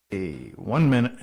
Hey, 1 minute.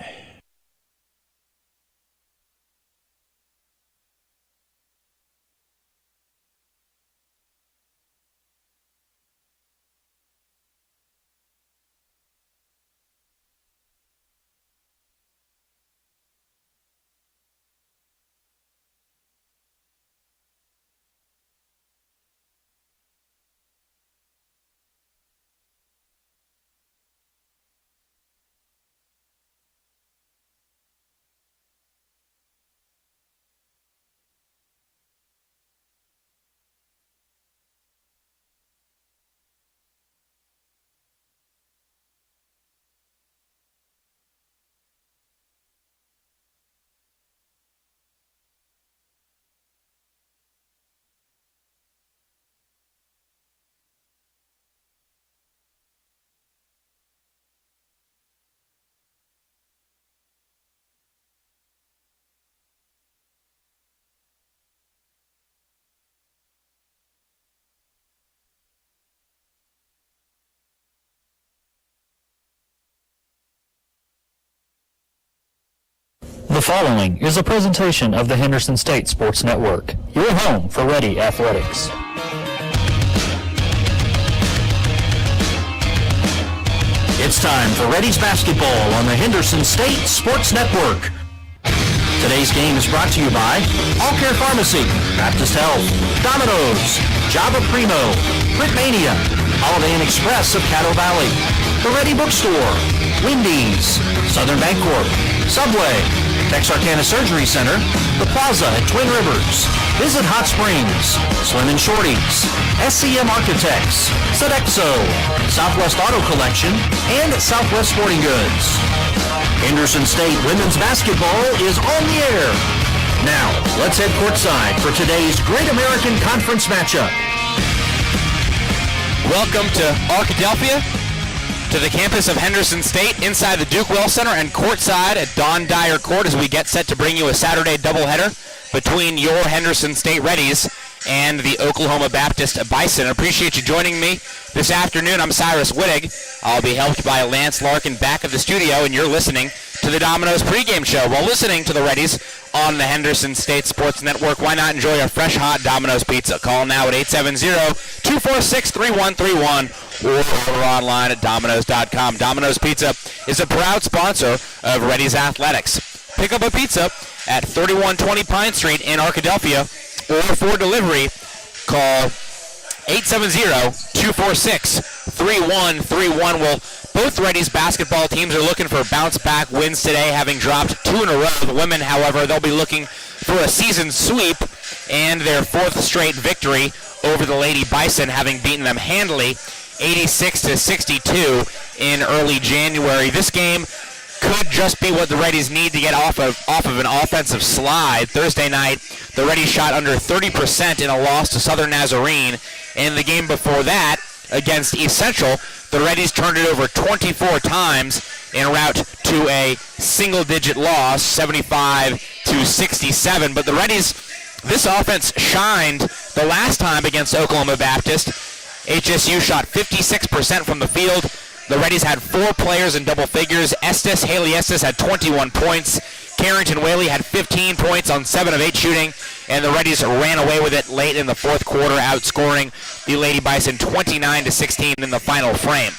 The following is a presentation of the Henderson State Sports Network, your home for Ready Athletics. It's time for Reddies basketball on the Henderson State Sports Network. Today's game is brought to you by All Care Pharmacy, Baptist Health, Domino's, Java Primo, Britmania, Holiday Inn Express of Caddo Valley, The Ready Bookstore, Wendy's, Southern Bancorp, Subway, Texarkana Surgery Center, The Plaza at Twin Rivers, Visit Hot Springs, Slim and Shorty's, SCM Architects, Sodexo, Southwest Auto Collection, and Southwest Sporting Goods. Henderson State women's basketball is on the air. Now, let's head courtside for today's Great American Conference matchup. Welcome to Arkadelphia, to the campus of Henderson State, inside the Duke Well Center and courtside at Don Dyer Court as we get set to bring you a Saturday doubleheader between your Henderson State Reddies and the Oklahoma Baptist Bison. I appreciate you joining me this afternoon. I'm Cyrus Wittig. I'll be helped by Lance Larkin back at the studio, and you're listening to the Domino's pregame show. While listening to the Reddies on the Henderson State Sports Network, why not enjoy a fresh, hot Domino's pizza? Call now at 870-246-3131 or order online at Domino's.com. Domino's Pizza is a proud sponsor of Reddies Athletics. Pick up a pizza at 3120 Pine Street in Arkadelphia, or for delivery, call 870-246-3131. Well, both Reddies basketball teams are looking for bounce-back wins today, having dropped 2 in a row. The women, however, they'll be looking for a season sweep and their 4th straight victory over the Lady Bison, having beaten them handily 86-62 in early January. This game could just be what the Reddies need to get off of an offensive slide. Thursday night, the Reddies shot under 30% in a loss to Southern Nazarene. In the game before that, against East Central, the Reddies turned it over 24 times en route to a single-digit loss, 75-67. But the Reddies, this offense shined the last time against Oklahoma Baptist. HSU shot 56% from the field. The Reddies had 4 players in double figures. Haley Estes had 21 points. Carrington Whaley had 15 points on 7 of 8 shooting, and the Reddies ran away with it late in the 4th quarter, outscoring the Lady Bison 29-16 in the final frame.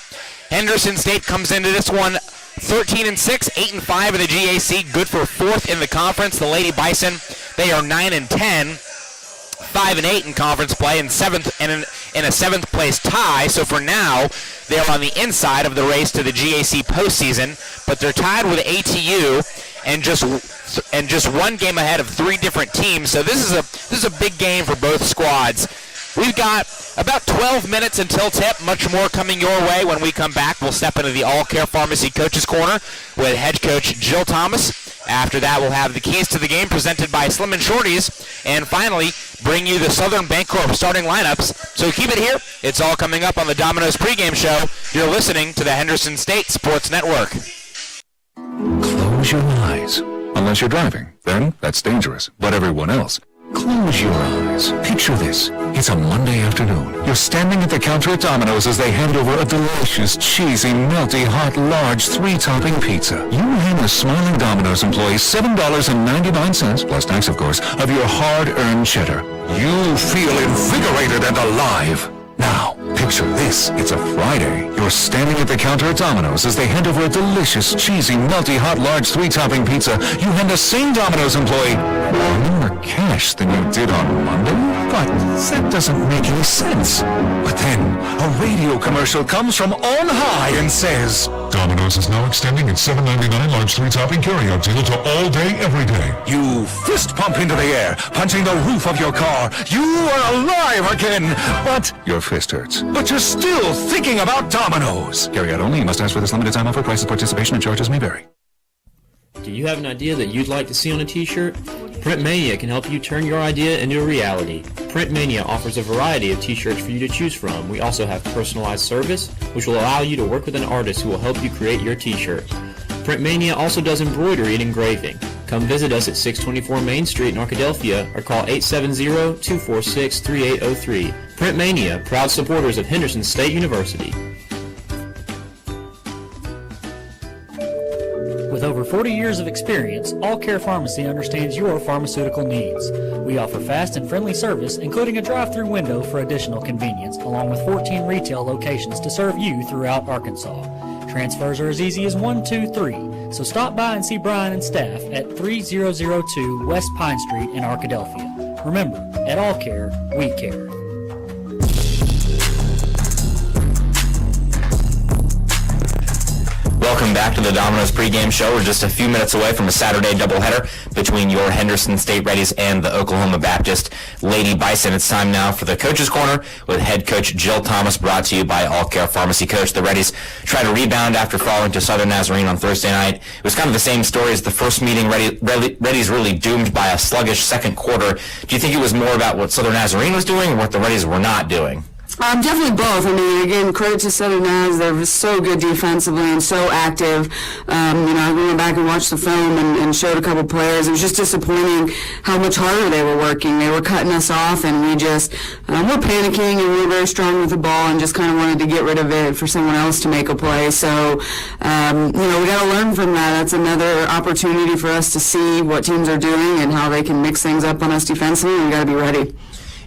Henderson State comes into this one 13-6, 8-5 in the GAC, good for 4th in the conference. The Lady Bison, they are 9-10. 5-8 in conference play, and 7th in a 7th place tie. So for now, they're on the inside of the race to the GAC postseason, but they're tied with ATU and just 1 game ahead of 3 different teams. So this is a big game for both squads. We've got about 12 minutes until tip. Much more coming your way. When we come back, we'll step into the All Care Pharmacy Coaches Corner with head coach Jill Thomas. After that, we'll have the keys to the game presented by Slim and Shorty's. And finally, bring you the Southern Bancorp starting lineups. So keep it here. It's all coming up on the Domino's pregame show. You're listening to the Henderson State Sports Network. Close your eyes. Unless you're driving. Then that's dangerous. But everyone else, Close your eyes. Picture this. It's a Monday afternoon. You're standing at the counter at Domino's as they hand over a delicious, cheesy, melty, hot, large, 3-topping pizza. You hand the smiling Domino's employee $7.99, plus tax of course, of your hard-earned cheddar. You feel invigorated and alive. Now, picture this. It's a Friday. You're standing at the counter at Domino's as they hand over a delicious, cheesy, melty, hot, large, 3-topping pizza. You hand the same Domino's employee more cash than you did on Monday? But that doesn't make any sense. But then, a radio commercial comes from on high and says, Domino's is now extending its $7.99 large 3-topping carryout deal to all day, every day. You fist pump into the air, punching the roof of your car. You are alive again! But your fist hurts. But you're still thinking about Domino's. Carryout only. You must ask for this limited time offer. Prices, participation, and charges may vary. Do you have an idea that you'd like to see on a t-shirt? Print Mania can help you turn your idea into a reality. Print Mania offers a variety of t-shirts for you to choose from. We also have personalized service, which will allow you to work with an artist who will help you create your t-shirt. Print Mania also does embroidery and engraving. Come visit us at 624 Main Street in Arkadelphia or call 870-246-3803. Print Mania, proud supporters of Henderson State University. With over 40 years of experience, All Care Pharmacy understands your pharmaceutical needs. We offer fast and friendly service, including a drive-through window for additional convenience, along with 14 retail locations to serve you throughout Arkansas. Transfers are as easy as 1, 2, 3, so stop by and see Brian and staff at 3002 West Pine Street in Arkadelphia. Remember, at All Care, we care. Welcome back to the Domino's pregame show. We're just a few minutes away from a Saturday doubleheader between your Henderson State Reddies and the Oklahoma Baptist Lady Bison. It's time now for the Coach's Corner with head coach Jill Thomas, brought to you by All Care Pharmacy. Coach, the Reddies try to rebound after falling to Southern Nazarene on Thursday night. It was kind of the same story as the first meeting. Reddies really doomed by a sluggish second quarter. Do you think it was more about what Southern Nazarene was doing or what the Reddies were not doing? Definitely both. I mean, again, credit to Southern Naz. They're so good defensively and so active. I went back and watched the film and showed a couple players. It was just disappointing how much harder they were working. They were cutting us off, and we just were panicking, and we were very strong with the ball and just kind of wanted to get rid of it for someone else to make a play. So, we got to learn from that. That's another opportunity for us to see what teams are doing and how they can mix things up on us defensively, and we got to be ready.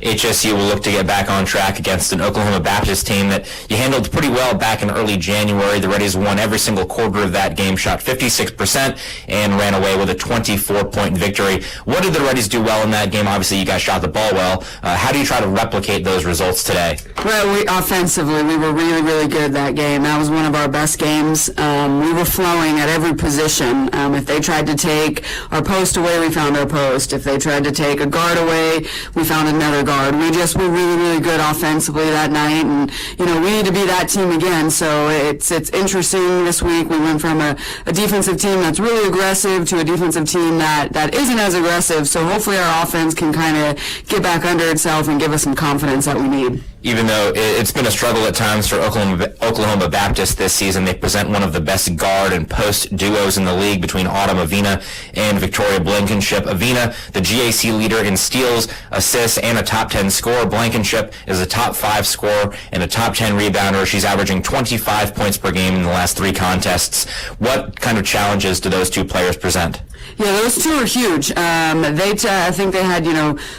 HSU will look to get back on track against an Oklahoma Baptist team that you handled pretty well back in early January. The Reddies won every single quarter of that game, shot 56%, and ran away with a 24-point victory. What did the Reddies do well in that game? Obviously, you guys shot the ball well. How do you try to replicate those results today? Well, offensively, we were really, really good that game. That was one of our best games. We were flowing at every position. If they tried to take our post away, we found our post. If they tried to take a guard away, we found another guard. We just were really, really good offensively that night, and we need to be that team again. So it's interesting this week. We went from a defensive team that's really aggressive to a defensive team that isn't as aggressive. So hopefully our offense can kind of get back under itself and give us some confidence that we need. Even though it's been a struggle at times for Oklahoma Baptist this season, they present one of the best guard and post duos in the league between Autumn Avina and Victoria Blankenship. Avina, the GAC leader in steals, assists, and a top 10 scorer. Blankenship is a top 5 scorer and a top 10 rebounder. She's averaging 25 points per game in the last 3 contests. What kind of challenges do those two players present? Yeah, those two are huge. I think they had,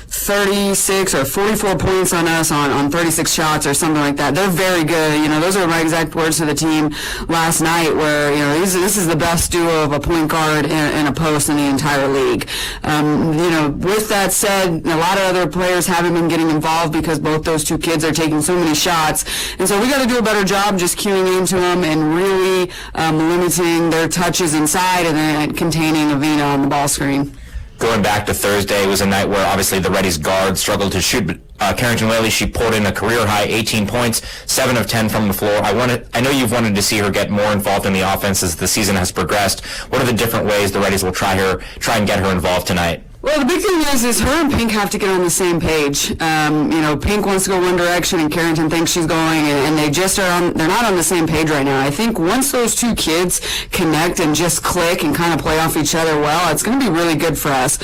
36 or 44 points on us on 36 shots or something like that. They're very good. Those are my exact words to the team last night where, this is the best duo of a point guard and a post in the entire league. With that said, a lot of other players haven't been getting involved because both those two kids are taking so many shots. And so we got to do a better job just queuing into them and really limiting their touches inside and then containing Avina on the ball screen. Going back to Thursday was a night where obviously the Reddies guard struggled to shoot, but Carrington Whaley, she poured in a career-high 18 points, 7 of 10 from the floor. I know you've wanted to see her get more involved in the offense as the season has progressed. What are the different ways the Reddies will try and get her involved tonight? Well, the big thing is her and Pink have to get on the same page. Pink wants to go one direction, and Carrington thinks she's going, and they just they're not on the same page right now. I think once those two kids connect and just click and kind of play off each other well, it's going to be really good for us.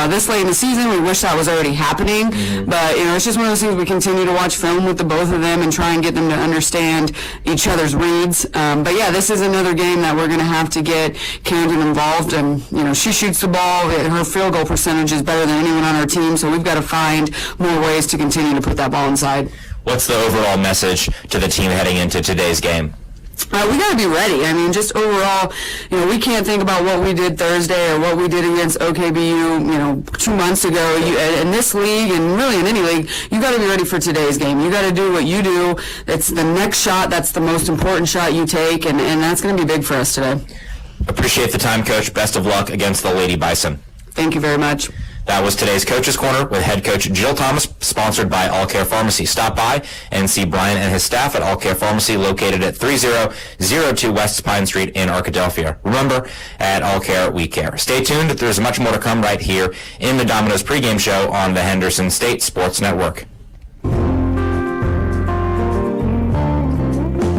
This late in the season, we wish that was already happening, but, it's just one of those things we continue to watch film with the both of them and try and get them to understand each other's reads. But yeah, this is another game that we're going to have to get Carrington involved, and, she shoots the ball. Her field goal percentage is better than anyone on our team, so we've got to find more ways to continue to put that ball inside. What's the overall message to the team heading into today's game? We got to be ready. I mean, just overall, we can't think about what we did Thursday or what we did against OKBU, 2 months ago. In this league, and really in any league, you got to be ready for today's game. You got to do what you do. It's the next shot. That's the most important shot you take, and that's going to be big for us today. Appreciate the time, Coach. Best of luck against the Lady Bison. Thank you very much. That was today's Coach's Corner with head coach Jill Thomas, sponsored by All Care Pharmacy. Stop by and see Brian and his staff at All Care Pharmacy, located at 3002 West Pine Street in Arkadelphia. Remember, at All Care, we care. Stay tuned. There's much more to come right here in the Domino's pregame show on the Henderson State Sports Network.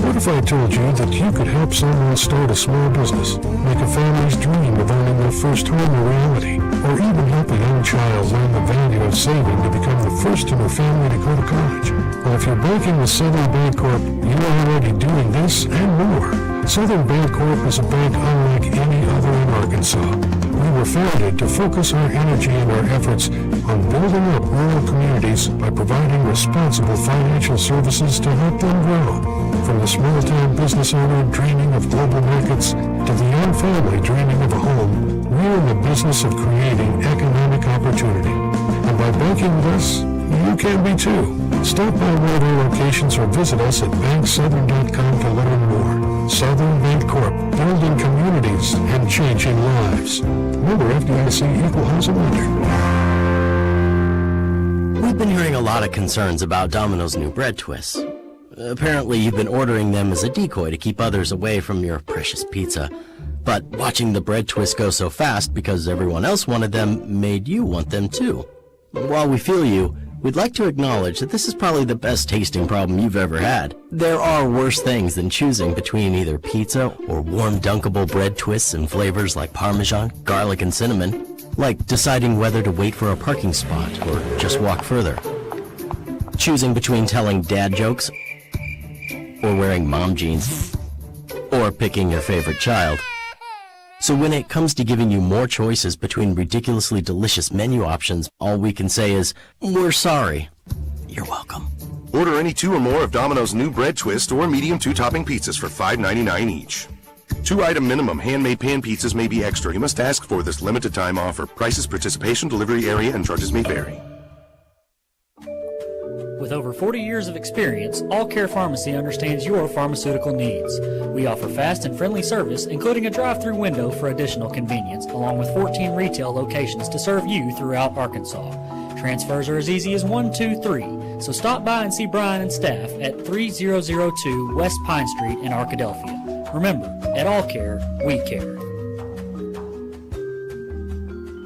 What if I told you that you could help someone start a small business, make a family's dream of owning their first home a reality, or even help a young child learn the value of saving to become the first in her family to go to college? Well, if you're banking with Southern Bancorp, you're already doing this and more. Southern Bancorp is a bank unlike any other in Arkansas. We were founded to focus our energy and our efforts on building up rural communities by providing responsible financial services to help them grow. From the small-town business owner dreaming of global markets to the young family dreaming of a home, we're in the business of creating economic opportunity. And by banking with us, you can be too. Stop by one of our locations or visit us at banksouthern.com to learn more. Southern Bancorp, building communities and changing lives. Member FDIC, equal housing lender. We've been hearing a lot of concerns about Domino's new bread twists. Apparently, you've been ordering them as a decoy to keep others away from your precious pizza. But watching the bread twists go so fast because everyone else wanted them made you want them too. While we feel you, we'd like to acknowledge that this is probably the best tasting problem you've ever had. There are worse things than choosing between either pizza or warm dunkable bread twists in flavors like Parmesan, garlic, and cinnamon. Like deciding whether to wait for a parking spot or just walk further. Choosing between telling dad jokes or wearing mom jeans, or picking your favorite child. So when it comes to giving you more choices between ridiculously delicious menu options, all we can say is, we're sorry. You're welcome. Order any 2 or more of Domino's new bread twist or medium 2-topping pizzas for $5.99 each. 2-item minimum handmade pan pizzas may be extra. You must ask for this limited time offer. Prices, participation, delivery area, and charges may vary. With over 40 years of experience, All Care Pharmacy understands your pharmaceutical needs. We offer fast and friendly service, including a drive-through window for additional convenience, along with 14 retail locations to serve you throughout Arkansas. Transfers are as easy as 1, 2, 3, so stop by and see Brian and staff at 3002 West Pine Street in Arkadelphia. Remember, at All Care, we care.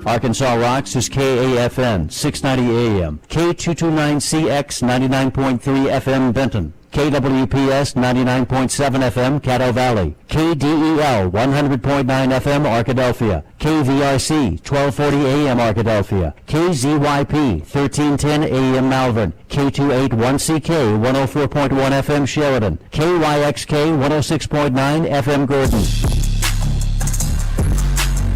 Arkansas Rocks is KAFN, 690 AM, K229CX, 99.3 FM Benton, KWPS 99.7 FM Caddo Valley, KDEL 100.9 FM Arkadelphia, KVRC 1240 AM Arkadelphia, KZYP 1310 AM Malvern, K281CK 104.1 FM Sheridan, KYXK 106.9 FM Gordon.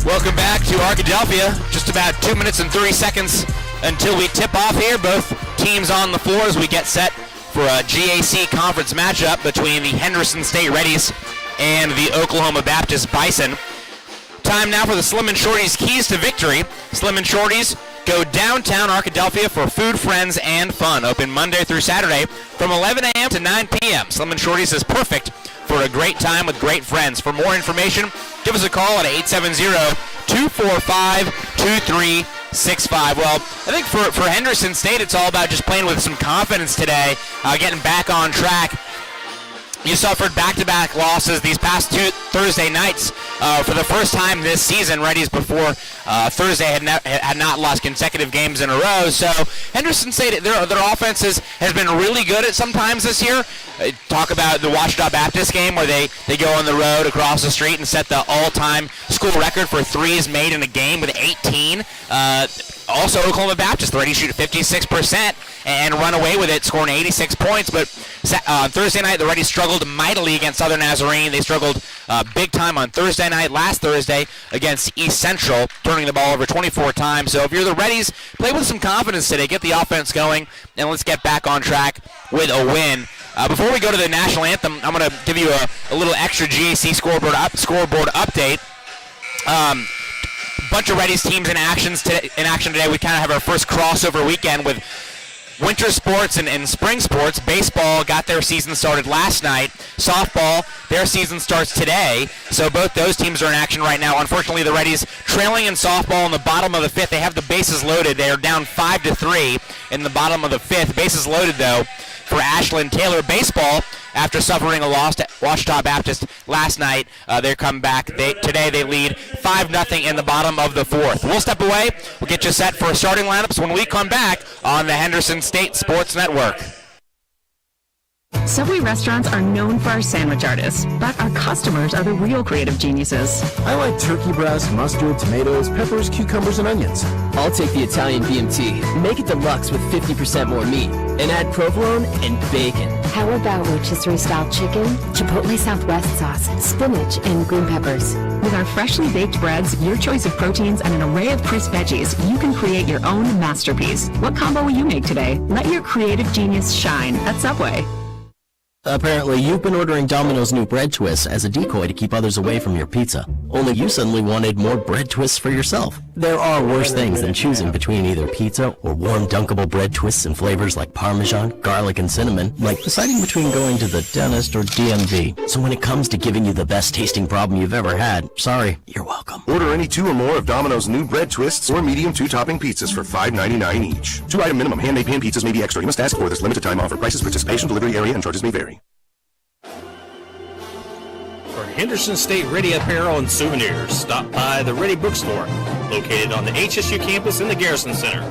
Welcome back to Arkadelphia. Just about 2 minutes and 30 seconds until we tip off here. Both teams on the floor as we get set for a GAC conference matchup between the Henderson State Reddies and the Oklahoma Baptist Bison. Time now for the Slim and Shorty's Keys to Victory. Slim and Shorty's go downtown Arkadelphia for food, friends, and fun. Open Monday through Saturday from 11 a.m. to 9 p.m. Slim and Shorty's is perfect for a great time with great friends. For more information, give us a call at 870-245-2365. Well, I think for Henderson State, it's all about just playing with some confidence today, getting back on track. You suffered back-to-back losses these past two Thursday nights. For the first time this season, Reddies before Thursday had not lost consecutive games in a row. So Henderson State, their offense has been really good at sometimes this year. Talk about the Ouachita Baptist game where they go on the road across the street and set the all-time school record for threes made in a game with 18. Also, Oklahoma Baptist, the Reddies shoot 56% and run away with it, scoring 86 points. But on Thursday night, the Reddies struggled mightily against Southern Nazarene. They struggled big time on Thursday night, last Thursday, against East Central, turning the ball over 24 times. So if you're the Reddies, play with some confidence today. Get the offense going, and let's get back on track with a win. Before we go to the national anthem, I'm going to give you a little extra GAC scoreboard update. Bunch of Reddies teams in action today. We kind of have our first crossover weekend with winter sports and spring sports. Baseball got their season started last night. Softball, their season starts today. So both those teams are in action right now. Unfortunately, the Reddies trailing in softball in the bottom of the fifth. They have the bases loaded. They are down 5-3 in the bottom of the fifth. Bases loaded, though, for Ashland Taylor. Baseball, after suffering a loss to Ouachita Baptist last night, they come back. Today they lead 5-0 in the bottom of the fourth. We'll step away. We'll get you set for starting lineups when we come back on the Henderson State Sports Network. Subway restaurants are known for our sandwich artists, but our customers are the real creative geniuses. I like turkey breast, mustard, tomatoes, peppers, cucumbers, and onions. I'll take the Italian BMT. Make it deluxe with 50% more meat. And add provolone and bacon. How about rotisserie-style chicken, Chipotle Southwest sauce, spinach, and green peppers? With our freshly baked breads, your choice of proteins, and an array of crisp veggies, you can create your own masterpiece. What combo will you make today? Let your creative genius shine at Subway. Apparently, you've been ordering Domino's new bread twists as a decoy to keep others away from your pizza. Only you suddenly wanted more bread twists for yourself. There are worse things than choosing between either pizza or warm dunkable bread twists in flavors like Parmesan, garlic, and cinnamon, like deciding between going to the dentist or DMV. So when it comes to giving you the best tasting problem you've ever had, sorry, you're welcome. Order any 2 or more of Domino's new bread twists or medium 2-topping pizzas for $5.99 each. 2-item minimum. Handmade pan pizzas may be extra. You must ask for this limited time offer. Prices, participation, delivery area, and charges may vary. For Henderson State Ready apparel and souvenirs, stop by the Ready Bookstore, located on the HSU campus in the Garrison Center.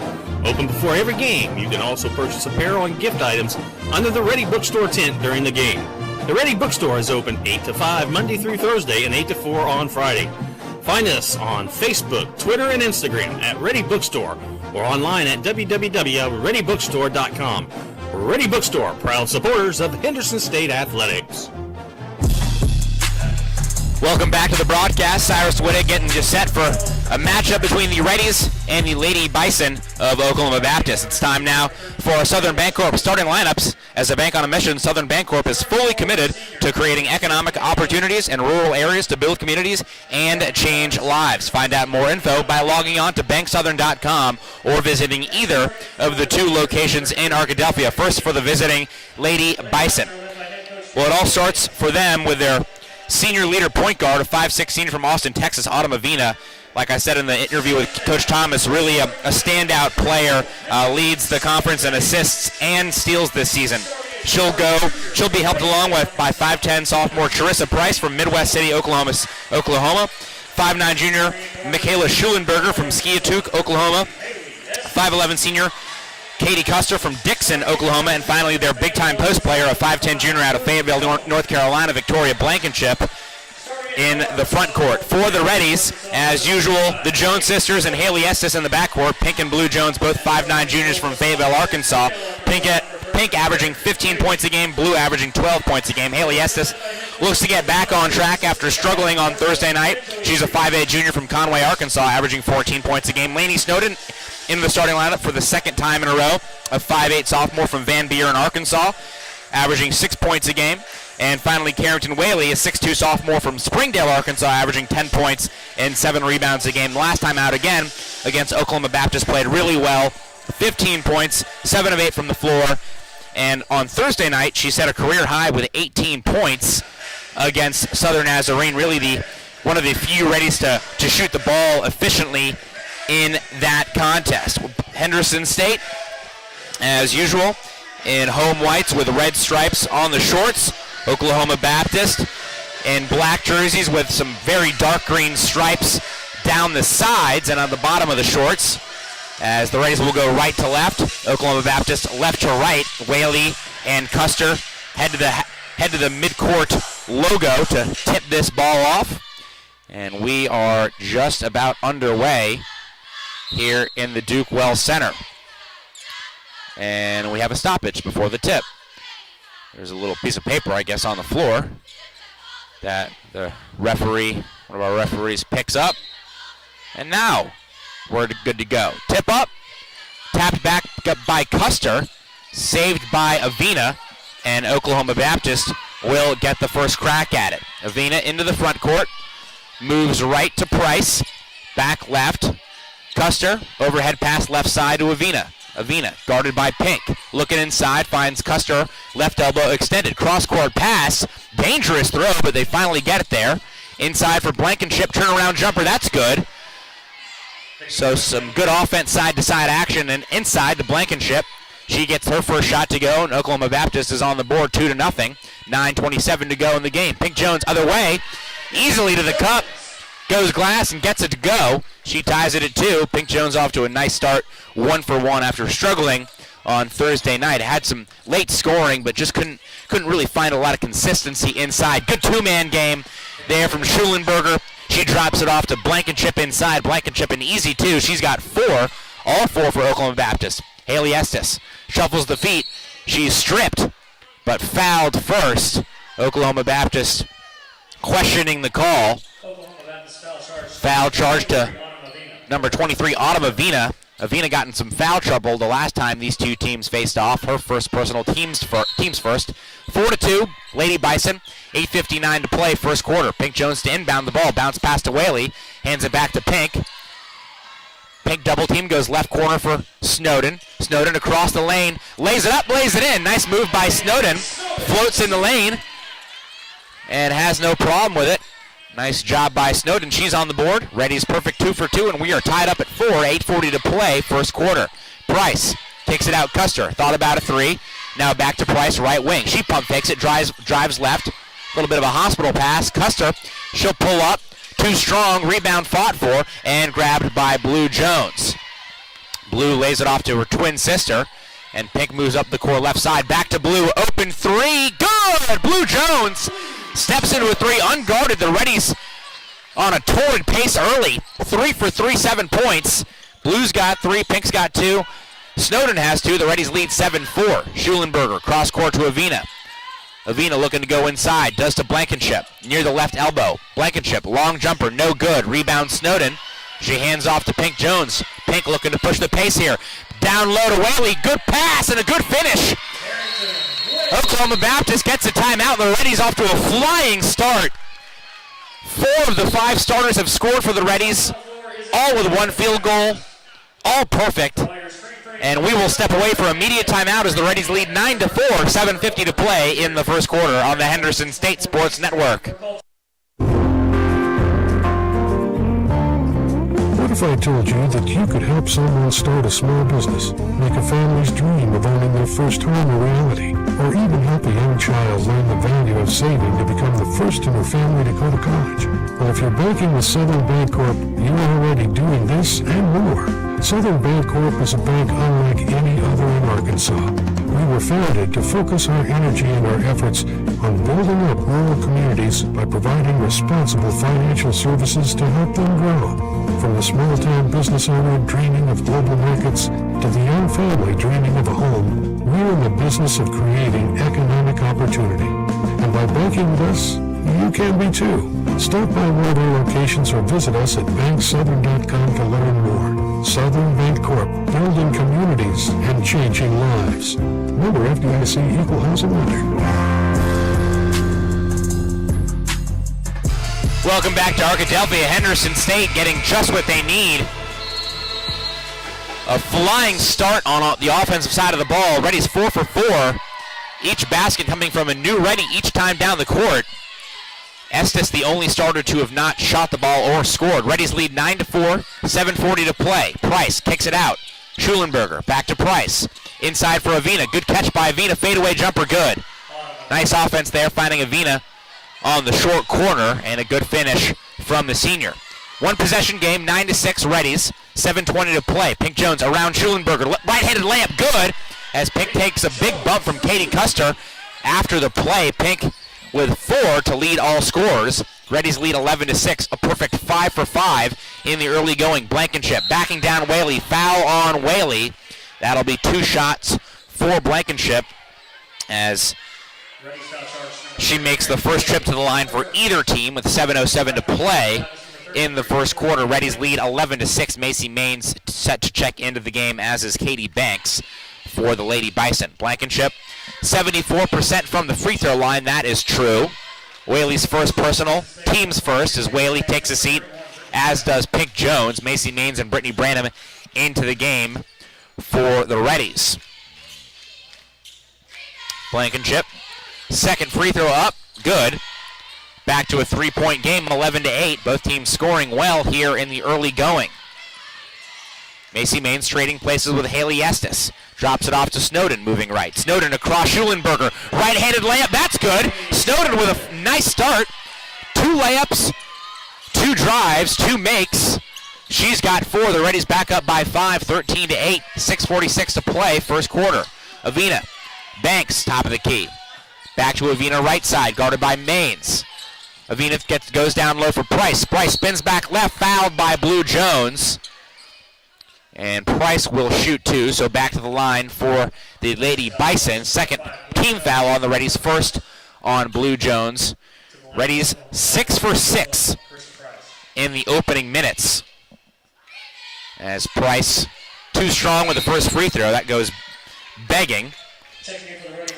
Open before every game, you can also purchase apparel and gift items under the Ready Bookstore tent during the game. The Ready Bookstore is open 8 to 5 Monday through Thursday and 8 to 4 on Friday. Find us on Facebook, Twitter, and Instagram at Ready Bookstore or online at www.readybookstore.com. Ready Bookstore, proud supporters of Henderson State Athletics. Welcome back to the broadcast. Cyrus Whittick getting just set for a matchup between the Reddies and the Lady Bison of Oklahoma Baptist. It's time now for Southern Bancorp starting lineups. As a bank on a mission, Southern Bancorp is fully committed to creating economic opportunities in rural areas to build communities and change lives. Find out more info by logging on to banksouthern.com or visiting either of the 2 locations in Arkadelphia. First for the visiting Lady Bison. Well, it all starts for them with their senior leader point guard, a 5'6" senior from Austin, Texas, Autumn Avina. Like I said in the interview with Coach Thomas, really a standout player, leads the conference in assists and steals this season. She'll be helped along by 5'10" sophomore Charissa Price from Midwest City, Oklahoma. 5'9" junior Michaela Schulenberger from Skiatook, Oklahoma. 5'11" senior Katie Custer from Dixon, Oklahoma, and finally their big-time post player, a 5'10" junior out of Fayetteville, North Carolina, Victoria Blankenship, in the front court. For the Reddies, as usual, the Jones sisters and Haley Estes in the backcourt. Pink and Blue Jones, both 5'9" juniors from Fayetteville, Arkansas. Pink averaging 15 points a game, Blue averaging 12 points a game. Haley Estes looks to get back on track after struggling on Thursday night. She's a 5'8" junior from Conway, Arkansas, averaging 14 points a game. Lainey Snowden in the starting lineup for the second time in a row, a 5'8" sophomore from Van Buren, Arkansas, averaging 6 points a game. And finally, Carrington Whaley, a 6'2" sophomore from Springdale, Arkansas, averaging 10 points and 7 rebounds a game. Last time out again against Oklahoma Baptist, played really well, 15 points, 7 of 8 from the floor. And on Thursday night, she set a career high with 18 points against Southern Nazarene, really one of the few Reddies to shoot the ball efficiently in that contest. Henderson State, as usual, in home whites with red stripes on the shorts. Oklahoma Baptist in black jerseys with some very dark green stripes down the sides and on the bottom of the shorts. As the Reddies will go right to left, Oklahoma Baptist left to right. Whaley and Custer head to the midcourt logo to tip this ball off. And we are just about underway here in the Duke Wells Center. And we have a stoppage before the tip. There's a little piece of paper, I guess, on the floor that the referee, one of our referees, picks up. And now we're good to go. Tip up, tapped back by Custer, saved by Avina, and Oklahoma Baptist will get the first crack at it. Avina into the front court, moves right to Price, back left. Custer, overhead pass left side to Avina. Avina, guarded by Pink, looking inside, finds Custer, left elbow extended, cross-court pass, dangerous throw, but they finally get it there. Inside for Blankenship, turnaround jumper, that's good. So some good offense side-to-side action, and inside the Blankenship, she gets her first shot to go, and Oklahoma Baptist is on the board 2-0. 9:27 to go in the game. Pink Jones other way, easily to the cup, goes glass and gets it to go. She ties it at 2. Pink Jones off to a nice start, 1-for-1 after struggling on Thursday night. Had some late scoring, but just couldn't really find a lot of consistency inside. Good two-man game there from Schulenberger. She drops it off to Blankenship inside. Blankenship an easy 2. She's got 4, all 4 for Oklahoma Baptist. Haley Estes shuffles the feet. She's stripped, but fouled first. Oklahoma Baptist questioning the call. Foul charge to number 23, Autumn Avina. Avina got in some foul trouble the last time these two teams faced off. Her first personal, teams first. 4-2, Lady Bison. 8:59 to play, first quarter. Pink Jones to inbound the ball. Bounce pass to Whaley. Hands it back to Pink. Pink double team goes left corner for Snowden. Snowden across the lane. Lays it up, lays it in. Nice move by Snowden. Floats in the lane and has no problem with it. Nice job by Snowden. She's on the board. Reddies perfect 2 for 2, and we are tied up at 4. 8:40 to play, first quarter. Price kicks it out. Custer thought about a 3. Now back to Price, right wing. She pump fakes it, drives left. A little bit of a hospital pass. Custer, she'll pull up. Too strong. Rebound fought for and grabbed by Blue Jones. Blue lays it off to her twin sister, and Pink moves up the court left side. Back to Blue. Open 3. Good! Blue Jones steps into a 3, unguarded. The Reddies on a torrid pace early. 3 for 3, 7 points. Blue's got 3, Pink's got 2. Snowden has 2. The Reddies lead 7-4. Schulenberger, cross court to Avina. Avina looking to go inside, does to Blankenship, near the left elbow. Blankenship, long jumper, no good. Rebound Snowden. She hands off to Pink Jones. Pink looking to push the pace here. Down low to Whaley, good pass and a good finish. Oklahoma Baptist gets a timeout. The Reddies off to a flying start. 4 of the 5 starters have scored for the Reddies, all with 1 field goal, all perfect. And we will step away for immediate timeout as the Reddies lead 9-4, 7:50 to play in the first quarter on the Henderson State Sports Network. What if I told you that you could help someone start a small business, make a family's dream of owning their first home a reality, or even help a young child learn the value of saving to become the first in her family to go to college? Well, if you're banking with Southern Bancorp, you are already doing this and more. Southern Bancorp is a bank unlike any other in Arkansas. We were founded to focus our energy and our efforts on building up rural communities by providing responsible financial services to help them grow. From the small-town business owner dreaming of global markets to the young family dreaming of a home, we're in the business of creating economic opportunity. And by banking with us, you can be too. Stop by one of our locations or visit us at banksouthern.com to learn more. Southern Bancorp, building communities and changing lives. Member FDIC, Equal Housing Lender. Welcome back to Arkadelphia. Henderson State getting just what they need. A flying start on the offensive side of the ball. Reddies 4 for 4. Each basket coming from a new Reddie each time down the court. Estes the only starter to have not shot the ball or scored. Reddies lead 9-4, 7:40 to play. Price kicks it out. Schulenberger back to Price. Inside for Avina. Good catch by Avina. Fadeaway jumper good. Nice offense there, finding Avina on the short corner, and a good finish from the senior. One possession game, 9-6 Reddies, 7:20 to play. Pink Jones around Schulenberger, right-handed layup, good, as Pink takes a big bump from Katie Custer after the play. Pink with 4 to lead all scorers. Reddies lead 11-6, a perfect 5 for 5 in the early going. Blankenship backing down Whaley, foul on Whaley. That'll be 2 shots for Blankenship as she makes the first trip to the line for either team with 7:07 to play in the first quarter. Reddies lead 11-6. Macy Maines set to check into the game, as is Katie Banks for the Lady Bison. Blankenship, 74% from the free throw line. That is true. Whaley's first personal, team's first, as Whaley takes a seat, as does Pink Jones. Macy Maines and Brittany Branham into the game for the Reddies. Blankenship, second free throw up, good. Back to a 3-point game, 11-8. Both teams scoring well here in the early going. Macy Maines trading places with Haley Estes. Drops it off to Snowden, moving right. Snowden across Schulenberger. Right-handed layup, that's good. Snowden with a nice start. 2 layups, 2 drives, 2 makes. She's got 4. The Reddies back up by 5, 13-8. 6:46 to play, first quarter. Avina, Banks, top of the key. Back to Avina right side, guarded by Maines. Avina goes down low for Price. Price spins back left, fouled by Blue Jones. And Price will shoot 2, so back to the line for the Lady Bison. Second team foul on the Reddies, first on Blue Jones. Reddies 6 for 6 in the opening minutes. As Price too strong with the first free throw. That goes begging.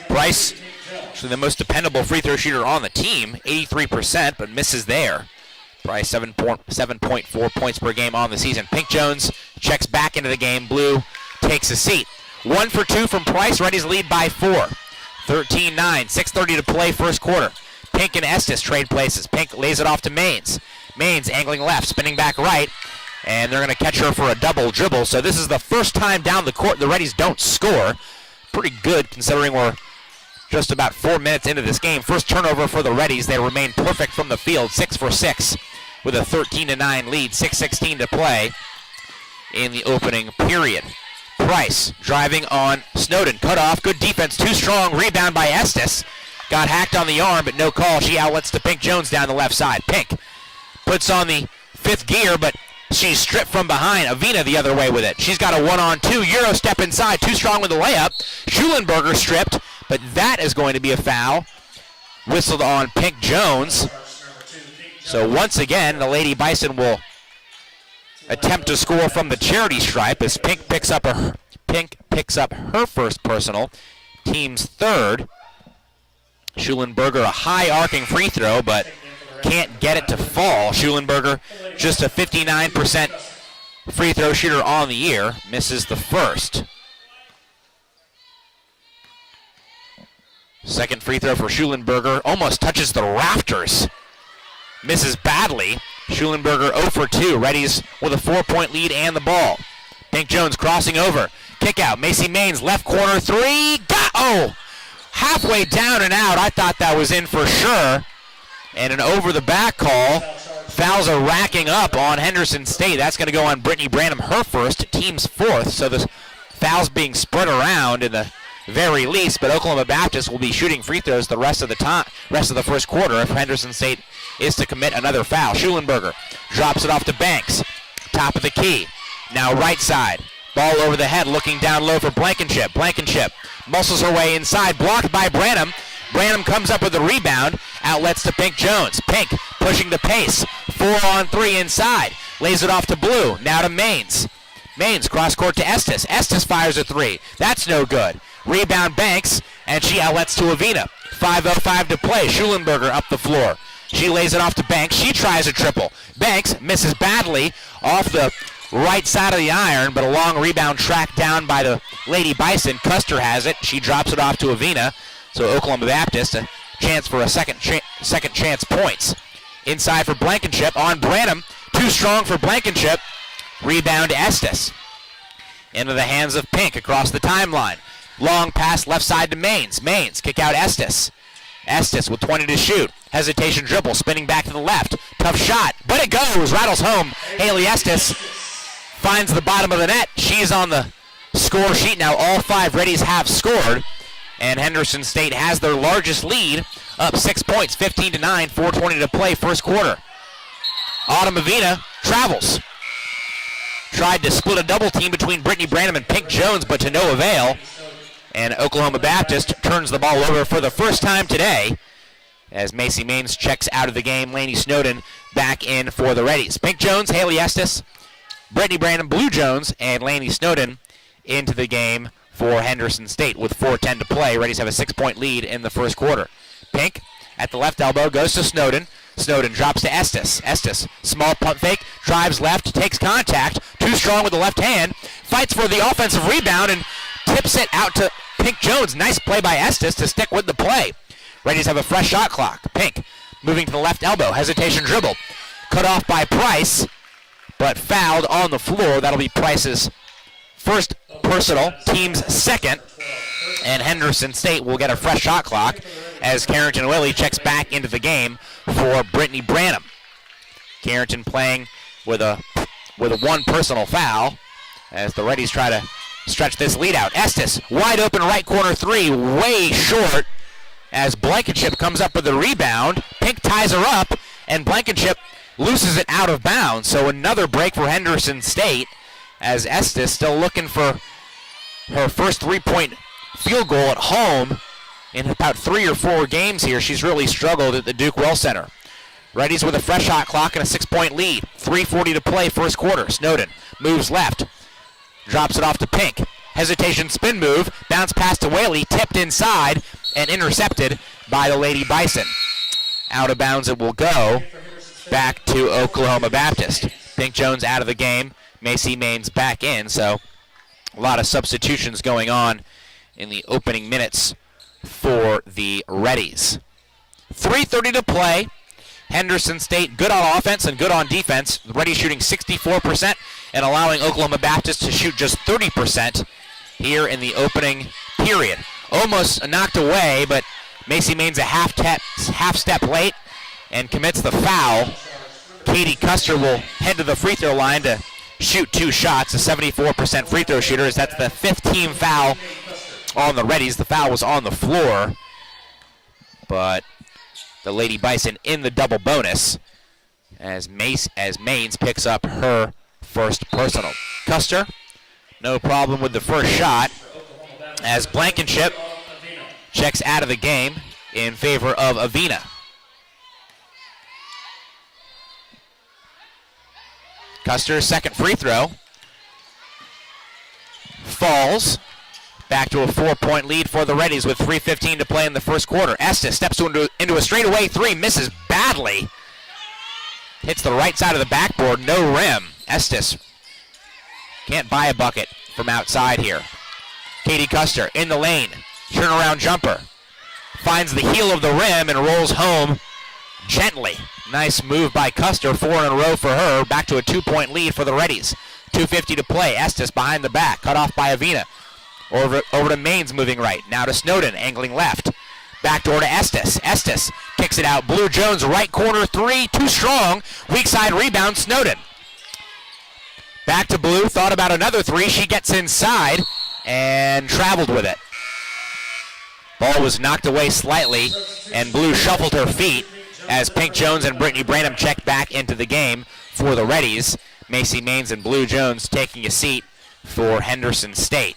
Price, actually the most dependable free throw shooter on the team, 83%, but misses there. Price 7.4 points per game on the season. Pink Jones checks back into the game. Blue takes a seat. 1 for 2 from Price. Reddies lead by 4. 13-9. 6:30 to play, first quarter. Pink and Estes trade places. Pink lays it off to Maines. Maines angling left, spinning back right, and they're going to catch her for a double dribble. So this is the first time down the court the Reddies don't score. Pretty good considering we're just about 4 minutes into this game. First turnover for the Reddies. They remain perfect from the field, 6 for 6 with a 13-9 lead, 6:16 to play in the opening period. Price driving on Snowden, cut off, good defense, too strong, rebound by Estes. Got hacked on the arm, but no call. She outlets to Pink Jones down the left side. Pink puts on the 5th gear, but she's stripped from behind. Avina the other way with it. She's got a 1-on-2, Euro step inside, too strong with the layup. Schulenberger stripped, but that is going to be a foul. Whistled on Pink Jones. So once again, the Lady Bison will attempt to score from the charity stripe as Pink picks up her first personal, team's 3rd. Schulenberger a high arcing free throw, but can't get it to fall. Schulenberger just a 59% free throw shooter on the year, misses the first. Second free throw for Schulenberger, almost touches the rafters. Misses badly. Schulenberger 0 for 2. Reddies with a 4-point lead and the ball. Pink Jones crossing over. Kick out. Macy Maines left corner 3. Halfway down and out. I thought that was in for sure. And an over the back call. Fouls are racking up on Henderson State. That's going to go on Brittany Branham, her first, team's 4th. So the fouls being spread around in the very least, but Oklahoma Baptist will be shooting free throws the rest of the first quarter if Henderson State is to commit another foul. Schulenberger drops it off to Banks, top of the key. Now right side, ball over the head, looking down low for Blankenship. Blankenship muscles her way inside, blocked by Branham. Branham comes up with the rebound, outlets to Pink Jones. Pink pushing the pace, 4-on-3 inside, lays it off to Blue. Now to Maines. Maines cross court to Estes. Estes fires a 3. That's no good. Rebound Banks, and she outlets to Avina. 5:05 to play. Schulenberger up the floor. She lays it off to Banks. She tries a triple. Banks misses badly off the right side of the iron, but a long rebound tracked down by the Lady Bison. Custer has it. She drops it off to Avina. So Oklahoma Baptist, a chance for a second chance points. Inside for Blankenship on Branham. Too strong for Blankenship. Rebound Estes. Into the hands of Pink across the timeline. Long pass left side to Maines. Maines kick out Estes. Estes with 20 to shoot. Hesitation dribble, spinning back to the left. Tough shot, but it goes. Rattles home. Haley Estes finds the bottom of the net. She's on the score sheet now. All 5 Reddies have scored. And Henderson State has their largest lead, up 6 points, 15-9, 4:20 to play, first quarter. Autumn Avina travels. Tried to split a double team between Brittany Branham and Pink Jones, but to no avail. And Oklahoma Baptist turns the ball over for the first time today as Macy Maines checks out of the game. Laney Snowden back in for the Reddies. Pink Jones, Haley Estes, Brittany Branham, Blue Jones, and Laney Snowden into the game for Henderson State with 4:10 to play. Reddies have a 6-point lead in the first quarter. Pink at the left elbow goes to Snowden. Snowden drops to Estes. Estes, small pump fake, drives left, takes contact, too strong with the left hand, fights for the offensive rebound and tips it out to Pink Jones. Nice play by Estes to stick with the play. Reddies have a fresh shot clock. Pink moving to the left elbow, hesitation dribble, cut off by Price, but fouled on the floor. That'll be Price's first personal, team's second, and Henderson State will get a fresh shot clock as Carrington Willie checks back into the game for Brittany Branham. Carrington playing with a one personal foul as the Reddies try to stretch this lead out. Estes, wide open right corner 3, way short as Blankenship comes up with the rebound. Pink ties her up, and Blankenship loses it out of bounds. So another break for Henderson State as Estes still looking for her first 3-point field goal at home in about 3 or 4 games here. She's really struggled at the Duke Well Center. Reddies with a fresh shot clock and a 6-point lead. 3:40 to play, first quarter. Snowden moves left, drops it off to Pink. Hesitation spin move, bounce pass to Whaley, tipped inside and intercepted by the Lady Bison. Out of bounds it will go back to Oklahoma Baptist. Pink Jones out of the game, Macy Maines back in, so a lot of substitutions going on in the opening minutes for the Reddies. 3:30 to play. Henderson State good on offense and good on defense. The Reddies shooting 64% and allowing Oklahoma Baptist to shoot just 30% here in the opening period. Almost knocked away, but Macy Maines a half step late and commits the foul. Katie Custer will head to the free throw line to shoot 2 shots, a 74% free throw shooter, as that's the 5th team foul on the Reddies. The foul was on the floor, but the Lady Bison in the double bonus as Maines picks up her first personal. Custer, no problem with the first shot as Blankenship checks out of the game in favor of Avina. Custer's second free throw falls. Back to a 4-point lead for the Reddies with 3:15 to play in the first quarter. Estes steps into a straightaway 3, misses badly. Hits the right side of the backboard, no rim. Estes can't buy a bucket from outside here. Katie Custer in the lane, turnaround jumper. Finds the heel of the rim and rolls home gently. Nice move by Custer, 4 in a row for her. Back to a 2-point lead for the Reddies. 2:50 to play. Estes behind the back, cut off by Avina. Over to Maines moving right. Now to Snowden, angling left. Backdoor to Estes. Estes kicks it out. Blue Jones, right corner 3, too strong. Weak side rebound, Snowden. Back to Blue, thought about another 3. She gets inside and traveled with it. Ball was knocked away slightly, and Blue shuffled her feet as Pink Jones and Brittany Branham checked back into the game for the Reddies. Macy Maines and Blue Jones taking a seat for Henderson State.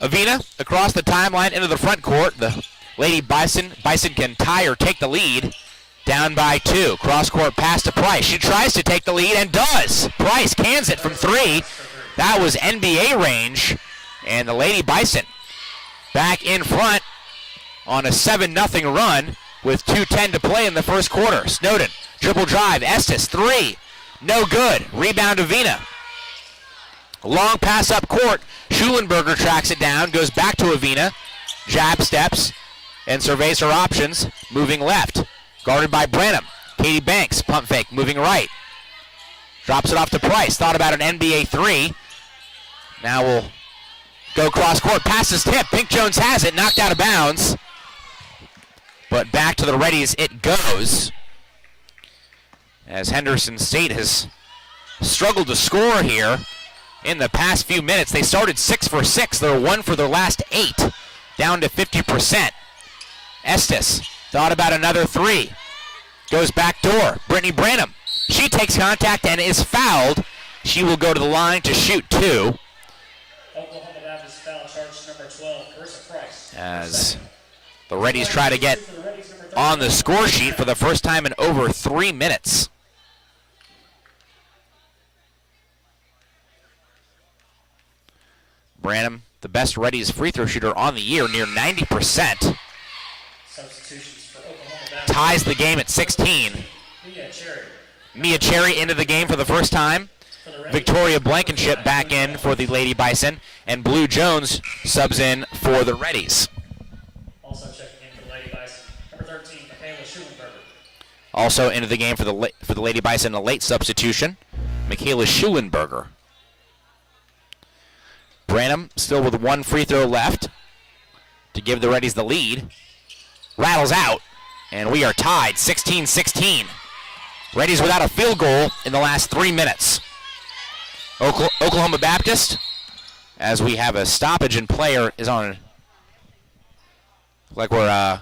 Avina across the timeline into the front court. The Lady Bison can tie or take the lead. Down by 2. Cross-court pass to Price. She tries to take the lead and does. Price cans it from 3. That was NBA range. And the Lady Bison back in front on a 7-0 run with 2:10 to play in the first quarter. Snowden, dribble drive. Estes, 3. No good. Rebound Avina. Long pass up court. Schulenberger tracks it down, goes back to Avina, jab steps, and surveys her options, moving left. Guarded by Branham. Katie Banks, pump fake, moving right. Drops it off to Price. Thought about an NBA 3. Now will Go cross court, pass is tipped. Pink Jones has it, knocked out of bounds. But back to the Reddies it goes. As Henderson State has struggled to score here in the past few minutes. They started 6 for 6. They're 1 for their last 8, down to 50%. Estes thought about another 3. Goes back door. Brittany Branham. She takes contact and is fouled. She will go to the line to shoot 2. Oklahoma Baptist foul charge number 12, Carissa Price. As the Reddies try to get on the score sheet for the first time in over 3 minutes. Branham, the best Reddies free throw shooter on the year, near 90%. Ties the game at 16. Mia Cherry into the game for the first time. Victoria Blankenship back in for the Lady Bison. And Blue Jones subs in for the Reddies. Also checking in for the Lady Bison, number 13, Michaela Schulenberger. Also into the game for the Lady Bison, a late substitution, Michaela Schulenberger. Branham still with 1 free throw left to give the Reddies the lead. Rattles out, and we are tied 16-16. Reddies without a field goal in the last 3 minutes. Oklahoma Baptist, as we have a stoppage and player is on. Like we're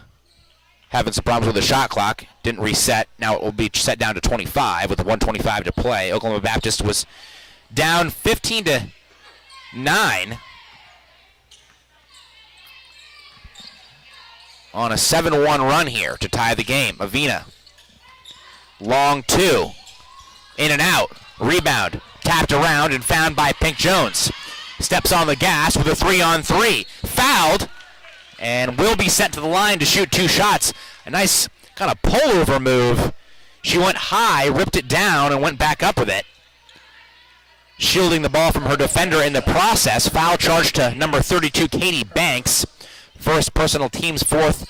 having some problems with the shot clock. Didn't reset. Now it will be set down to 25 with 1:25 to play. Oklahoma Baptist was down 15-9. On a 7-1 run here to tie the game. Avina. Long 2. In and out. Rebound. Tapped around and found by Pink Jones. Steps on the gas with a 3-on-3. Fouled. And will be sent to the line to shoot 2 shots. A nice kind of pullover move. She went high, ripped it down, and went back up with it. Shielding the ball from her defender in the process. Foul charge to number 32, Katie Banks. First personal, team's 4th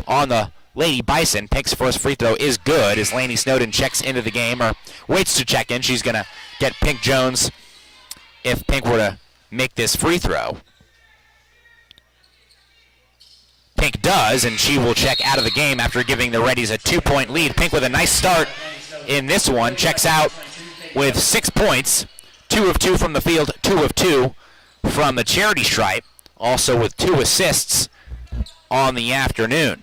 on the Lady Bison. Pink's first free throw is good as Lainey Snowden checks into the game, or waits to check in. She's going to get Pink Jones if Pink were to make this free throw. Pink does, and she will check out of the game after giving the Reddies a 2-point lead. Pink with a nice start in this one. Checks out with 6 points. 2 of 2 from the field, 2 of 2 from the charity stripe. Also with 2 assists on the afternoon.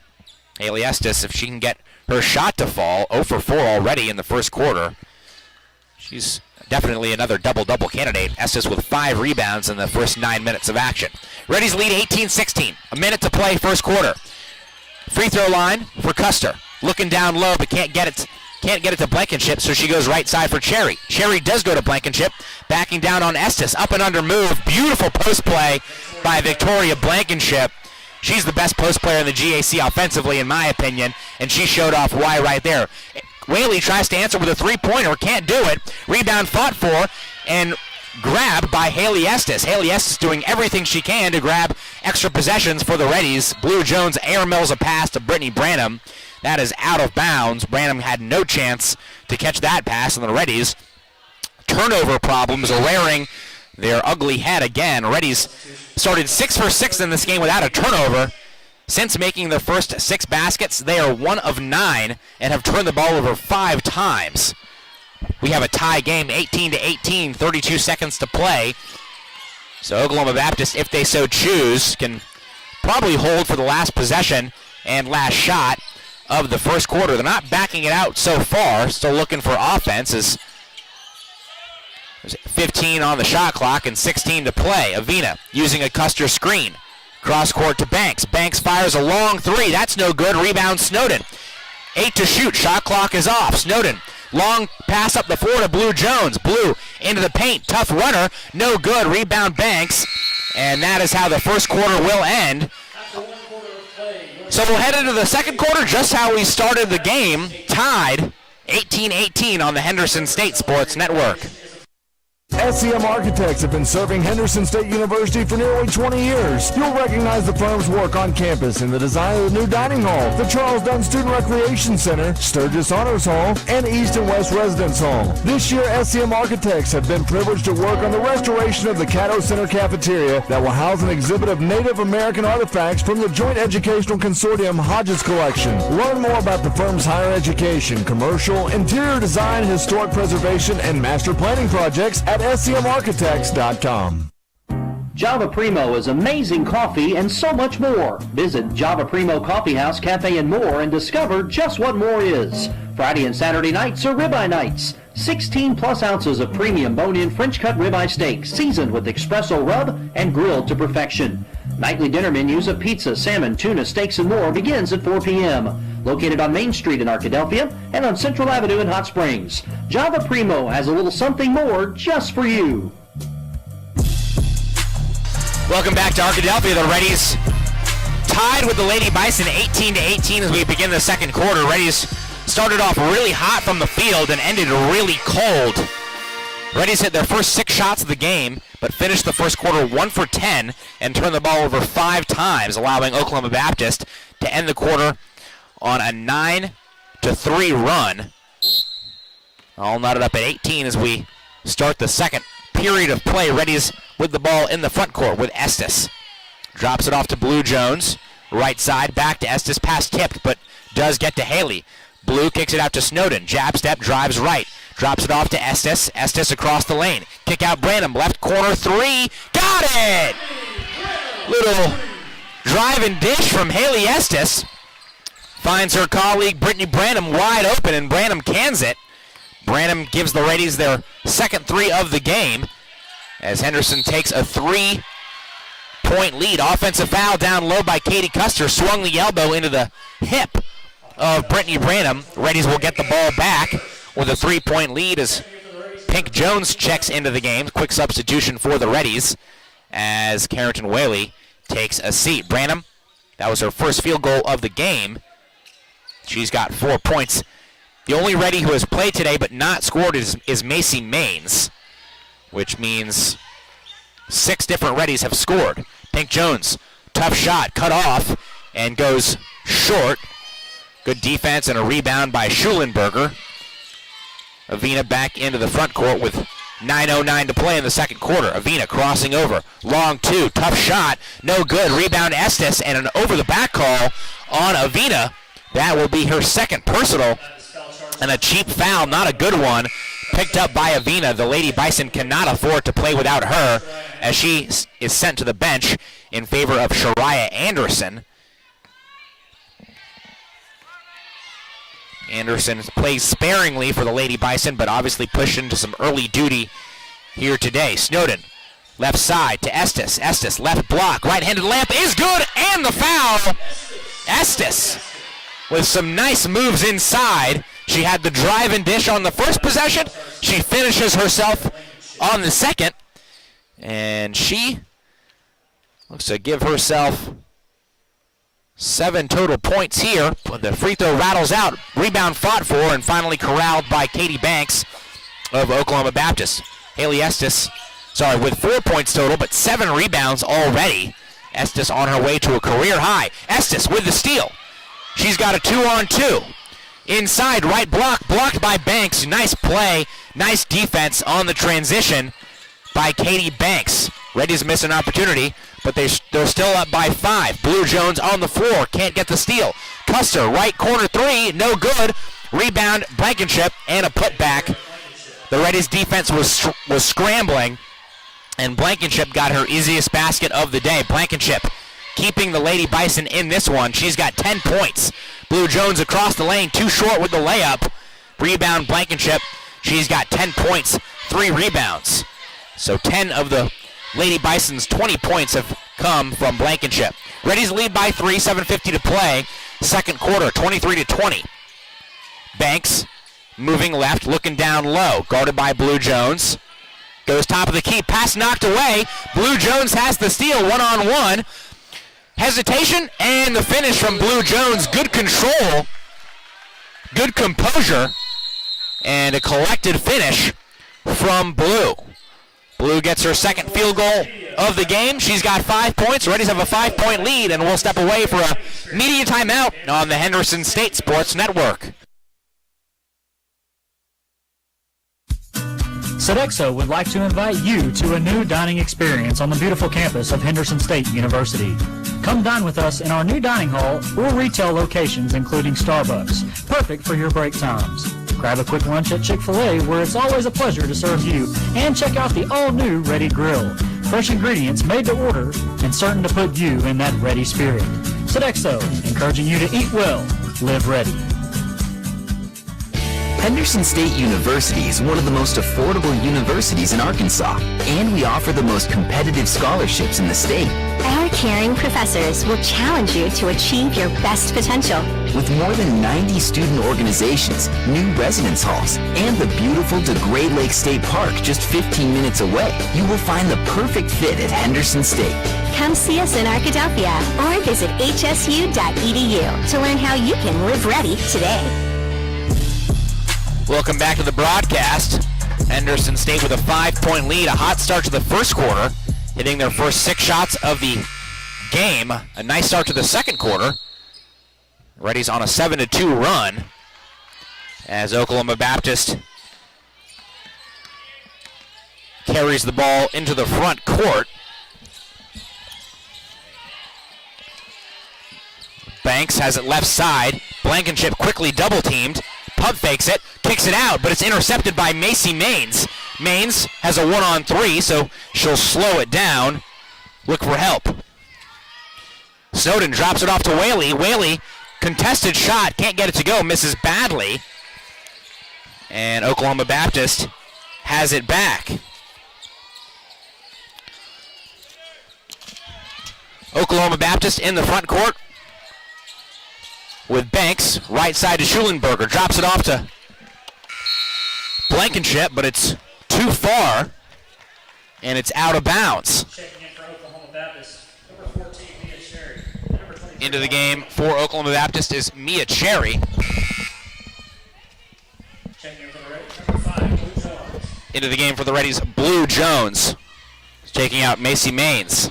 Haley Estes, if she can get her shot to fall, 0 for 4 already in the first quarter. She's definitely another double-double candidate. Estes with 5 rebounds in the first 9 minutes of action. Reddies lead 18-16. A minute to play first quarter. Free throw line for Custer. Looking down low, but can't get it to Blankenship, so she goes right side for Cherry. Cherry does go to Blankenship, backing down on Estes. Up and under move. Beautiful post play by Victoria Blankenship. She's the best post player in the GAC offensively, in my opinion, and she showed off why right there. Whaley tries to answer with a 3-pointer, can't do it. Rebound fought for and grabbed by Haley Estes. Haley Estes doing everything she can to grab extra possessions for the Reddies. Blue Jones air mills a pass to Brittany Branham. That is out of bounds. Branham had no chance to catch that pass, and the Reddies turnover problems are rearing their ugly head again. Reddies started 6 for 6 in this game without a turnover. Since making their first 6 baskets, they are 1 of 9 and have turned the ball over 5 times. We have a tie game, 18-18, 32 seconds to play. So Oklahoma Baptist, if they so choose, can probably hold for the last possession and last shot of the first quarter. They're not backing it out so far, still looking for offense. As there's 15 on the shot clock and 16 to play. Avina using a Custer screen. Cross court to Banks. Banks fires a long 3. That's no good. Rebound Snowden. 8 to shoot. Shot clock is off. Snowden. Long pass up the floor to Blue Jones. Blue into the paint. Tough runner. No good. Rebound Banks. And that is how the first quarter will end. So we'll head into the second quarter just how we started the game. Tied 18-18 on the Henderson State Sports Network. SCM Architects have been serving Henderson State University for nearly 20 years. You'll recognize the firm's work on campus in the design of the new dining hall, the Charles Dunn Student Recreation Center, Sturgis Honors Hall, and East and West Residence Hall. This year, SCM Architects have been privileged to work on the restoration of the Caddo Center cafeteria that will house an exhibit of Native American artifacts from the Joint Educational Consortium Hodges Collection. Learn more about the firm's higher education, commercial, interior design, historic preservation, and master planning projects at scmarchitects.com. Java Primo is amazing coffee and so much more. Visit Java Primo Coffee House, Cafe, and more and discover just what more is. Friday and Saturday nights are ribeye nights. 16 plus ounces of premium bone-in French-cut ribeye steak seasoned with espresso rub and grilled to perfection. Nightly dinner menus of pizza, salmon, tuna, steaks, and more begins at 4 p.m. Located on Main Street in Arkadelphia and on Central Avenue in Hot Springs. Java Primo has a little something more just for you. Welcome back to Arkadelphia. The Reddies tied with the Lady Bison 18-18 as we begin the second quarter. Reddies started off really hot from the field and ended really cold. Reddies hit their first 6 shots of the game, but finished the first quarter 1 for 10 and turned the ball over 5 times, allowing Oklahoma Baptist to end the quarter on a 9-3 run. All knotted up at 18 as we start the second period of play. Reddies with the ball in the front court with Estes. Drops it off to Blue Jones. Right side, back to Estes, pass tipped, but does get to Haley. Blue kicks it out to Snowden. Jab step, drives right. Drops it off to Estes. Estes across the lane. Kick out Branham. Left corner 3. Got it! Little drive and dish from Haley Estes. Finds her colleague Brittany Branham wide open, and Branham cans it. Branham gives the Reddies their second 3 of the game as Henderson takes a 3-point lead. Offensive foul down low by Katie Custer. Swung the elbow into the hip of Brittany Branham. Reddies will get the ball back with a 3-point lead as Pink Jones checks into the game. Quick substitution for the Reddies as Carrington Whaley takes a seat. Branham, that was her first field goal of the game. She's got 4 points. The only Reddie who has played today but not scored is Macy Maines, which means 6 different Reddies have scored. Pink Jones, tough shot, cut off, and goes short. Good defense and a rebound by Schulenberger. Avina back into the front court with 9:09 to play in the second quarter. Avina crossing over. Long 2, tough shot, no good. Rebound Estes and an over-the-back call on Avina. That will be her second personal. And a cheap foul, not a good one, picked up by Avina. The Lady Bison cannot afford to play without her as she is sent to the bench in favor of Shariah Anderson. Anderson plays sparingly for the Lady Bison, but obviously pushed into some early duty here today. Snowden, left side to Estes. Estes, left block, right-handed layup is good, and the foul. Estes with some nice moves inside. She had the drive and dish on the first possession. She finishes herself on the second, and she looks to give herself 7 total points here. The free throw rattles out. Rebound fought for and finally corralled by Katie Banks of Oklahoma Baptist. Haley Estes, with 4 points total, but 7 rebounds already. Estes on her way to a career high. Estes with the steal. She's got a 2-on-2. Inside, right block, blocked by Banks. Nice play, nice defense on the transition by Katie Banks. Reddies miss an opportunity, but they're still up by 5. Blue Jones on the floor, can't get the steal. Custer, right corner 3, no good. Rebound, Blankenship, and a putback. The Reddies defense was scrambling, and Blankenship got her easiest basket of the day. Blankenship keeping the Lady Bison in this one. She's got 10 points. Blue Jones across the lane, too short with the layup. Rebound, Blankenship. She's got 10 points, 3 rebounds. So 10 of the Lady Bison's 20 points have come from Blankenship. Reddies lead by 3, 7:50 to play. Second quarter, 23-20. Banks moving left, looking down low, guarded by Blue Jones. Goes top of the key, pass knocked away. Blue Jones has the steal, 1-on-1. Hesitation, and the finish from Blue Jones. Good control, good composure, and a collected finish from Blue. Blue gets her second field goal of the game. She's got 5 points. Reddies have a 5-point lead, and we'll step away for a media timeout on the Henderson State Sports Network. Sodexo would like to invite you to a new dining experience on the beautiful campus of Henderson State University. Come dine with us in our new dining hall or retail locations, including Starbucks, perfect for your break times. Grab a quick lunch at Chick-fil-A, where it's always a pleasure to serve you, and check out the all-new Ready Grill. Fresh ingredients made to order and certain to put you in that ready spirit. Sodexo, encouraging you to eat well, live ready. Henderson State University is one of the most affordable universities in Arkansas, and we offer the most competitive scholarships in the state. Our caring professors will challenge you to achieve your best potential. With more than 90 student organizations, new residence halls, and the beautiful DeGray Lake State Park just 15 minutes away, you will find the perfect fit at Henderson State. Come see us in Arkadelphia or visit hsu.edu to learn how you can live ready today. Welcome back to the broadcast. Henderson State with a 5-point lead, a hot start to the first quarter, hitting their first 6 shots of the game. A nice start to the second quarter. Reddies on a 7-2 run as Oklahoma Baptist carries the ball into the front court. Banks has it left side. Blankenship quickly double-teamed. Pub fakes it, kicks it out, but it's intercepted by Macy Maines. Maines has a 1-on-3, so she'll slow it down. Look for help. Snowden drops it off to Whaley. Whaley, contested shot, can't get it to go, misses badly. And Oklahoma Baptist has it back. Oklahoma Baptist in the front court with Banks, right side to Schulenberger, drops it off to Blankenship, but it's too far, and it's out of bounds. Into the game for Oklahoma Baptist is Mia Cherry. Into the game for the Reddies, Blue Jones, taking out Macy Maines.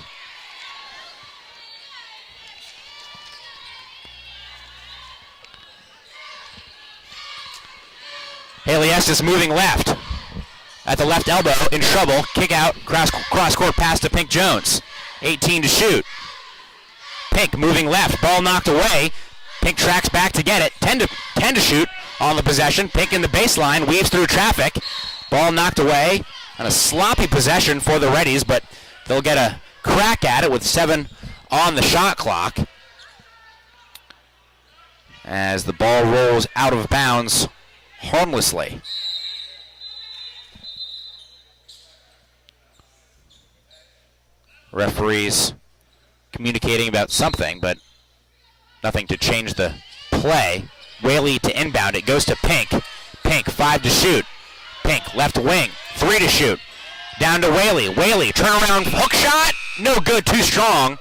Haley Estes moving left. At the left elbow, in trouble. Kick out, cross-court pass to Pink Jones. 18 to shoot. Pink moving left, ball knocked away. Pink tracks back to get it. 10 to shoot on the possession. Pink in the baseline, weaves through traffic. Ball knocked away. And a sloppy possession for the Reddies, but they'll get a crack at it with 7 on the shot clock. As the ball rolls out of bounds harmlessly. Referees communicating about something, but nothing to change the play. Whaley to inbound. It goes to Pink. Pink, 5 to shoot. Pink, left wing, 3 to shoot. Down to Whaley. Whaley, turnaround, hook shot. No good, too strong.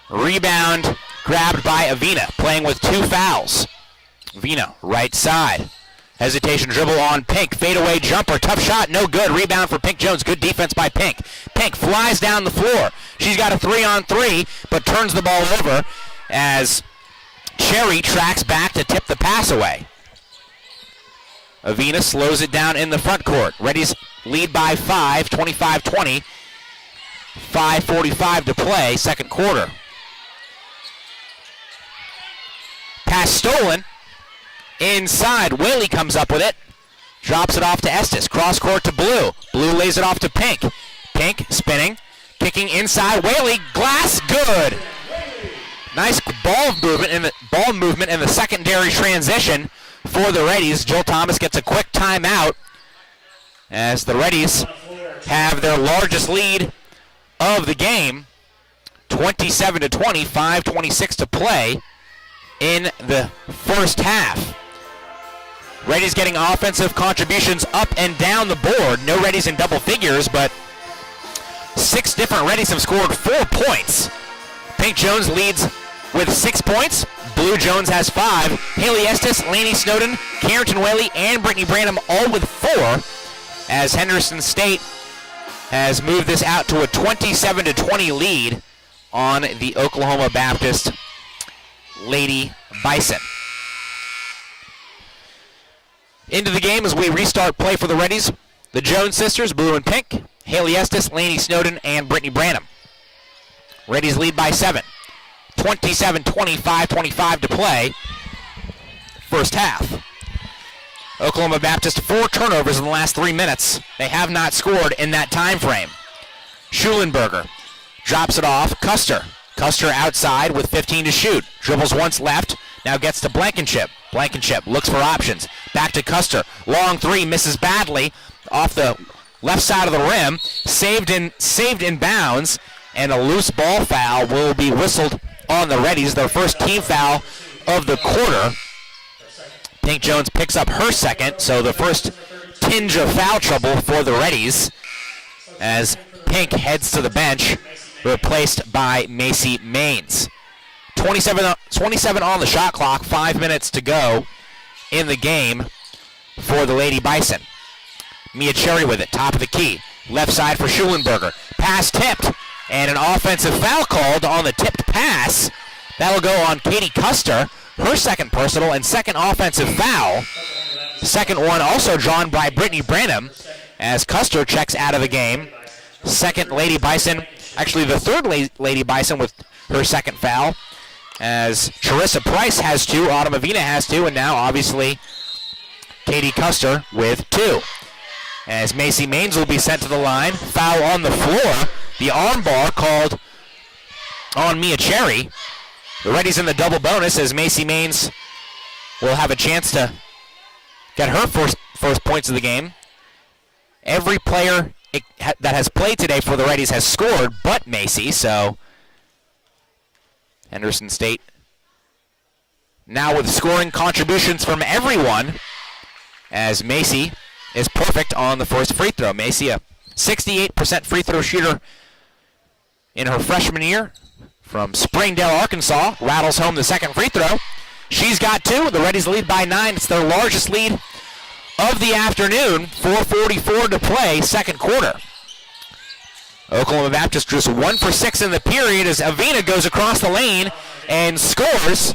Rebound grabbed by Avina, playing with 2 fouls. Avina, right side. Hesitation dribble on Pink. Fadeaway jumper. Tough shot. No good. Rebound for Pink Jones. Good defense by Pink. Pink flies down the floor. She's got a 3-on-3, but turns the ball over as Cherry tracks back to tip the pass away. Avina slows it down in the front court. Reddies lead by 5, 25-20. 5:45 to play, second quarter. Pass stolen. Inside, Whaley comes up with it. Drops it off to Estes. Cross court to Blue. Blue lays it off to Pink. Pink spinning. Kicking inside. Whaley, glass, good. Nice ball movement in the secondary transition for the Reddies. Jill Thomas gets a quick timeout as the Reddies have their largest lead of the game. 27-20, 5:26 to play in the first half. Reddies getting offensive contributions up and down the board. No Reddies in double figures, but 6 different Reddies have scored 4 points. Pink Jones leads with 6 points. Blue Jones has 5. Haley Estes, Laney Snowden, Carrington Whaley, and Brittany Branham all with 4. As Henderson State has moved this out to a 27-20 lead on the Oklahoma Baptist Lady Bison. Into the game as we restart play for the Reddies. The Jones sisters, blue and pink, Haley Estes, Lainey Snowden, and Brittany Branham. Reddies lead by 7. 27-25 to play. First half. Oklahoma Baptist 4 turnovers in the last 3 minutes. They have not scored in that time frame. Schulenberger drops it off. Custer outside with 15 to shoot. Dribbles once left. Now gets to Blankenship. Blankenship looks for options. Back to Custer. Long 3 misses badly off the left side of the rim. Saved in bounds. And a loose ball foul will be whistled on the Reddies. Their first team foul of the quarter. Pink Jones picks up her second, so the first tinge of foul trouble for the Reddies as Pink heads to the bench, replaced by Macy Maines. 27 on the shot clock, 5 minutes to go in the game for the Lady Bison. Mia Cherry with it, top of the key. Left side for Schulenberger. Pass tipped, and an offensive foul called on the tipped pass. That'll go on Katie Custer, her second personal and second offensive foul. Second one also drawn by Brittany Branham as Custer checks out of the game. Second Lady Bison, actually the third Lady Bison with her second foul, as Charissa Price has 2, Autumn Avina has 2, and now obviously Katie Custer with 2. As Macy Maines will be sent to the line. Foul on the floor. The arm bar called on Mia Cherry. The Reddies in the double bonus as Macy Maines will have a chance to get her first points of the game. Every player that has played today for the Reddies has scored but Macy, so Henderson State now with scoring contributions from everyone as Macy is perfect on the first free throw. Macy, a 68% free throw shooter in her freshman year from Springdale, Arkansas, rattles home the second free throw. She's got 2. The Reddies lead by 9. It's their largest lead of the afternoon. 4:44 to play, second quarter. Oklahoma Baptist just 1 for 6 in the period as Avina goes across the lane and scores.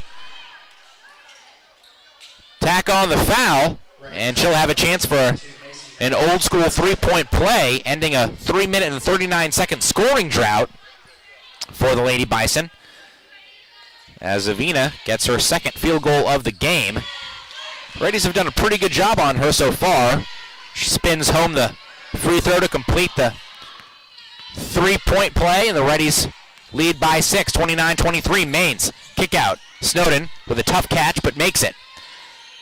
Tack on the foul, and she'll have a chance for an old school 3-point play, ending a 3-minute and 39-second scoring drought for the Lady Bison, as Avina gets her second field goal of the game. Reddies have done a pretty good job on her so far. She spins home the free throw to complete the 3-point play, and the Reddies lead by 6, 29-23. Maines, kick out. Snowden with a tough catch, but makes it.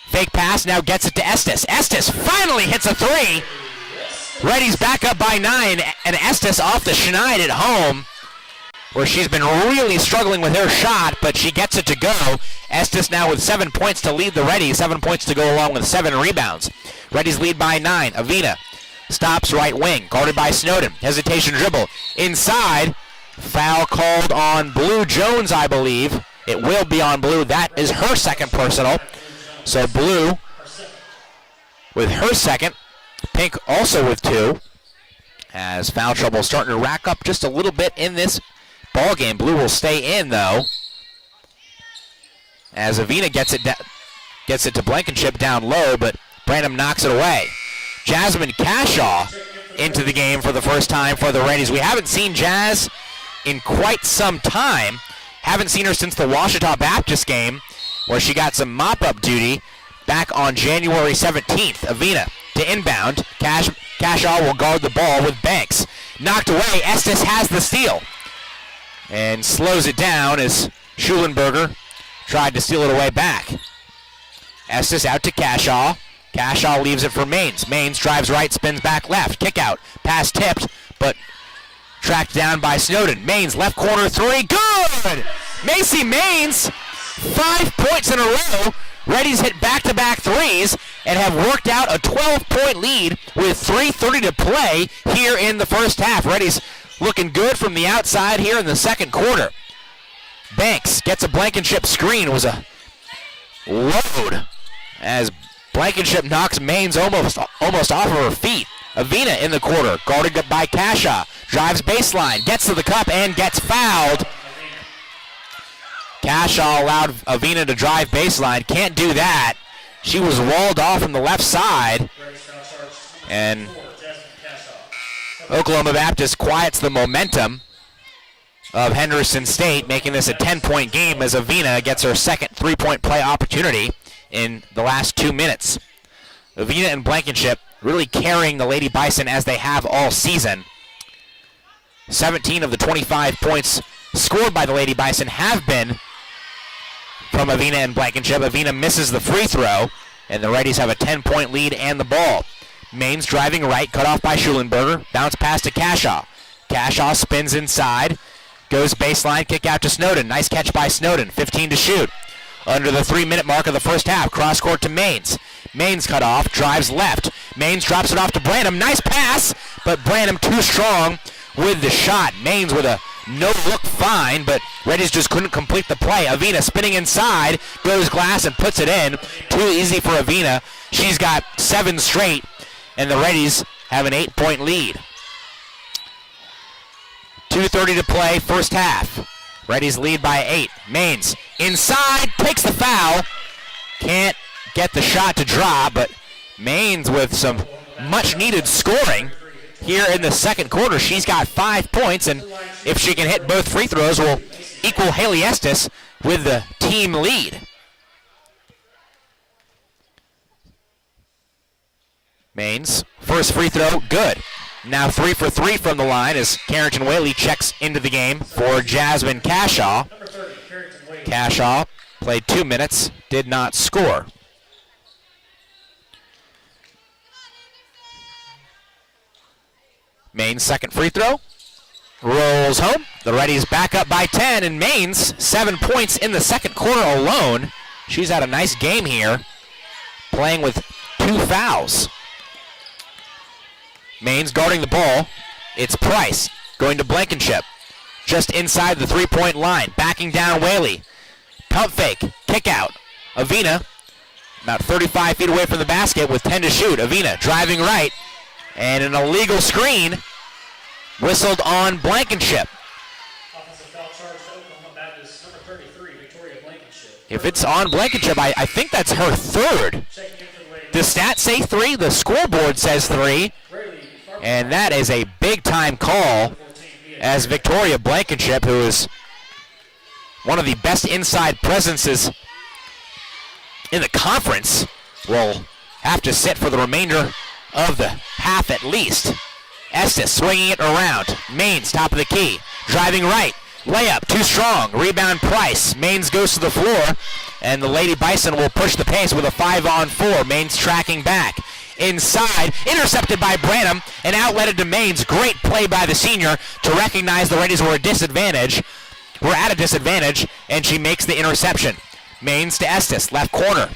Fake pass, now gets it to Estes. Estes finally hits a 3. Reddies back up by 9, and Estes off the schneid at home, where she's been really struggling with her shot, but she gets it to go. Estes now with 7 points to lead the Reddies, 7 points to go along with 7 rebounds. Reddies lead by 9. Avina stops right wing, guarded by Snowden. Hesitation dribble. Inside, foul called on Blue Jones, I believe. It will be on Blue. That is her second personal. So Blue with her second. Pink also with 2. As foul trouble starting to rack up just a little bit in this ball game. Blue will stay in, though, as Avina gets it to Blankenship down low, but Branham knocks it away. Jasmine Cashaw into the game for the first time for the Reddies. We haven't seen Jazz in quite some time. Haven't seen her since the Ouachita Baptist game, where she got some mop-up duty back on January 17th. Avina to inbound. Cashaw will guard the ball with Banks. Knocked away. Estes has the steal and slows it down as Schulenberger tried to steal it away back. Estes out to Cashaw. Cashaw leaves it for Maines. Maines drives right, spins back left. Kick out. Pass tipped, but tracked down by Snowden. Maines left corner 3. Good! Macy Maines, 5 points in a row. Reddies hit back-to-back threes and have worked out a 12-point lead with 3:30 to play here in the first half. Reddies looking good from the outside here in the second quarter. Banks gets a Blankenship screen. It was a load as Blankenship knocks Maines almost off of her feet. Avina in the quarter, guarded by Kasha. Drives baseline, gets to the cup, and gets fouled. Kasha allowed Avina to drive baseline. Can't do that. She was walled off from the left side. And Oklahoma Baptist quiets the momentum of Henderson State, making this a 10-point game as Avina gets her second three-point play opportunity in the last 2 minutes. Avina and Blankenship really carrying the Lady Bison as they have all season. 17 of the 25 points scored by the Lady Bison have been from Avina and Blankenship. Avina misses the free throw, and the Reddies have a 10-point lead and the ball. Maines driving right, cut off by Schulenberger. Bounce pass to Kashaw. Kashaw spins inside, goes baseline, kick out to Snowden. Nice catch by Snowden, 15 to shoot. Under the 3-minute mark of the first half, cross court to Maines. Maines cut off, drives left. Maines drops it off to Branham. Nice pass, but Branham too strong with the shot. Maines with a no-look fine, but Reddies just couldn't complete the play. Avina spinning inside, goes glass and puts it in. Too easy for Avina. She's got 7 straight, and the Reddies have an 8-point lead. 2:30 to play, first half. Reddies lead by 8. Maines inside, takes the foul. Can't get the shot to drop, but Maines with some much-needed scoring here in the second quarter. She's got 5 points, and if she can hit both free throws, will equal Haley Estes with the team lead. Maines, first free throw, good. Now 3 for 3 from the line as Carrington Whaley checks into the game for Jasmine Kashaw. Kashaw played 2 minutes, did not score. Maines' second free throw, rolls home. The Reddies back up by 10, and Maines 7 points in the second quarter alone. She's had a nice game here, playing with 2 fouls. Maines guarding the ball. It's Price going to Blankenship. Just inside the 3-point line. Backing down Whaley. Pump fake. Kick out. Avina about 35 feet away from the basket with 10 to shoot. Avina driving right. And an illegal screen whistled on Blankenship. If it's on Blankenship, I think that's her third. The stats say 3. The scoreboard says 3. And that is a big-time call as Victoria Blankenship, who is one of the best inside presences in the conference, will have to sit for the remainder of the half at least. Estes swinging it around. Maines, top of the key. Driving right. Layup, too strong. Rebound Price. Maines goes to the floor, and the Lady Bison will push the pace with a 5-on-4. Maines tracking back. Inside, intercepted by Branham, and outletted to Maines. Great play by the senior to recognize the Reddies were at a disadvantage, and she makes the interception. Maines to Estes, left corner.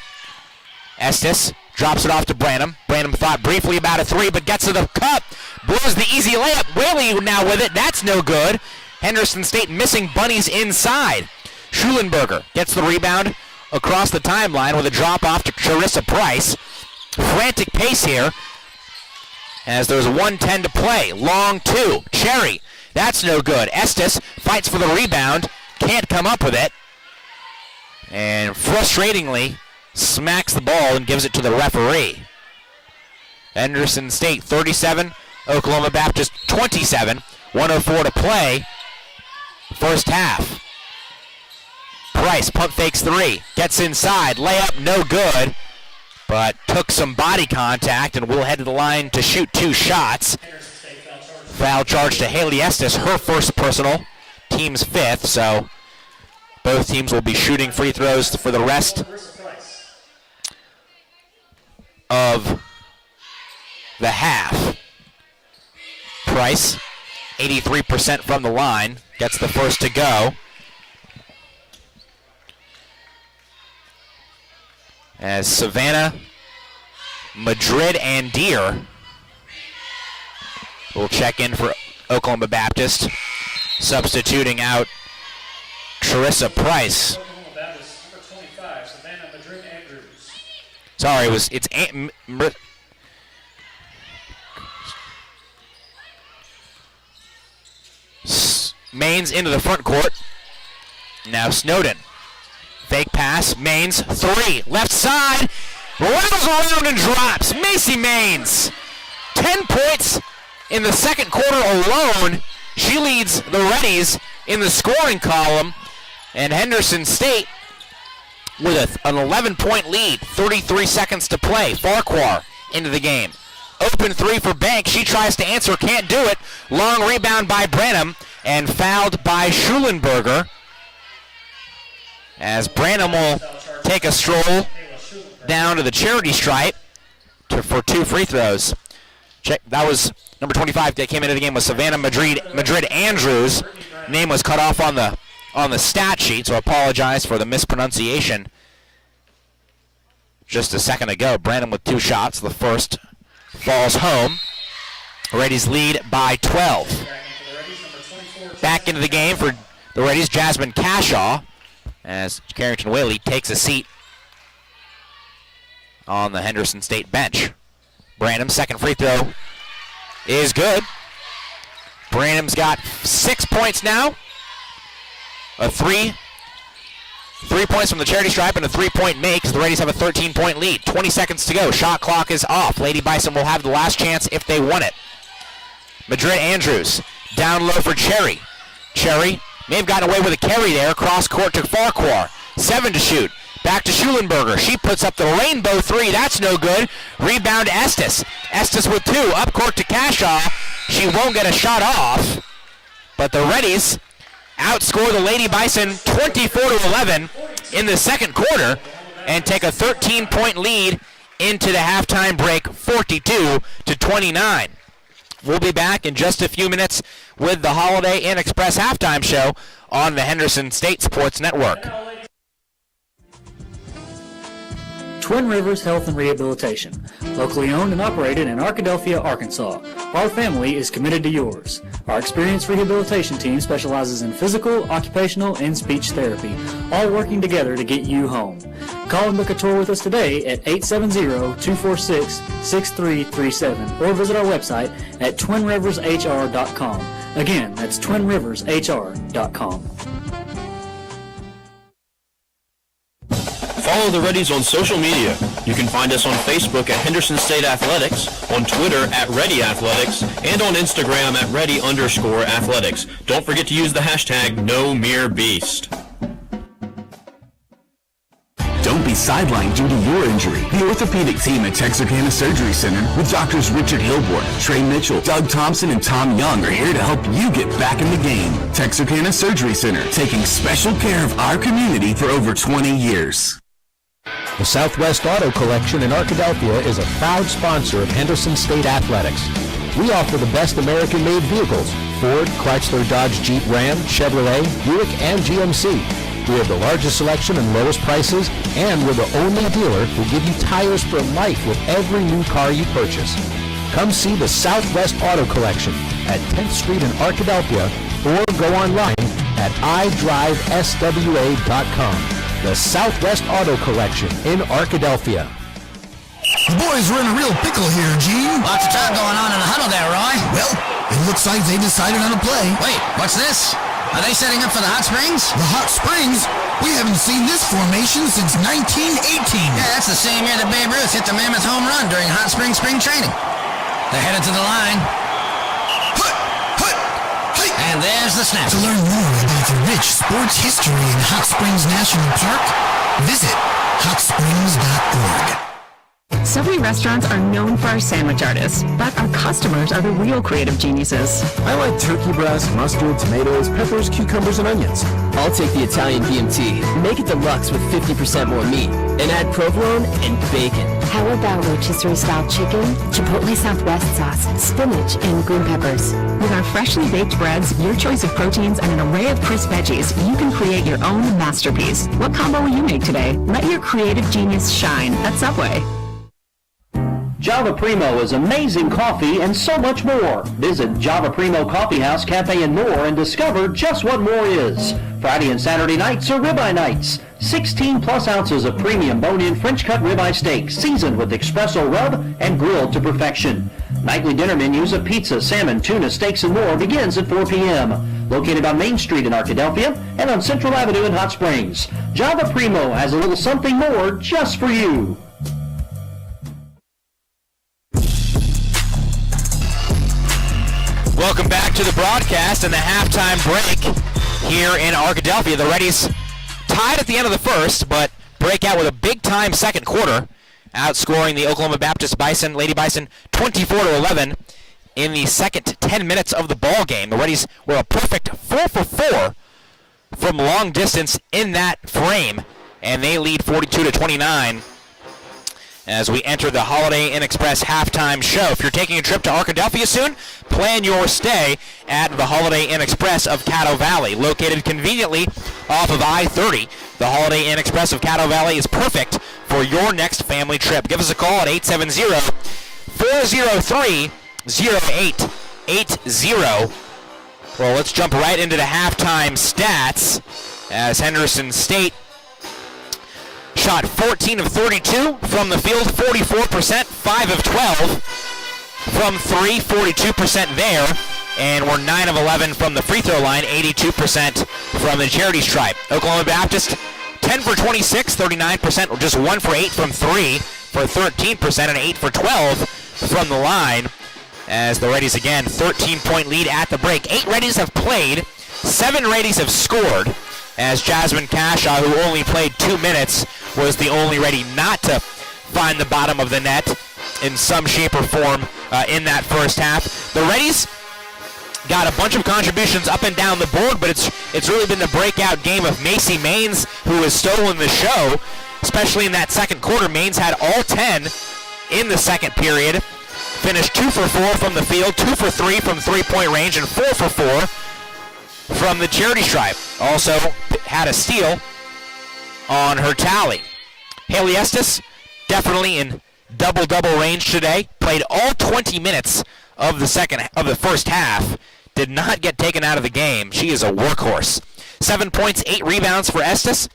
Estes drops it off to Branham. Branham thought briefly about a 3, but gets to the cup. Blows the easy layup. Whaley now with it. That's no good. Henderson State missing bunnies inside. Schulenberger gets the rebound across the timeline with a drop off to Charissa Price. Frantic pace here as there's 1:10 to play. Long 2. Cherry. That's no good. Estes fights for the rebound. Can't come up with it. And frustratingly smacks the ball and gives it to the referee. Henderson State 37. Oklahoma Baptist 27. 1:04 to play. First half. Price pump fakes 3. Gets inside. Layup no good. But took some body contact and will head to the line to shoot 2 shots. Foul charge to Haley Estes, her first personal, team's 5th, so both teams will be shooting free throws for the rest of the half. Price, 83% from the line, gets the first to go. As Savannah, Madrid, and Deere will check in for Oklahoma Baptist, substituting out Charissa Price. Sorry, Maines into the front court. Now Snowden. Fake pass. Maines, 3. Left side. Rattles around and drops. Macy Maines. 10 points in the second quarter alone. She leads the Reddies in the scoring column. And Henderson State with an 11-point lead. 33 seconds to play. Farquhar into the game. Open 3 for Banks. She tries to answer. Can't do it. Long rebound by Branham. And fouled by Schulenberger. As Branham will take a stroll down to the charity stripe for 2 free throws. That was number 25 that came into the game was Savannah Madrid Andrews. Name was cut off on the stat sheet, so I apologize for the mispronunciation just a second ago. Branham with 2 shots. The first falls home. Reddies lead by 12. Back into the game for the Reddies, Jasmine Cashaw, as Carrington Whaley takes a seat on the Henderson State bench. Branham's second free throw is good. Branham's got 6 points now. A 3 points from the charity stripe and a 3-point make. The Reddies have a 13-point lead. 20 seconds to go. Shot clock is off. Lady Bison will have the last chance if they want it. Madrid Andrews down low for Cherry. Cherry may have gotten away with a carry there. Cross court to Farquhar. 7 to shoot. Back to Schulenberger. She puts up the rainbow 3. That's no good. Rebound Estes. Estes with 2. Up court to Cashaw. She won't get a shot off. But the Reddies outscore the Lady Bison 24-11 in the second quarter and take a 13-point lead into the halftime break, 42-29. We'll be back in just a few minutes with the Holiday Inn Express halftime show on the Henderson State Sports Network. Twin Rivers Health and Rehabilitation, locally owned and operated in Arkadelphia, Arkansas. Our family is committed to yours. Our experienced rehabilitation team specializes in physical, occupational, and speech therapy, all working together to get you home. Call and book a tour with us today at 870-246-6337 or visit our website at twinrivershr.com. Again, that's twinrivershr.com. Follow the Reddies on social media. You can find us on Facebook at Henderson State Athletics, on Twitter at Reddy Athletics, and on Instagram at Reddy_Athletics. Don't forget to use the hashtag #NoMereBeast. Don't be sidelined due to your injury. The orthopedic team at Texarkana Surgery Center with doctors Richard Hilborn, Trey Mitchell, Doug Thompson, and Tom Young are here to help you get back in the game. Texarkana Surgery Center, taking special care of our community for over 20 years. The Southwest Auto Collection in Arkadelphia is a proud sponsor of Henderson State Athletics. We offer the best American-made vehicles: Ford, Chrysler, Dodge, Jeep, Ram, Chevrolet, Buick, and GMC. We have the largest selection and lowest prices, and we're the only dealer who give you tires for life with every new car you purchase. Come see the Southwest Auto Collection at 10th Street in Arkadelphia or go online at idriveswa.com. The Southwest Auto Collection in Arkadelphia. The boys are in a real pickle here, Gene. Lots of talk going on in the huddle there, Roy. Well, it looks like they decided on a play. Wait, what's this? Are they setting up for the Hot Springs? The Hot Springs? We haven't seen this formation since 1918. Yeah, that's the same year that Babe Ruth hit the mammoth home run during Hot Springs spring training. They're headed to the line. And there's the snap. To learn more about the rich sports history in Hot Springs National Park, visit hotsprings.org. Subway restaurants are known for our sandwich artists, but our customers are the real creative geniuses. I like turkey breast, mustard, tomatoes, peppers, cucumbers, and onions. I'll take the Italian BMT. Make it deluxe with 50% more meat. And add provolone and bacon. How about rotisserie-style chicken, Chipotle Southwest sauce, spinach, and green peppers? With our freshly baked breads, your choice of proteins, and an array of crisp veggies, you can create your own masterpiece. What combo will you make today? Let your creative genius shine at Subway. Java Primo is amazing coffee and so much more. Visit Java Primo Coffee House, Cafe, and more and discover just what more is. Friday and Saturday nights are ribeye nights. 16 plus ounces of premium bone-in French-cut ribeye steak seasoned with espresso rub and grilled to perfection. Nightly dinner menus of pizza, salmon, tuna, steaks, and more begins at 4 p.m. located on Main Street in Arkadelphia and on Central Avenue in Hot Springs. Java Primo has a little something more just for you. Welcome back to the broadcast and the halftime break here in Arkadelphia. The Reddies tied at the end of the first, but break out with a big-time second quarter, outscoring the Oklahoma Baptist Lady Bison 24-11 in the second 10 minutes of the ball game. The Reddies were a perfect 4 for 4 from long distance in that frame, and they lead 42-29 as we enter the Holiday Inn Express halftime show. If you're taking a trip to Arkadelphia soon, plan your stay at the Holiday Inn Express of Caddo Valley. Located conveniently off of I-30, the Holiday Inn Express of Caddo Valley is perfect for your next family trip. Give us a call at 870-403-0880. Well, let's jump right into the halftime stats as Henderson State shot 14 of 32 from the field, 44%, 5 of 12 from 3, 42% there, and we're 9 of 11 from the free throw line, 82% from the charity stripe. Oklahoma Baptist, 10 for 26, 39%, or just 1 for 8 from 3 for 13%, and 8 for 12 from the line. As the Reddies, again, 13-point lead at the break. 8 Reddies have played, 7 Reddies have scored, as Jasmine Cashaw, who only played 2 minutes, was the only Reddie not to find the bottom of the net in some shape or form in that first half. The Reddies got a bunch of contributions up and down the board, but it's really been the breakout game of Macy Maines, who has stolen the show, especially in that second quarter. Maines had all 10 in the second period, finished 2 for 4 from the field, 2 for 3 from three-point range, and 4 for 4 from the charity stripe. Also had a steal on her tally. Haley Estes, definitely in double-double range today. Played all 20 minutes of the first half. Did not get taken out of the game. She is a workhorse. 7 points, 8 rebounds for Estes.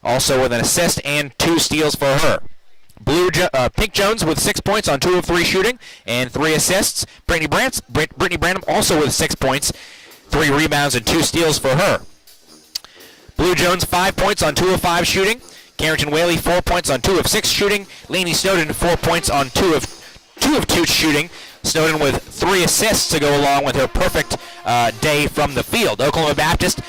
Also with an assist and 2 steals for her. Pink Jones with 6 points on 2 of 3 shooting and 3 assists. Brittany Branham also with 6 points, 3 rebounds and 2 steals for her. Blue Jones 5 points on 2 of 5 shooting. Carrington Whaley 4 points on 2 of 6 shooting. Lainey Snowden 4 points on 2 of 2 shooting. Snowden with 3 assists to go along with her perfect day from the field. Oklahoma Baptist,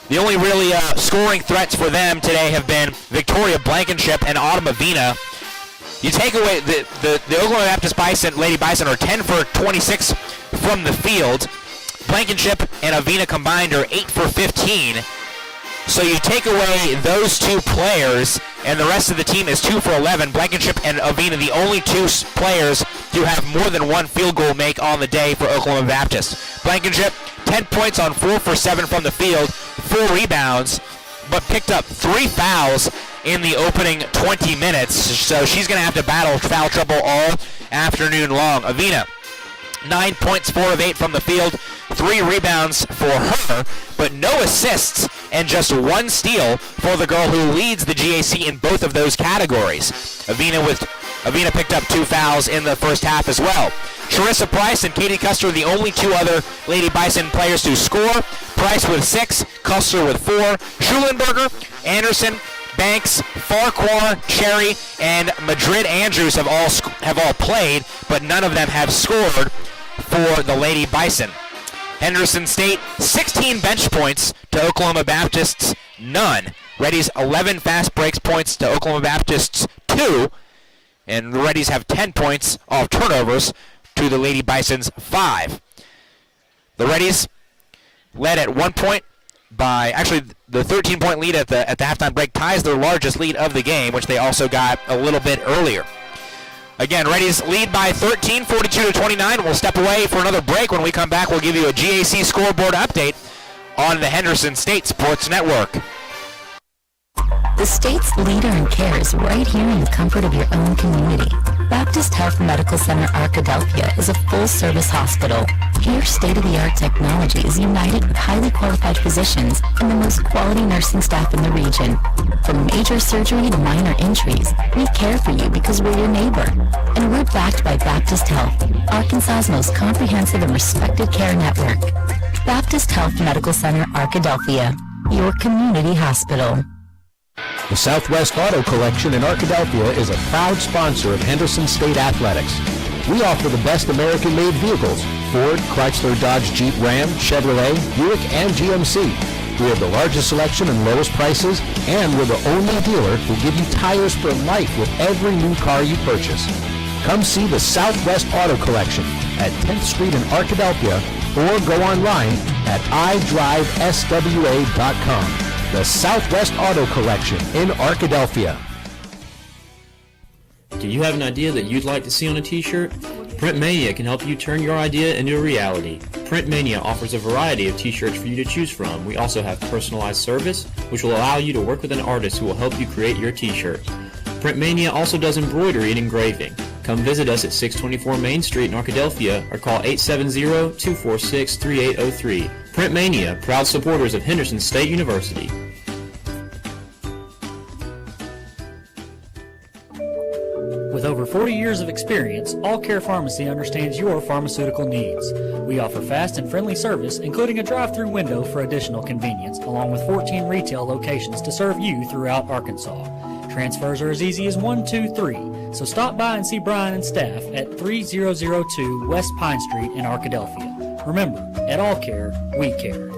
the only really scoring threats for them today have been Victoria Blankenship and Autumn Avina. You take away the Oklahoma Baptist Lady Bison are 10 for 26 from the field. Blankenship and Avina combined are 8 for 15. So you take away those 2 players, and the rest of the team is 2 for 11. Blankenship and Avina, the only 2 players to have more than 1 field goal make on the day for Oklahoma Baptist. Blankenship, 10 points on 4 for 7 from the field, 4 rebounds, but picked up 3 fouls in the opening 20 minutes. So she's going to have to battle foul trouble all afternoon long. Avina, 9 points, 4 of 8 from the field, 3 rebounds for her, but no assists and just 1 steal for the girl who leads the GAC in both of those categories. Avina picked up 2 fouls in the first half as well. Charissa Price and Katie Custer, the only 2 other Lady Bison players to score. Price with 6, Custer with 4. Schulenberger, Anderson, Banks, Farquhar, Cherry, and Madrid Andrews have all played, but none of them have scored for the Lady Bison. Henderson State, 16 bench points to Oklahoma Baptist's none. Reddies 11 fast breaks points to Oklahoma Baptist's 2. And the Reddies have 10 points off turnovers to the Lady Bison's 5. The Reddies led at 1 point by, actually the 13-point lead at the halftime break ties their largest lead of the game, which they also got a little bit earlier. Again, Reddies lead by 13, 42-29. We'll step away for another break. When we come back, we'll give you a GAC scoreboard update on the Henderson State Sports Network. The state's leader in care is right here in the comfort of your own community. Baptist Health Medical Center Arkadelphia is a full-service hospital. Here, state-of-the-art technology is united with highly qualified physicians and the most quality nursing staff in the region. From major surgery to minor injuries, we care for you because we're your neighbor. And we're backed by Baptist Health, Arkansas's most comprehensive and respected care network. Baptist Health Medical Center, Arkadelphia, your community hospital. The Southwest Auto Collection in Arkadelphia is a proud sponsor of Henderson State Athletics. We offer the best American-made vehicles: Ford, Chrysler, Dodge, Jeep, Ram, Chevrolet, Buick, and GMC. We have the largest selection and lowest prices, and we're the only dealer who give you tires for life with every new car you purchase. Come see the Southwest Auto Collection at 10th Street in Arkadelphia, or go online at idriveswa.com. The Southwest Auto Collection in Arkadelphia. Do you have an idea that you'd like to see on a t-shirt? Print Mania can help you turn your idea into a reality. Print Mania offers a variety of t-shirts for you to choose from. We also have personalized service, which will allow you to work with an artist who will help you create your t-shirt. Print Mania also does embroidery and engraving. Come visit us at 624 Main Street in Arkadelphia or call 870-246-3803. Print Mania, proud supporters of Henderson State University. With over 40 years of experience, All Care Pharmacy understands your pharmaceutical needs. We offer fast and friendly service, including a drive-through window for additional convenience, along with 14 retail locations to serve you throughout Arkansas. Transfers are as easy as 1, 2, 3, so stop by and see Brian and staff at 3002 West Pine Street in Arkadelphia. Remember, at All Care, we care.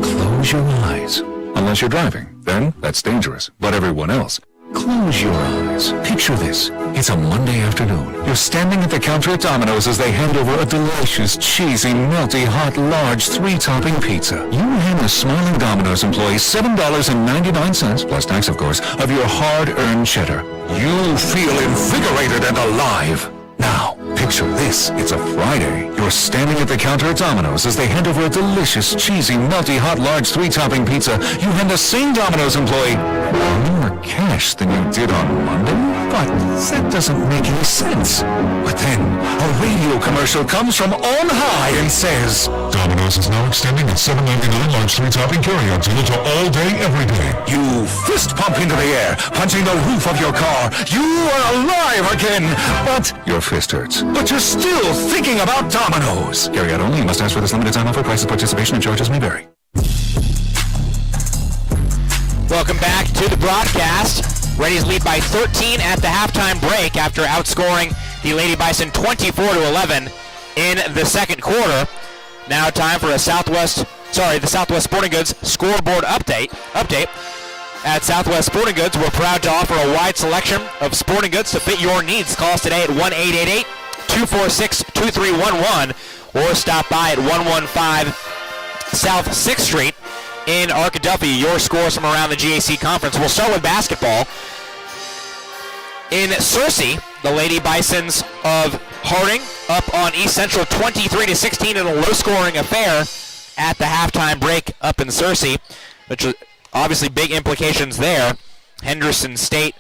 Close your eyes. Unless you're driving, then that's dangerous. But everyone else, close your eyes. Picture this. It's a Monday afternoon. You're standing at the counter at Domino's as they hand over a delicious, cheesy, melty, hot, large, 3-topping pizza. You hand the smiling Domino's employee $7.99, plus tax, of course, of your hard-earned cheddar. You feel invigorated and alive. Now, picture this. It's a Friday. You're standing at the counter at Domino's as they hand over a delicious, cheesy, melty, hot, large, 3-topping pizza. You hand the same Domino's employee more cash than you did on Monday? But that doesn't make any sense. But then, a radio commercial comes from on high and says, Domino's is now extending its $7.99 large 3-topping carry-out deal to all day, every day. You fist pump into the air, punching the roof of your car. You are alive again, but your fist hurts. But you're still thinking about Domino's. Carry out only. You must ask for this limited time offer. Prices, participation, and charges may vary. Welcome back to the broadcast. Reddies lead by 13 at the halftime break after outscoring the Lady Bison 24-11 in the second quarter. Now time for the Southwest Sporting Goods scoreboard update. At Southwest Sporting Goods, we're proud to offer a wide selection of sporting goods to fit your needs. Call us today at 1-888-246-2311 or stop by at 115 South 6th Street in Arkadelphia. Your scores from around the GAC Conference. We'll start with basketball. In Searcy, the Lady Bisons of Harding up on East Central 23-16 in a low-scoring affair at the halftime break up in Searcy, which was obviously big implications there. Henderson State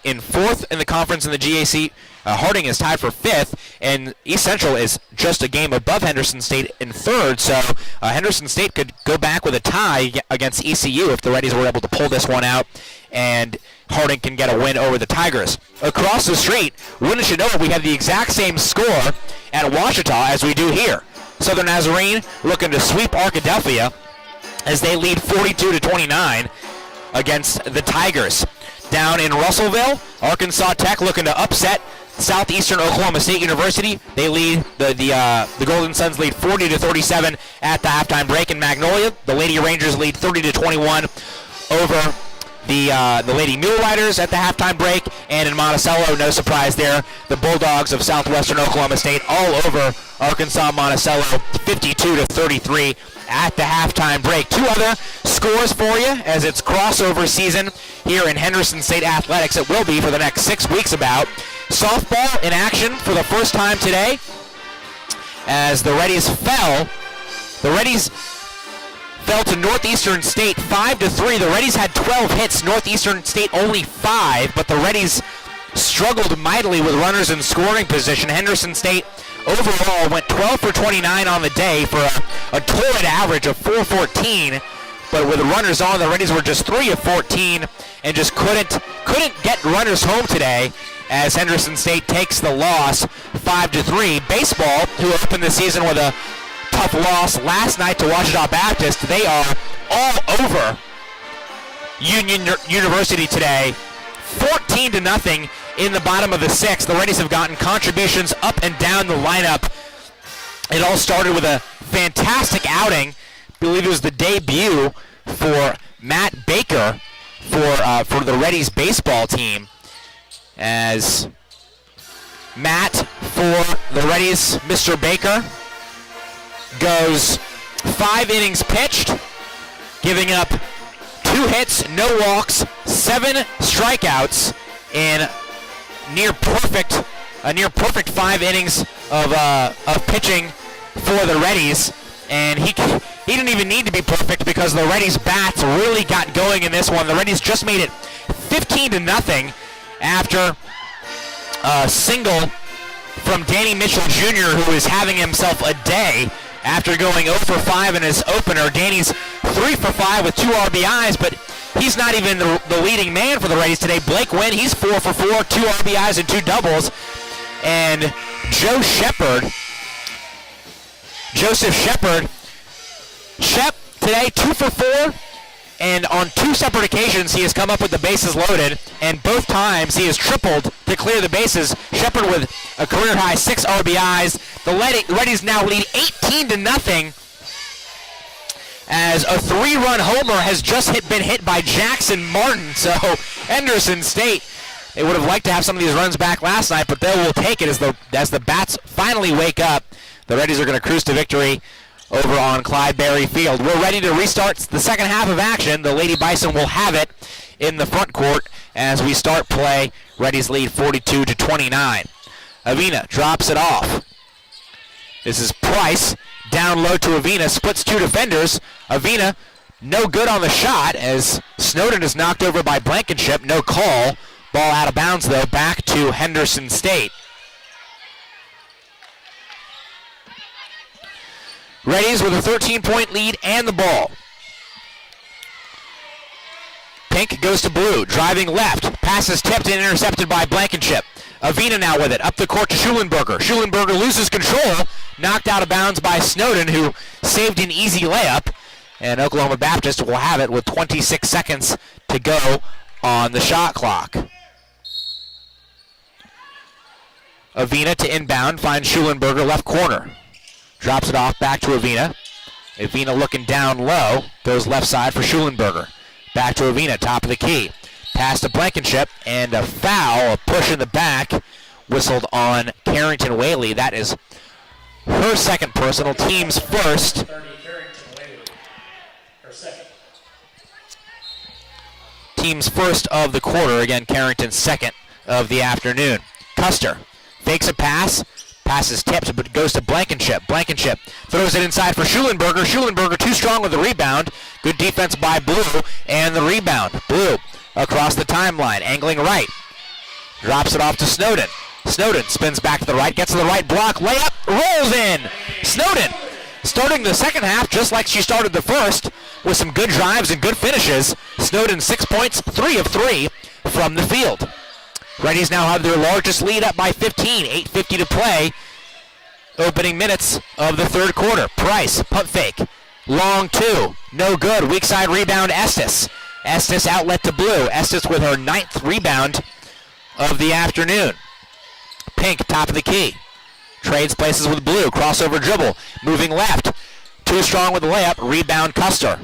in fourth in the conference in the GAC. Harding is tied for fifth, and East Central is just a game above Henderson State in third, so Henderson State could go back with a tie against ECU if the Reddies were able to pull this one out, and Harding can get a win over the Tigers. Across the street, wouldn't you know it, we have the exact same score at Ouachita as we do here. Southern Nazarene looking to sweep Arkadelphia as they lead 42-29 against the Tigers. Down in Russellville, Arkansas Tech looking to upset Southeastern Oklahoma State University. They lead the Golden Suns lead 40-37 at the halftime break. In Magnolia, the Lady Rangers lead 30-21 over the Lady Mule Riders at the halftime break. And in Monticello, no surprise there, the Bulldogs of Southwestern Oklahoma State all over Arkansas Monticello 52-33 at the halftime break. Two other scores for you as it's crossover season here in Henderson State Athletics. It will be for the next 6 weeks about. Softball in action for the first time today as the Reddies fell. The Reddies fell to Northeastern State 5-3. The Reddies had 12 hits, Northeastern State only 5, but the Reddies struggled mightily with runners in scoring position. Henderson State overall went 12 for 29 on the day for a torrid average of 414, but with runners on, the Reddies were just 3 of 14 and just couldn't get runners home today. as Henderson State takes the loss 5-3. Baseball, who opened the season with a tough loss last night to Ouachita Baptist, they are all over Union University today, 14-0 in the bottom of the sixth. The Reddies have gotten contributions up and down the lineup. It all started with a fantastic outing. I believe it was the debut for Matt Baker for the Reddies baseball team, as Matt for the Reddies, Mr. Baker, goes 5 innings pitched, giving up 2 hits, no walks, 7 strikeouts in a near perfect 5 innings of pitching for the Reddies, and he didn't even need to be perfect because the Reddies bats really got going in this one. The Reddies just made it 15-0 after a single from Danny Mitchell Jr., who is having himself a day after going 0 for 5 in his opener. Danny's 3 for 5 with 2 RBIs, but he's not even the leading man for the Reddies today. Blake Wynn, he's 4 for 4, 2 RBIs and 2 doubles. And Joseph Shepard, today 2 for 4, and on 2 separate occasions he has come up with the bases loaded, and both times he has tripled to clear the bases. Shepard with a career-high 6 RBIs. The Reddies now lead 18-0 as a 3-run homer has just been hit by Jackson Martin. So Henderson State, they would have liked to have some of these runs back last night, but they will take it as the bats finally wake up. The Reddies are going to cruise to victory over on Clyde Berry Field. We're ready to restart the second half of action. The Lady Bison will have it in the front court as we start play. Reddies lead 42-29. Avina drops it off. This is Price. Down low to Avina. Splits 2 defenders. Avina, no good on the shot as Snowden is knocked over by Blankenship. No call. Ball out of bounds, though. Back to Henderson State. Reddies with a 13-point lead and the ball. Pink goes to blue, driving left. Pass is tipped and intercepted by Blankenship. Avina now with it, up the court to Schulenberger. Schulenberger loses control, knocked out of bounds by Snowden, who saved an easy layup. And Oklahoma Baptist will have it with 26 seconds to go on the shot clock. Avina to inbound, finds Schulenberger left corner. Drops it off back to Avina. Avina looking down low, goes left side for Schulenberger. Back to Avina, top of the key. Pass to Blankenship, and a foul, a push in the back, whistled on Carrington Whaley. That is her second personal, team's first. Team's first of the quarter. Again, Carrington's second of the afternoon. Custer fakes a pass. Pass is tipped, but goes to Blankenship. Blankenship throws it inside for Schulenberger. Schulenberger too strong with the rebound. Good defense by Blue, and the rebound. Blue across the timeline, angling right. Drops it off to Snowden. Snowden spins back to the right, gets to the right block, layup, rolls in. Snowden starting the second half just like she started the first, with some good drives and good finishes. Snowden 6 points, 3 of 3 from the field. Reddies now have their largest lead up by 15, 8:50 to play. Opening minutes of the third quarter. Price, pump fake, long 2, no good. Weak side rebound, Estes. Estes outlet to Blue. Estes with her 9th rebound of the afternoon. Pink, top of the key. Trades places with Blue. Crossover dribble. Moving left. Too strong with the layup. Rebound, Custer.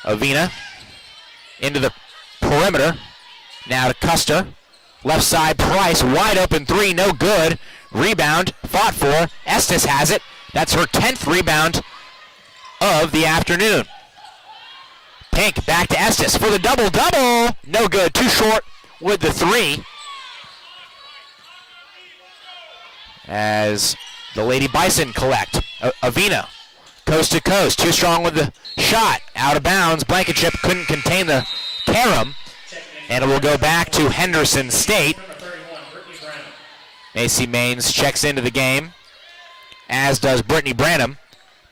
Avina into the perimeter. Now to Custer. Left side, Price. Wide open 3. No good. Rebound. Fought for. Estes has it. That's her 10th rebound of the afternoon. Pink back to Estes for the double-double. No good. Too short with the 3. As the Lady Bison collect. Avina, coast to coast. Too strong with the shot. Out of bounds. Blankenship couldn't contain the carom. And it will go back to Henderson State. Macy Maines checks into the game, as does Brittany Branham.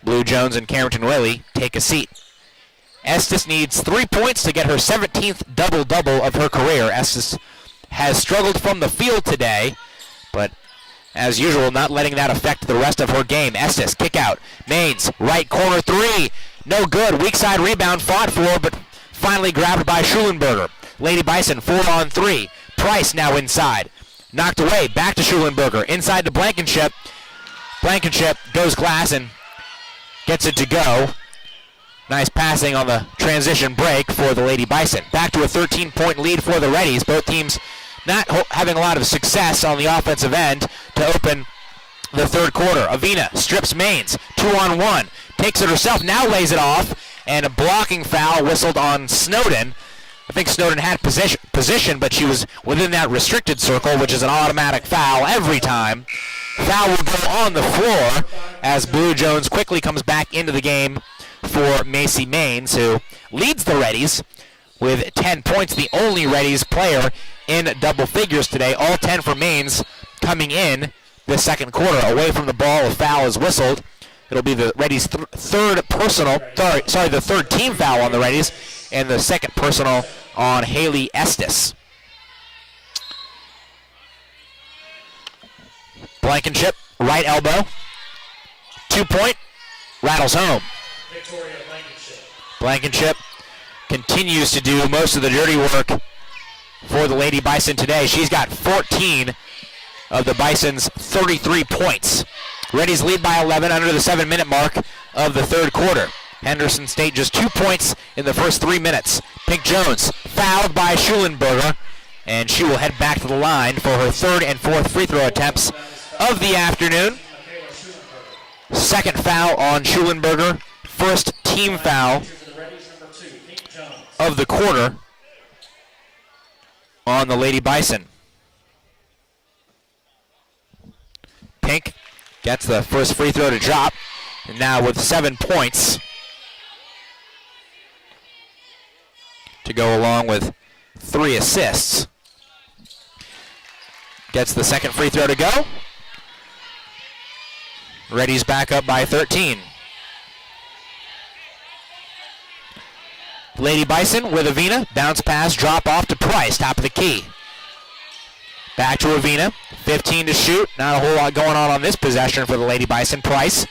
Blue Jones and Carrington Whaley take a seat. Estes needs 3 points to get her 17th double-double of her career. Estes has struggled from the field today, but as usual, not letting that affect the rest of her game. Estes, kick out. Maines, right corner three. No good. Weak side rebound fought for, but finally grabbed by Schulenberger. Lady Bison 4-on-3. Price now inside. Knocked away. Back to Schulenberger. Inside to Blankenship. Blankenship goes glass and gets it to go. Nice passing on the transition break for the Lady Bison. Back to a 13-point lead for the Reddies. Both teams not having a lot of success on the offensive end to open the third quarter. Avina strips Maines. 2-on-1. Takes it herself. Now lays it off. And a blocking foul whistled on Snowden. I think Snowden had position, but she was within that restricted circle, which is an automatic foul every time. Foul will go on the floor as Blue Jones quickly comes back into the game for Macy Maines, who leads the Reddies with 10 points, the only Reddies player in double figures today. All 10 for Maines coming in the second quarter. Away from the ball, a foul is whistled. It'll be the Reddies' the third team foul on the Reddies, and the second personal on Haley Estes. Blankenship, right elbow. 2-point, rattles home. Blankenship continues to do most of the dirty work for the Lady Bison today. She's got 14 of the Bison's 33 points. Reddies lead by 11 under the 7-minute mark of the third quarter. Henderson State just 2 points in the first 3 minutes. Pink Jones fouled by Schulenberger, and she will head back to the line for her third and fourth free throw attempts of the afternoon. Second foul on Schulenberger. First team foul of the quarter on the Lady Bison. Pink gets the first free throw to drop, and now with 7 points to go along with 3 assists. Gets the second free throw to go. Reddies back up by 13. Lady Bison with Avina. Bounce pass, drop off to Price, top of the key. Back to Avina. 15 to shoot. Not a whole lot going on this possession for the Lady Bison. Price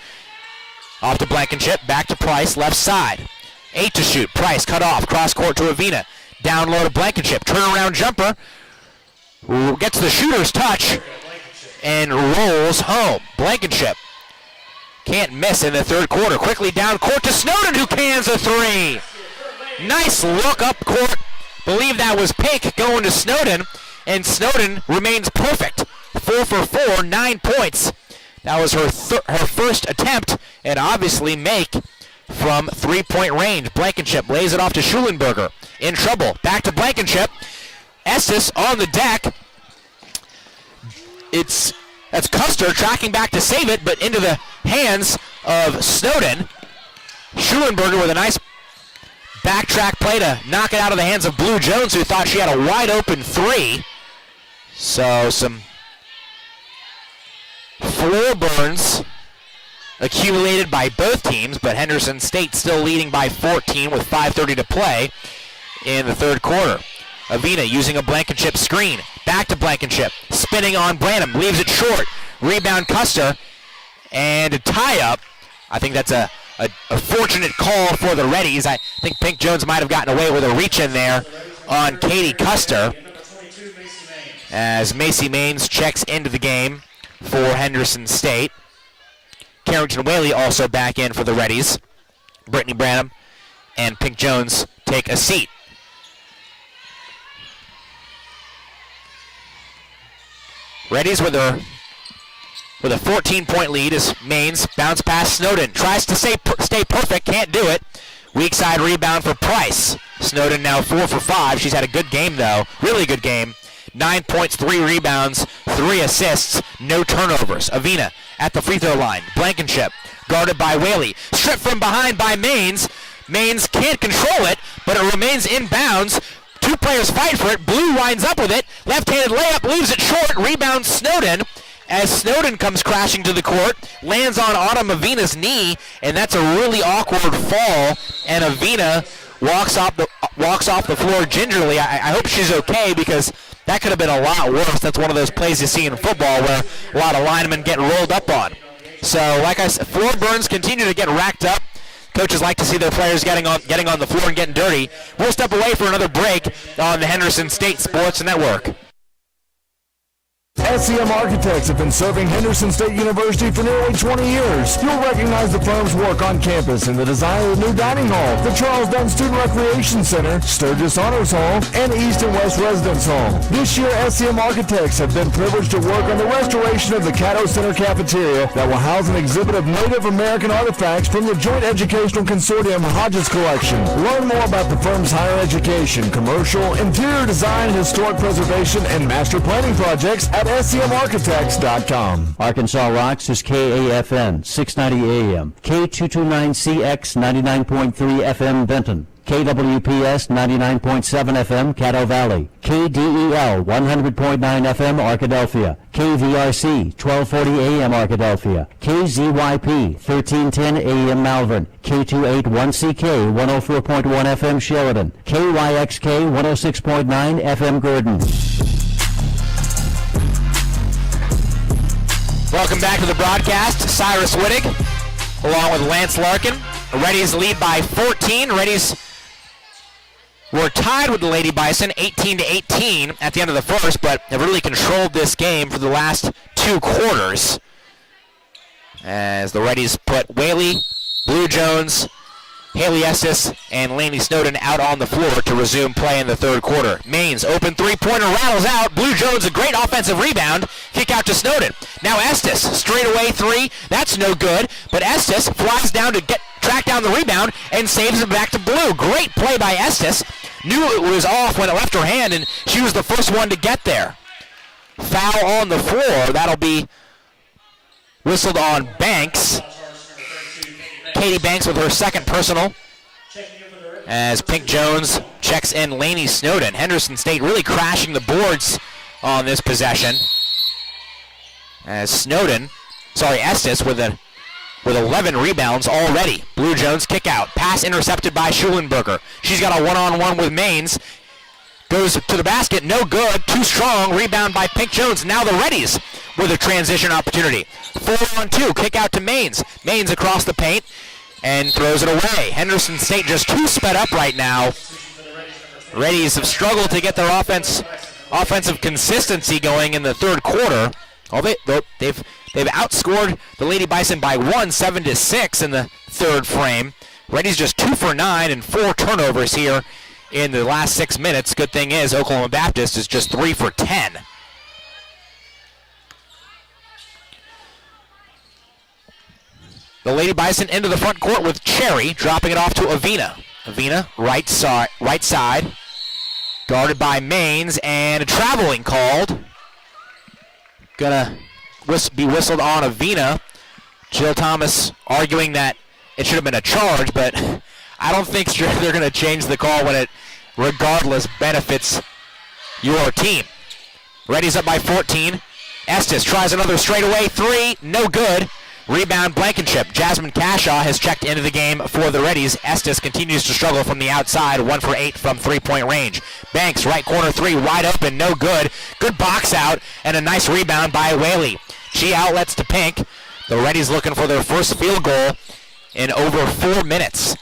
off to Blankenship. Back to Price, left side. 8 to shoot. Price cut off. Cross court to Avina. Down low to Blankenship. Turnaround jumper. Gets the shooter's touch and rolls home. Blankenship can't miss in the third quarter. Quickly down court to Snowden, who cans a three. Nice look up court. Believe that was Pink going to Snowden, and Snowden remains perfect. 4 for 4, 9 points. That was her first attempt, and obviously make from 3-point range. Blankenship lays it off to Schulenberger. In trouble. Back to Blankenship. Estes on the deck. That's Custer tracking back to save it, but into the hands of Snowden. Schulenberger with a nice backtrack play to knock it out of the hands of Blue Jones, who thought she had a wide open three. So some floor burns accumulated by both teams, but Henderson State still leading by 14 with 5:30 to play in the third quarter. Avina using a Blankenship screen. Back to Blankenship. Spinning on Branham. Leaves it short. Rebound Custer. And a tie-up. I think that's a fortunate call for the Reddies. I think Pink Jones might have gotten away with a reach in there on Katie Custer, as Macy Maines checks into the game for Henderson State. Carrington Whaley also back in for the Reddies. Brittany Branham and Pink Jones take a seat. Reddies with a 14-point lead as Maines bounce past Snowden. Tries to stay perfect, can't do it. Weak side rebound for Price. Snowden now 4 for 5. She's had a good game, though. Really good game. 9 points, 3 rebounds, 3 assists, no turnovers. Avina at the free throw line. Blankenship guarded by Whaley. Stripped from behind by Maines. Maines can't control it, but it remains in bounds. 2 players fight for it. Blue winds up with it. Left-handed layup, leaves it short. Rebounds Snowden. As Snowden comes crashing to the court, lands on Autumn Avina's knee, and that's a really awkward fall, and Avina walks off the floor gingerly. I hope she's okay, because that could have been a lot worse. That's one of those plays you see in football where a lot of linemen get rolled up on. So, like I said, floor burns continue to get racked up. Coaches like to see their players getting on the floor and getting dirty. We'll step away for another break on the Henderson State Sports Network. SEM Architects have been serving Henderson State University for nearly 20 years. You'll recognize the firm's work on campus in the design of the new dining hall, the Charles Dunn Student Recreation Center, Sturgis Honors Hall, and East and West Residence Hall. This year, SEM Architects have been privileged to work on the restoration of the Caddo Center cafeteria that will house an exhibit of Native American artifacts from the Joint Educational Consortium Hodges Collection. Learn more about the firm's higher education, commercial, interior design, historic preservation, and master planning projects at SEMArchitects.com. Arkansas Rocks is KAFN 690 AM, K229CX 99.3 FM Benton, KWPS 99.7 FM Caddo Valley, KDEL 100.9 FM Arkadelphia, KVRC 1240 AM Arkadelphia, KZYP 1310 AM Malvern, K281CK 104.1 FM Sheridan, KYXK 106.9 FM Gordon. Welcome back to the broadcast. Cyrus Wittig, along with Lance Larkin. Reddies lead by 14. Reddies were tied with the Lady Bison, 18-18 at the end of the first, but have really controlled this game for the last 2 quarters. As the Reddies put Whaley, Blue Jones, Haley Estes, and Laney Snowden out on the floor to resume play in the third quarter. Maines, open three-pointer, rattles out. Blue Jones, a great offensive rebound. Kick out to Snowden. Now Estes, straightaway 3. That's no good, but Estes flies down to track down the rebound and saves it back to Blue. Great play by Estes. Knew it was off when it left her hand, and she was the first one to get there. Foul on the floor. That'll be whistled on Banks. Katie Banks with her second personal, as Pink Jones checks in Laney Snowden. Henderson State really crashing the boards on this possession, as Estes with 11 rebounds already. Blue Jones kick out. Pass intercepted by Schulenberger. She's got a one-on-one with Maines. Goes to the basket, no good, too strong. Rebound by Pink Jones. Now the Reddies with a transition opportunity. 4-on-2, kick out to Maines. Maines across the paint and throws it away. Henderson State just too sped up right now. Reddies have struggled to get their offensive consistency going in the third quarter. They've outscored the Lady Bison by 7-6 in the third frame. Reddies just 2 for 9 and 4 turnovers here in the last 6 minutes. Good thing is Oklahoma Baptist is just 3 for 10. The Lady Bison into the front court with Cherry, dropping it off to Avina. Avina, right side, guarded by Maines, and a traveling called. Gonna be whistled on Avina. Jill Thomas arguing that it should have been a charge, but I don't think they're going to change the call when it, regardless, benefits your team. Reddies up by 14. Estes tries another straightaway 3, no good. Rebound Blankenship. Jasmine Cashaw has checked into the game for the Reddies. Estes continues to struggle from the outside, 1 for 8 from three-point range. Banks, right corner 3, wide open, no good. Good box out, and a nice rebound by Whaley. She outlets to Pink. The Reddies looking for their first field goal in over 4 minutes.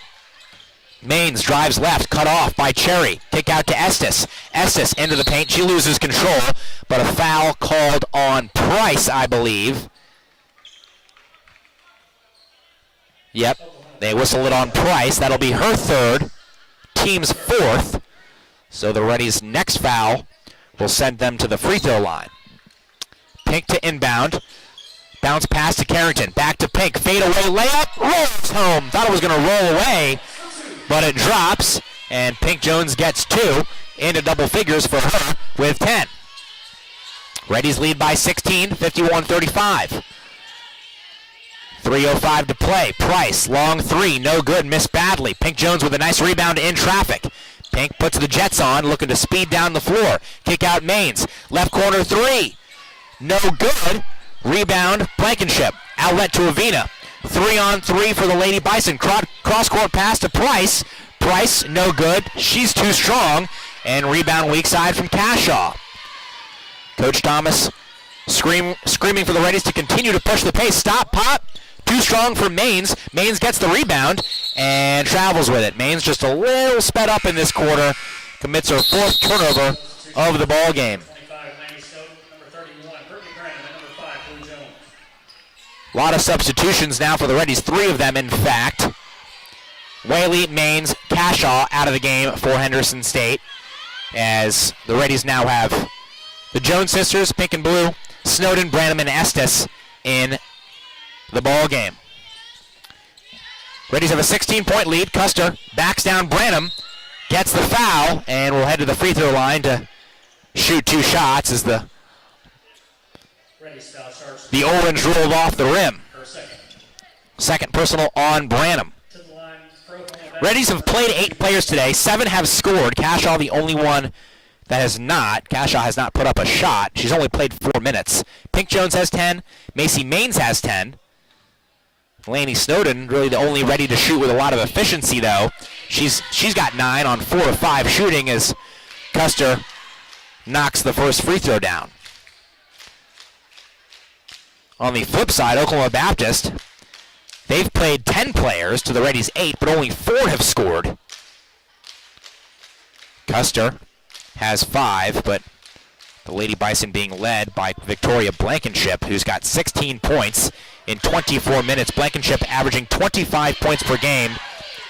Maines drives left, cut off by Cherry. Kick out to Estes. Estes into the paint. She loses control, but a foul called on Price, I believe. Yep, they whistle it on Price. That'll be her third, team's fourth. So the Reddies' next foul will send them to the free throw line. Pink to inbound. Bounce pass to Carrington. Back to Pink. Fade away layup. Rolls home. Thought it was going to roll away, but it drops. And Pink Jones gets 2 into double figures for her with 10. Reddies lead by 16, 51-35. 3:05 to play. Price, long 3, no good, missed badly. Pink Jones with a nice rebound in traffic. Pink puts the Jets on, looking to speed down the floor. Kick out Maines. Left corner 3, no good. Rebound Blankenship. Outlet to Avina. 3-on-3 for the Lady Bison. Cross-court pass to Price. Price, no good. She's too strong. And rebound weak side from Cashaw. Coach Thomas screaming for the Reddies to continue to push the pace. Stop, pop. Too strong for Maines. Maines gets the rebound and travels with it. Maines just a little sped up in this quarter. Commits her 4th turnover of the ball game. A lot of substitutions now for the Reddies. 3 of them, in fact. Whaley, Maines, Cashaw out of the game for Henderson State, as the Reddies now have the Jones sisters, pink and blue, Snowden, Branham, and Estes in the ball game. Reddies have a 16-point lead. Custer backs down Branham, gets the foul, and will head to the free throw line to shoot 2 shots as the orange rolled off the rim. Second personal on Branham. Reddies have played 8 players today. 7 have scored. Cashaw the only one that has not. Cashaw has not put up a shot. She's only played 4 minutes. Pink Jones has 10. Macy Maines has 10. Laney Snowden really the only ready to shoot with a lot of efficiency, though. She's got 9 on 4 of 5 shooting as Custer knocks the first free throw down. On the flip side, Oklahoma Baptist, they've played 10 players to the Reddies 8, but only 4 have scored. Custer has 5, but the Lady Bison being led by Victoria Blankenship, who's got 16 points in 24 minutes. Blankenship averaging 25 points per game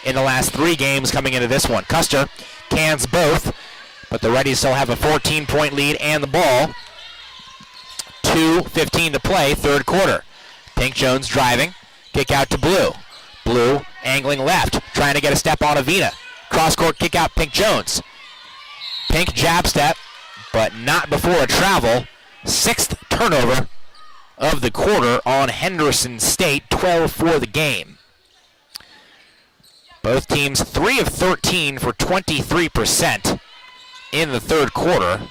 in the last 3 games coming into this one. Custer cans both, but the Reddies still have a 14-point lead and the ball. 2:15 to play, 3rd quarter. Pink Jones driving. Kick out to Blue. Blue angling left, trying to get a step on Avina. Cross-court kick out Pink Jones. Pink jab step, but not before a travel. 6th turnover of the quarter on Henderson State, 12 for the game. Both teams 3 of 13 for 23% in the 3rd quarter.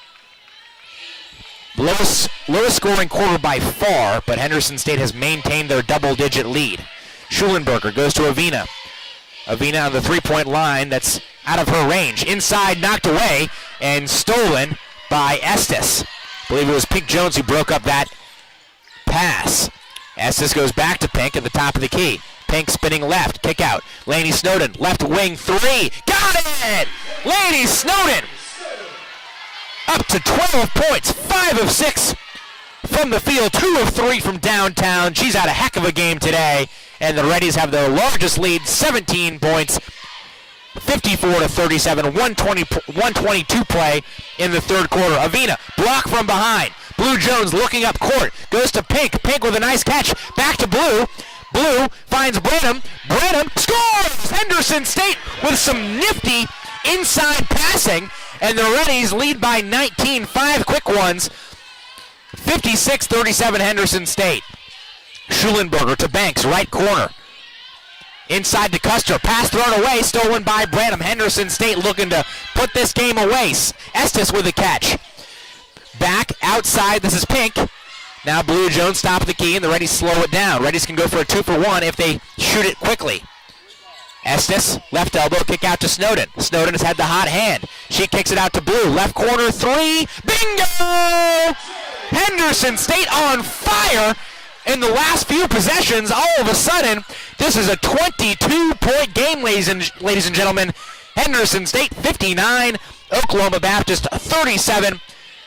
Lowest scoring quarter by far, but Henderson State has maintained their double-digit lead. Schulenberger goes to Avina. Avina on the 3-point line, that's out of her range. Inside, knocked away, and stolen by Estes. I believe it was Pink Jones who broke up that pass. Estes goes back to Pink at the top of the key. Pink spinning left, kick out. Laney Snowden, left wing 3. Got it! Laney Snowden! Up to 12 points, 5 of 6 from the field, 2 of 3 from downtown. She's had a heck of a game today, and the Reddies have their largest lead, 17 points, 54-37, 122 play in the 3rd quarter. Avina, block from behind. Blue Jones looking up court, goes to Pink. Pink with a nice catch, back to Blue. Blue finds Branham. Branham scores! Henderson State with some nifty inside passing. And the Reddies lead by 19, 5 quick ones. 56-37 Henderson State. Schulenberger to Banks, right corner. Inside to Custer, pass thrown away, stolen by Branham. Henderson State looking to put this game away. Estes with a catch. Back outside, this is Pink. Now Blue Jones top the key and the Reddies slow it down. Reddies can go for a 2-for-1 if they shoot it quickly. Estes, left elbow, kick out to Snowden. Snowden has had the hot hand. She kicks it out to Blue. Left corner 3. Bingo! Henderson State on fire in the last few possessions. All of a sudden, this is a 22-point game, ladies and gentlemen. Henderson State 59, Oklahoma Baptist 37.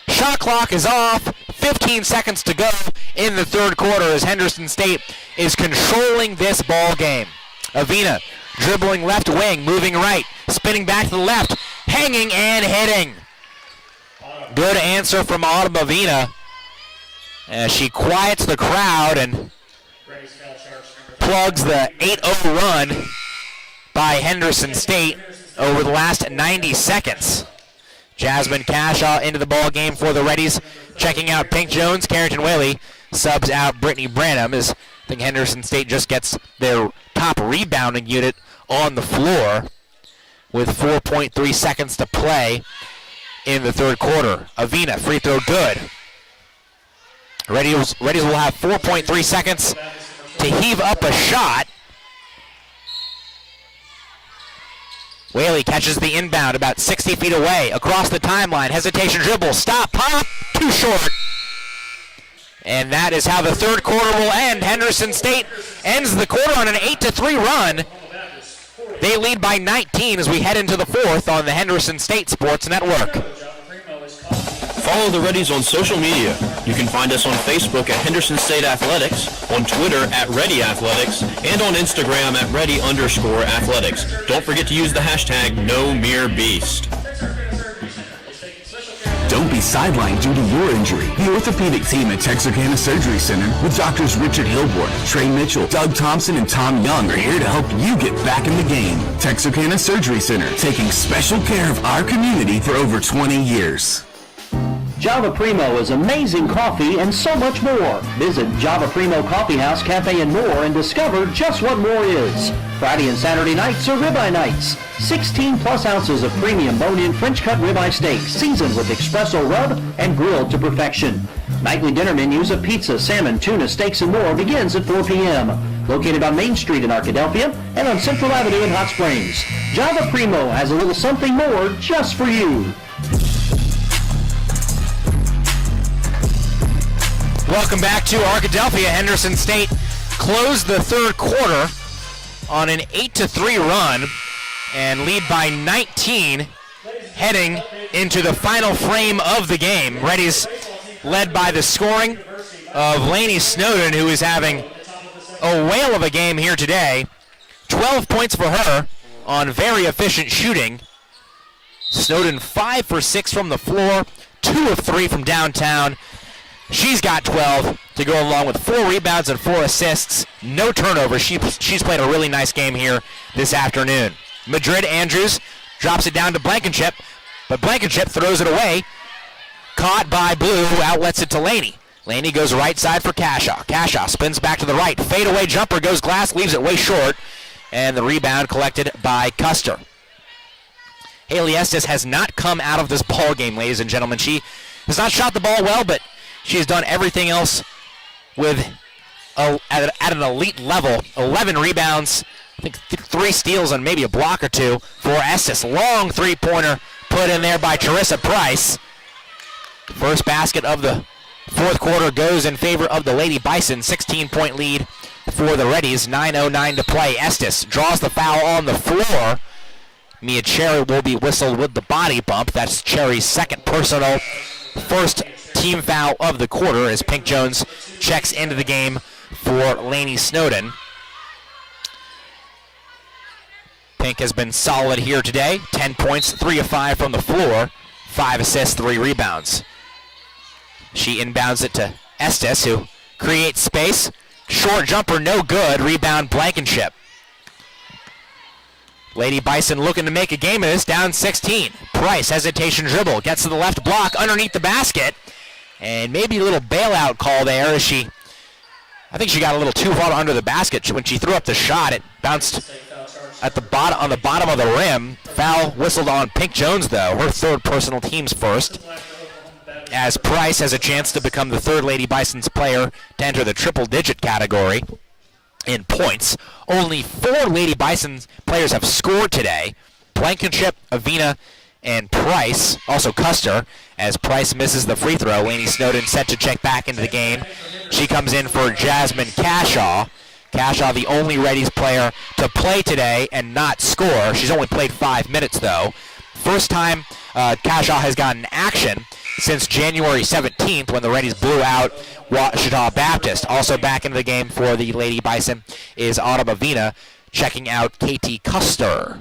Shot clock is off. 15 seconds to go in the 3rd quarter as Henderson State is controlling this ball game. Avina dribbling left wing, moving right, spinning back to the left, hanging and hitting. Good answer from Autumn Avina as she quiets the crowd and plugs the 8-0 run by Henderson State over the last 90 seconds. Jasmine Cashaw into the ball game for the Reddies, checking out Pink Jones. Carrington Whaley subs out Brittany Branham as I think Henderson State just gets their top rebounding unit on the floor with 4.3 seconds to play in the 3rd quarter. Avina, free throw good. Reddies will have 4.3 seconds to heave up a shot. Whaley catches the inbound about 60 feet away, across the timeline, hesitation dribble, stop, pop, too short. And that is how the third quarter will end. Henderson State ends the quarter on an 8-3 run. They lead by 19 as we head into the fourth on the Henderson State Sports Network. Follow the Reddies on social media. You can find us on Facebook at Henderson State Athletics, on Twitter at Reddy Athletics, and on Instagram at Reddy_Athletics. Don't forget to use the hashtag #NoMereBeast. Don't be sidelined due to your injury. The orthopedic team at Texarkana Surgery Center with doctors Richard Hilborn, Trey Mitchell, Doug Thompson, and Tom Young are here to help you get back in the game. Texarkana Surgery Center, taking special care of our community for over 20 years. Java Primo is amazing coffee and so much more. Visit Java Primo Coffee House, Cafe, and more and discover just what more is. Friday and Saturday nights are ribeye nights. 16 plus ounces of premium bone-in French-cut ribeye steak seasoned with espresso rub and grilled to perfection. Nightly dinner menus of pizza, salmon, tuna, steaks, and more begins at 4 p.m. Located on Main Street in Arkadelphia and on Central Avenue in Hot Springs. Java Primo has a little something more just for you. Welcome back to Arkadelphia. Henderson State closed the third quarter on an 8-3 run and lead by 19 heading into the final frame of the game. Reddies led by the scoring of Lainey Snowden, who is having a whale of a game here today. 12 points for her on very efficient shooting. Snowden 5 for 6 from the floor, 2 of 3 from downtown. She's got 12 to go along with 4 rebounds and 4 assists. No turnovers. She's played a really nice game here this afternoon. Madrid Andrews drops it down to Blankenship, but Blankenship throws it away. Caught by Blue, outlets it to Laney. Laney goes right side for Cashaw. Cashaw spins back to the right. Fadeaway jumper goes glass, leaves it way short, and the rebound collected by Custer. Haley Estes has not come out of this ball game, ladies and gentlemen. She has not shot the ball well, but she has done everything else with at an elite level. 11 rebounds, I think 3 steals and maybe a block or 2 for Estes. Long three-pointer put in there by Charissa Price. First basket of the fourth quarter goes in favor of the Lady Bison. 16-point lead for the Reddies. 9:09 to play. Estes draws the foul on the floor. Mia Cherry will be whistled with the body bump. That's Cherry's second personal. First team foul of the quarter as Pink Jones checks into the game for Lainey Snowden. Pink has been solid here today. 10 points, 3 of 5 from the floor, 5 assists, 3 rebounds. She inbounds it to Estes, who creates space. Short jumper, no good. Rebound Blankenship. Lady Bison looking to make a game of this, down 16. Price, hesitation dribble, gets to the left block, underneath the basket. And maybe a little bailout call there as I think she got a little too far under the basket. When she threw up the shot, it bounced at the bottom, on the bottom of the rim. Foul whistled on Pink Jones, though, her third personal, team's first. As Price has a chance to become the third Lady Bison's player to enter the triple-digit category in points. Only 4 Lady Bison's players have scored today. Blankenship, Avina, and Price, also Custer, as Price misses the free throw. Lainey Snowden set to check back into the game. She comes in for Jasmine Cashaw. Cashaw, the only Reddies player to play today and not score. She's only played 5 minutes, though. First time Cashaw has gotten action since January 17th when the Reddies blew out Ouachita Baptist. Also back into the game for the Lady Bison is Autumn Avina, checking out KT Custer.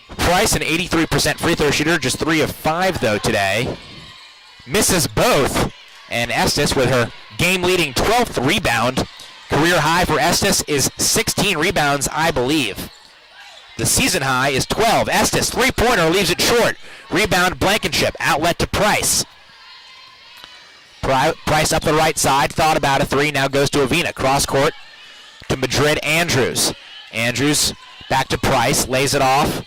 Price, an 83% free throw shooter, just 3 of 5, though, today. Misses both. And Estes with her game-leading 12th rebound. Career high for Estes is 16 rebounds, I believe. The season high is 12. Estes, three-pointer, leaves it short. Rebound, Blankenship, outlet to Price. Price up the right side, thought about a 3, now goes to Avina. Cross court to Madrid Andrews. Andrews back to Price, lays it off.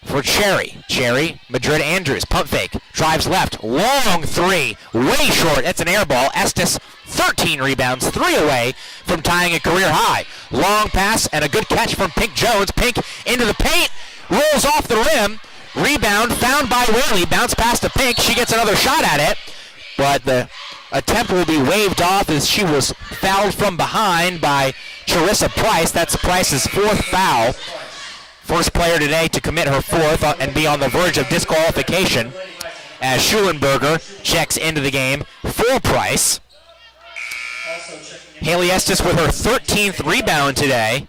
for Cherry. Cherry, Madrid Andrews, pump fake, drives left, long three, way short. That's an air ball. Estes, 13 rebounds, 3 away from tying a career high. Long pass and a good catch from Pink Jones. Pink into the paint, rolls off the rim. Rebound found by Whaley, bounce pass to Pink. She gets another shot at it, but the attempt will be waved off as she was fouled from behind by Charissa Price. That's Price's 4th foul. First player today to commit her 4th and be on the verge of disqualification as Schulenberger checks into the game for Price. Haley Estes with her 13th rebound today.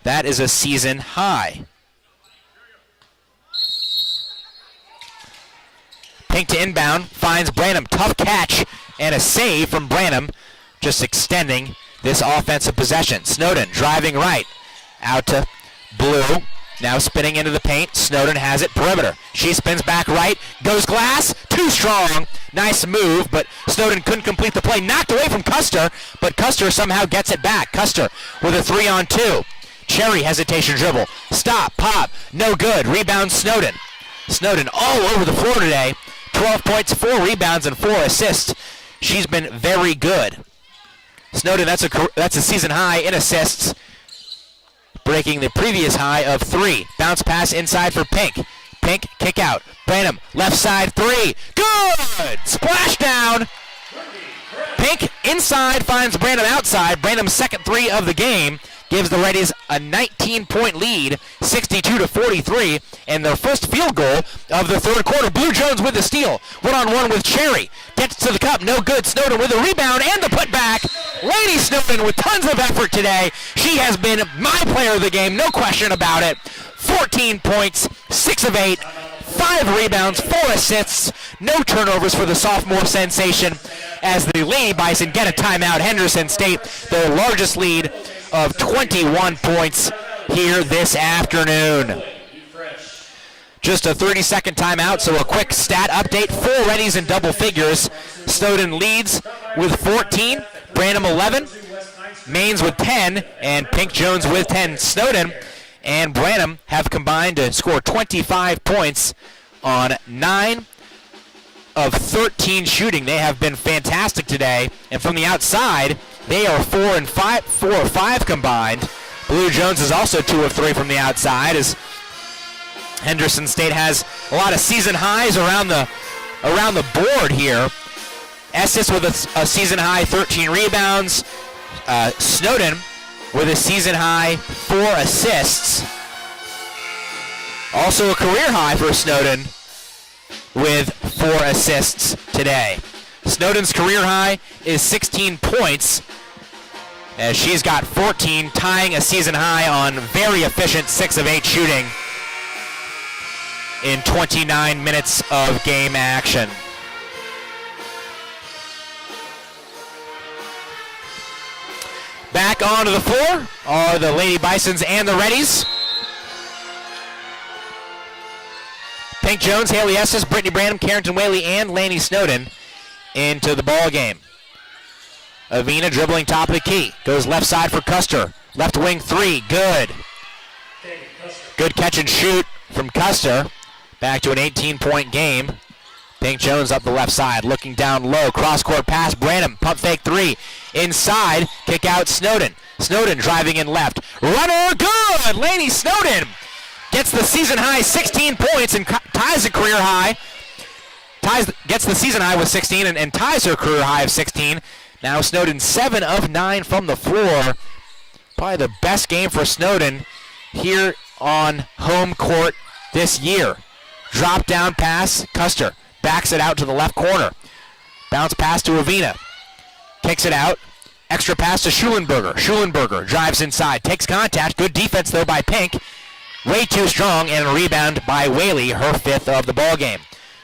That is a season high. Pink to inbound, finds Branham. Tough catch and a save from Branham, just extending this offensive possession. Snowden driving right, out to Blue. Now spinning into the paint. Snowden has it, perimeter. She spins back right, goes glass, too strong. Nice move, but Snowden couldn't complete the play. Knocked away from Custer, but Custer somehow gets it back. Custer with a 3-on-2. Cherry hesitation dribble. Stop, pop, no good. Rebound Snowden. Snowden all over the floor today. 12 points, 4 rebounds, and 4 assists. She's been very good. Snowden, that's a season high in assists, breaking the previous high of 3. Bounce pass inside for Pink. Pink, kick out. Branham, left side 3. Good! Splash down. Pink inside finds Branham outside. Branham's second 3 of the game gives the Reddies a 19-point lead, 62-43, and their first field goal of the third quarter. Blue Jones with the steal. 1-on-1 with Cherry. Gets to the cup, no good. Snowden with a rebound and the putback. Lady Snowden with tons of effort today. She has been my player of the game, no question about it. 14 points, 6 of 8, 5 rebounds, 4 assists, no turnovers for the sophomore sensation as the Lady Bison get a timeout. Henderson State, their largest lead of 21 points here this afternoon. Just a 30-second timeout, so a quick stat update. 4 Reddies in double figures. Snowden leads with 14, Branham 11, Maines with 10, and Pink Jones with 10. Snowden and Branham have combined to score 25 points on 9 of 13 shooting. They have been fantastic today, and from the outside, they are 4 or 5 combined. Blue Jones is also 2 of 3 from the outside, as Henderson State has a lot of season highs around the board here. Estes with a season high 13 rebounds. Snowden with a season high 4 assists. Also a career high for Snowden with 4 assists today. Snowden's career high is 16 points, as she's got 14, tying a season high on very efficient 6 of 8 shooting in 29 minutes of game action. Back onto the floor are the Lady Bisons and the Reddies. Pink Jones, Haley Estes, Brittany Branham, Carrington Whaley, and Laney Snowden into the ball game. Avina dribbling top of the key. Goes left side for Custer. Left wing 3. Good. Good catch and shoot from Custer. Back to an 18-point game. Pink Jones up the left side. Looking down low. Cross-court pass. Branham. Pump fake 3. Inside. Kick out Snowden. Snowden driving in left. Runner. Good. Laney Snowden gets the season high 16 points and ties a career high. Gets the season high with 16 and ties her career high of 16. Now Snowden 7 of 9 from the floor. Probably the best game for Snowden here on home court this year. Drop down pass. Custer backs it out to the left corner. Bounce pass to Avina. Kicks it out. Extra pass to Schulenberger. Schulenberger drives inside. Takes contact. Good defense though by Pink. Way too strong, and a rebound by Whaley, her 5th of the ball game.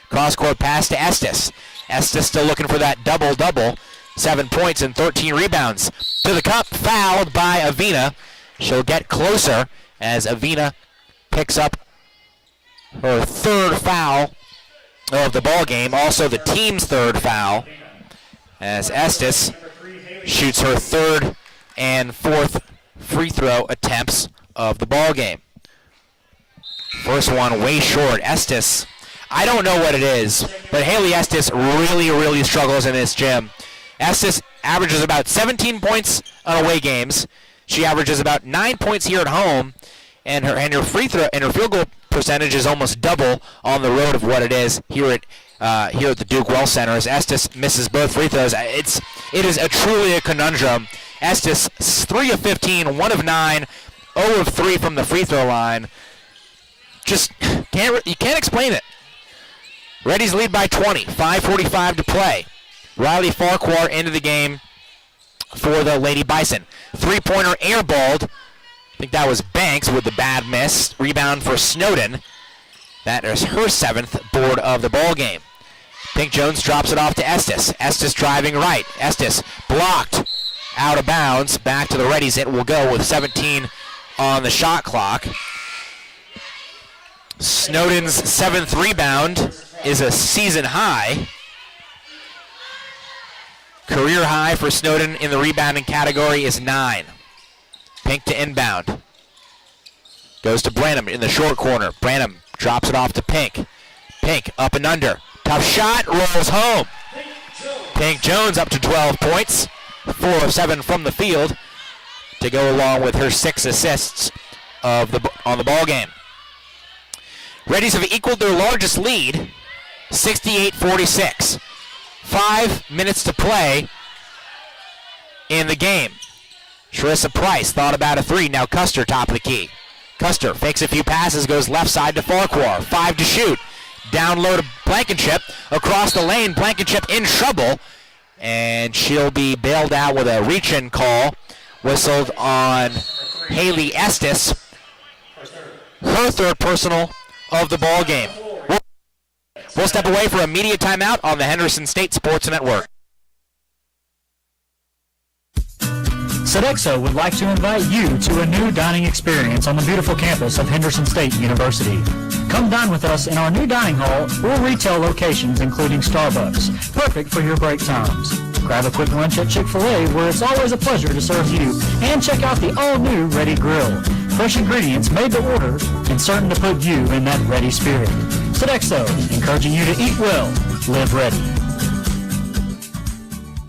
Cross-court pass to Estes. Estes still looking for that double-double. 7 points and 13 rebounds. To the cup, fouled by Avina. She'll get closer as Avina picks up her 3rd foul of the ball game. Also the team's 3rd foul as Estes shoots her 3rd and 4th free throw attempts of the ball game. First one way short. Estes, I don't know what it is, but Haley Estes really struggles in this gym. Estes averages about 17 points on away games. She averages about 9 points here at home, and her free throw and her field goal percentage is almost double on the road of what it is here at the Duke Well Center. As Estes misses both free throws, it is truly a conundrum. Estes 3 of 15, 1 of 9, 0 of 3 from the free throw line. Just you can't explain it. Reddies lead by 20, 5:45 to play. Riley Farquhar into the game for the Lady Bison. Three-pointer airballed. I think that was Banks with the bad miss. Rebound for Snowden. That is her 7th board of the ball game. Pink Jones drops it off to Estes. Estes driving right. Estes blocked out of bounds. Back to the Reddies. It will go with 17 on the shot clock. Snowden's 7th rebound is a season high. Career high for Snowden in the rebounding category is 9. Pink to inbound. Goes to Branham in the short corner. Branham drops it off to Pink. Pink up and under. Tough shot, rolls home. Pink Jones up to 12 points. 4 of 7 from the field to go along with her 6 assists on the ball game. Reddies have equaled their largest lead, 68-46. 5 minutes to play in the game. Charissa Price thought about a 3. Now Custer top of the key. Custer fakes a few passes, goes left side to Farquhar. 5 to shoot. Down low to Blankenship. Across the lane, Blankenship in trouble. And she'll be bailed out with a reach-in call. Whistled on Haley Estes. Her 3rd personal of the ball game. We'll step away for a media timeout on the Henderson State Sports Network. Sodexo would like to invite you to a new dining experience on the beautiful campus of Henderson State University. Come dine with us in our new dining hall or retail locations, including Starbucks, perfect for your break times. Grab a quick lunch at Chick-fil-A, where it's always a pleasure to serve you, and check out the all-new Ready Grill. Fresh ingredients made to order and certain to put you in that ready spirit. Sodexo, encouraging you to eat well, live ready.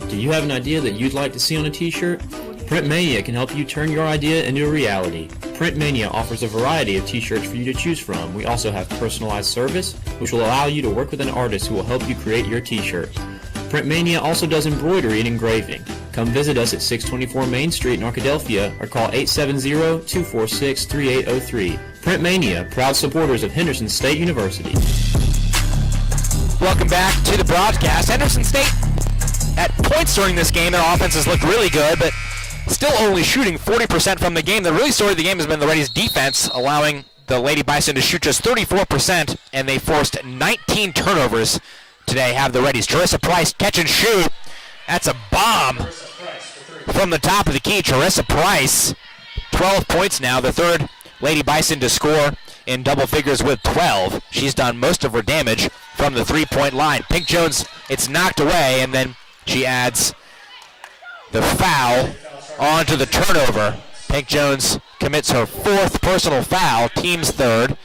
Do you have an idea that you'd like to see on a t-shirt? Print Mania can help you turn your idea into a reality. Print Mania offers a variety of t-shirts for you to choose from. We also have personalized service, which will allow you to work with an artist who will help you create your t-shirt. Print Mania also does embroidery and engraving. Come visit us at 624 Main Street in Arkadelphia or call 870-246-3803. Print Mania, proud supporters of Henderson State University. Welcome back to the broadcast. Henderson State at points during this game. Their offense has looked really good, but still only shooting 40% from the game. The really story of the game has been the Reddies' defense, allowing the Lady Bison to shoot just 34%, and they forced 19 turnovers today. Have the Reddies. Charissa Price catch and shoot. That's a bomb from the top of the key. Charissa Price, 12 points now, the 3rd Lady Bison to score in double figures with 12. She's done most of her damage from the 3-point line. Pink Jones, it's knocked away, and then she adds the foul onto the turnover. Pink Jones commits her 4th personal foul, team's 3rd,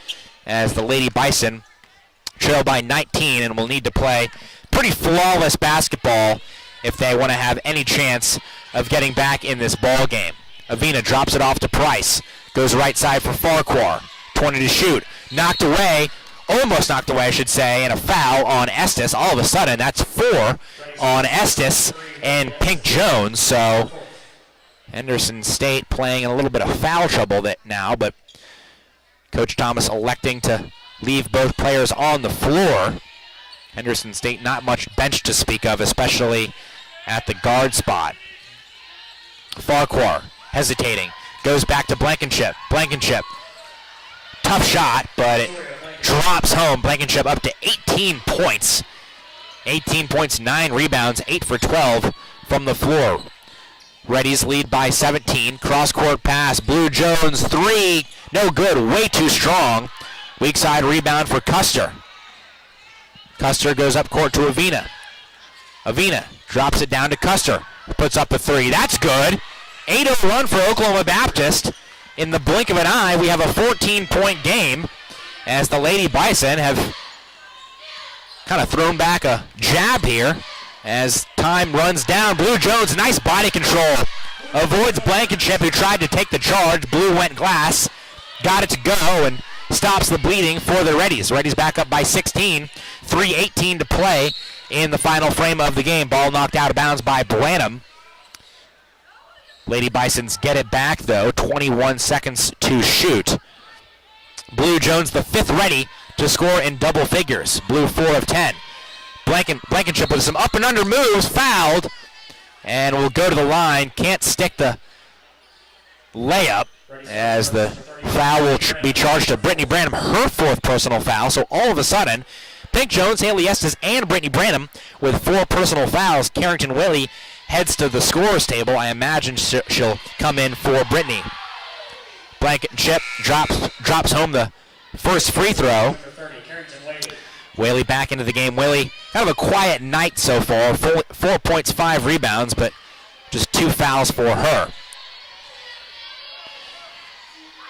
as the Lady Bison trail by 19 and will need to play pretty flawless basketball if they want to have any chance of getting back in this ball game. Avina drops it off to Price. Goes right side for Farquhar. 20 to shoot. Knocked away. Almost knocked away, I should say, and a foul on Estes. All of a sudden, that's 4 on Estes and Pink Jones. So Henderson State playing in a little bit of foul trouble now, but Coach Thomas electing to leave both players on the floor. Henderson State not much bench to speak of, especially at the guard spot. Farquhar hesitating. Goes back to Blankenship. Blankenship. Tough shot, but it drops home. Blankenship up to 18 points. 18 points, 9 rebounds, 8 for 12 from the floor. Reddies lead by 17. Cross-court pass. Blue Jones, 3. No good. Way too strong. Weak side rebound for Custer. Custer goes up court to Avina. Avina drops it down to Custer. Puts up a 3. That's good. 8-0 run for Oklahoma Baptist. In the blink of an eye, we have a 14-point game. as the Lady Bison have kind of thrown back a jab here as time runs down. Blue Jones, nice body control. Avoids Blankenship, who tried to take the charge. Blue went glass, got it to go, and stops the bleeding for the Reddies. Reddies back up by 16, 3:18 to play in the final frame of the game. Ball knocked out of bounds by Branham. Lady Bisons get it back, though. 21 seconds to shoot. Blue Jones, the fifth Reddy to score in double figures. Blue 4 of 10. Blankenship with some up and under moves, fouled, and will go to the line. Can't stick the layup as the foul will be charged to Brittany Branham, her fourth personal foul. So all of a sudden, Pink Jones, Haley Estes, and Brittany Branham with 4 personal fouls. Carrington Whaley heads to the scorer's table. I imagine she'll come in for Brittany. Blankenship drops home the first free throw. Whaley back into the game. Whaley, kind of a quiet night so far. 4 points, 5 rebounds, but just 2 fouls for her.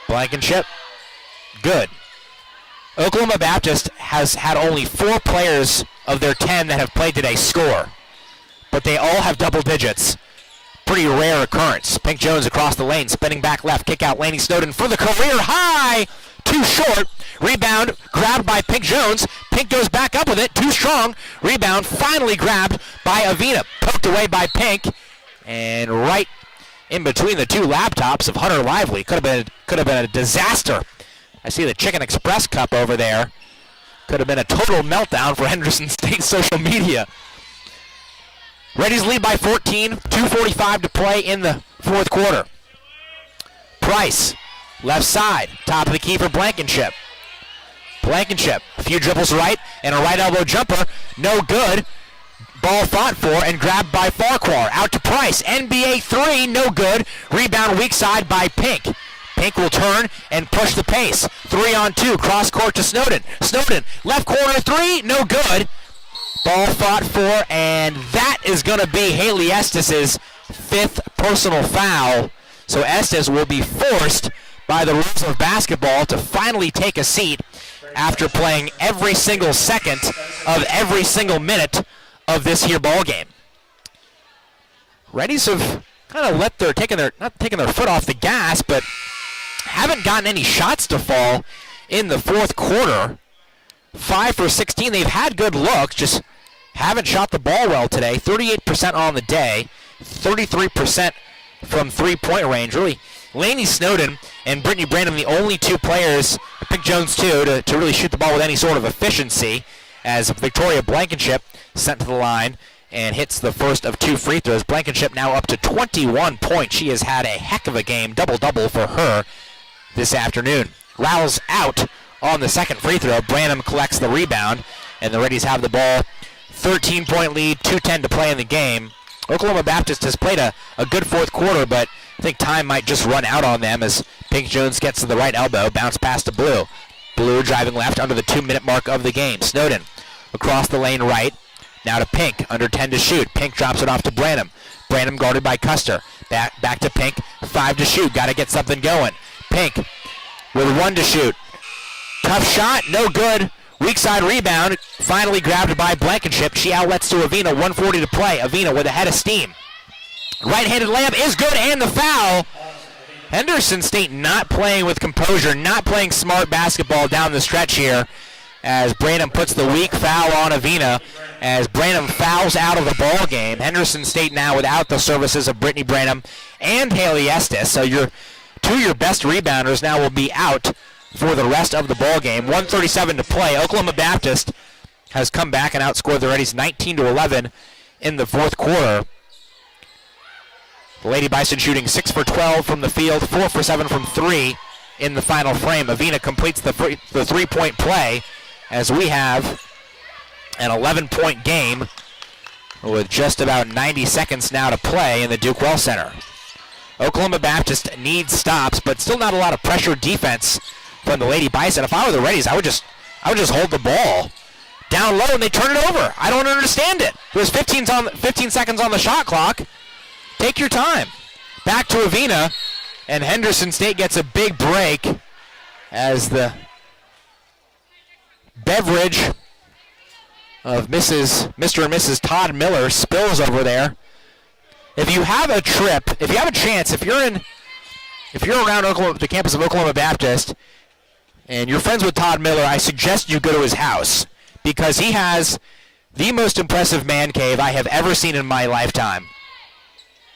Blankenship, good. Oklahoma Baptist has had only 4 players of their 10 that have played today score, but they all have double digits. Pretty rare occurrence. Pink Jones across the lane, spinning back left, kick out Laney Snowden for the career high. Too short. Rebound grabbed by Pink Jones. Pink goes back up with it. Too strong. Rebound finally grabbed by Avina. Poked away by Pink. And right in between the two laptops of Hunter Lively. Could have been a disaster. I see the Chicken Express cup over there. Could have been a total meltdown for Henderson State social media. Reddies lead by 14. 2:45 to play in the fourth quarter. Price, left side, top of the key for Blankenship. Blankenship, a few dribbles right, and a right elbow jumper, no good. Ball fought for and grabbed by Farquhar. Out to Price, NBA 3, no good. Rebound weak side by Pink. Pink will turn and push the pace. 3-on-2, cross court to Snowden. Snowden, left corner 3, no good. Ball fought for, and that is going to be Haley Estes' 5th personal foul. So Estes will be forced by the rules of basketball to finally take a seat after playing every single second of every single minute of this here ball game. Reddies have kind of not taking their foot off the gas, but haven't gotten any shots to fall in the fourth quarter. 5 for 16. They've had good looks, just haven't shot the ball well today. 38% on the day, 33% from three-point range. Really, Laney Snowden and Brittany Branham, the only 2 players, Pink Jones too, to really shoot the ball with any sort of efficiency, as Victoria Blankenship sent to the line and hits the first of 2 free throws. Blankenship now up to 21 points. She has had a heck of a game, double-double for her this afternoon. Rouse out on the second free throw. Branham collects the rebound, and the Reddies have the ball. 13-point lead, 2:10 to play in the game. Oklahoma Baptist has played a good fourth quarter, but I think time might just run out on them as Pink Jones gets to the right elbow, bounce pass to Blue. Blue driving left under the 2-minute mark of the game. Snowden across the lane right. Now to Pink, under 10 to shoot. Pink drops it off to Branham. Branham guarded by Custer. Back to Pink, 5 to shoot. Got to get something going. Pink with 1 to shoot. Tough shot, no good. Weak side rebound, finally grabbed by Blankenship. She outlets to Avina, 1:40 to play. Avina with a head of steam. Right-handed layup is good, and the foul. Henderson State not playing with composure, not playing smart basketball down the stretch here, as Branham puts the weak foul on Avina, as Branham fouls out of the ball game. Henderson State now without the services of Brittany Branham and Haley Estes, so your 2 of your best rebounders now will be out for the rest of the ball game. 1:37 to play. Oklahoma Baptist has come back and outscored the Reddies 19-11 in the fourth quarter. The Lady Bison shooting 6 for 12 from the field, 4 for 7 from 3 in the final frame. Avina completes the 3-point play as we have an 11-point game with just about 90 seconds now to play in the Duke Well Center. Oklahoma Baptist needs stops, but still not a lot of pressure defense from the Lady Bison. If I were the Reddies, I would just hold the ball down low and they turn it over. I don't understand it. There's 15 seconds on the shot clock. Take your time. Back to Avina, and Henderson State gets a big break as the beverage of Mr. and Mrs. Todd Miller spills over there. If you have a trip, if you have a chance, if you're around the campus of Oklahoma Baptist and you're friends with Todd Miller, I suggest you go to his house because he has the most impressive man cave I have ever seen in my lifetime.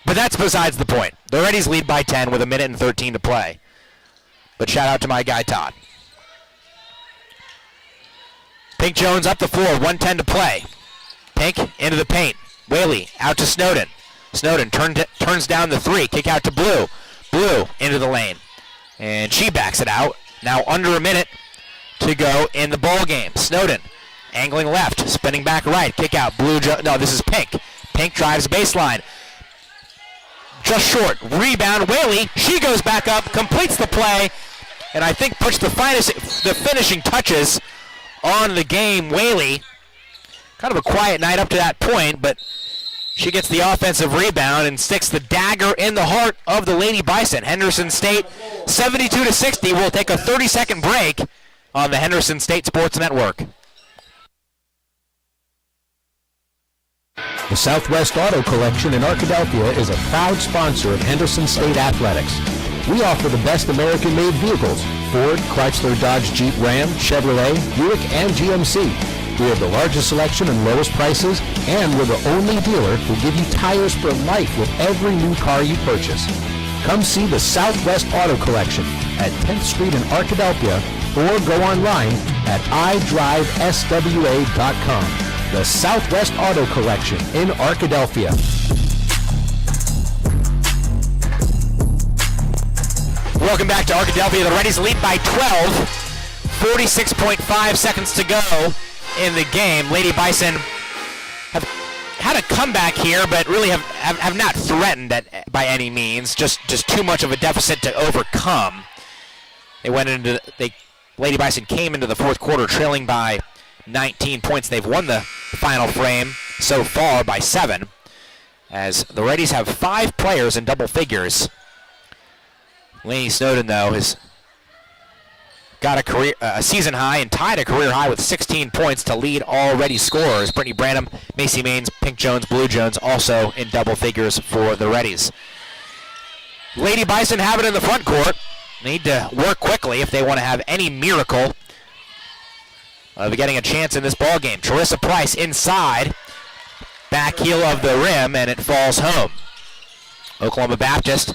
But that's besides the point. The Reddies lead by 10 with 1:13 to play. But shout out to my guy Todd. Pink Jones up the floor, 1:10 to play. Pink into the paint. Whaley out to Snowden. Snowden turns down the three. Kick out to Blue. Blue into the lane. And she backs it out. Now under a minute to go in the ball game. Snowden angling left, spinning back right. Kick out. Blue. No, this is Pink. Pink drives baseline. Just short. Rebound. Whaley. She goes back up, completes the play, and I think puts the finishing touches on the game. Whaley. Kind of a quiet night up to that point, but she gets the offensive rebound and sticks the dagger in the heart of the Lady Bison. Henderson State 72-60. We'll take a 30-second break on the Henderson State Sports Network. The Southwest Auto Collection in Arkadelphia is a proud sponsor of Henderson State Athletics. We offer the best American-made vehicles: Ford, Chrysler, Dodge, Jeep, Ram, Chevrolet, Buick, and GMC. We have the largest selection and lowest prices, and we're the only dealer who give you tires for life with every new car you purchase. Come see the Southwest Auto Collection at 10th Street in Arkadelphia or go online at idriveswa.com. The Southwest Auto Collection in Arkadelphia. Welcome back to Arkadelphia. The Reddies lead by 12. 46.5 seconds to go in the game. Lady Bison have had a comeback here, but really have not threatened by any means. Just too much of a deficit to overcome. Lady Bison came into the fourth quarter trailing by 19 points. They've won the final frame so far by 7, as the Reddies have 5 players in double figures. Lainey Snowden, though, has got a season high and tied a career high with 16 points to lead all Reddies scorers. Brittany Branham, Macy Maines, Pink Jones, Blue Jones also in double figures for the Reddies. Lady Bison have it in the front court. Need to work quickly if they want to have any miracle of getting a chance in this ball game. Charissa Price inside, back heel of the rim, and it falls home. Oklahoma Baptist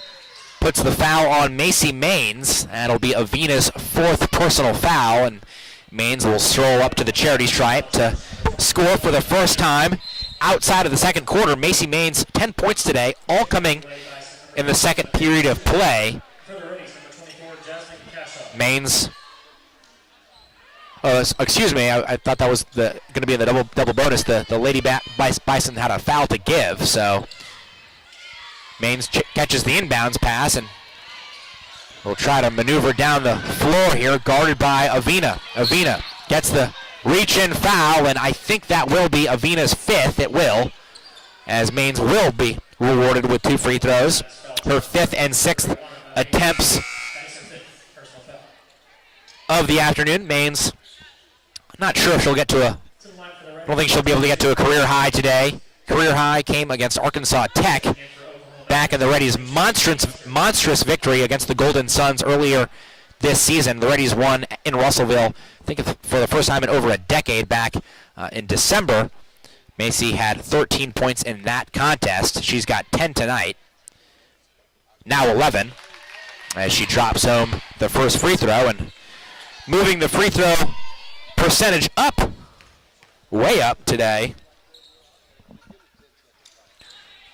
puts the foul on Macy Maines. That'll be Avina's 4th personal foul, and Maines will stroll up to the charity stripe to score for the first time outside of the second quarter. Macy Maines, 10 points today, all coming in the second period of play. Maines. Excuse me, I thought that was going to be in the double bonus. The Lady Bison had a foul to give, so Maines catches the inbounds pass and will try to maneuver down the floor here, guarded by Avina. Avina gets the reach-in foul, and I think that will be Avina's 5th. It will, as Maines will be rewarded with 2 free throws. Her 5th and 6th attempts of the afternoon. Maines, not sure if she'll get to I don't think she'll be able to get to a career high today. Career high came against Arkansas Tech back in the Reddies' monstrous victory against the Golden Suns earlier this season. The Reddies won in Russellville, I think for the first time in over a decade, back in December. Macy had 13 points in that contest. She's got 10 tonight, now 11, as she drops home the first free throw and moving the free throw percentage up, way up today,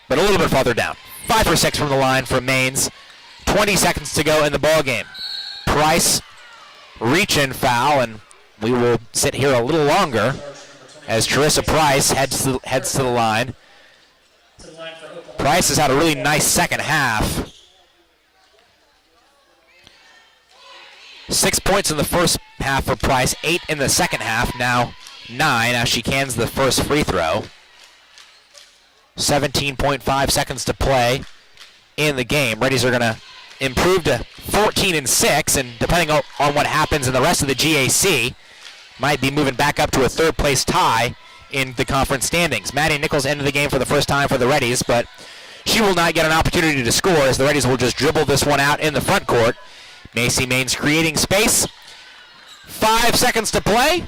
but a little bit farther down. 5 for 6 from the line for Maines. 20 seconds to go in the ball game. Price, reach-in foul, and we will sit here a little longer as Charissa Price heads to the line. Price has had a really nice second half. 6 points in the first half for Price, 8 in the second half, now 9 as she cans the first free throw. 17.5 seconds to play in the game. Reddies are going to improve to 14-6, and depending on what happens in the rest of the GAC, might be moving back up to a third-place tie in the conference standings. Maddie Nichols ended the game for the first time for the Reddies, but she will not get an opportunity to score as the Reddies will just dribble this one out in the front court. Macy Maines creating space. 5 seconds to play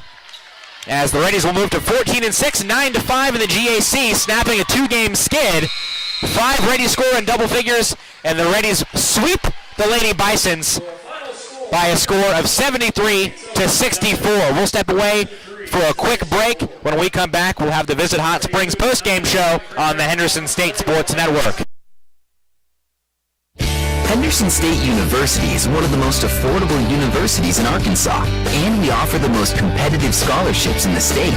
as the Reddies will move to 14-6, 9-5 in the GAC, snapping a 2-game skid. 5 Reddies score in double figures, and the Reddies sweep the Lady Bisons by a score of 73-64. We'll step away for a quick break. When we come back, we'll have the Visit Hot Springs postgame show on the Henderson State Sports Network. Henderson State University is one of the most affordable universities in Arkansas, and we offer the most competitive scholarships in the state.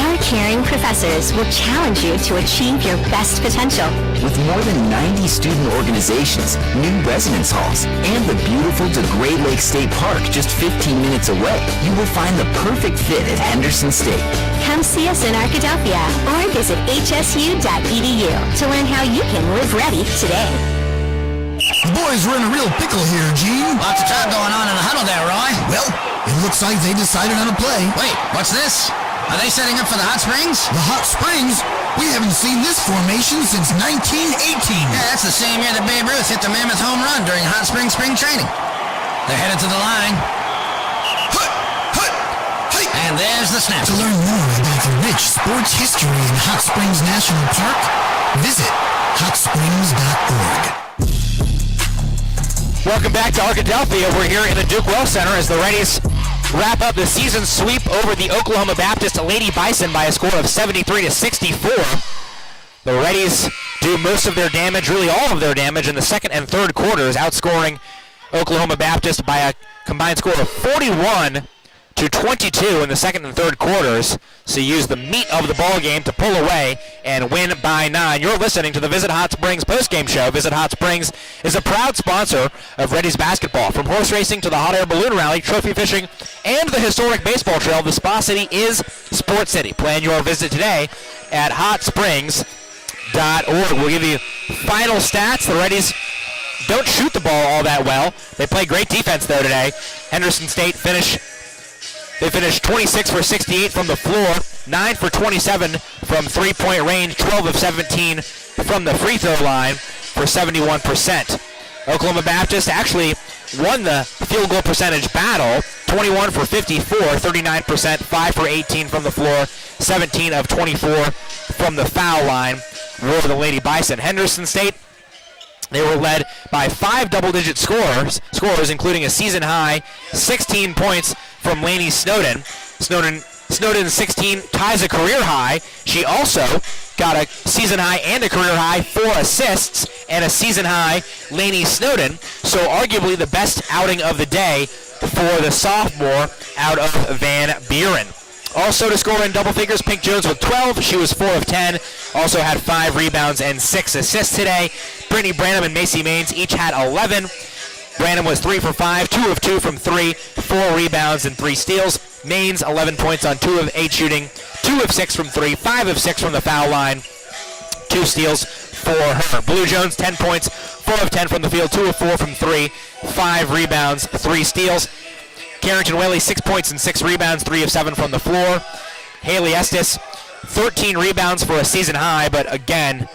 Our caring professors will challenge you to achieve your best potential. With more than 90 student organizations, new residence halls, and the beautiful Great Lake State Park just 15 minutes away, you will find the perfect fit at Henderson State. Come see us in Arkadelphia or visit hsu.edu to learn how you can live ready today. The boys are in a real pickle here, Gene. Lots of talk going on in the huddle there, Roy. Well, it looks like they decided on a play. Wait, what's this? Are they setting up for the Hot Springs? The Hot Springs? We haven't seen this formation since 1918. Yeah, that's the same year that Babe Ruth hit the mammoth home run during Hot Springs spring training. They're headed to the line. And there's the snap. To learn more about the rich sports history in Hot Springs National Park, visit hotsprings.org. Welcome back to Arkadelphia. We're here in the Duke Wells Center as the Reddies wrap up the season sweep over the Oklahoma Baptist Lady Bison by a score of 73-64. The Reddies do most of their damage, really all of their damage, in the second and third quarters, outscoring Oklahoma Baptist by a combined score of 41-22 in the second and third quarters. So you use the meat of the ball game to pull away and win by 9. You're listening to the Visit Hot Springs postgame show. Visit Hot Springs is a proud sponsor of Reddies basketball. From horse racing to the hot air balloon rally, trophy fishing, and the historic baseball trail, the Spa City is Sports City. Plan your visit today at hotsprings.org. We'll give you final stats. The Reddies don't shoot the ball all that well. They play great defense, though, today. Henderson State finished 26 for 68 from the floor, 9 for 27 from three-point range, 12 of 17 from the free throw line for 71%. Oklahoma Baptist actually won the field goal percentage battle, 21 for 54, 39%, 5 for 18 from the floor, 17 of 24 from the foul line were the Lady Bison. Henderson State, they were led by 5 double-digit scorers, including a season-high 16 points from Lainey Snowden. Snowden 16 ties a career high. She also got a season high and a career high 4 assists and a season high Lainey Snowden. So arguably the best outing of the day for the sophomore out of Van Buren. Also to score in double figures, Pink Jones with 12. She was 4 of 10. Also had 5 rebounds and 6 assists today. Brittany Branham and Macy Maines each had 11. Branham was 3 for 5, 2 of 2 from 3, 4 rebounds and 3 steals. Maines 11 points on 2 of 8 shooting, 2 of 6 from 3, 5 of 6 from the foul line, 2 steals for her. Blue Jones 10 points, 4 of 10 from the field, 2 of 4 from 3, 5 rebounds, 3 steals. Carrington Whaley 6 points and 6 rebounds, 3 of 7 from the floor. Haley Estes 13 rebounds for a season high, but again,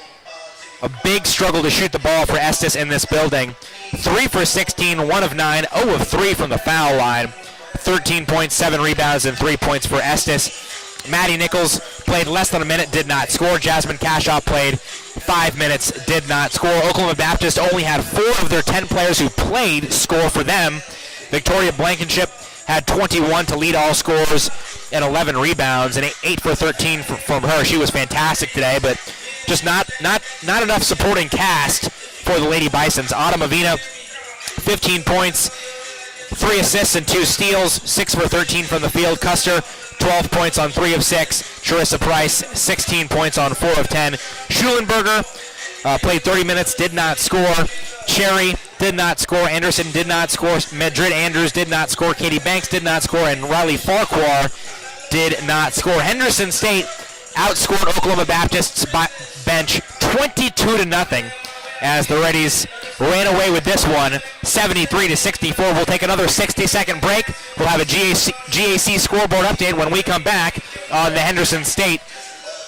a big struggle to shoot the ball for Estes in this building. 3 for 16, 1 of 9, 0 of 3 from the foul line. 13 points, 7 rebounds, and 3 points for Estes. Maddie Nichols played less than a minute, did not score. Jasmine Cashaw played 5 minutes, did not score. Oklahoma Baptist only had 4 of their 10 players who played score for them. Victoria Blankenship had 21 to lead all scorers and 11 rebounds, and 8 for 13 from her. She was fantastic today, but just not enough supporting cast for the Lady Bisons. Autumn Avina, 15 points, 3 assists and 2 steals, 6 for 13 from the field. Custer, 12 points on 3 of 6. Charissa Price, 16 points on 4 of 10. Schulenberger played 30 minutes, did not score. Cherry did not score. Anderson did not score. Madrid Andrews did not score. Katie Banks did not score. And Riley Farquhar did not score. Henderson State outscored Oklahoma Baptist's bench 22-0 as the Reddies ran away with this one, 73-64. We'll take another 60-second break. We'll have a GAC scoreboard update when we come back on the Henderson State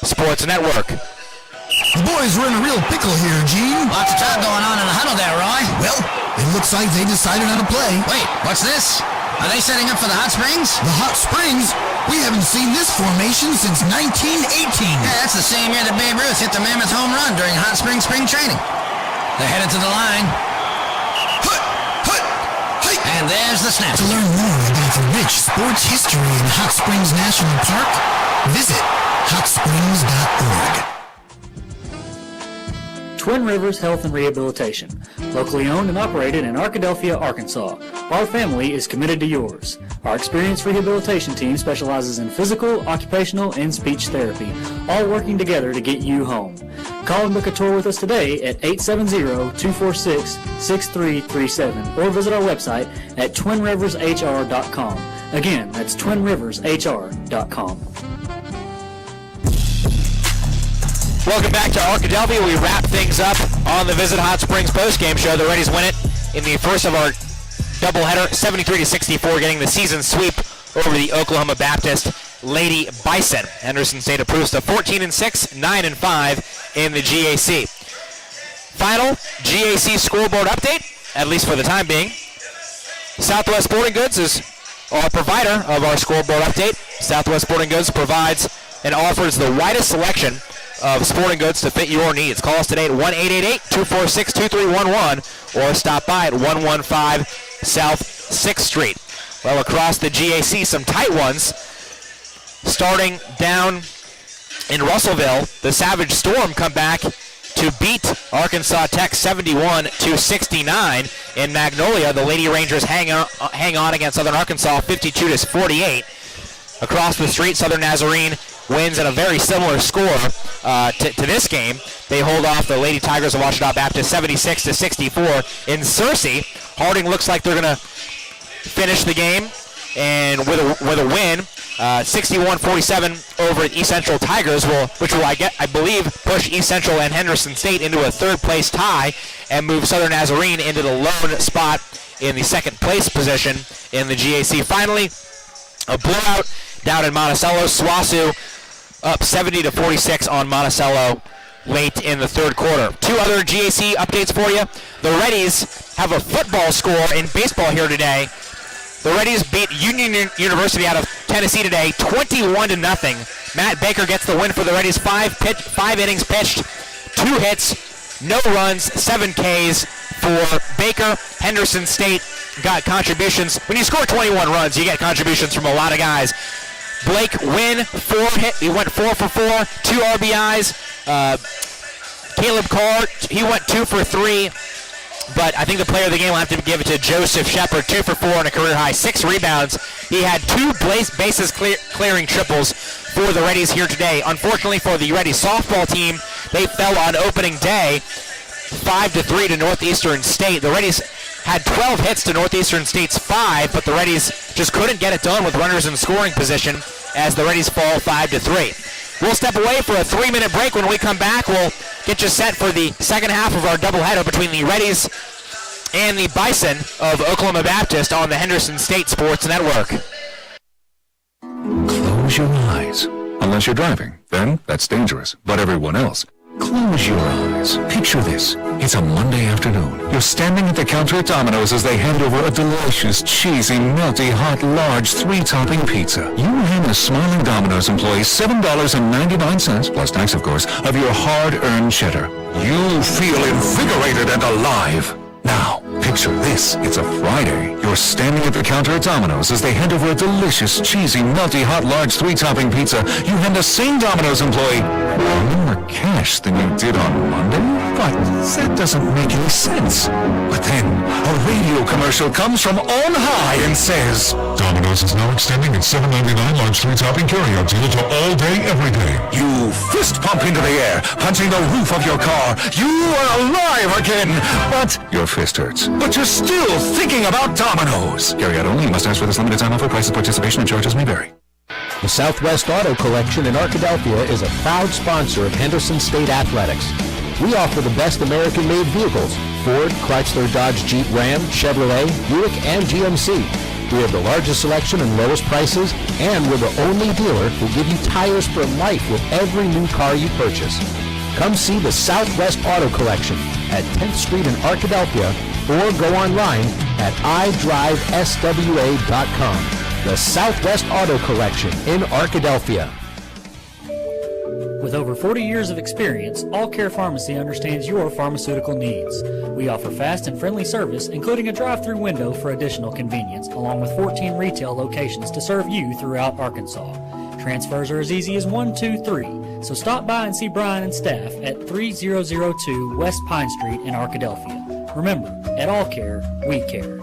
Sports Network. The boys are in a real pickle here, Gene. Lots of talk going on in the huddle there, Roy. Well, it looks like they decided how to play. Wait, what's this? Are they setting up for the Hot Springs? The Hot Springs? We haven't seen this formation since 1918. Yeah, that's the same year that Babe Ruth hit the mammoth home run during Hot Springs spring training. They're headed to the line. And there's the snap. To learn more about the rich sports history in Hot Springs National Park, visit hotsprings.org. Twin Rivers Health and Rehabilitation, locally owned and operated in Arkadelphia, Arkansas. Our family is committed to yours. Our experienced rehabilitation team specializes in physical, occupational, and speech therapy, all working together to get you home. Call and book a tour with us today at 870-246-6337 or visit our website at twinrivershr.com. Again, that's twinrivershr.com. Welcome back to Arkadelphia. We wrap things up on the Visit Hot Springs postgame show. The Reddies win it in the first of our doubleheader, 73-64, getting the season sweep over the Oklahoma Baptist Lady Bison. Henderson State improves to 14-6, 9-5 in the GAC. Final GAC scoreboard update, at least for the time being. Southwest Sporting Goods is our provider of our scoreboard update. Southwest Sporting Goods provides and offers the widest selection of sporting goods to fit your needs. Call us today at 1-888-246-2311 or stop by at 115 South 6th Street. Well, across the GAC, some tight ones. Starting down in Russellville, the Savage Storm come back to beat Arkansas Tech 71-69. In Magnolia, the Lady Rangers hang on against Southern Arkansas 52-48. Across the street, Southern Nazarene wins at a very similar score to this game. They hold off the Lady Tigers of Ouachita Baptist 76-64. In Searcy, Harding looks like they're going to finish the game and with a win, 61-47 over East Central Tigers, which will I believe push East Central and Henderson State into a third place tie and move Southern Nazarene into the lone spot in the second place position in the GAC. Finally, a blowout down in Monticello. SWOSU up 70-46 on Monticello late in the third quarter. Two other GAC updates for you. The Reddies have a football score in baseball here today. The Reddies beat Union University out of Tennessee today, 21-0. Matt Baker gets the win for the Reddies. Five innings pitched, 2 hits, no runs, 7 Ks for Baker. Henderson State got contributions. When you score 21 runs, you get contributions from a lot of guys. Blake Wynn, 4 hit. He went 4 for 4, 2 RBIs. Caleb Carr, he went 2 for 3. But I think the player of the game will have to give it to Joseph Shepard, 2 for 4 and a career high, 6 rebounds. He had 2 bases clearing triples for the Reddies here today. Unfortunately for the Reddies softball team, they fell on opening day, 5-3 to Northeastern State. The Reddies had 12 hits to Northeastern State's 5, but the Reddies just couldn't get it done with runners in scoring position as the Reddies fall 5-3. We'll step away for a 3-minute break. When we come back, we'll get you set for the second half of our doubleheader between the Reddies and the Bison of Oklahoma Baptist on the Henderson State Sports Network. Close your eyes. Unless you're driving, then that's dangerous. But everyone else, close your eyes. Picture this. It's a Monday afternoon. You're standing at the counter at Domino's as they hand over a delicious, cheesy, melty, hot, large, 3-topping pizza. You hand the smiling Domino's employee $7.99, plus tax of course, of your hard-earned cheddar. You feel invigorated and alive. Now, picture this. It's a Friday. You're standing at the counter at Domino's as they hand over a delicious, cheesy, melty, hot, large, 3-topping pizza. You hand the same Domino's employee more cash than you did on Monday? But that doesn't make any sense. But then, a radio commercial comes from on high and says, Domino's is now extending its $7.99 large 3-topping carryout deal to all day, every day. You fist pump into the air, punching the roof of your car. You are alive again. But your fist hurts. But you're still thinking about Domino's. Carryout only. Must ask for this limited time offer. Prices, participation, and charges may vary. The Southwest Auto Collection in Arkadelphia is a proud sponsor of Henderson State Athletics. We offer the best American-made vehicles: Ford, Chrysler, Dodge, Jeep, Ram, Chevrolet, Buick, and GMC. We have the largest selection and lowest prices, and we're the only dealer who'll give you tires for life with every new car you purchase. Come see the Southwest Auto Collection at 10th Street in Arkadelphia, or go online at idriveswa.com. The Southwest Auto Collection in Arkadelphia. With over 40 years of experience, All Care Pharmacy understands your pharmaceutical needs. We offer fast and friendly service, including a drive-through window for additional convenience, along with 14 retail locations to serve you throughout Arkansas. Transfers are as easy as 1, 2, 3, so stop by and see Brian and staff at 3002 West Pine Street in Arkadelphia. Remember, at All Care, we care.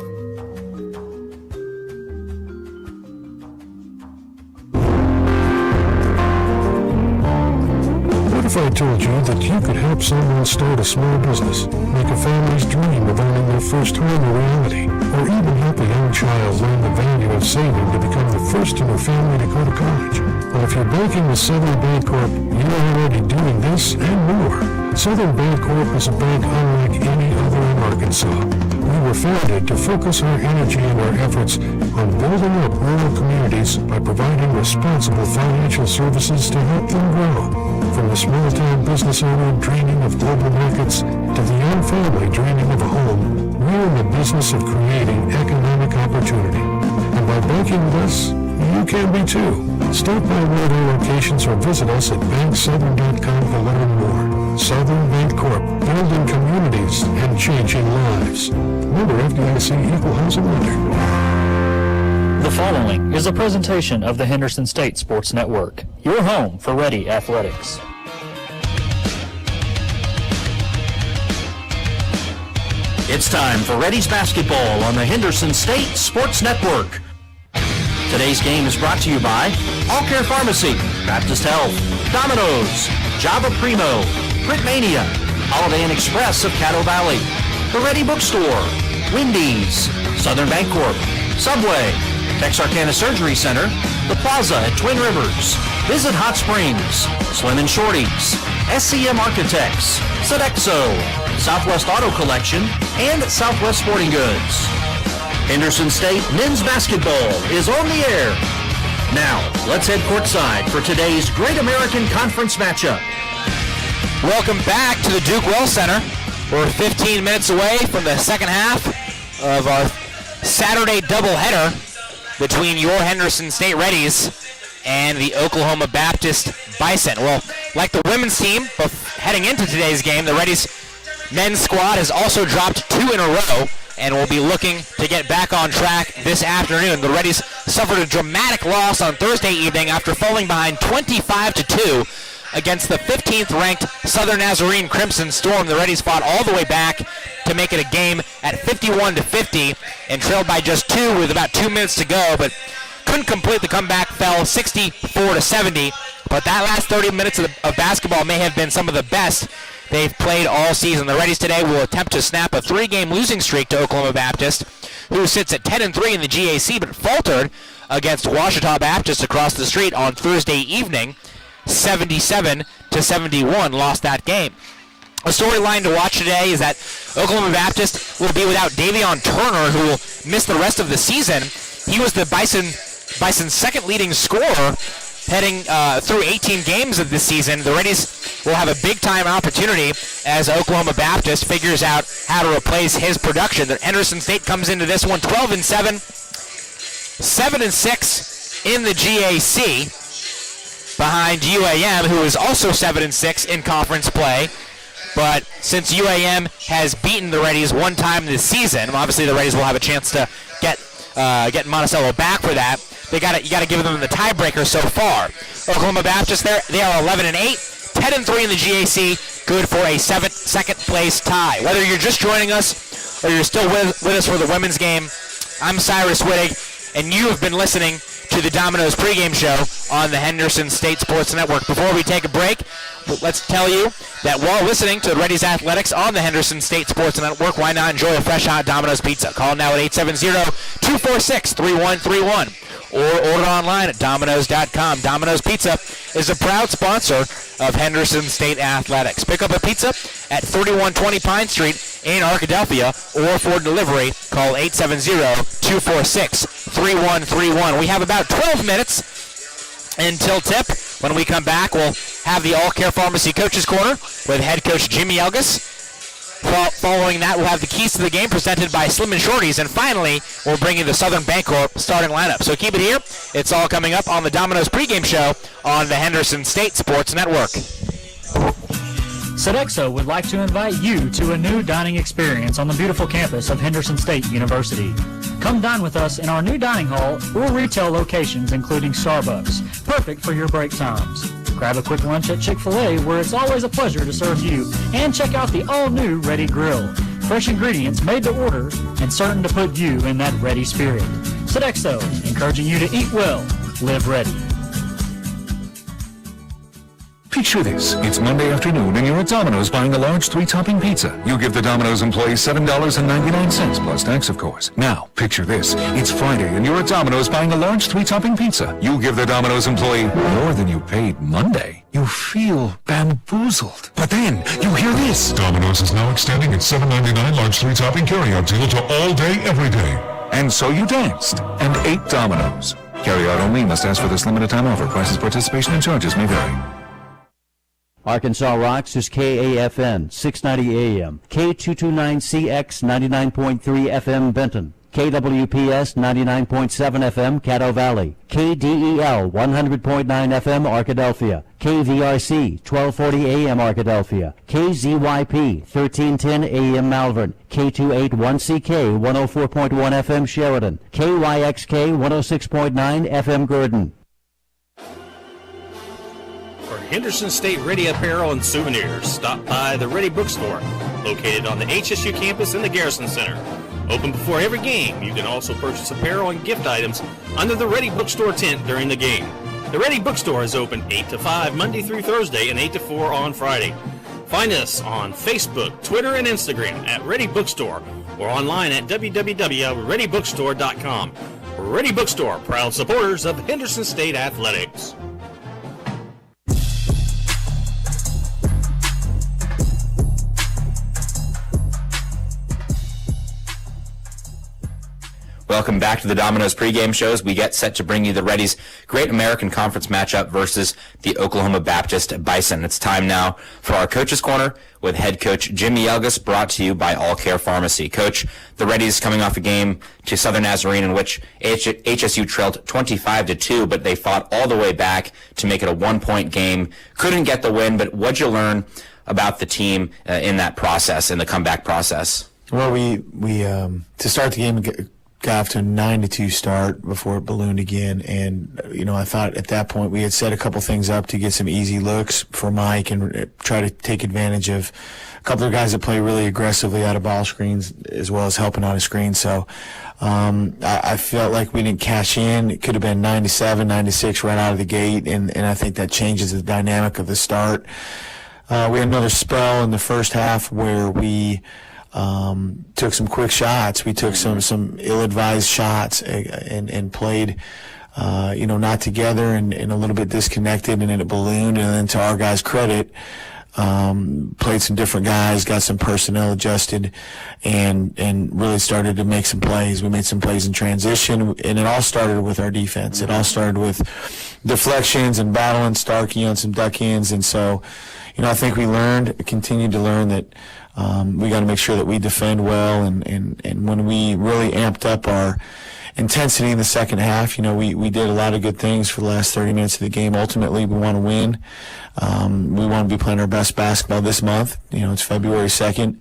What if I told you that you could help someone start a small business, make a family's dream of owning their first home a reality, or even help a young child learn the value of saving to become the first in their family to go to college? Well, if you're banking with Southern Bancorp, you're already doing this and more. Southern Bancorp is a bank unlike any other in Arkansas. We were founded to focus our energy and our efforts on building up rural communities by providing responsible financial services to help them grow. From the small-town business owner dreaming of global markets to the young family dreaming of a home, we're in the business of creating economic opportunity. And by banking with us, you can be too. Stop by one of our locations or visit us at banksouthern.com to learn more. Southern Bancorp, building communities and changing lives. Member FDIC Equal Housing Lender. The following is a presentation of the Henderson State Sports Network, your home for Ready Athletics. It's time for Reddies basketball on the Henderson State Sports Network. Today's game is brought to you by All Care Pharmacy, Baptist Health, Domino's, Java Primo, Printmania, Holiday Inn Express of Caddo Valley, The Ready Bookstore, Wendy's, Southern Bancorp, Subway, Texarkana Surgery Center, The Plaza at Twin Rivers, Visit Hot Springs, Slim & Shorty's, SCM Architects, Sodexo, Southwest Auto Collection, and Southwest Sporting Goods. Henderson State men's basketball is on the air. Now, let's head courtside for today's Great American Conference matchup. Welcome back to the Duke Well Center. We're 15 minutes away from the second half of our Saturday doubleheader between your Henderson State Reddies and the Oklahoma Baptist Bison. Well, like the women's team, heading into today's game, the Reddies men's squad has also dropped 2 in a row and will be looking to get back on track this afternoon. The Reddies suffered a dramatic loss on Thursday evening after falling behind 25-2 against the 15th-ranked Southern Nazarene Crimson Storm. The Reddies fought all the way back to make it a game at 51-50 and trailed by just 2 with about 2 minutes to go, but couldn't complete the comeback, fell 64-70. But that last 30 minutes of basketball may have been some of the best they've played all season. The Reddies today will attempt to snap a 3-game losing streak to Oklahoma Baptist, who sits at 10-3 in the GAC, but faltered against Ouachita Baptist across the street on Thursday evening. 77-71, lost that game. A storyline to watch today is that Oklahoma Baptist will be without Davion Turner, who will miss the rest of the season. He was the Bison's second leading scorer heading through 18 games of this season. The Reddies will have a big-time opportunity as Oklahoma Baptist figures out how to replace his production. The Henderson State comes into this one 12-7, 7-6 in the GAC, behind UAM, who is also 7-6 in conference play. But since UAM has beaten the Reddies one time this season, obviously the Reddies will have a chance to get Monticello back for that. You got to give them the tiebreaker so far. Oklahoma Baptist, they are 11-8, 10-3 in the GAC, good for a second place tie. Whether you're just joining us or you're still with us for the women's game, I'm Cyrus Wittig, and you have been listening to the Domino's pregame show on the Henderson State Sports Network. Before we take a break, let's tell you that while listening to Reddies Athletics on the Henderson State Sports Network, why not enjoy a fresh hot Domino's pizza? Call now at 870-246-3131 or order online at Domino's.com. Domino's Pizza is a proud sponsor of Henderson State Athletics. Pick up a pizza at 3120 Pine Street in Arkadelphia, or for delivery, call 870-246-3131. We have about 12 minutes until tip. When we come back, we'll have the All Care Pharmacy Coaches Corner with head coach Jimmy Elgus. Following that, we'll have the keys to the game presented by Slim & Shorties. And finally, we'll bring you the Southern Bancorp starting lineup. So keep it here. It's all coming up on the Domino's pregame show on the Henderson State Sports Network. Sodexo would like to invite you to a new dining experience on the beautiful campus of Henderson State University. Come dine with us in our new dining hall or retail locations, including Starbucks. Perfect for your break times. Grab a quick lunch at Chick-fil-A, where it's always a pleasure to serve you. And check out the all-new Reddy Grill. Fresh ingredients made to order and certain to put you in that ready spirit. Sodexo, encouraging you to eat well, live ready. Picture this. It's Monday afternoon and you're at Domino's buying a large 3-topping pizza. You give the Domino's employee $7.99 plus tax, of course. Now, picture this. It's Friday and you're at Domino's buying a large 3-topping pizza. You give the Domino's employee more than you paid Monday. You feel bamboozled. But then, you hear this. Domino's is now extending its $7.99 large 3-topping carryout deal to all day, every day. And so you danced and ate Domino's. Carryout only. Must ask for this limited time offer. Prices, participation, and charges may vary. Arkansas Rocks is KAFN, 690 AM, K229CX, 99.3 FM Benton, KWPS 99.7 FM Caddo Valley, KDEL 100.9 FM Arkadelphia, KVRC 1240 AM Arkadelphia, KZYP 1310 AM Malvern, K281CK 104.1 FM Sheridan, KYXK 106.9 FM Gordon. For Henderson State Ready Apparel and Souvenirs, stop by the Reddy Bookstore, located on the HSU campus in the Garrison Center. Open before every game, you can also purchase apparel and gift items under the Reddy Bookstore tent during the game. The Reddy Bookstore is open 8 to 5 Monday through Thursday and 8 to 4 on Friday. Find us on Facebook, Twitter, and Instagram at Reddy Bookstore or online at www.reddybookstore.com. Reddy Bookstore, proud supporters of Henderson State Athletics. Welcome back to the Domino's pregame shows. We get set to bring you the Reddies' Great American Conference matchup versus the Oklahoma Baptist Bison. It's time now for our Coach's Corner with head coach Jimmy Elgus, brought to you by All Care Pharmacy. Coach, the Reddies coming off a game to Southern Nazarene in which HSU trailed 25-2, but they fought all the way back to make it a 1-point game. Couldn't get the win, but what'd you learn about the team in that process, in the comeback process? Well, we to start the game, got off to a 9-2 start before it ballooned again, and I thought at that point we had set a couple things up to get some easy looks for Mike and try to take advantage of a couple of guys that play really aggressively out of ball screens as well as helping out of screens. So I felt like we didn't cash in. It could have been 9-7, 9-6 right out of the gate, and I think that changes the dynamic of the start. We had another spell in the first half where we took some quick shots. We took some ill-advised shots and played, not together and a little bit disconnected, and then it ballooned. And then to our guys' credit, played some different guys, got some personnel adjusted, and really started to make some plays. We made some plays in transition, and it all started with our defense. It all started with deflections and battling Starkey on some duck-ins. And so, I think we continued to learn that we got to make sure that we defend well, and when we really amped up our intensity in the second half, we did a lot of good things for the last 30 minutes of the game. Ultimately, we want to win. We want to be playing our best basketball this month. It's February 2nd,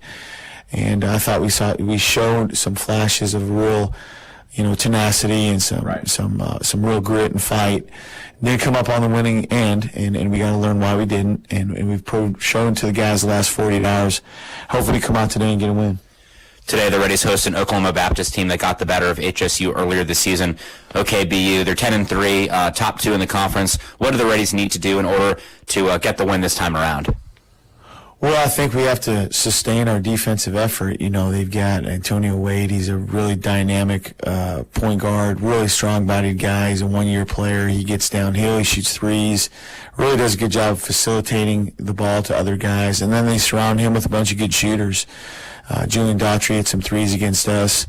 and I thought we showed some flashes of real, tenacity and some real grit and fight. Didn't come up on the winning end, and we got to learn why we didn't. And we've shown to the guys the last 48 hours. Hopefully, come out today and get a win. Today, the Reddies host an Oklahoma Baptist team that got the better of HSU earlier this season. OKBU, they're 10-3, top 2 in the conference. What do the Reddies need to do in order to get the win this time around? Well, I think we have to sustain our defensive effort. You know, they've got Antonio Wade. He's a really dynamic point guard, really strong-bodied guy. He's a one-year player. He gets downhill. He shoots threes. Really does a good job of facilitating the ball to other guys. And then they surround him with a bunch of good shooters. Julian Daughtry had some threes against us.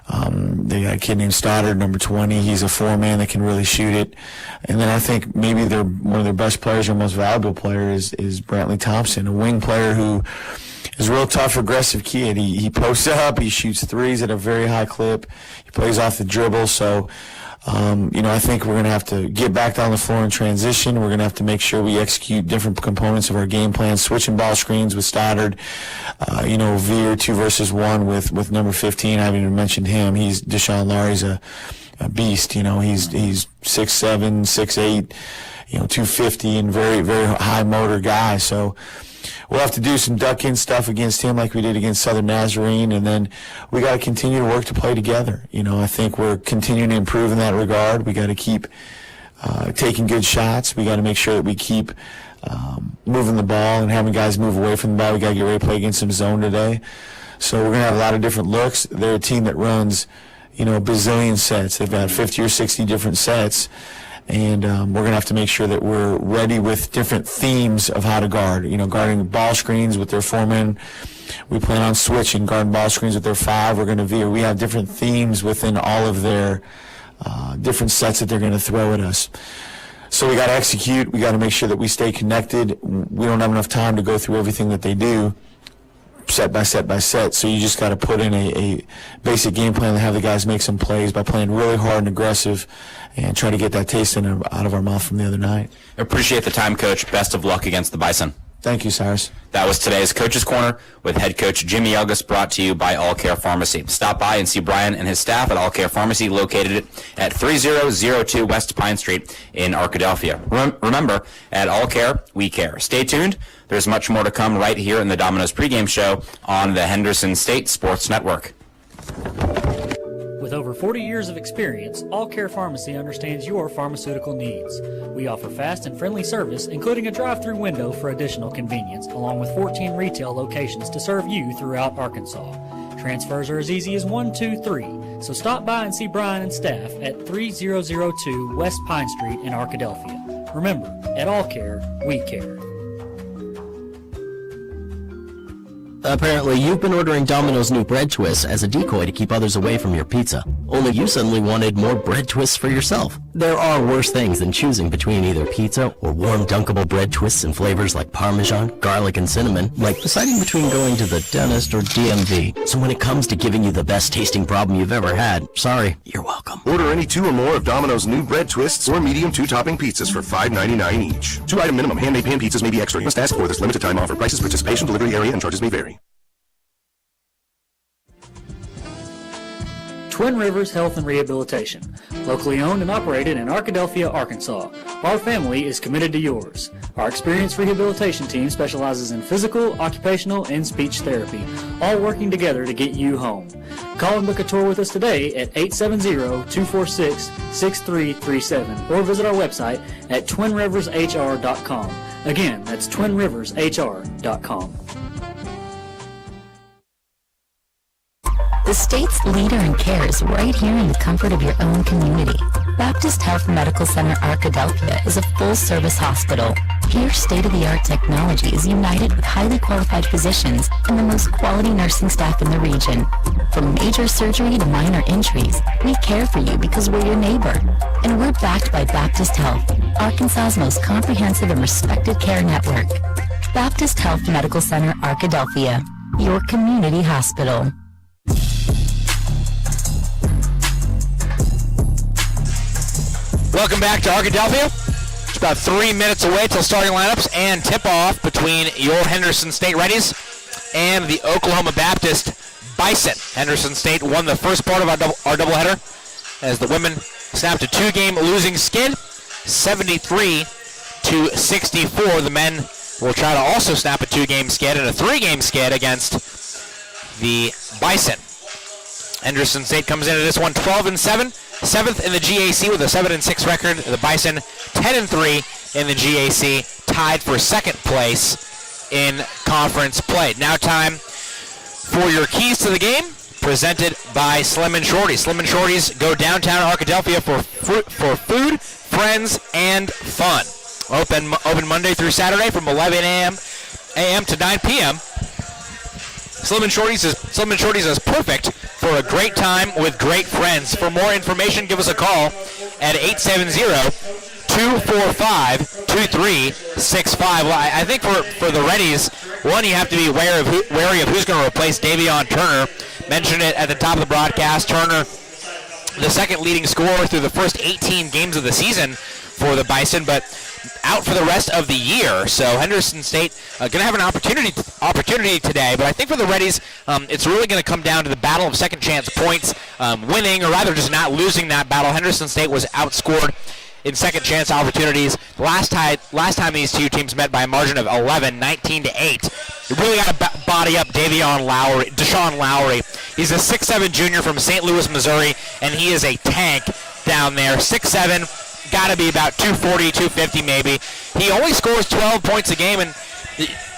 They got a kid named Stoddard, number 20. He's a four-man that can really shoot it. And then I think maybe one of their best players, or most valuable player, is Brantley Thompson, a wing player who is a real tough, aggressive kid. He posts up, he shoots threes at a very high clip. He plays off the dribble. So, I think we're going to have to get back down the floor in transition. We're going to have to make sure we execute different components of our game plan, switching ball screens with Stoddard, veer 2 versus 1 with number 15. I haven't even mentioned him. Deshaun Larry's a beast. He's 6'7", 6'8", 250, and very, very high motor guy. So we'll have to do some duck-in stuff against him like we did against Southern Nazarene, and then we got to continue to work to play together. I think we're continuing to improve in that regard. We got to keep taking good shots. We got to make sure that we keep moving the ball and having guys move away from the ball. We got to get ready to play against some zone today. So we're going to have a lot of different looks. They're a team that runs, a bazillion sets. They've got 50 or 60 different sets. And we're going to have to make sure that we're ready with different themes of how to guard. Guarding ball screens with their 4-men. We plan on switching, guarding ball screens with their 5. We're going to veer. We have different themes within all of their different sets that they're going to throw at us. So we got to execute. We got to make sure that we stay connected. We don't have enough time to go through everything that they do, set by set by set. So you just got to put in a basic game plan to have the guys make some plays by playing really hard and aggressive and try to get that taste out of our mouth from the other night. Appreciate the time, Coach. Best of luck against the Bison. Thank you, Cyrus. That was today's Coach's Corner with head coach Jimmy August, brought to you by All Care Pharmacy. Stop by and see Brian and his staff at All Care Pharmacy, located at 3002 West Pine Street in Arkadelphia. Remember, at All Care, we care. Stay tuned. There's much more to come right here in the Domino's pregame show on the Henderson State Sports Network. With over 40 years of experience, All Care Pharmacy understands your pharmaceutical needs. We offer fast and friendly service, including a drive-through window for additional convenience, along with 14 retail locations to serve you throughout Arkansas. Transfers are as easy as 1, 2, 3, so stop by and see Brian and staff at 3002 West Pine Street in Arkadelphia. Remember, at All Care, we care. Apparently, you've been ordering Domino's new bread twists as a decoy to keep others away from your pizza. Only you suddenly wanted more bread twists for yourself. There are worse things than choosing between either pizza or warm dunkable bread twists in flavors like Parmesan, garlic, and cinnamon, like deciding between going to the dentist or DMV. So when it comes to giving you the best tasting problem you've ever had, sorry, you're welcome. Order any 2 or more of Domino's new bread twists or medium 2-topping pizzas for $5.99 each. 2-item minimum. Handmade pan pizzas may be extra. You must ask for this limited time offer. Prices, participation, delivery area, and charges may vary. Twin Rivers Health and Rehabilitation, locally owned and operated in Arkadelphia, Arkansas. Our family is committed to yours. Our experienced rehabilitation team specializes in physical, occupational, and speech therapy, all working together to get you home. Call and book a tour with us today at 870-246-6337 or visit our website at twinrivershr.com. Again, that's twinrivershr.com. The state's leader in care is right here in the comfort of your own community. Baptist Health Medical Center Arkadelphia is a full-service hospital. Here, state-of-the-art technology is united with highly qualified physicians and the most quality nursing staff in the region. From major surgery to minor injuries, we care for you because we're your neighbor. And we're backed by Baptist Health, Arkansas's most comprehensive and respected care network. Baptist Health Medical Center Arkadelphia, your community hospital. Welcome back to Arkadelphia. It's about 3 minutes away till starting lineups and tip-off between your Henderson State Reddies and the Oklahoma Baptist Bison. Henderson State won the first part of our doubleheader as the women snapped a 2-game losing skid, 73-64. The men will try to also snap a 2-game skid and a 3-game skid against the Bison. Henderson State comes into this one 12-7, 7th in the GAC with a 7-6 record. The Bison 10-3 in the GAC, tied for second place in conference play. Now time for your keys to the game, presented by Slim and Shorty. Slim and Shorty's go downtown Arkadelphia for food, friends, and fun. Open Monday through Saturday from 11 a.m. to 9 p.m. Slim and Shorty's is perfect for a great time with great friends. For more information, give us a call at 870-245-2365. Well, I think for the Reddies, one, you have to be wary of who's going to replace Davion Turner. Mentioned it at the top of the broadcast. Turner, the second leading scorer through the first 18 games of the season for the Bison, but out for the rest of the year. So Henderson State going to have an opportunity today, but I think for the Reddies, it's really going to come down to the battle of second chance points, winning, or rather just not losing that battle. Henderson State was outscored in second chance opportunities last time these two teams met by a margin of 11, 19-8. You really got to body up Deshaun Lowry. He's a 6'7 junior from St. Louis, Missouri, and he is a tank down there. 6'7", got to be about 240, 250 maybe. He only scores 12 points a game, and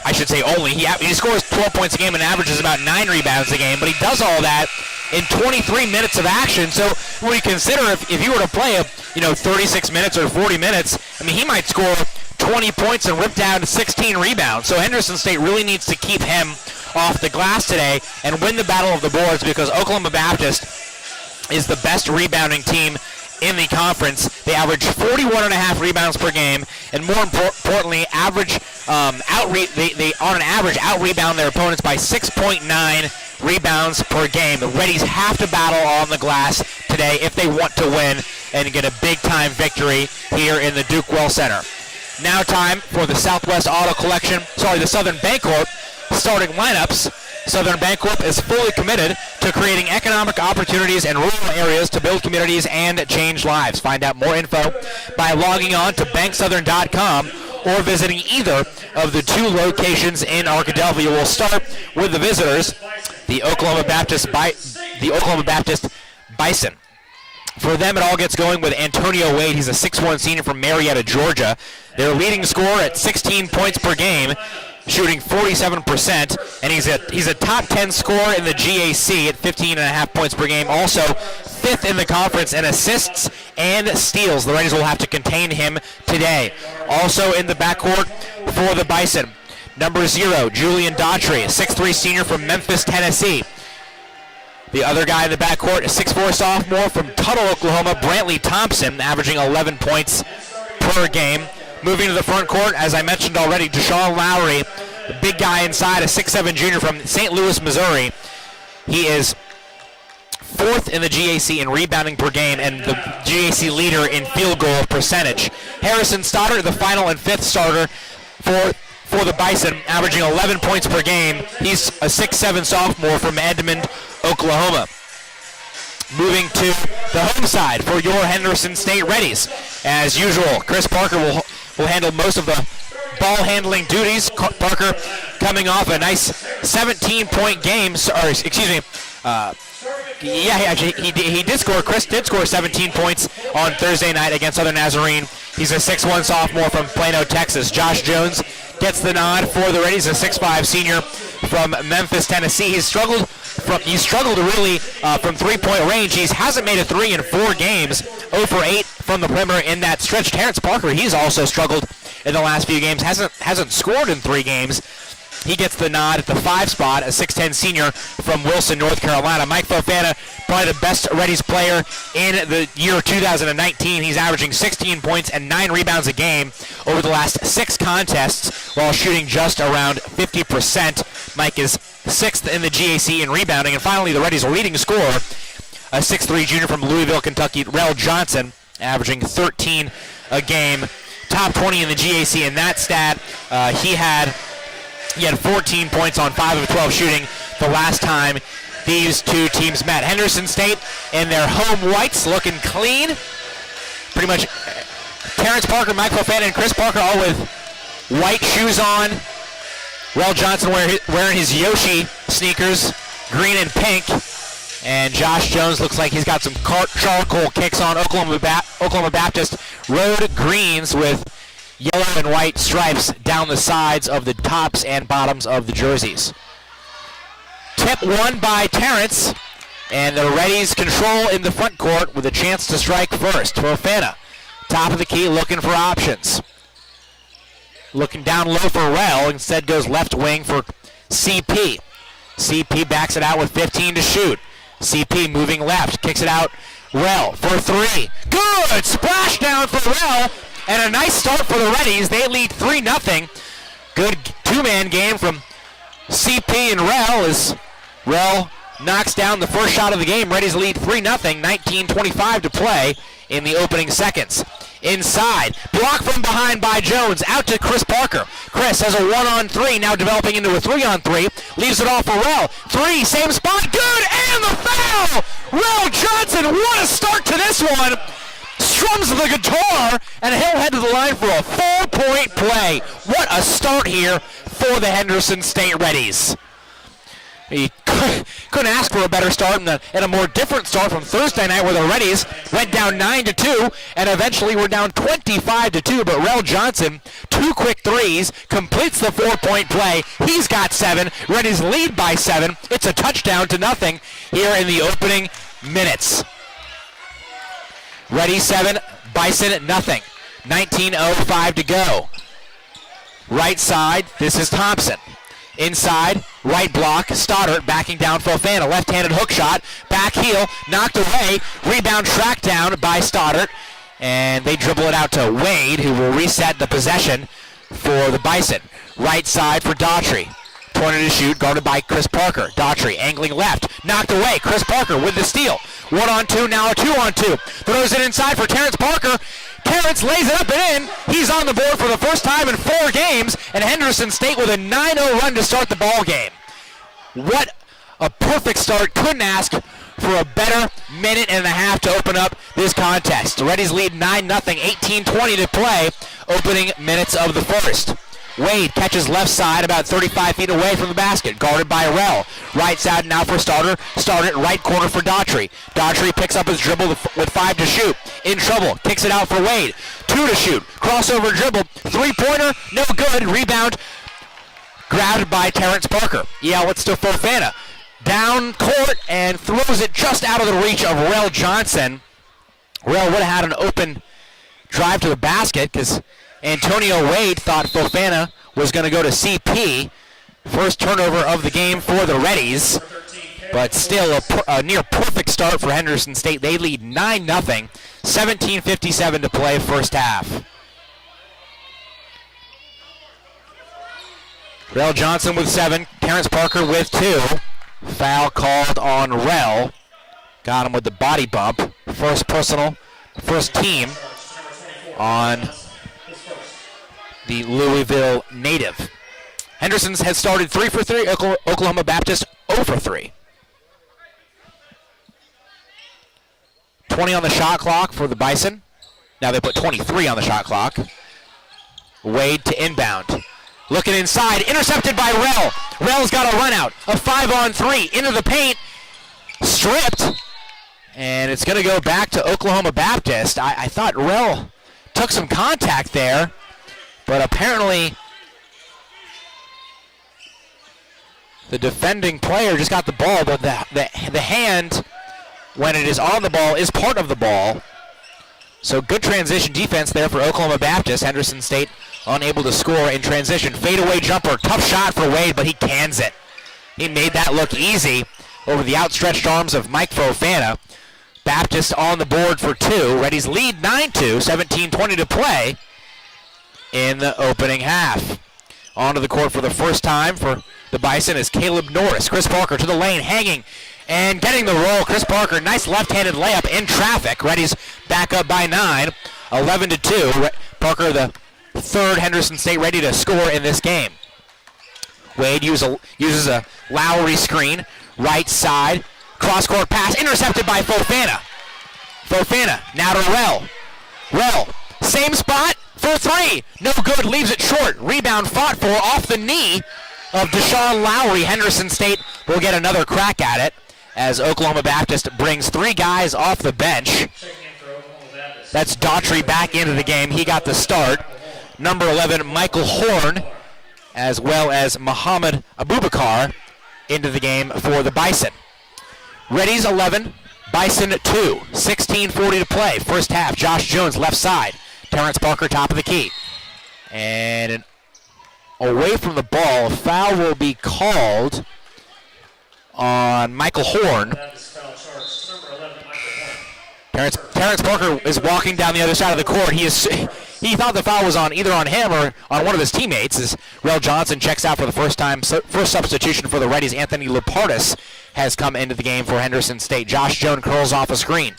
I should say only. He scores 12 points a game and averages about 9 rebounds a game, but he does all that in 23 minutes of action. So when you consider if you were to play 36 minutes or 40 minutes, I mean, he might score 20 points and rip down 16 rebounds. So Henderson State really needs to keep him off the glass today and win the battle of the boards, because Oklahoma Baptist is the best rebounding team in the conference. They average 41.5 rebounds per game, and more importantly, they on an average out-rebound their opponents by 6.9 rebounds per game. The Reddies have to battle on the glass today if they want to win and get a big-time victory here in the Duke Well Center. Now time for the Southwest Auto Collection, the Southern Bancorp starting lineups. Southern Bancorp is fully committed to creating economic opportunities in rural areas to build communities and change lives. Find out more info by logging on to banksouthern.com or visiting either of the two locations in Arkadelphia. We'll start with the visitors, the Oklahoma Baptist Bison. For them, it all gets going with Antonio Wade. He's a 6'1 senior from Marietta, Georgia. Their leading scorer at 16 points per game, shooting 47%, and he's a top 10 scorer in the GAC at 15.5 points per game. Also, 5th in the conference in assists and steals. The Reddies will have to contain him today. Also in the backcourt for the Bison, number 0, Julian Daughtry, a 6'3 senior from Memphis, Tennessee. The other guy in the backcourt, a 6'4 sophomore from Tuttle, Oklahoma, Brantley Thompson, averaging 11 points per game. Moving to the front court, as I mentioned already, Deshaun Lowry, the big guy inside, a 6'7 junior from St. Louis, Missouri. He is 4th in the GAC in rebounding per game and the GAC leader in field goal percentage. Harrison Stoddard, the final and 5th starter for the Bison, averaging 11 points per game. He's a 6'7 sophomore from Edmond, Oklahoma. Moving to the home side for your Henderson State Reddies. As usual, Chris Parker will handle most of the ball handling duties. Parker coming off a nice 17-point game, he did score. Chris did score 17 points on Thursday night against Southern Nazarene. He's a 6'1 sophomore from Plano, Texas. Josh Jones gets the nod for the Reddies, a 6'5 senior from Memphis, Tennessee. He struggled really from three-point range. He hasn't made a 3 in 4 games, 0 for 8 from the perimeter in that stretch. Terrence Parker, he's also struggled in the last few games, hasn't scored in 3 games. He gets the nod at the 5 spot, a 6'10 senior from Wilson, North Carolina. Mike Fofana, probably the best Reddies player in the year 2019. He's averaging 16 points and 9 rebounds a game over the last 6 contests while shooting just around 50%. Mike is 6th in the GAC in rebounding. And finally, the Reddies' leading scorer, a 6'3 junior from Louisville, Kentucky, Rel Johnson, averaging 13 a game. Top 20 in the GAC in that stat. He had 14 points on 5 of 12 shooting the last time these two teams met. Henderson State in their home whites, looking clean. Pretty much Terrence Parker, Mike Fofana, and Chris Parker all with white shoes on. Rel Johnson wearing his Yoshi sneakers, green and pink. And Josh Jones looks like he's got some charcoal kicks on. Oklahoma Baptist road greens with yellow and white stripes down the sides of the tops and bottoms of the jerseys. Tip won by Terrence, and the Reddies control in the front court with a chance to strike first. Fofana, top of the key, looking for options. Looking down low for Rel, instead goes left wing for CP. CP backs it out with 15 to shoot. CP moving left, kicks it out. Rel for three. Good! Splash down for Rel, and a nice start for the Reddies. They lead 3-0. Good two-man game from CP and Rel as Rel knocks down the first shot of the game. Reddies lead 3-0, 19:25 to play in the opening seconds. Inside, block from behind by Jones, out to Chris Parker. Chris has a 1-on-3, now developing into a 3-on-3, leaves it off for Rel. Three, same spot, good, and the foul! Rel Johnson, what a start to this one! Strums the guitar, and he'll head to the line for a 4-point play. What a start here for the Henderson State Reddies. He couldn't ask for a better start and a more different start from Thursday night where the Reddies went down 9-2 and eventually were down 25-2. But Rel Johnson, two quick threes, completes the 4-point play. He's got 7. Reddies lead by 7. It's a touchdown to nothing here in the opening minutes. Reddies 7, Bison nothing. 19:05 to go. Right side, this is Thompson. Inside, right block, Stoddard backing down Fofana. Left-handed hook shot, back heel, knocked away. Rebound tracked down by Stoddard. And they dribble it out to Wade, who will reset the possession for the Bison. Right side for Daughtry. Pointed to shoot, guarded by Chris Parker. Daughtry angling left, knocked away. Chris Parker with the steal. 1-on-2, now a 2-on-2. Throws it inside for Terrence Parker. Terrence lays it up and in. He's on the board for the first time in 4 games, and Henderson State with a 9-0 run to start the ball game. What a perfect start. Couldn't ask for a better minute and a half to open up this contest. The Reddies lead 9-0, 18:20 to play, opening minutes of the first. Wade catches left side about 35 feet away from the basket, guarded by Rel. Right side now for Starter. Starter right corner for Daughtry. Daughtry picks up his dribble with 5 to shoot. In trouble, kicks it out for Wade. 2 to shoot. Crossover dribble. 3-pointer, no good. Rebound grabbed by Terrence Parker. Yeah, it's to Fofana. Down court and throws it just out of the reach of Rel Johnson. Rel would have had an open drive to the basket because Antonio Wade thought Fofana was going to go to CP. First turnover of the game for the Reddies, but still a near perfect start for Henderson State. They lead 9-0, 17:57 to play first half. Rel Johnson with 7, Terrence Parker with 2. Foul called on Rel. Got him with the body bump. First personal, first team on the Louisville native. Henderson's had started 3 for 3. Oklahoma Baptist 0 for 3. 20 on the shot clock for the Bison. Now they put 23 on the shot clock. Wade to inbound. Looking inside, intercepted by Rel. Rel's got a run out. A 5-on-3 into the paint. Stripped. And it's going to go back to Oklahoma Baptist. I thought Rel took some contact there, but apparently the defending player just got the ball, but the hand, when it is on the ball, is part of the ball. So good transition defense there for Oklahoma Baptist. Henderson State unable to score in transition. Fadeaway jumper, tough shot for Wade, but he cans it. He made that look easy over the outstretched arms of Mike Fofana. Baptist on the board for 2. Reddies lead 9-2, 17:20 to play in the opening half. Onto the court for the first time for the Bison is Caleb Norris. Chris Parker to the lane, hanging and getting the roll. Chris Parker, nice left-handed layup in traffic. Reddies back up by 9, 11-2. Parker, the third Henderson State ready to score in this game. Wade uses a Lowry screen, right side, cross-court pass, intercepted by Fofana. Fofana, now to Rel. Rel, same spot for 3. No good, leaves it short. Rebound fought for off the knee of Deshaun Lowry. Henderson State will get another crack at it as Oklahoma Baptist brings 3 guys off the bench. That's Daughtry back into the game. He got the start. number 11, Michael Horn, as well as Muhammad Abubakar into the game for the Bison. Reddies 11, Bison 2, 16:40 to play. First half, Josh Jones left side. Terrence Parker top of the key. And away from the ball, a foul will be called on Michael Horn. Terrence Parker is walking down the other side of the court. He thought the foul was either on him or on one of his teammates as Rel Johnson checks out for the first time. First substitution for the Reddies, Anthony Lepartis, has come into the game for Henderson State. Josh Jones curls off a screen.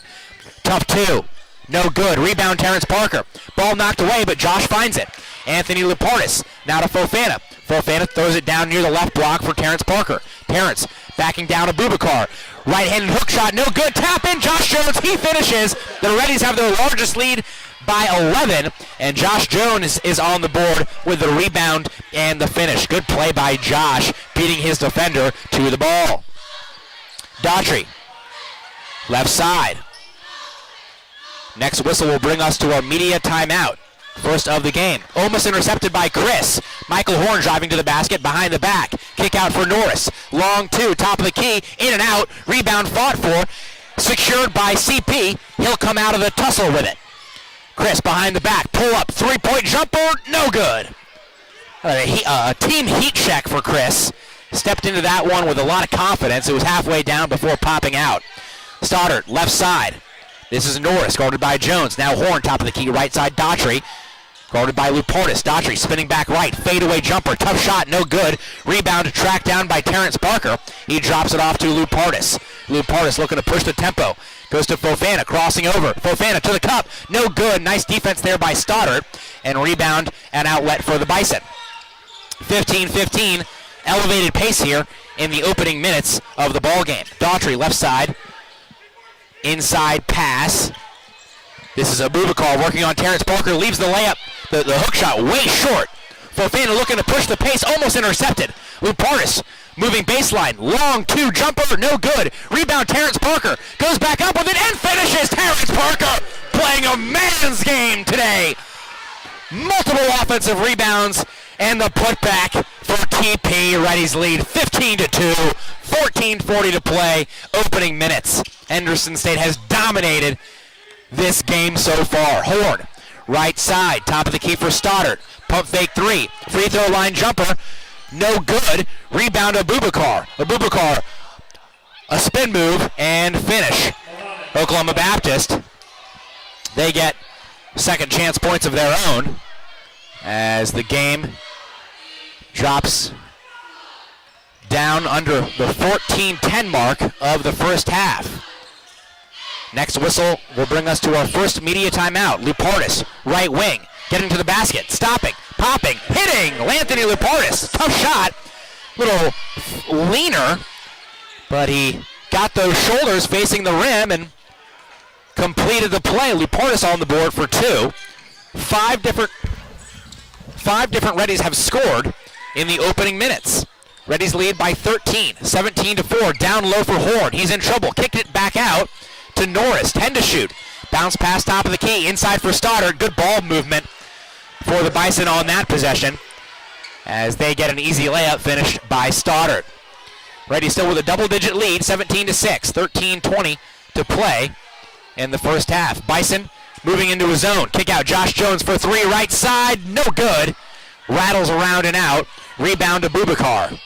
Tough two. No good. Rebound, Terrence Parker. Ball knocked away, but Josh finds it. Anthony Lepartis now to Fofana. Fofana throws it down near the left block for Terrence Parker. Terrence backing down to Bubakar. Right-handed hook shot, no good. Tap in, Josh Jones, he finishes. The Reddies have their largest lead by 11, and Josh Jones is on the board with the rebound and the finish. Good play by Josh, beating his defender to the ball. Daughtry, left side. Next whistle will bring us to our media timeout. First of the game. Almost intercepted by Chris. Michael Horn driving to the basket, behind the back. Kick out for Norris. Long two, top of the key, in and out. Rebound fought for. Secured by CP. He'll come out of the tussle with it. Chris behind the back. Pull up. Three-point jumper. No good. A team heat check for Chris. Stepped into that one with a lot of confidence. It was halfway down before popping out. Stoddard, left side. This is Norris, guarded by Jones. Now Horn, top of the key, right side, Daughtry. Guarded by Lepartis. Daughtry spinning back right. Fadeaway jumper. Tough shot. No good. Rebound tracked down by Terrence Parker. He drops it off to Lepartis. Lepartis looking to push the tempo. Goes to Fofana. Crossing over. Fofana to the cup. No good. Nice defense there by Stoddard. And rebound and outlet for the Bison. 15-15. Elevated pace here in the opening minutes of the ball game. Daughtry left side. Inside pass. This is Abubakar working on Terrence Parker. Leaves the layup. The hook shot way short. Fofana looking to push the pace. Almost intercepted. Lepartis moving baseline. Long two jumper. No good. Rebound Terrence Parker. Goes back up with it and finishes. Terrence Parker playing a man's game today. Multiple offensive rebounds and the putback for TP. Reddies lead 15-2. 14:40 to play. Opening minutes. Henderson State has dominated this game so far. Horn, right side, top of the key for Stoddard. Pump fake three. Free throw line jumper. No good. Rebound Abubakar. Abubakar, a spin move and finish. Oklahoma Baptist, they get second chance points of their own as the game drops down under the 14-10 mark of the first half. Next whistle will bring us to our first media timeout. Lepartis, right wing, getting to the basket, stopping, popping, hitting. Anthony Lepartis, tough shot, little leaner, but he got those shoulders facing the rim and completed the play. Lepartis on the board for two. Five different Reddies have scored in the opening minutes. Reddies lead by 13, 17-4. Down low for Horn. He's in trouble. Kicked it back out to Norris. 10 to shoot. Bounce pass top of the key. Inside for Stoddard. Good ball movement for the Bison on that possession as they get an easy layup finished by Stoddard. Reddies still with a double-digit lead, 17-6. 13:20 to play in the first half. Bison moving into a zone. Kick out. Josh Jones for three. Right side. No good. Rattles around and out. Rebound to Bubakar.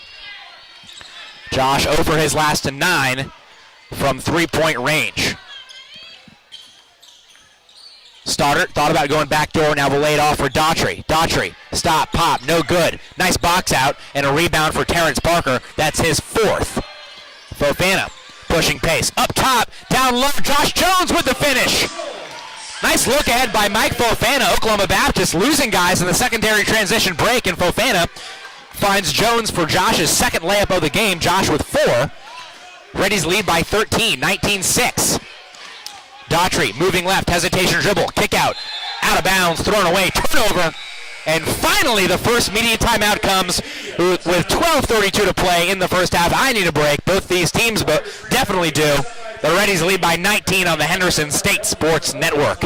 Josh 0 for his last 9 from three-point range. Stoddard thought about going backdoor, now will lay it off for Daughtry. Daughtry, stop, pop, no good. Nice box out and a rebound for Terrence Parker. That's his fourth. Fofana pushing pace. Up top, down low, Josh Jones with the finish. Nice look ahead by Mike Fofana. Oklahoma Baptist losing guys in the secondary transition break, and Fofana finds Jones for Josh's second layup of the game. Josh with 4. Reddies lead by 13, 19-6. Daughtry moving left, hesitation dribble, kick out of bounds, thrown away, turnover. And finally the first media timeout comes with 12:32 to play in the first half. I need a break. Both these teams definitely do. The Reddies lead by 19 on the Henderson State Sports Network.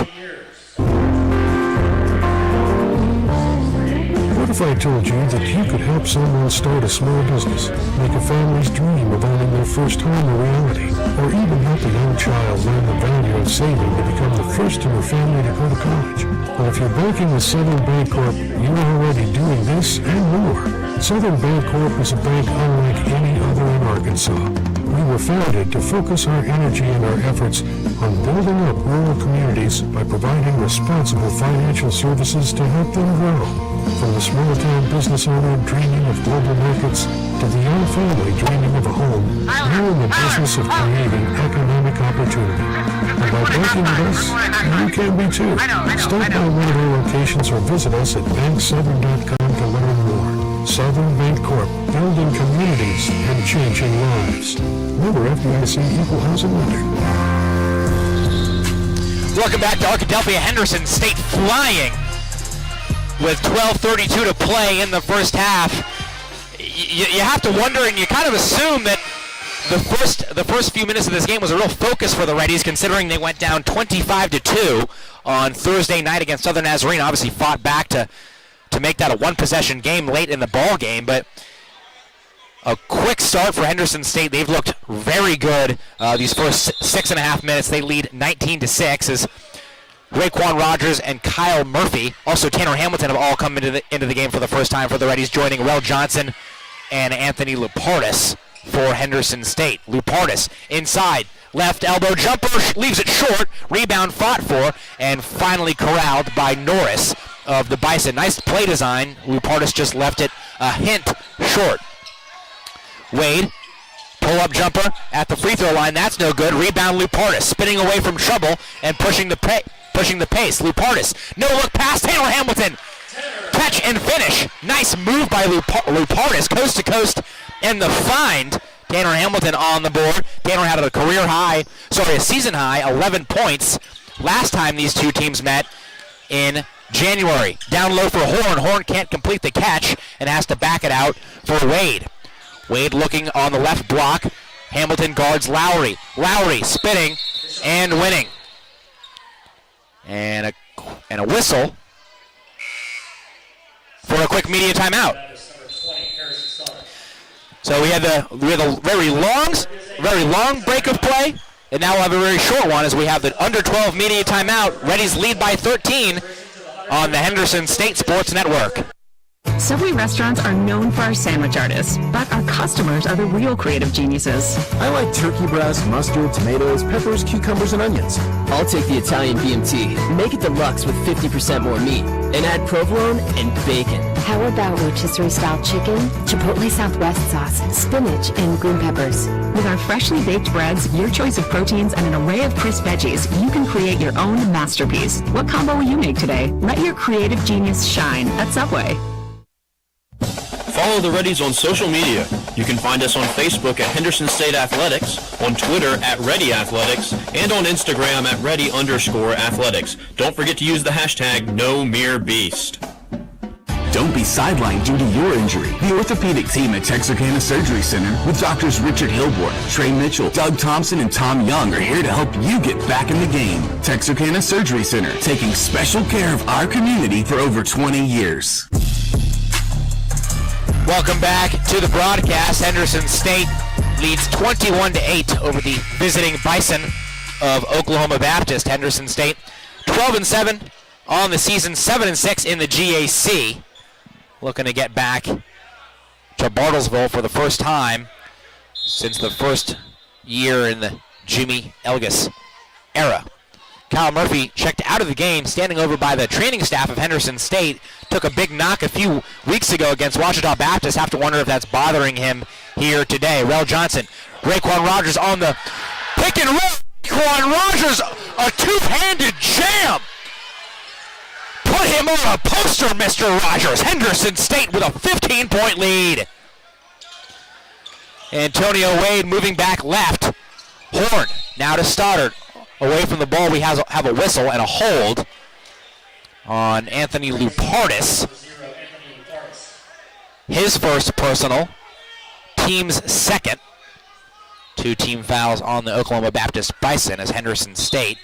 What if I told you that you could help someone start a small business, make a family's dream of owning their first home a reality, or even help a young child learn the value of saving to become the first in her family to go to college? Well, if you're banking with Southern Bancorp, you're already doing this and more. Southern Bancorp is a bank unlike any other in Arkansas. We were founded to focus our energy and our efforts on building up rural communities by providing responsible financial services to help them grow. From the small-town business owner dreaming of global markets to the young family dreaming of a home, we're in the business of creating economic opportunity. And by banking with us, you can be too. Stop by one of our locations or visit us at banksouthern.com to learn more. Southern Bancorp, building communities and changing lives. Member FDIC Equal Housing Lender. Welcome back to Arkadelphia. Henderson State flying with 12:32 to play in the first half. You have to wonder, and you kind of assume that the first few minutes of this game was a real focus for the Reddies, considering they went down 25-2 on Thursday night against Southern Nazarene. Obviously fought back to make that a one-possession game late in the ball game, but a quick start for Henderson State. They've looked very good these first 6.5 minutes. They lead 19-6 as Raekwon Rogers and Kyle Murphy, also Tanner Hamilton, have all come into the game for the first time for the Reddies, joining Rel Johnson and Anthony Lupardis for Henderson State. Lupardis inside, left elbow jumper, leaves it short, rebound fought for, and finally corralled by Norris of the Bison. Nice play design. Lupardis just left it a hint short. Wade, pull-up jumper at the free throw line. That's no good. Rebound Lupardis, spinning away from trouble and pushing the pace. Lupardis, no look pass. Tanner Hamilton, catch and finish. Nice move by Lupardis, coast to coast, and the find. Tanner Hamilton on the board. Tanner had a season high, 11 points. Last time these two teams met in January. Down low for Horn. Horn can't complete the catch and has to back it out for Wade. Wade looking on the left block. Hamilton guards Lowry. Lowry spinning and winning. And a whistle for a quick media timeout. So we had a very long break of play, and now we'll have a very short one as we have the under 12 media timeout. Reddies lead by 13 on the Henderson State Sports Network. Subway restaurants are known for our sandwich artists, but our customers are the real creative geniuses. I like turkey breast, mustard, tomatoes, peppers, cucumbers, and onions. I'll take the Italian BMT. Make it deluxe with 50% more meat. And add provolone and bacon. How about rotisserie-style chicken, Chipotle Southwest sauce, spinach, and green peppers? With our freshly baked breads, your choice of proteins, and an array of crisp veggies, you can create your own masterpiece. What combo will you make today? Let your creative genius shine at Subway. Follow the Reddies on social media. You can find us on Facebook at Henderson State Athletics, on Twitter at Reddy Athletics, and on Instagram at Reddy_Athletics. Don't forget to use the hashtag #NoMereBeast. Don't be sidelined due to your injury. The orthopedic team at Texarkana Surgery Center with doctors Richard Hilborn, Trey Mitchell, Doug Thompson, and Tom Young are here to help you get back in the game. Texarkana Surgery Center, taking special care of our community for over 20 years. Welcome back to the broadcast. Henderson State leads 21-8 over the visiting Bison of Oklahoma Baptist. Henderson State 12-7 on the season, 7-6 in the GAC. Looking to get back to Bartlesville for the first time since the first year in the Jimmy Elgis era. Kyle Murphy checked out of the game, standing over by the training staff of Henderson State. Took a big knock a few weeks ago against Ouachita Baptist. Have to wonder if that's bothering him here today. Rel Johnson, Raekwon Rogers on the pick and roll. Raekwon Rogers, a two-handed jam. Put him on a poster, Mr. Rogers. Henderson State with a 15-point lead. Antonio Wade moving back left. Horn now to Stoddard. Away from the ball, we have a whistle and a hold on Anthony Lupardis. His first personal, team's second. 2 team fouls on the Oklahoma Baptist Bison as Henderson State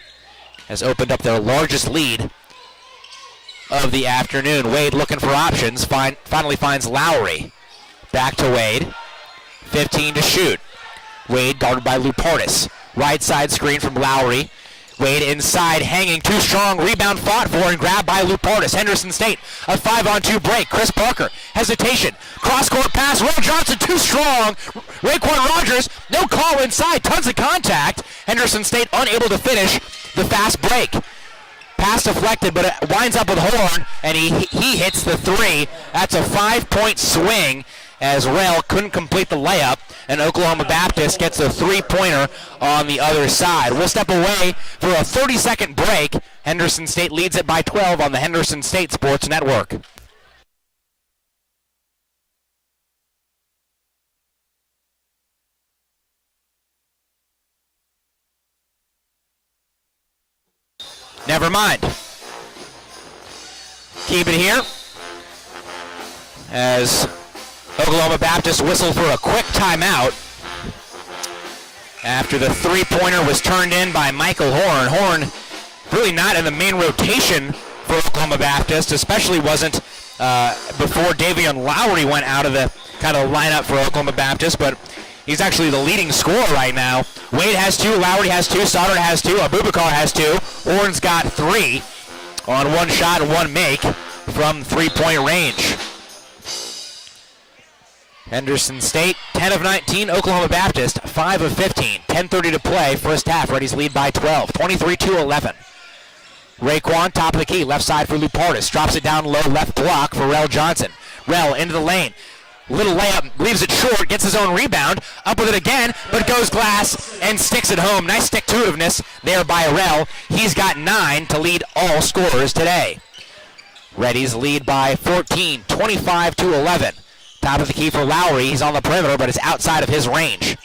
has opened up their largest lead of the afternoon. Wade looking for options, finally finds Lowry. Back to Wade, 15 to shoot. Wade guarded by Lupartis. Right side screen from Lowry. Wade inside, hanging, too strong, rebound fought for and grabbed by Lupartis. Henderson State, a 5-on-2 break. Chris Parker, hesitation, cross-court pass, Will Johnson, too strong. Raekwon Rogers, no call inside, tons of contact. Henderson State unable to finish the fast break. Pass deflected, but it winds up with Horn, and he hits the three. That's a 5-point swing as Rel couldn't complete the layup, and Oklahoma Baptist gets a three-pointer on the other side. We'll step away for a 30-second break. Henderson State leads it by 12 on the Henderson State Sports Network. Never mind. Keep it here as Oklahoma Baptist whistled for a quick timeout after the three-pointer was turned in by Michael Horn. Horn really not in the main rotation for Oklahoma Baptist, especially wasn't before Davion Lowry went out of the kind of lineup for Oklahoma Baptist, but he's actually the leading scorer right now. Wade has 2, Lowry has 2, Stoddard has 2, Abubakar has 2. Horn's got 3 on one shot and one make from three-point range. Henderson State, 10 of 19. Oklahoma Baptist, 5 of 15. 10:30 to play. First half. Reddies lead by 12. 23-11. Raekwon, top of the key. Left side for Lupartis. Drops it down low. Left block for Rel Johnson. Rel into the lane. Little layup. Leaves it short. Gets his own rebound. Up with it again. But goes glass and sticks it home. Nice stick-to-itiveness there by Rel. He's got 9 to lead all scorers today. Reddies lead by 14. 25-11. Top of the key for Lowry. He's on the perimeter, but it's outside of his range.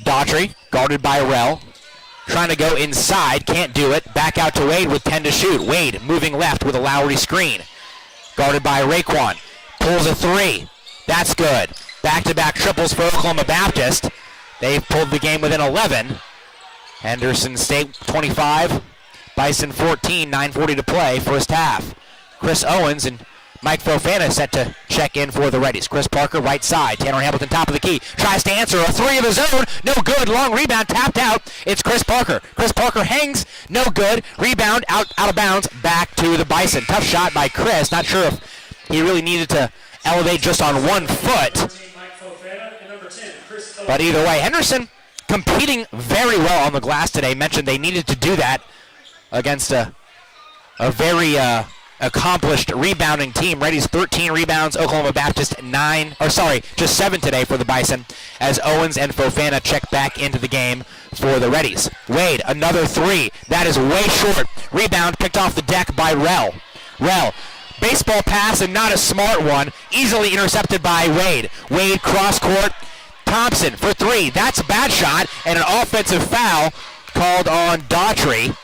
Daughtry, guarded by Rel. Trying to go inside, can't do it. Back out to Wade with 10 to shoot. Wade moving left with a Lowry screen. Guarded by Raekwon. Pulls a 3. That's good. Back-to-back triples for Oklahoma Baptist. They've pulled the game within 11. Henderson State 25. Bison 14. 9:40 to play. First half. Chris Owens and Mike Fofana set to check in for the Reddies. Chris Parker, right side. Tanner Hamilton, top of the key. Tries to answer a 3 of his own. No good. Long rebound, tapped out. It's Chris Parker. Chris Parker hangs. No good. Rebound, out of bounds. Back to the Bison. Tough shot by Chris. Not sure if he really needed to elevate just on 1 foot. But either way, Henderson competing very well on the glass today. Mentioned they needed to do that against a very accomplished rebounding team. Reddies 13 rebounds, Oklahoma Baptist just 7 today for the Bison as Owens and Fofana check back into the game for the Reddies. Wade, another 3. That is way short. Rebound picked off the deck by Rel. Rel, baseball pass and not a smart one. Easily intercepted by Wade. Wade cross court. Thompson for 3. That's a bad shot and an offensive foul called on Daughtry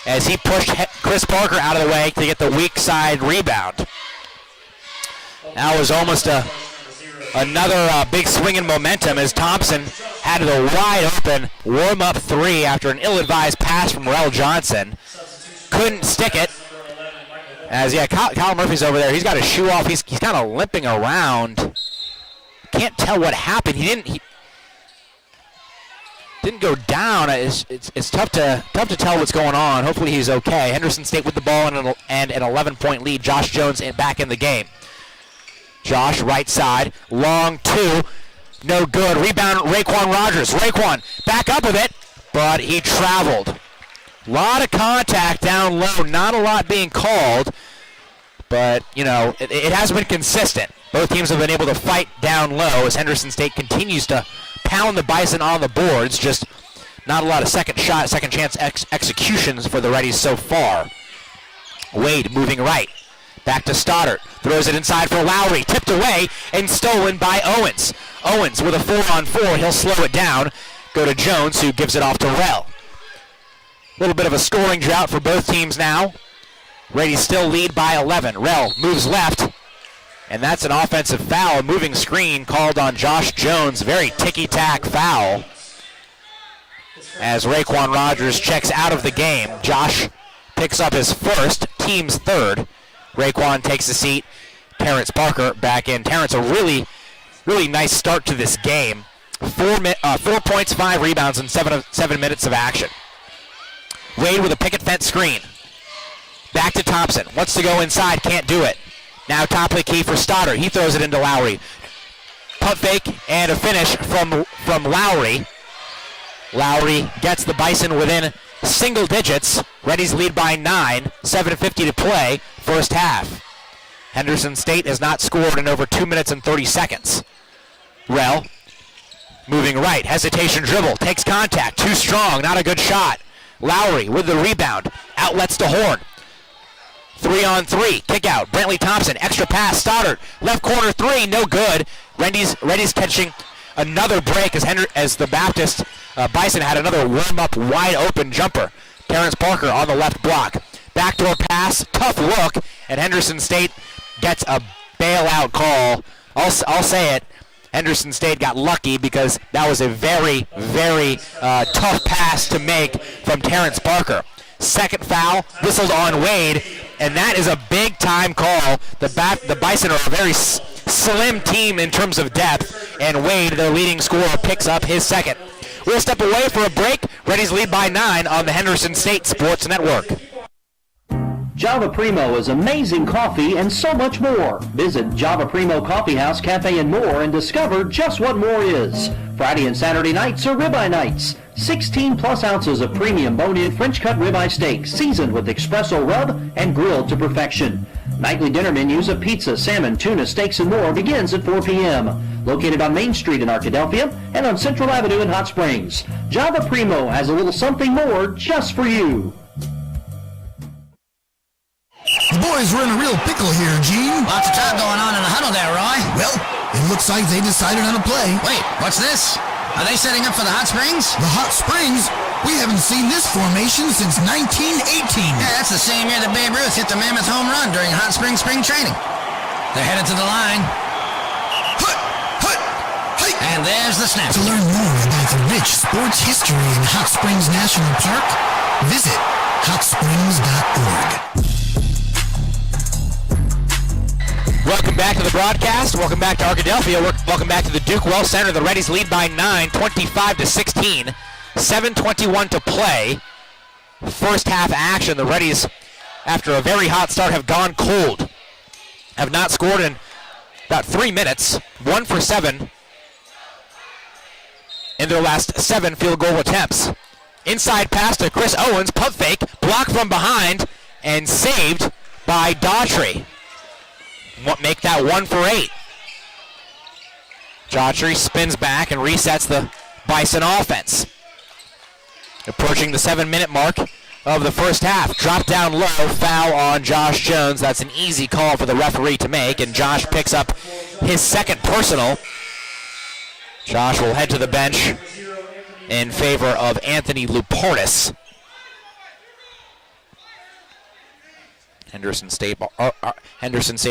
as he pushed Chris Parker out of the way to get the weak side rebound. That was almost another big swing in momentum as Thompson had the wide open warm-up 3 after an ill-advised pass from Rel Johnson. Couldn't stick it. As, Kyle Murphy's over there. He's got his shoe off. He's kind of limping around. Can't tell what happened. He didn't go down. It's tough to tell what's going on. Hopefully he's okay. Henderson State with the ball and an 11-point lead. Josh Jones back in the game. Josh, right side, long 2, no good. Rebound, Raekwon Rogers. Raekwon back up with it, but he traveled. A lot of contact down low, not a lot being called, but, it has been consistent. Both teams have been able to fight down low as Henderson State continues to pound the Bison on the boards. Just not a lot of second chance executions for the Reddies so far. Wade moving right. Back to Stoddard. Throws it inside for Lowry. Tipped away and stolen by Owens. Owens with a 4-on-4. He'll slow it down. Go to Jones, who gives it off to Rel. A little bit of a scoring drought for both teams now. Reddies still lead by 11. Rel moves left. And that's an offensive foul, a moving screen called on Josh Jones. Very ticky-tack foul. As Raekwon Rogers checks out of the game. Josh picks up his first, team's third. Raekwon takes a seat. Terrence Parker back in. Terrence, a really, really nice start to this game. 4 points, 5 rebounds, and 7 minutes of action. Wade with a picket fence screen. Back to Thompson. Wants to go inside, can't do it. Now top of the key for Stoddard. He throws it into Lowry. Pump fake and a finish from Lowry. Lowry gets the Bison within single digits. Reddies lead by 9. 7:50 to play, first half. Henderson State has not scored in over 2 minutes and 30 seconds. Rell, moving right, hesitation dribble, takes contact, too strong, not a good shot. Lowry with the rebound, outlets to Horn. 3-on-3, kick out, Brantley Thompson, extra pass, Stoddard, left corner 3, no good. Reddies catching another break as the Baptist Bison had another warm-up wide open jumper. Terrence Parker on the left block. Backdoor pass, tough look, and Henderson State gets a bailout call. I'll say it. Henderson State got lucky because that was a very, very tough pass to make from Terrence Parker. Second foul, whistled on Wade, and that is a big-time call. The Bison are a very slim team in terms of depth, and Wade, their leading scorer, picks up his second. We'll step away for a break. Reddies lead by 9 on the Henderson State Sports Network. Java Primo is amazing coffee and so much more. Visit Java Primo Coffee House, Cafe, and more and discover just what more is. Friday and Saturday nights are ribeye nights. 16 plus ounces of premium bone-in French-cut ribeye steak seasoned with espresso rub and grilled to perfection. Nightly dinner menus of pizza, salmon, tuna, steaks, and more begins at 4 p.m. Located on Main Street in Arkadelphia and on Central Avenue in Hot Springs. Java Primo has a little something more just for you. The boys were in a real pickle here, Gene. Lots of talk going on in the huddle there, Roy. Well, it looks like they decided on a play. Wait, what's this? Are they setting up for the Hot Springs? The Hot Springs? We haven't seen this formation since 1918. Yeah, that's the same year that Babe Ruth hit the mammoth home run during Hot Springs spring training. They're headed to the line. And there's the snap. To learn more about the rich sports history in Hot Springs National Park, visit hotsprings.org. Welcome back to the broadcast. Welcome back to Arkadelphia. Welcome back to the Duke Wells Center. The Reddies lead by 9, 25-16. 7:21 to play. First half action. The Reddies, after a very hot start, have gone cold. Have not scored in about 3 minutes. 1 for 7 in their last 7 field goal attempts. Inside pass to Chris Owens. Pump fake. Blocked from behind and saved by Daughtry. Make that 1 for 8. Daughtry spins back and resets the Bison offense. Approaching the 7-minute mark of the first half. Drop down low, foul on Josh Jones. That's an easy call for the referee to make, and Josh picks up his second personal. Josh will head to the bench in favor of Anthony Luportis. Henderson State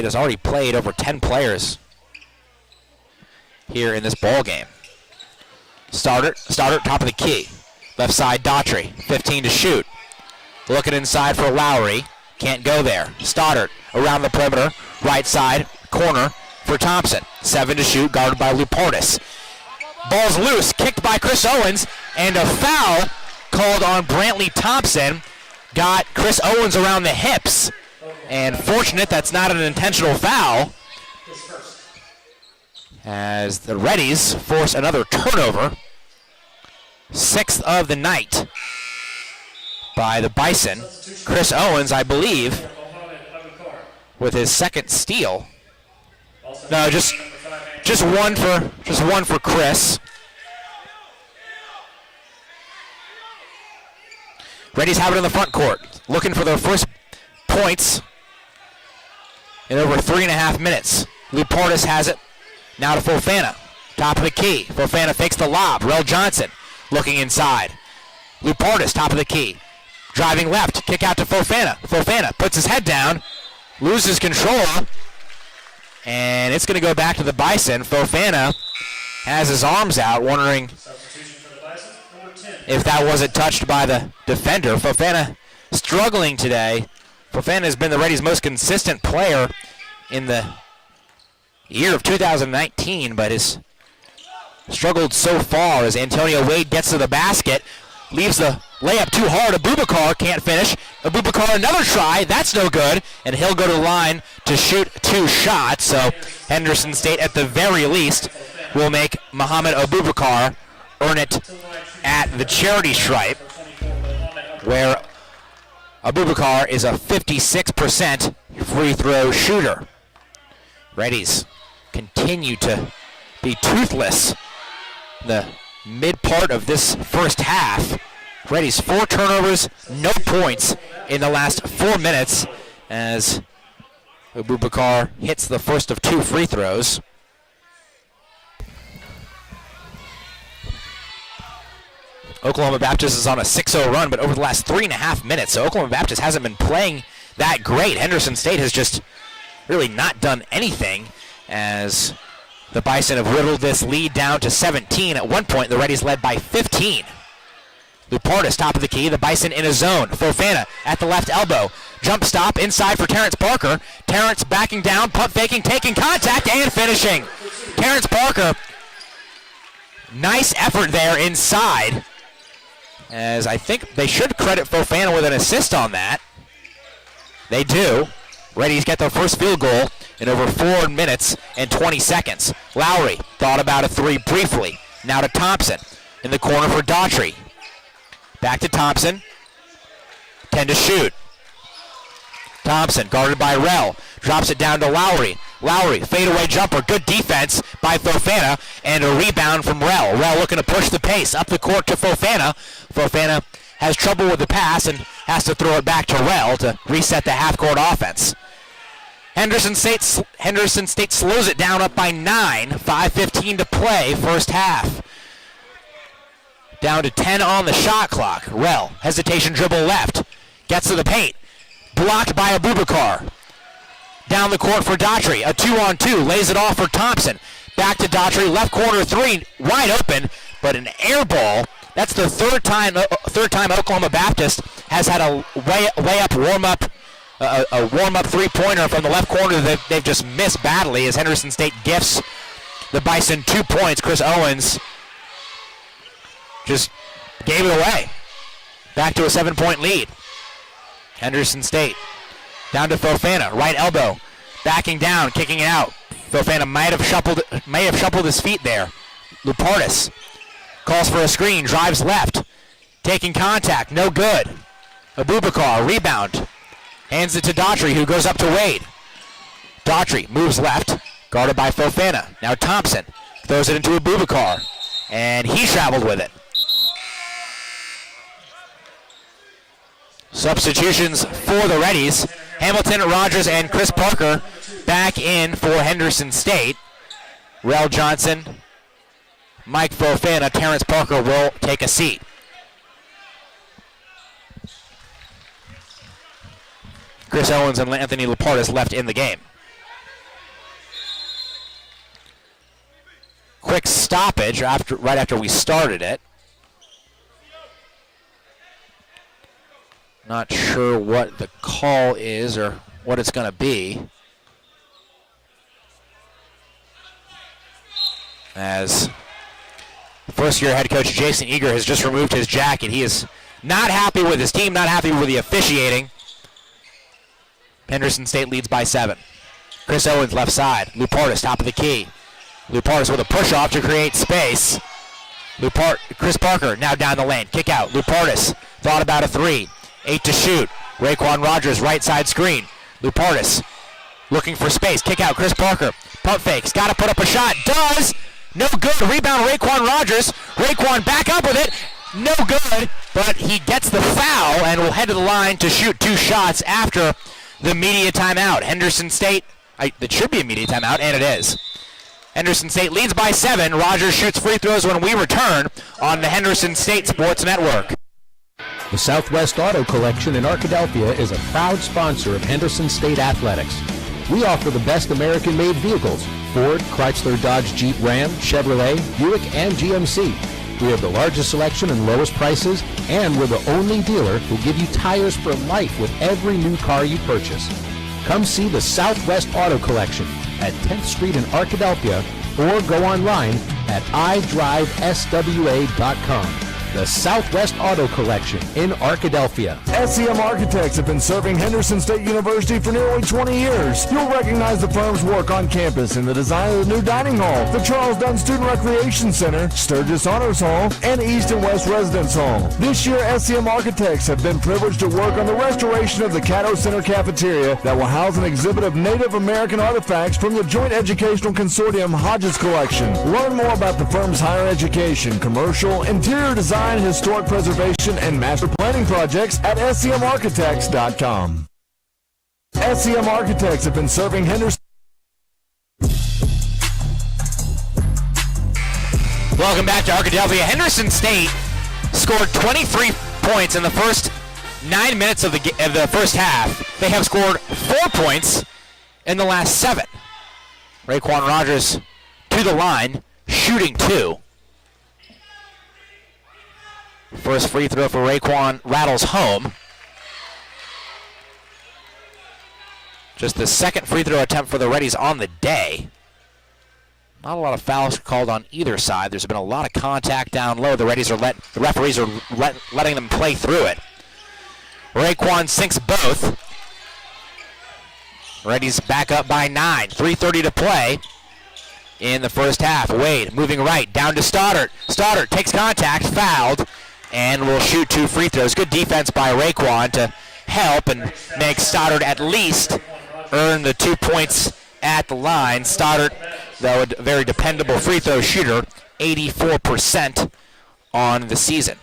has already played over 10 players here in this ball game. Stoddard, top of the key. Left side, Daughtry, 15 to shoot. Looking inside for Lowry. Can't go there. Stoddard around the perimeter. Right side, corner for Thompson. 7 to shoot, guarded by Luportis. Ball's loose, kicked by Chris Owens, and a foul called on Brantley Thompson. Got Chris Owens around the hips. And fortunate that's not an intentional foul, as the Reddies force another turnover. 6th of the night by the Bison. Chris Owens, I believe, with his second steal. No, just one for Chris. Reddies have it in the front court, looking for their first points in over 3.5 minutes. Luportis has it. Now to Fofana. Top of the key. Fofana fakes the lob. Rel Johnson looking inside. Luportis, top of the key. Driving left. Kick out to Fofana. Fofana puts his head down. Loses control. And it's going to go back to the Bison. Fofana has his arms out, wondering if that wasn't touched by the defender. Fofana struggling today. Fofana has been the Reddies' most consistent player in the year of 2019, but has struggled so far as Antonio Wade gets to the basket, leaves the layup too hard. Abubakar can't finish. Abubakar another try. That's no good, and he'll go to the line to shoot 2 shots. So Henderson State, at the very least, will make Muhammad Abubakar earn it at the charity stripe, where Abubakar is a 56% free throw shooter. Reddies continue to be toothless in the mid part of this first half. Reddies 4 turnovers, no points in the last 4 minutes as Abubakar hits the first of 2 free throws. Oklahoma Baptist is on a 6-0 run, but over the last 3.5 minutes, so Oklahoma Baptist hasn't been playing that great. Henderson State has just really not done anything as the Bison have whittled this lead down to 17. At one point, the Reddies led by 15. Lupartis, top of the key, the Bison in a zone. Fofana at the left elbow. Jump stop inside for Terrence Parker. Terrence backing down, pump faking, taking contact, and finishing. Terrence Parker, nice effort there inside, as I think they should credit Fofana with an assist on that. They do. Reddies get their first field goal in over 4 minutes and 20 seconds. Lowry thought about a 3 briefly. Now to Thompson in the corner for Daughtry. Back to Thompson. 10 to shoot. Thompson guarded by Rell. Drops it down to Lowry. Lowry, fadeaway jumper. Good defense by Fofana, and a rebound from Rell. Rell looking to push the pace up the court to Fofana. Fofana has trouble with the pass and has to throw it back to Rell to reset the half-court offense. Henderson State slows it down up by 9. 5:15 to play, first half. Down to 10 on the shot clock. Rell, hesitation dribble left. Gets to the paint. Blocked by Abubakar. Down the court for Daughtry. A 2-on-2. Lays it off for Thompson. Back to Daughtry. Left corner 3. Wide open, but an air ball. That's the third time Oklahoma Baptist has had a layup warm-up, a warm-up three-pointer from the left corner that they've just missed badly as Henderson State gifts the Bison 2 points. Chris Owens just gave it away. Back to a 7-point lead. Henderson State down to Fofana, right elbow, backing down, kicking it out. Fofana may have shuffled his feet there. Lupartis calls for a screen, drives left, taking contact, no good. Abubakar, rebound, hands it to Daughtry, who goes up to Wade. Daughtry moves left, guarded by Fofana. Now Thompson throws it into Abubakar, and he traveled with it. Substitutions for the Reddies. Hamilton, Rogers, and Chris Parker back in for Henderson State. Rell Johnson, Mike Fofana, Terrence Parker will take a seat. Chris Owens and Anthony Lupartis left in the game. Quick stoppage right after we started it. Not sure what the call is or what it's going to be. As first-year head coach Jason Eager has just removed his jacket. He is not happy with his team, not happy with the officiating. Henderson State leads by 7. Chris Owens left side. Lupartis top of the key. Lupartis with a push-off to create space. Chris Parker now down the lane. Kick out. Lupartis thought about a 3. 8 to shoot. Raekwon Rogers, right side screen. Lupartis looking for space. Kick out. Chris Parker. Pump fakes. Got to put up a shot. Does. No good. Rebound Raekwon Rogers. Raekwon back up with it. No good. But he gets the foul and will head to the line to shoot 2 shots after the media timeout. Henderson State. It should be a media timeout, and it is. Henderson State leads by 7. Rogers shoots free throws when we return on the Henderson State Sports Network. The Southwest Auto Collection in Arkadelphia is a proud sponsor of Henderson State Athletics. We offer the best American-made vehicles: Ford, Chrysler, Dodge, Jeep, Ram, Chevrolet, Buick, and GMC. We have the largest selection and lowest prices, and we're the only dealer who'll give you tires for life with every new car you purchase. Come see the Southwest Auto Collection at 10th Street in Arkadelphia or go online at idriveswa.com. The Southwest Auto Collection in Arkadelphia. SEM Architects have been serving Henderson State University for nearly 20 years. You'll recognize the firm's work on campus in the design of the new dining hall, the Charles Dunn Student Recreation Center, Sturgis Honors Hall, and East and West Residence Hall. This year, SEM Architects have been privileged to work on the restoration of the Caddo Center cafeteria that will house an exhibit of Native American artifacts from the Joint Educational Consortium Hodges Collection. Learn more about the firm's higher education, commercial, interior design, historic preservation, and master planning projects at semarchitects.com. SEM Architects have been serving Henderson. Welcome back to Arkadelphia. Henderson State scored 23 points in the first 9 minutes of the first half. They have scored 4 points in the last 7. Raekwon Rogers to the line, shooting 2. First free throw for Raekwon rattles home. Just the second free throw attempt for the Reddies on the day. Not a lot of fouls called on either side. There's been a lot of contact down low. The referees are letting them play through it. Raekwon sinks both. Reddies back up by 9. 3:30 to play in the first half. Wade moving right, down to Stoddard. Stoddard takes contact, fouled, and will shoot 2 free throws. Good defense by Raekwon to help and make Stoddard at least earn the 2 points at the line. Stoddard, though, a very dependable free throw shooter, 84% on the season.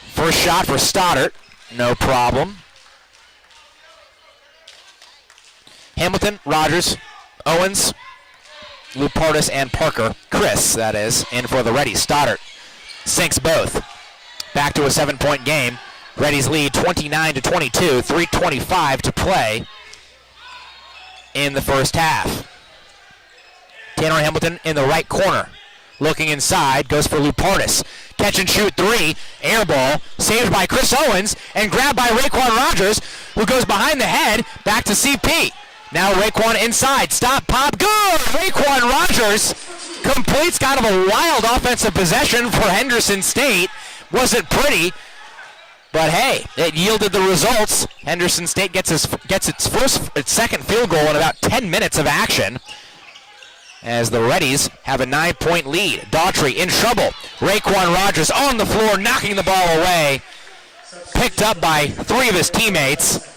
First shot for Stoddard, no problem. Hamilton, Rogers, Owens, Lupartis, and Parker. Chris, that is, in for the Reddies. Stoddard sinks both. Back to a 7-point game. Reddies lead 29-22, 3:25 to play in the first half. Tanner Hamilton in the right corner. Looking inside, goes for Lupartis. Catch and shoot 3, air ball, saved by Chris Owens, and grabbed by Raekwon Rogers, who goes behind the head, back to CP. Now Raekwon inside, stop, pop, good! Raekwon Rogers completes kind of a wild offensive possession for Henderson State. Wasn't pretty, but hey, it yielded the results. Henderson State gets its second field goal in about 10 minutes of action, as the Reddies have a 9-point lead. Daughtry in trouble. Raekwon Rogers on the floor, knocking the ball away. Picked up by 3 of his teammates.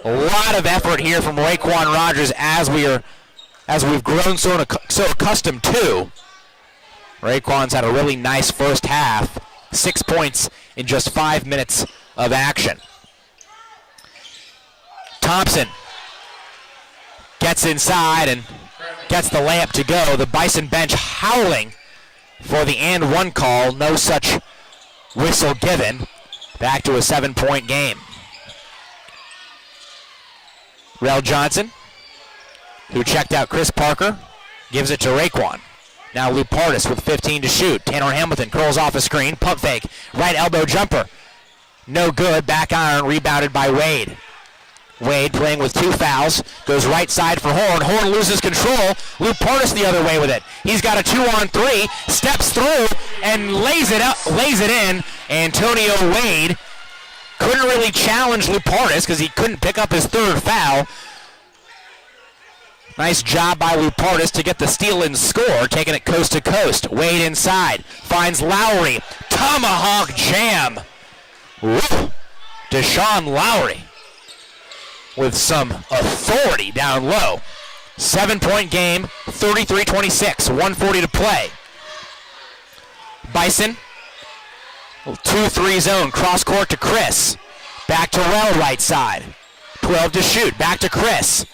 A lot of effort here from Raekwon Rogers as we've grown so accustomed to. Raekwon's had a really nice first half. 6 points in just 5 minutes of action. Thompson gets inside and gets the layup to go. The Bison bench howling for the and 1 call. No such whistle given. Back to a 7-point game. Rel Johnson, who checked out Chris Parker, gives it to Raekwon. Now Lupartis with 15 to shoot. Tanner Hamilton curls off a screen. Pump fake. Right elbow jumper. No good. Back iron rebounded by Wade. Wade playing with 2 fouls. Goes right side for Horn. Horn loses control. Lupartis the other way with it. He's got a 2-on-3. Steps through and lays it in. Antonio Wade couldn't really challenge Lupartis because he couldn't pick up his 3rd foul. Nice job by Lupartis to get the steal and score, taking it coast to coast. Wade inside, finds Lowry. Tomahawk jam. Woo. Deshaun Lowry with some authority down low. 7-point game, 33-26, 1:40 to play. Bison, 2-3 zone, cross court to Chris. Back to Rel right side. 12 to shoot, back to Chris.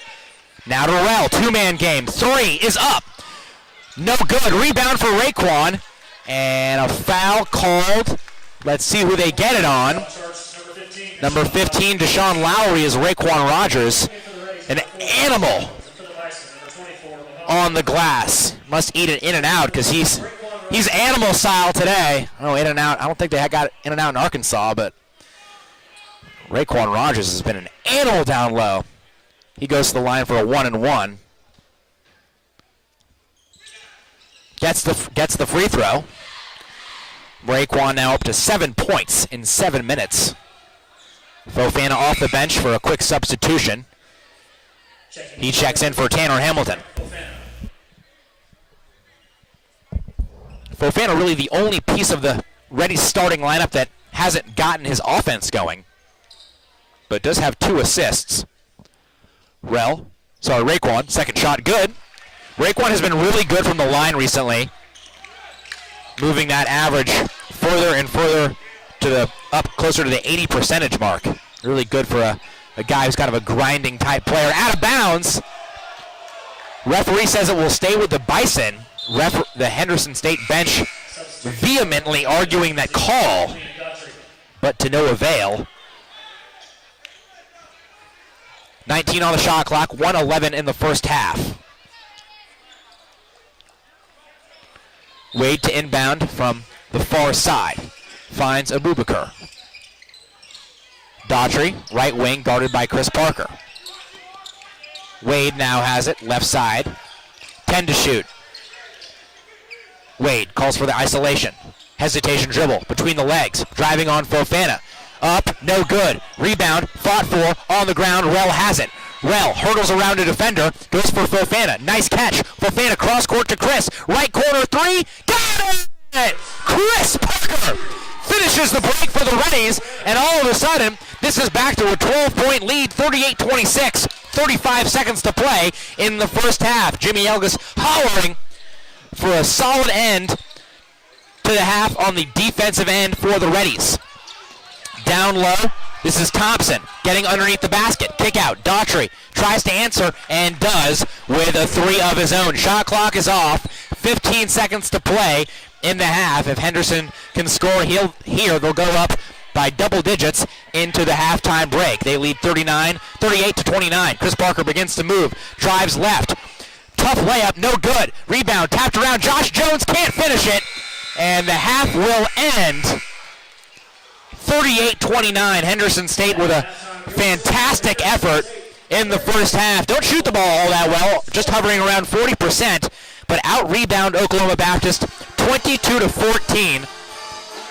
Now to Rel, 2-man game. 3 is up. No good. Rebound for Raekwon. And a foul called. Let's see who they get it on. Number 15, Deshaun Lowry, is Raekwon Rogers. An animal on the glass. Must eat it in and out because he's animal style today. Oh, in and out. I don't think they got in and out in Arkansas, but Raekwon Rogers has been an animal down low. He goes to the line for a 1-and-1. Gets the free throw. Raekwon now up to 7 points in 7 minutes. Fofana off the bench for a quick substitution. He checks in for Tanner Hamilton. Fofana really the only piece of the Reddies starting lineup that hasn't gotten his offense going, but does have 2 assists. Raekwon, second shot, good. Raekwon has been really good from the line recently, moving that average further and further to up closer to the 80% mark. Really good for a guy who's kind of a grinding type player. Out of bounds. Referee says it will stay with the Bison. The Henderson State bench vehemently arguing that call, but to no avail. 19 on the shot clock, 1:11 in the first half. Wade to inbound from the far side. Finds Abubakar. Daughtry, right wing, guarded by Chris Parker. Wade now has it, left side. 10 to shoot. Wade calls for the isolation. Hesitation dribble between the legs. Driving on Fofana. Up, no good. Rebound, fought for, on the ground. Rell has it. Rell hurdles around a defender, goes for Fofana. Nice catch. Fofana cross court to Chris. Right corner three. Got it! Chris Parker finishes the break for the Reddies, and all of a sudden, this is back to a 12-point lead, 38-26. 35 seconds to play in the first half. Jimmy Elgas hollering for a solid end to the half on the defensive end for the Reddies. Down low, this is Thompson getting underneath the basket. Kick out, Daughtry tries to answer and does with a 3 of his own. Shot clock is off, 15 seconds to play in the half. If Henderson can score here, they'll go up by double digits into the halftime break. They lead 38-29. Chris Parker begins to move, drives left. Tough layup, no good. Rebound, tapped around. Josh Jones can't finish it. And the half will end 38-29. Henderson State with a fantastic effort in the first half. Don't shoot the ball all that well, just hovering around 40%, but out-rebound Oklahoma Baptist 22-14.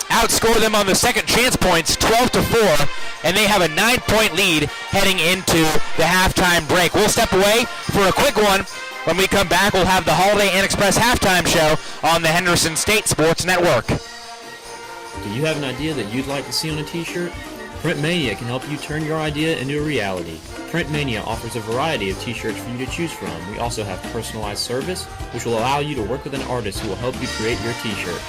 Outscore them on the second chance points 12-4, and they have a 9-point lead heading into the halftime break. We'll step away for a quick one. When we come back, we'll have the Holiday Inn Express halftime show on the Henderson State Sports Network. Do you have an idea that you'd like to see on a t-shirt? Print Mania can help you turn your idea into a reality. Print Mania offers a variety of t-shirts for you to choose from. We also have personalized service, which will allow you to work with an artist who will help you create your t-shirt.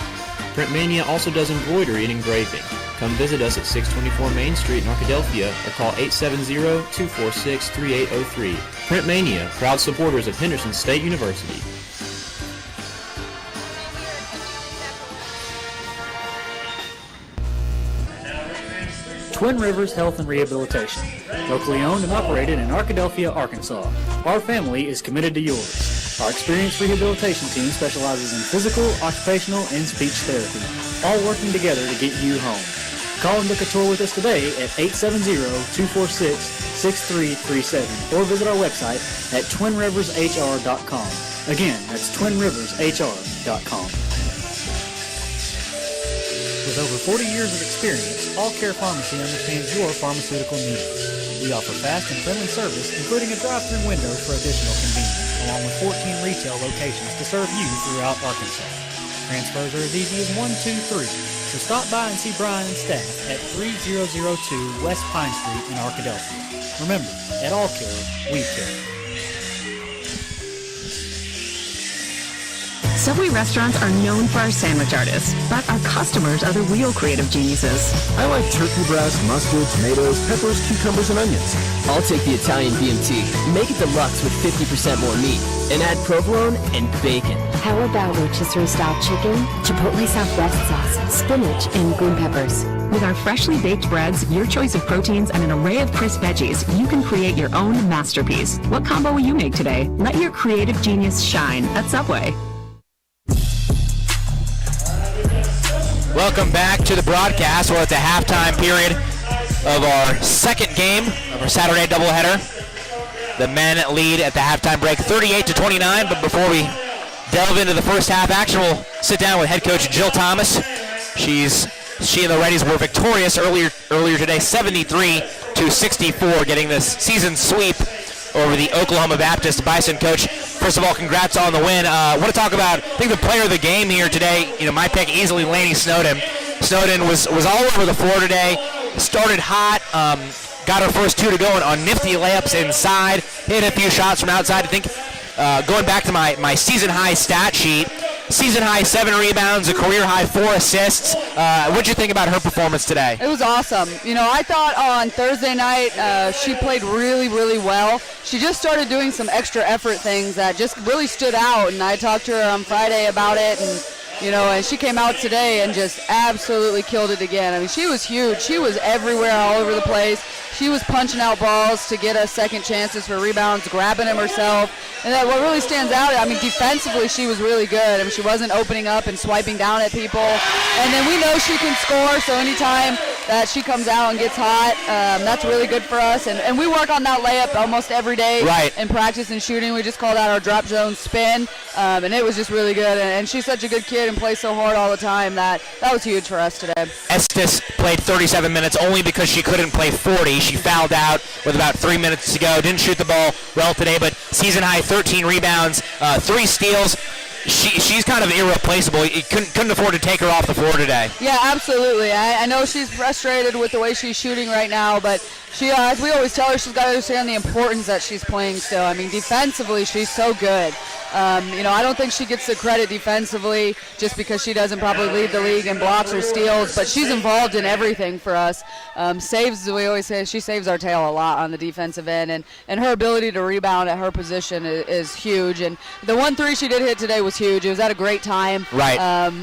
Print Mania also does embroidery and engraving. Come visit us at 624 Main Street in Arkadelphia or call 870-246-3803. Print Mania, proud supporters of Henderson State University. Twin Rivers Health and Rehabilitation, locally owned and operated in Arkadelphia, Arkansas. Our family is committed to yours. Our experienced rehabilitation team specializes in physical, occupational, and speech therapy, all working together to get you home. Call and book a tour with us today at 870-246-6337 or visit our website at twinrivershr.com. Again, that's twinrivershr.com. With over 40 years of experience, All Care Pharmacy understands your pharmaceutical needs. We offer fast and friendly service, including a drive-through window for additional convenience, along with 14 retail locations to serve you throughout Arkansas. Transfers are as easy as 1, 2, 3. So stop by and see Brian and staff at 3002 West Pine Street in Arkadelphia. Remember, at All Care, we care. Subway restaurants are known for our sandwich artists, but our customers are the real creative geniuses. I like turkey breast, mustard, tomatoes, peppers, cucumbers, and onions. I'll take the Italian BMT. Make it deluxe with 50% more meat. And add provolone and bacon. How about rotisserie-style chicken, chipotle Southwest sauce, spinach, and green peppers? With our freshly baked breads, your choice of proteins, and an array of crisp veggies, you can create your own masterpiece. What combo will you make today? Let your creative genius shine at Subway. Welcome back to the broadcast. We're at the halftime period of our second game of our Saturday doubleheader. The men lead at the halftime break 38-29, but before we delve into the first half action, we'll sit down with head coach Jill Thomas. She and the Reddies were victorious earlier today, 73-64, getting this season sweep over the Oklahoma Baptist Bison. Coach, first of all, congrats on the win. I want to talk about, I think, the player of the game here today. My pick easily, Laney Snowden. Snowden was all over the floor today. Started hot, got her first two to go on nifty layups inside, hit a few shots from outside. I think going back to my season high stat sheet, season high 7 rebounds, a career high 4 assists. What'd you think about her performance today? It was awesome. I thought on Thursday night she played really, really well. She just started doing some extra effort things that just really stood out, and I talked to her on Friday about it, and she came out today and just absolutely killed it again. I mean, she was huge. She was everywhere, all over the place. She was punching out balls to get us second chances for rebounds, grabbing them herself. And that what really stands out, defensively she was really good. She wasn't opening up and swiping down at people. And then we know she can score, so anytime that she comes out and gets hot, that's really good for us. And we work on that layup almost every day in practice and shooting. We just called out our drop zone spin, and it was just really good. And she's such a good kid and plays so hard all the time that was huge for us today. Estes played 37 minutes only because she couldn't play 40. She fouled out with about 3 minutes to go. Didn't shoot the ball well today, but season high 13 rebounds, 3 steals. She's kind of irreplaceable. You couldn't afford to take her off the floor today. Yeah, absolutely. I know she's frustrated with the way she's shooting right now, but she, as we always tell her, she's got to understand the importance that she's playing still. Defensively, she's so good. I don't think she gets the credit defensively just because she doesn't probably lead the league in blocks or steals, but she's involved in everything for us. Saves, as we always say, she saves our tail a lot on the defensive end, and her ability to rebound at her position is huge. And the 1-3 she did hit today was huge. It was at a great time. Right.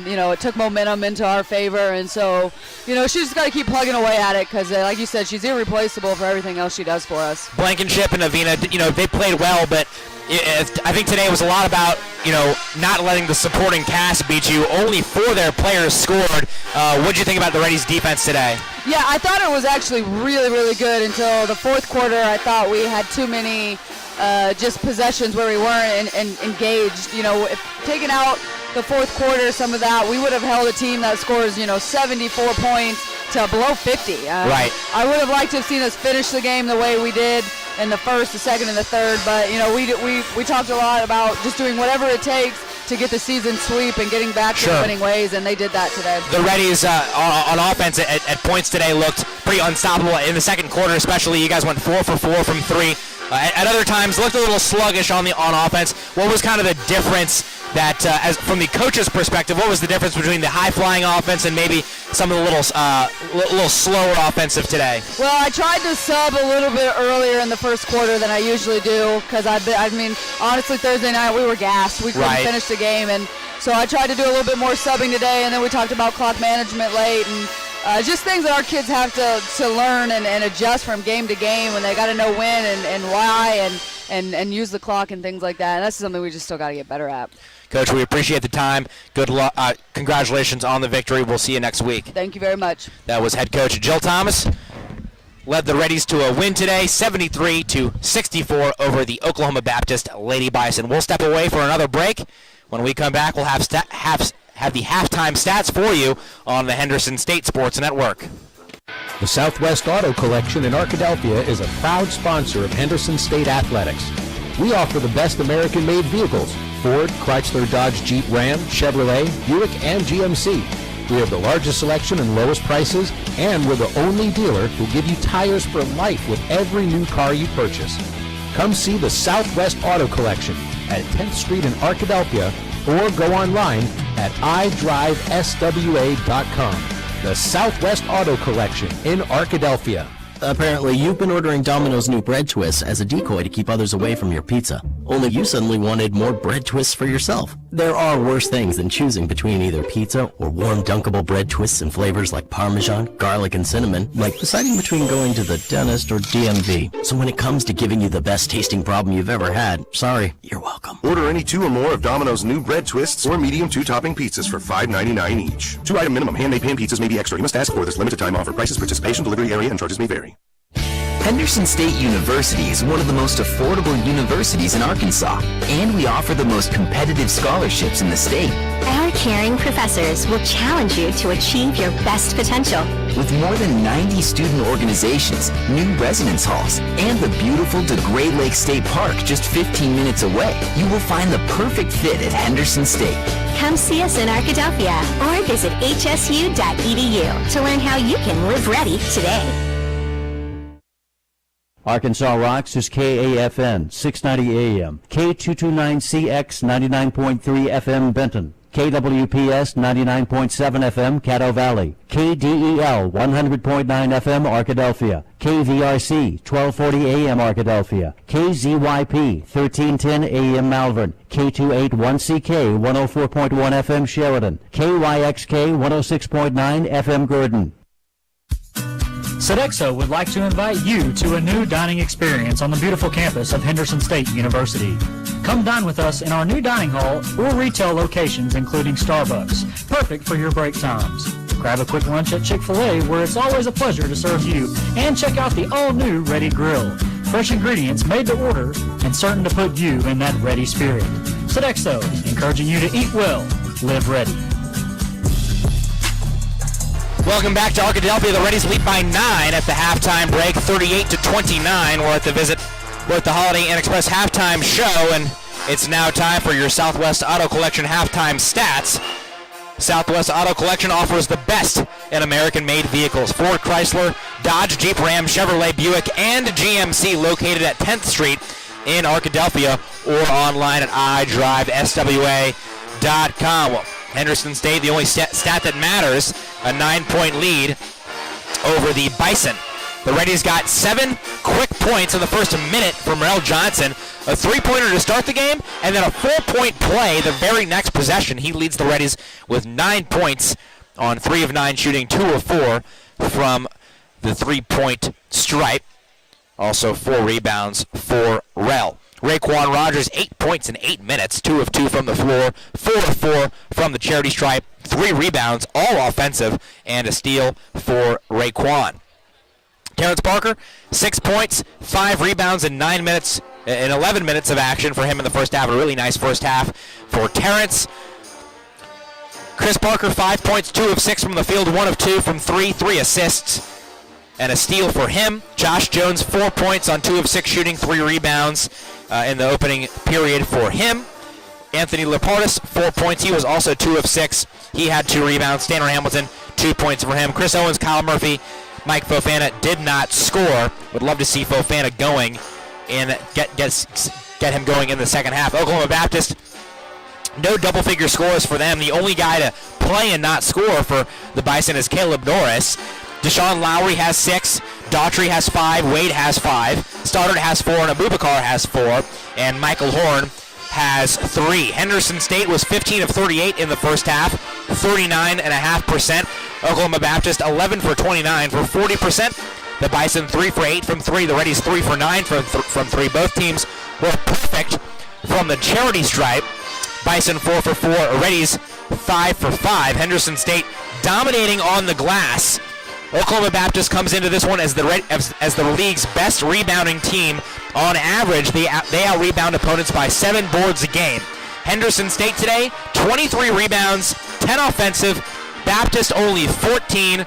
It took momentum into our favor, and so, she's just got to keep plugging away at it because, like you said, she's irreplaceable for everything else she does for us. Blankenship and Avina, they played well, but I think today was a lot about, not letting the supporting cast beat you. Only 4 their players scored. What'd you think about the Reddies' defense today? Yeah, I thought it was actually really, really good until the fourth quarter. I thought we had too many just possessions where we weren't engaged. If taking out the fourth quarter, some of that, we would have held a team that scores, 74 points to below 50. Right. I would have liked to have seen us finish the game the way we did in the first, the second, and the third, but we talked a lot about just doing whatever it takes to get the season sweep and getting back to winning ways, and they did that today. The Reddies on offense at points today looked pretty unstoppable in the second quarter, especially. You guys went 4 for 4 from 3. At other times, looked a little sluggish on offense. What was kind of the difference that, as from the coach's perspective, what was the difference between the high-flying offense and maybe some of the little slower offensive today? Well, I tried to sub a little bit earlier in the first quarter than I usually do because, honestly, Thursday night we were gassed. We couldn't finish the game, and so I tried to do a little bit more subbing today, and then we talked about clock management late, and just things that our kids have to learn and adjust from game to game, and they got to know when and why and use the clock and things like that. And that's something we just still got to get better at. Coach, we appreciate the time. Good luck. Congratulations on the victory. We'll see you next week. Thank you very much. That was head coach Jill Thomas. Led the Reddies to a win today, 73-64 over the Oklahoma Baptist Lady Bison. We'll step away for another break. When we come back, we'll have the halftime stats for you on the Henderson State Sports Network. The Southwest Auto Collection in Arkadelphia is a proud sponsor of Henderson State Athletics. We offer the best American-made vehicles: Ford, Chrysler, Dodge, Jeep, Ram, Chevrolet, Buick, and GMC. We have the largest selection and lowest prices, and we're the only dealer who'll give you tires for life with every new car you purchase. Come see the Southwest Auto Collection at 10th Street in Arkadelphia, or go online at idriveswa.com. The Southwest Auto Collection in Arkadelphia. Apparently, you've been ordering Domino's new bread twists as a decoy to keep others away from your pizza. Only you suddenly wanted more bread twists for yourself. There are worse things than choosing between either pizza or warm dunkable bread twists in flavors like Parmesan, garlic, and cinnamon, like deciding between going to the dentist or DMV. So when it comes to giving you the best tasting problem you've ever had, sorry, you're welcome. Order any 2 or more of Domino's new bread twists or medium 2-topping pizzas for $5.99 each. 2-item minimum. Handmade pan pizzas may be extra. You must ask for this limited time offer. Prices, participation, delivery area, and charges may vary. Henderson State University is one of the most affordable universities in Arkansas, and we offer the most competitive scholarships in the state. Our caring professors will challenge you to achieve your best potential. With more than 90 student organizations, new residence halls, and the beautiful DeGray Lake State Park just 15 minutes away, you will find the perfect fit at Henderson State. Come see us in Arkadelphia or visit hsu.edu to learn how you can live ready today. Arkansas Rocks is KAFN, 690 AM, K229CX, 99.3 FM Benton, KWPS 99.7 FM Caddo Valley, KDEL 100.9 FM Arkadelphia, KVRC 1240 AM Arkadelphia, KZYP 1310 AM Malvern, K281CK 104.1 FM Sheridan, KYXK 106.9 FM Gordon. Sodexo would like to invite you to a new dining experience on the beautiful campus of Henderson State University. Come dine with us in our new dining hall or retail locations, including Starbucks, perfect for your break times. Grab a quick lunch at Chick-fil-A, where it's always a pleasure to serve you, and check out the all-new Ready Grill. Fresh ingredients made to order and certain to put you in that ready spirit. Sodexo, encouraging you to eat well, live ready. Welcome back to Arkadelphia. The Reddies lead by 9 at the halftime break, 38-29. We're at the Holiday Inn Express halftime show, and it's now time for your Southwest Auto Collection halftime stats. Southwest Auto Collection offers the best in American-made vehicles. Ford, Chrysler, Dodge, Jeep, Ram, Chevrolet, Buick, and GMC, located at 10th Street in Arkadelphia, or online at idriveswa.com. Well, Henderson State, the only stat that matters, a 9-point lead over the Bison. The Reddies got 7 quick points in the first minute from Merrill Johnson, a 3-pointer to start the game, and then a 4-point play the very next possession. He leads the Reddies with 9 points on 3 of 9 shooting, 2 of 4 from the 3-point stripe. Also 4 rebounds for Rel. Raekwon Rogers, 8 points in 8 minutes, 2 of 2 from the floor, 4 of 4 from the charity stripe, 3 rebounds, all offensive, and a steal for Raekwon. Terrence Parker, 6 points, 5 rebounds in 11 minutes of action for him in the first half. A really nice first half for Terrence. Chris Parker, 5 points, 2 of 6 from the field, 1 of 2 from 3 assists, and a steal for him. Josh Jones, 4 points on 2 of 6 shooting, 3 rebounds in the opening period for him. Anthony Lepardis, 4 points. He was also 2 of 6. He had 2 rebounds. Stanner Hamilton, 2 points for him. Chris Owens, Kyle Murphy, Mike Fofana did not score. Would love to see Fofana going and get him going in the second half. Oklahoma Baptist, no double-figure scores for them. The only guy to play and not score for the Bison is Caleb Norris. Deshaun Lowry has 6, Daughtry has 5, Wade has 5, Stoddard has 4, and Abubakar has 4, and Michael Horn has 3. Henderson State was 15 of 38 in the first half, 39.5%. Oklahoma Baptist 11 for 29 for 40%. The Bison 3 for 8 from 3. The Reddies 3 for 9 from 3. Both teams were perfect from the charity stripe. Bison 4 for 4. Reddies 5 for 5. Henderson State dominating on the glass. Oklahoma Baptist comes into this one as the league's best rebounding team. On average, they out-rebound opponents by 7 boards a game. Henderson State today, 23 rebounds, 10 offensive. Baptist only 14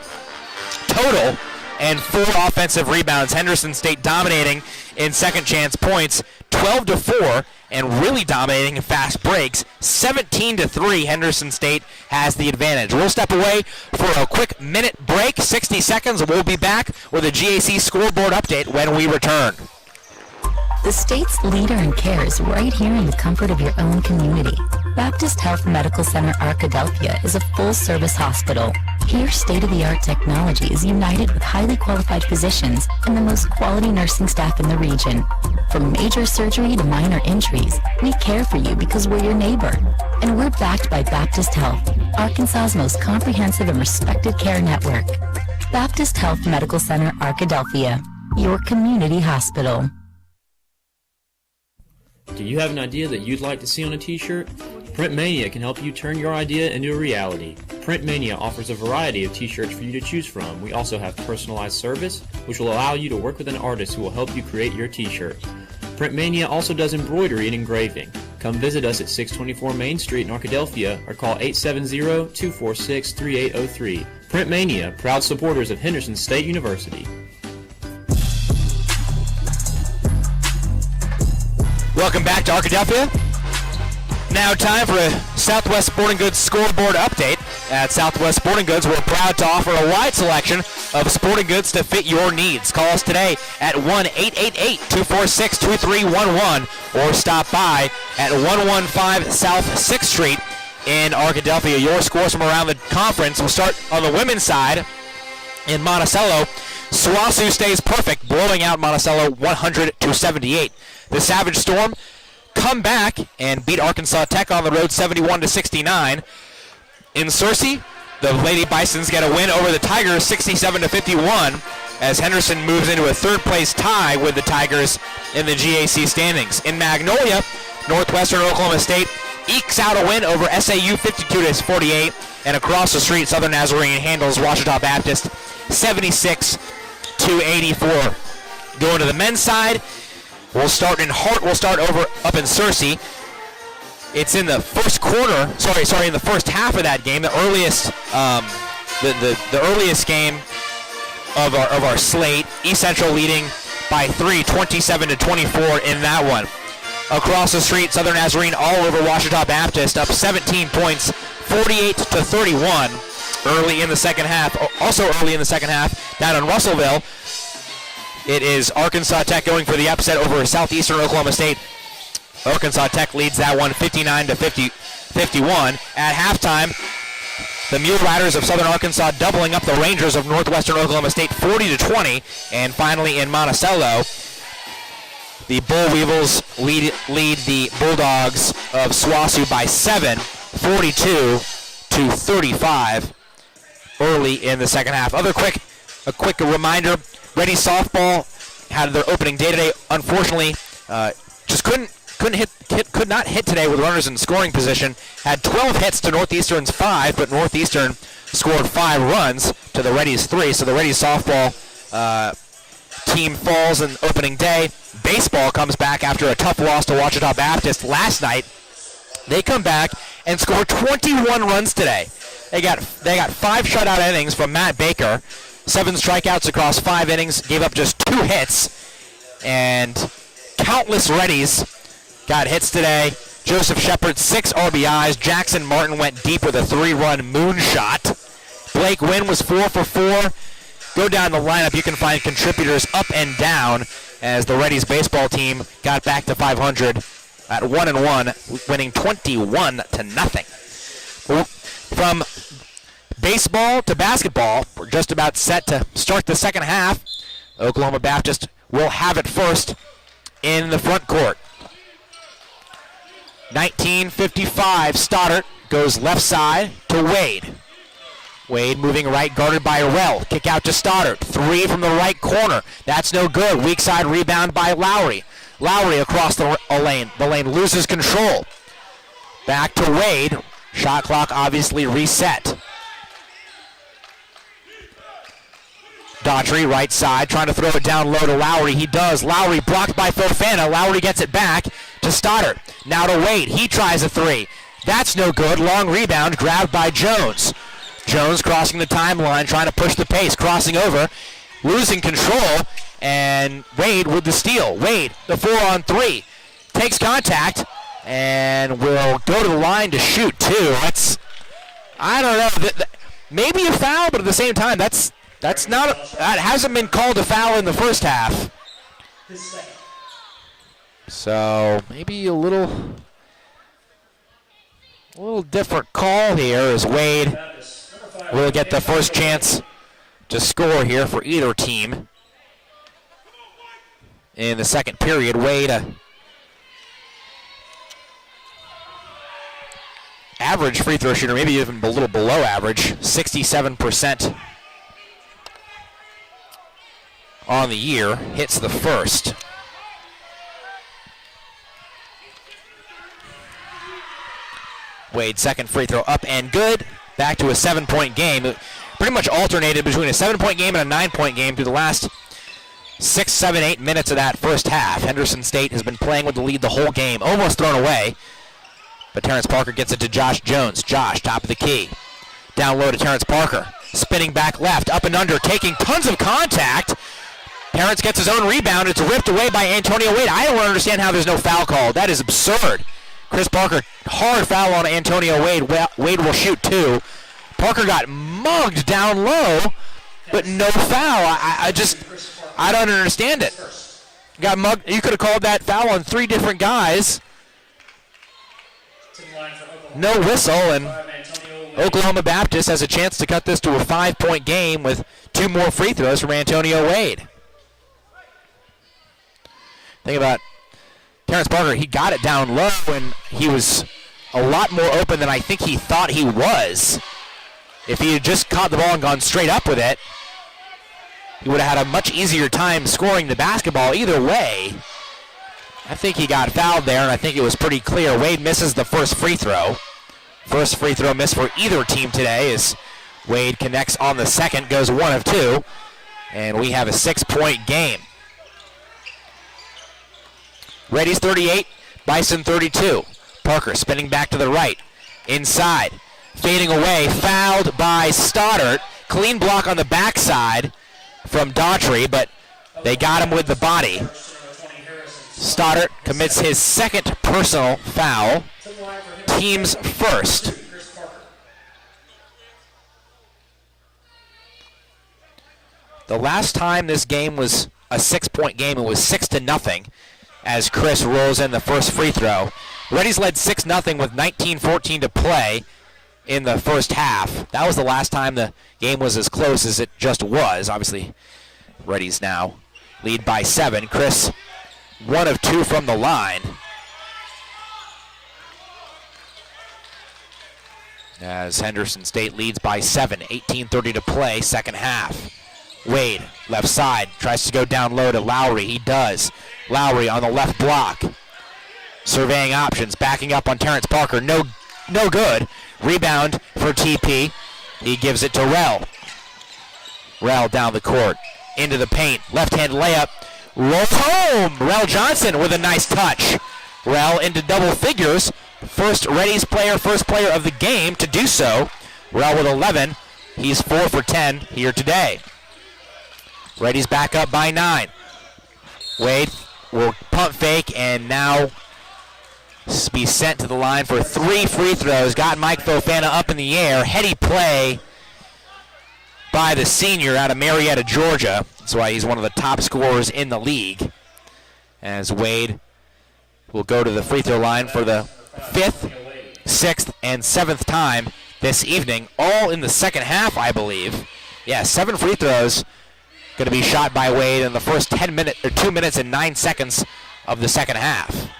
total and 4 offensive rebounds. Henderson State dominating in second chance points, 12-4, and really dominating in fast breaks, 17-3. Henderson State has the advantage. We'll step away for a quick minute break, 60 seconds, and we'll be back with a GAC scoreboard update when we return. The state's leader in care is right here in the comfort of your own community. Baptist Health Medical Center Arkadelphia is a full-service hospital. Here, state-of-the-art technology is united with highly qualified physicians and the most quality nursing staff in the region. From major surgery to minor injuries, we care for you because we're your neighbor. And we're backed by Baptist Health, Arkansas's most comprehensive and respected care network. Baptist Health Medical Center Arkadelphia, your community hospital. Do you have an idea that you'd like to see on a t-shirt? Print Mania can help you turn your idea into a reality. Print Mania offers a variety of t-shirts for you to choose from. We also have personalized service, which will allow you to work with an artist who will help you create your t-shirt. Print Mania also does embroidery and engraving. Come visit us at 624 Main Street in Arkadelphia or call 870-246-3803. Print Mania, proud supporters of Henderson State University. Welcome back to Arkadelphia. Now time for a Southwest Sporting Goods scoreboard update. At Southwest Sporting Goods, we're proud to offer a wide selection of sporting goods to fit your needs. Call us today at 1-888-246-2311 or stop by at 115 South 6th Street in Arkadelphia. Your scores from around the conference will start on the women's side in Monticello. SWOSU stays perfect, blowing out Monticello 100-78. The Savage Storm come back and beat Arkansas Tech on the road 71-69. In Searcy, the Lady Bisons get a win over the Tigers 67-51 as Henderson moves into a third-place tie with the Tigers in the GAC standings. In Magnolia, Northwestern Oklahoma State ekes out a win over SAU 52-48, and across the street, Southern Nazarene handles Ouachita Baptist 76-84. Going to the men's side, we'll start in Hart. We'll start over up in Searcy. It's in the first quarter. Sorry, in the first half of that game, the earliest game of our slate. East Central leading by 3, 27-24 in that one. Across the street, Southern Nazarene all over Ouachita Baptist, up 17 points, 48-31. Early in the second half, down in Russellville, it is Arkansas Tech going for the upset over Southeastern Oklahoma State. Arkansas Tech leads that one 59-51. At halftime, the Mule Riders of Southern Arkansas doubling up the Rangers of Northwestern Oklahoma State 40-20. And finally in Monticello, the Bull Weevils lead the Bulldogs of SWOSU by 7, 42-35 early in the second half. A quick reminder, Reddies softball had their opening day today. Unfortunately, just could not hit today with runners in scoring position. Had 12 hits to Northeastern's 5, but Northeastern scored 5 runs to the Reddies 3. So the Reddies softball team falls in opening day. Baseball comes back after a tough loss to Ouachita Baptist last night. They come back and score 21 runs today. They got 5 shutout innings from Matt Baker, 7 strikeouts across 5 innings, gave up just 2 hits, and countless Reddies got hits today. Joseph Shepard, 6 RBIs. Jackson Martin went deep with a 3-run moonshot. Blake Wynn was 4 for 4. Go down the lineup, you can find contributors up and down as the Reddies baseball team got back to 500 at 1-1, winning 21-0. From baseball to basketball, we're just about set to start the second half. Oklahoma Baptist will have it first in the front court. 1955, Stoddard goes left side to Wade. Wade moving right, guarded by Rell. Kick out to Stoddard. 3 from the right corner. That's no good. Weak side rebound by Lowry. Lowry across the lane. The lane loses control. Back to Wade. Shot clock obviously reset. Daughtry, right side, trying to throw it down low to Lowry. He does. Lowry blocked by Fofana. Lowry gets it back to Stoddard. Now to Wade. He tries a 3. That's no good. Long rebound grabbed by Jones. Jones crossing the timeline, trying to push the pace, crossing over, losing control, and Wade with the steal. Wade, the 4-on-3, takes contact, and will go to the line to shoot, too. I don't know, maybe a foul, but at the same time, that hasn't been called a foul in the first half. So maybe a little different call here as Wade will get the first chance to score here for either team in the second period. Wade, average free throw shooter, maybe even a little below average, 67% on the year, hits the first. Wade, second free throw up and good. Back to a 7-point game. Pretty much alternated between a 7-point game and a 9-point game through the last 6, 7, 8 minutes of that first half. Henderson State has been playing with the lead the whole game, almost thrown away. But Terrence Parker gets it to Josh Jones. Josh, top of the key. Down low to Terrence Parker. Spinning back left, up and under, taking tons of contact. Terrence gets his own rebound. It's ripped away by Antonio Wade. I don't understand how there's no foul call. That is absurd. Chris Parker, hard foul on Antonio Wade. Wade will shoot 2. Parker got mugged down low, but no foul. I don't understand it. Got mugged. You could have called that foul on 3 different guys. No whistle, and Oklahoma Baptist has a chance to cut this to a 5-point game with 2 more free throws from Antonio Wade. Think about Terrence Parker. He got it down low, and he was a lot more open than I think he thought he was. If he had just caught the ball and gone straight up with it, he would have had a much easier time scoring the basketball. Either way, I think he got fouled there, and I think it was pretty clear. Wade misses the first free throw. First free throw miss for either team today as Wade connects on the second, goes 1 of 2, and we have a 6-point game. Reddies 38, Bison 32. Parker spinning back to the right, inside, fading away, fouled by Stoddard. Clean block on the backside from Daughtry, but they got him with the body. Stoddard commits his second personal foul, team's first. The last time this game was a 6-point game, it was 6-0 as Chris rolls in the first free throw. Reddies led 6-0 with 19:14 to play in the first half. That was the last time the game was as close as it just was. Obviously, Reddies now lead by 7. Chris, 1 of 2 from the line. As Henderson State leads by 7, 18:30 to play, second half. Wade, left side, tries to go down low to Lowry. He does. Lowry on the left block. Surveying options, backing up on Terrence Parker. No good. Rebound for TP. He gives it to Rell. Rell down the court, into the paint. Left-hand layup. Rolls home. Rell Johnson with a nice touch. Rell into double figures. First Reddies player, first player of the game to do so. Rell with 11. He's 4 for 10 here today. Reddies back up by 9. Wade will pump fake and now be sent to the line for 3 free throws. Got Mike Fofana up in the air. Heady play by the senior out of Marietta, Georgia. That's why he's one of the top scorers in the league. As Wade will go to the free throw line for the 5th, 6th, and 7th time this evening. All in the second half, I believe. Yeah, 7 free throws going to be shot by Wade in the first 2 minutes and 9 seconds of the second half.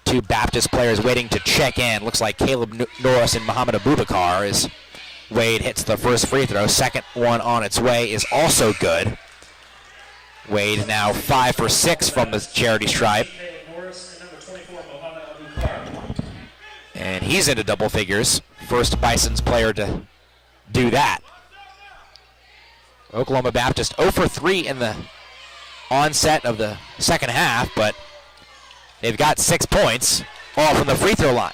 2 Baptist players waiting to check in. Looks like Caleb Norris and Muhammad Abubakar as Wade hits the first free throw. Second one on its way is also good. Wade now 5 for 6 from the charity stripe. And he's into double figures. First Bison's player to do that. Oklahoma Baptist 0 for 3 in the onset of the second half, but they've got 6 points, all from the free throw line.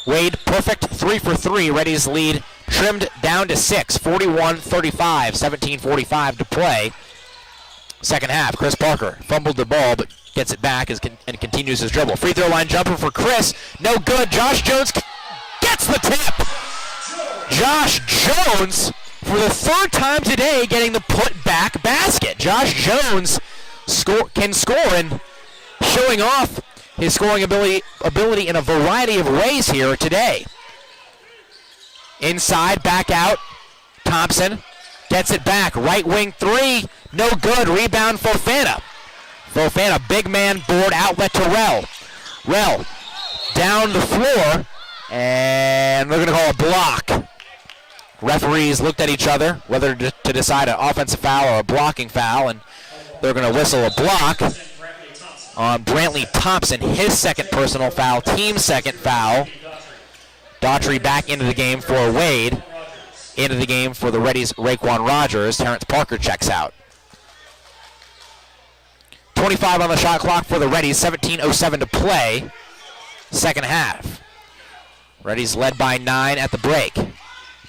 Wade perfect 3 for 3. Reddies lead trimmed down to 6, 41-35, 17:45 to play. Second half, Chris Parker fumbled the ball but gets it back and continues his dribble. Free throw line jumper for Chris, no good. Josh Jones gets the tip. Josh Jones for the third time today getting the put-back basket. Josh Jones can score and showing off his scoring ability in a variety of ways here today. Inside, back out. Thompson gets it back. Right wing three. No good. Rebound Fofana. Fofana, big man board outlet to Rell. Rell down the floor, and they're going to call a block. Referees looked at each other whether to decide an offensive foul or a blocking foul, and they're going to whistle a block on Brantley Thompson, his second personal foul, team second foul. Daughtry back into the game for Wade. Into the game for the Reddies, Raekwon Rogers. Terrence Parker checks out. 25 on the shot clock for the Reddies, 17:07 to play. Second half. Reddies led by 9 at the break.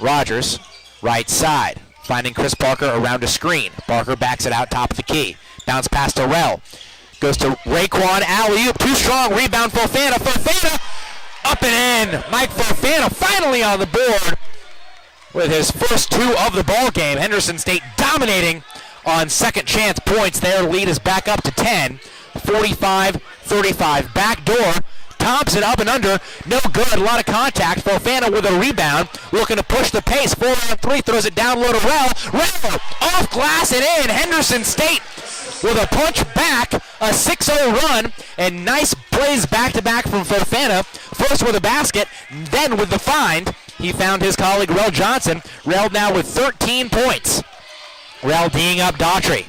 Rogers, right side, finding Chris Parker around a screen. Parker backs it out top of the key. Bounce pass to Rell. Goes to Raekwon, alley-oop, too strong, rebound Fofana. Fofana, up and in. Mike Fofana finally on the board with his first 2 of the ball game. Henderson State dominating on second chance points. Their lead is back up to 10. 45-35. Back door. Thompson up and under. No good. A lot of contact. Fofana with a rebound. Looking to push the pace. 4-on-3. Throws it down low to Rell. Rell off glass and in. Henderson State with a punch back. A 6-0 run. And nice plays back-to-back from Fofana. First with a basket. Then with the find. He found his colleague Rell Johnson. Rell now with 13 points. Rell D'ing up Daughtry.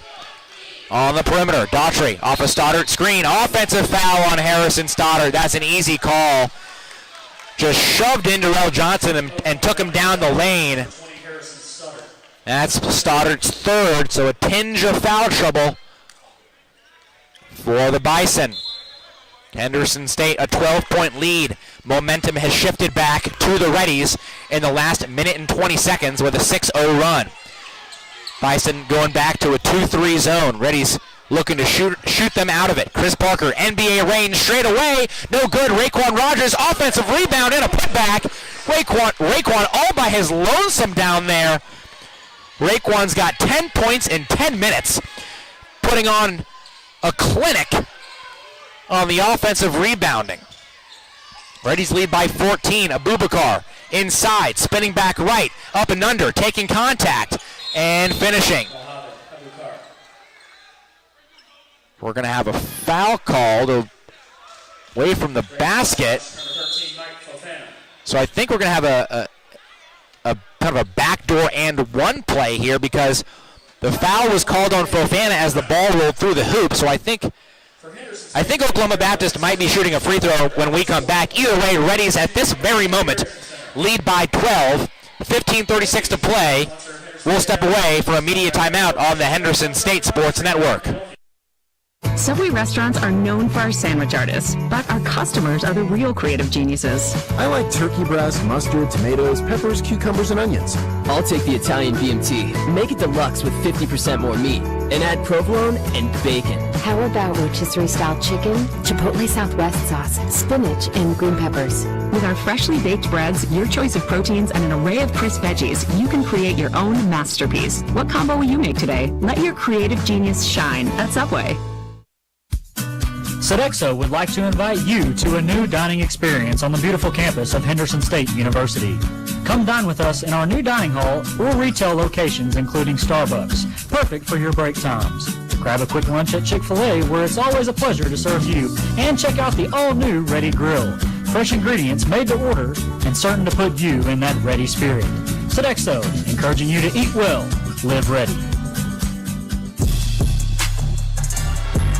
On the perimeter, Daughtry off a Stoddard screen. Offensive foul on Harrison Stoddard. That's an easy call. Just shoved into Rell Johnson and took him down the lane. That's Stoddard's third, so a tinge of foul trouble for the Bison. Henderson State, a 12-point lead. Momentum has shifted back to the Reddies in the last minute and 20 seconds with a 6-0 run. Bison going back to a 2-3 zone. Reddies looking to shoot them out of it. Chris Parker, NBA range straight away. No good. Raekwon Rogers, offensive rebound and a putback. Raekwon all by his lonesome down there. Raekwon's got 10 points in 10 minutes, putting on a clinic on the offensive rebounding. Reddies lead by 14. Abubakar inside, spinning back right, up and under, taking contact, and finishing. We're going to have a foul called away from the basket. So I think we're going to have a kind of a backdoor and one play here because the foul was called on Fofana as the ball rolled through the hoop. So I think Oklahoma Baptist might be shooting a free throw when we come back. Either way, Reddies at this very moment lead by 12. 15:36 to play. We'll step away for a media timeout on the Henderson State Sports Network. Subway restaurants are known for our sandwich artists, but our customers are the real creative geniuses. I like turkey breast, mustard, tomatoes, peppers, cucumbers, and onions. I'll take the Italian BMT. Make it deluxe with 50% more meat. And add provolone and bacon. How about rotisserie-style chicken, chipotle Southwest sauce, spinach, and green peppers? With our freshly baked breads, your choice of proteins, and an array of crisp veggies, you can create your own masterpiece. What combo will you make today? Let your creative genius shine at Subway. Sodexo would like to invite you to a new dining experience on the beautiful campus of Henderson State University. Come dine with us in our new dining hall or retail locations including Starbucks, perfect for your break times. Grab a quick lunch at Chick-fil-A where it's always a pleasure to serve you, and check out the all-new Reddy Grill. Fresh ingredients made to order and certain to put you in that ready spirit. Sodexo, encouraging you to eat well, live ready.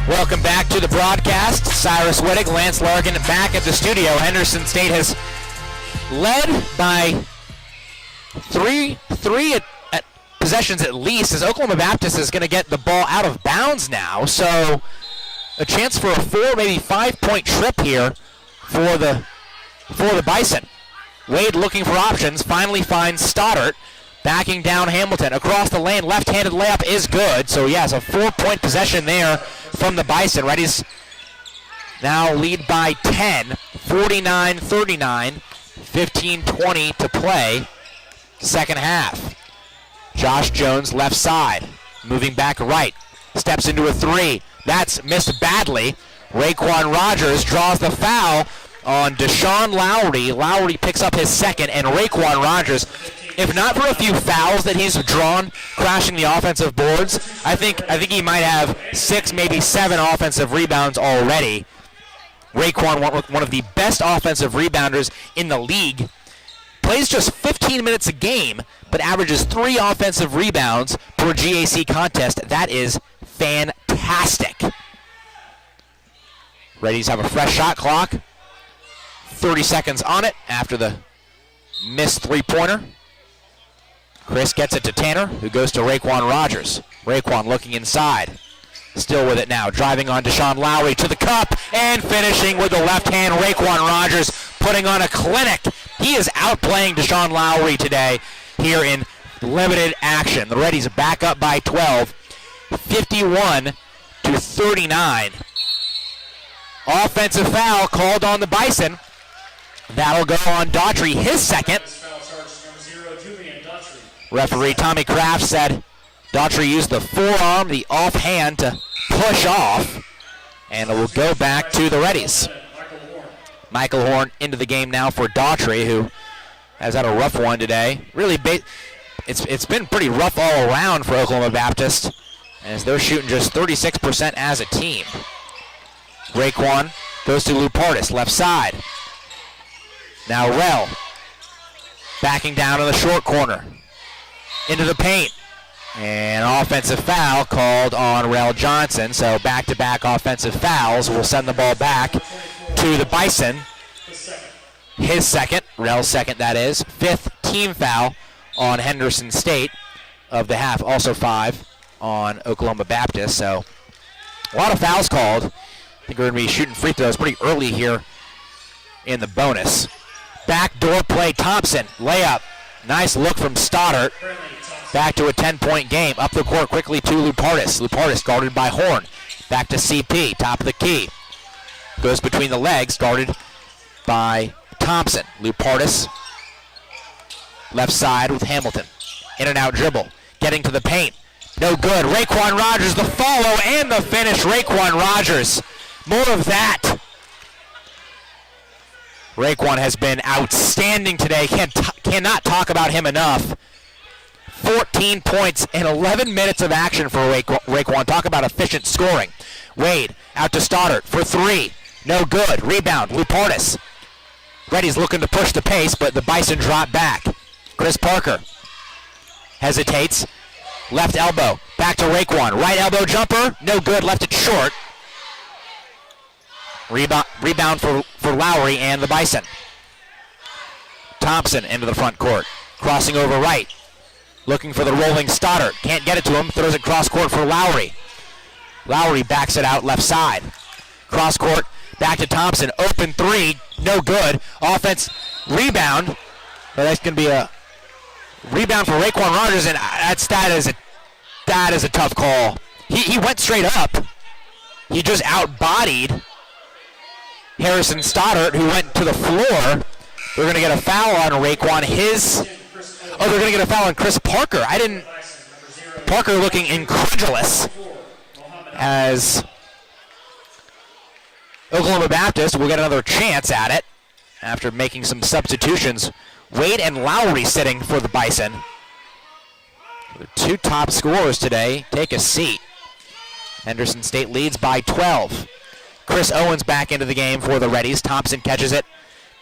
Welcome back to the broadcast. Cyrus Wittig, Lance Larkin back at the studio. Henderson State has led by three at possessions at least, as Oklahoma Baptist is going to get the ball out of bounds now. So a chance for a 4, maybe 5-point trip here for the Bison. Wade looking for options, finally finds Stoddard. Backing down Hamilton. Across the lane, left-handed layup is good. So, yes, a 4-point possession there from the Bison. Reddies now lead by 10, 49-39, 15-20 to play, second half. Josh Jones left side, moving back right, steps into a three. That's missed badly. Raekwon Rogers draws the foul on Deshaun Lowry. Lowry picks up his second, and Raekwon Rogers, if not for a few fouls that he's drawn crashing the offensive boards, I think he might have 6, maybe 7 offensive rebounds already. Raekwon, one of the best offensive rebounders in the league, plays just 15 minutes a game, but averages 3 offensive rebounds per GAC contest. That is fantastic. Reddies have a fresh shot clock. 30 seconds on it after the missed three-pointer. Chris gets it to Tanner, who goes to Raekwon Rogers. Raekwon looking inside. Still with it now, driving on Deshaun Lowry to the cup and finishing with the left hand. Raekwon Rogers putting on a clinic. He is outplaying Deshaun Lowry today here in limited action. The Reddies back up by 12, 51-39. Offensive foul called on the Bison. That'll go on Daughtry, his second. Referee Tommy Kraft said Daughtry used the forearm, the offhand to push off, and it will go back to the Reddies. Michael Horn into the game now for Daughtry, who has had a rough one today. Really, it's been pretty rough all around for Oklahoma Baptist, as they're shooting just 36% as a team. Raekwon goes to Lupartis, left side. Now Rel, backing down in the short corner. Into the paint. And an offensive foul called on Rel Johnson. So back-to-back offensive fouls will send the ball back to the Bison. His second, Rel's second that is. 5th team foul on Henderson State of the half. Also 5 on Oklahoma Baptist. So a lot of fouls called. I think we're going to be shooting free throws pretty early here in the bonus. Backdoor play, Thompson, layup. Nice look from Stoddard. Back to a 10-point game. Up the court quickly to Lupartis. Lupartis guarded by Horn. Back to CP, top of the key. Goes between the legs, guarded by Thompson. Lupartis, left side with Hamilton. In and out dribble. Getting to the paint. No good. Raekwon Rogers, the follow and the finish. Raekwon Rogers. More of that. Raekwon has been outstanding today. Cannot talk about him enough. 14 points in 11 minutes of action for Raekwon. Talk about efficient scoring. Wade out to Stoddard for 3. No good. Rebound. Lupartis. Reddies looking to push the pace, but the Bison drop back. Chris Parker hesitates. Left elbow. Back to Raekwon. Right elbow jumper. No good. Left it short. Rebound for Lowry and the Bison. Thompson into the front court. Crossing over right. Looking for the rolling Stoddard. Can't get it to him. Throws it cross court for Lowry. Lowry backs it out left side. Cross court. Back to Thompson. Open 3. No good. Offense. Rebound. But that's going to be a rebound for Raekwon Rogers, and that is a tough call. He went straight up. He just outbodied Harrison Stoddard, who went to the floor. They're going to get a foul on Raekwon. They're going to get a foul on Chris Parker. Parker looking incredulous as Oklahoma Baptist will get another chance at it after making some substitutions. Wade and Lowry sitting for the Bison. The 2 top scorers today take a seat. Henderson State leads by 12. Chris Owens back into the game for the Reddies. Thompson catches it.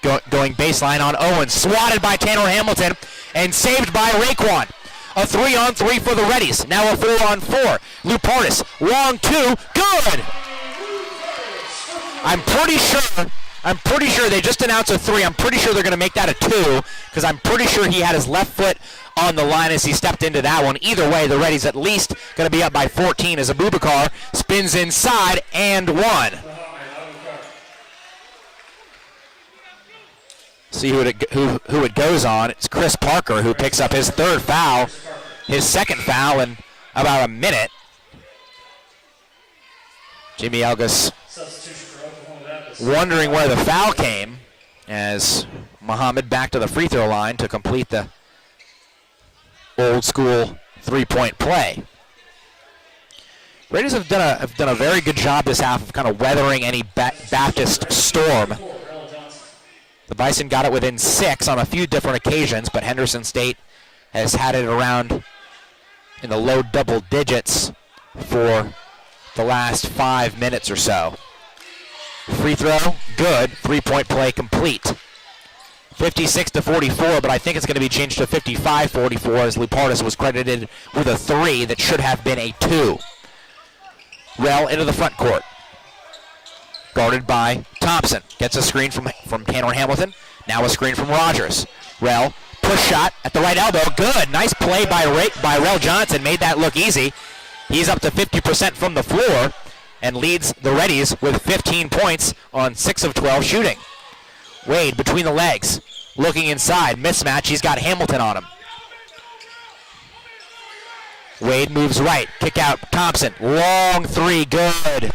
Going baseline on Owens. Swatted by Tanner Hamilton and saved by Raekwon. A 3-on-3 for the Reddies. Now a 4-on-4. Lupartis. Long 2. Good! I'm pretty sure they just announced a 3. I'm pretty sure they're going to make that a 2 because I'm pretty sure he had his left foot on the line as he stepped into that one. Either way, the Reddies at least going to be up by 14 as Abubakar spins inside and 1. See who it goes on. It's Chris Parker who picks up his 3rd foul, his 2nd foul in about a minute. Jimmy Elgus wondering where the foul came as Muhammad back to the free throw line to complete the old school three-point play. Reddies have done a very good job this half of kind of weathering any Baptist storm. The Bison got it within 6 on a few different occasions, but Henderson State has had it around in the low double digits for the last 5 minutes or so. Free throw, good. Three-point play complete. 56-44, but I think it's going to be changed to 55-44 as Lupartis was credited with a 3 that should have been a 2. Rell into the front court. Guarded by Thompson. Gets a screen from Tanner Hamilton. Now a screen from Rogers. Rell, push shot at the right elbow. Good. Nice play by Rell Johnson. Made that look easy. He's up to 50% from the floor and leads the Reddies with 15 points on 6 of 12 shooting. Wade between the legs. Looking inside. Mismatch. He's got Hamilton on him. Wade moves right. Kick out Thompson. Long 3. Good.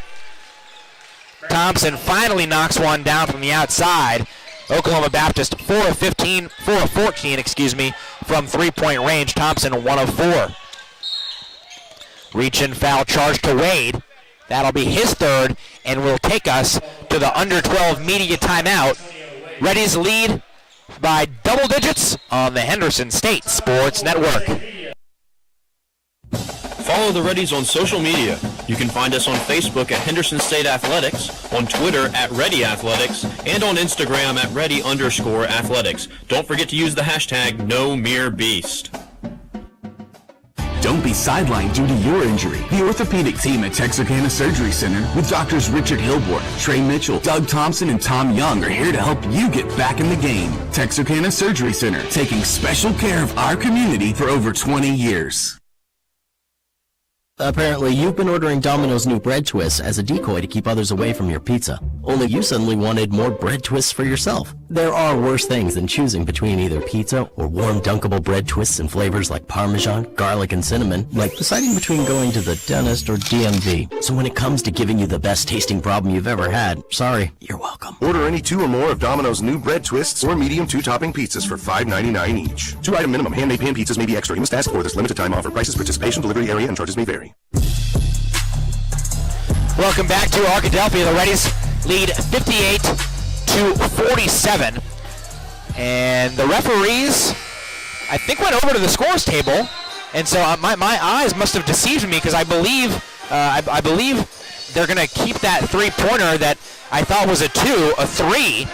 Thompson finally knocks one down from the outside. Oklahoma Baptist 4 of 14 from three-point range. Thompson 1 of 4. Reach and foul charge to Wade. That'll be his third and will take us to the under 12 media timeout. Reddies lead by double digits on the Henderson State Sports Network. Follow the Reddies on social media. You can find us on Facebook at Henderson State Athletics, on Twitter at Reddy Athletics, and on Instagram at Reddy_Athletics. Don't forget to use the hashtag #NoMereBeast. Don't be sidelined due to your injury. The orthopedic team at Texarkana Surgery Center with doctors Richard Hilborn, Trey Mitchell, Doug Thompson, and Tom Young are here to help you get back in the game. Texarkana Surgery Center, taking special care of our community for over 20 years. Apparently, you've been ordering Domino's new bread twists as a decoy to keep others away from your pizza. Only you suddenly wanted more bread twists for yourself. There are worse things than choosing between either pizza or warm dunkable bread twists in flavors like Parmesan, garlic, and cinnamon, like deciding between going to the dentist or DMV. So when it comes to giving you the best tasting problem you've ever had, sorry, you're welcome. Order any 2 or more of Domino's new bread twists or medium 2-topping pizzas for $5.99 each. 2-item minimum. Handmade pan pizzas may be extra. You must ask for this limited time offer. Prices, participation, delivery area, and charges may vary. Welcome back to Arkadelphia. The Reddies lead 58-47. And the referees, I think, went over to the scores table. And so my eyes must have deceived me because I believe they're going to keep that three-pointer that I thought was a 2, a 3.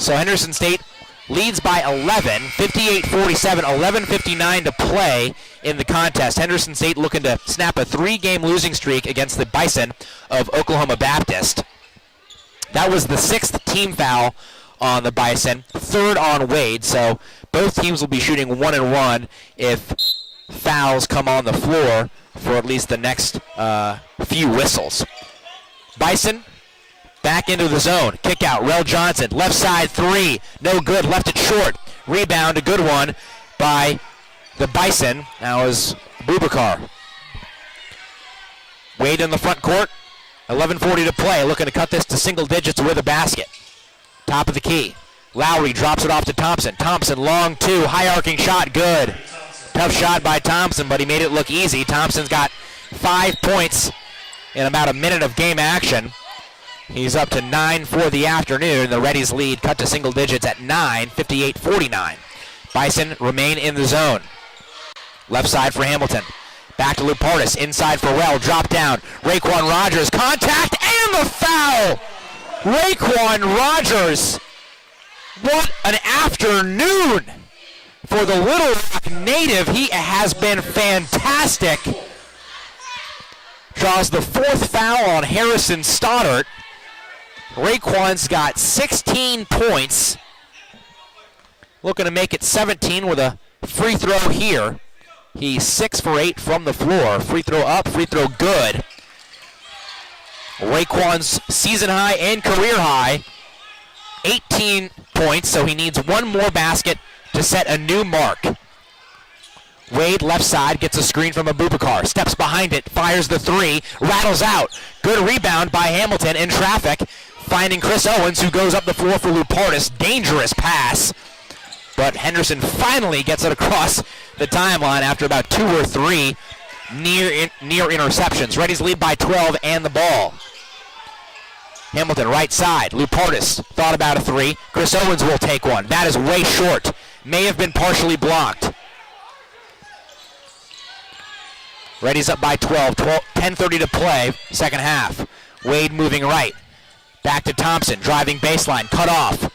So Henderson State leads by 11, 58-47, 11:59 to play in the contest. Henderson State looking to snap a 3-game losing streak against the Bison of Oklahoma Baptist. That was the 6th team foul on the Bison, 3rd on Wade, so both teams will be shooting 1-1 if fouls come on the floor for at least the next few whistles. Bison back into the zone. Kick out. Rell Johnson. Left side 3. No good. Left it short. Rebound. A good one by the Bison. Now is Bubakar. Wade in the front court. 11:40 to play. Looking to cut this to single digits with a basket. Top of the key. Lowry drops it off to Thompson. Thompson long 2. High arcing shot. Good. Tough shot by Thompson, but he made it look easy. Thompson's got 5 points in about a minute of game action. He's up to 9 for the afternoon. The Reddies lead cut to single digits at 9, 58-49. Bison remain in the zone. Left side for Hamilton. Back to Lupartis. Inside for Rell. Drop down. Raekwon Rogers. Contact and the foul! Raekwon Rogers. What an afternoon for the Little Rock native. He has been fantastic. Draws the 4th foul on Harrison Stoddart. Raekwon's got 16 points. Looking to make it 17 with a free throw here. He's 6 for 8 from the floor. Free throw up, free throw good. Raekwon's season high and career high, 18 points, so he needs one more basket to set a new mark. Wade, left side, gets a screen from Abubakar. Steps behind it, fires the 3, rattles out. Good rebound by Hamilton in traffic, finding Chris Owens, who goes up the floor for Lupartis. Dangerous pass, but Henderson finally gets it across the timeline after about 2 or 3 near interceptions. Reddies lead by 12 and the ball. Hamilton right side. Lupartis thought about a 3. Chris Owens will take one. That is way short. May have been partially blocked. Reddies up by 12. 10:30 to play, second half. Wade moving right. Back to Thompson, driving baseline, cut off.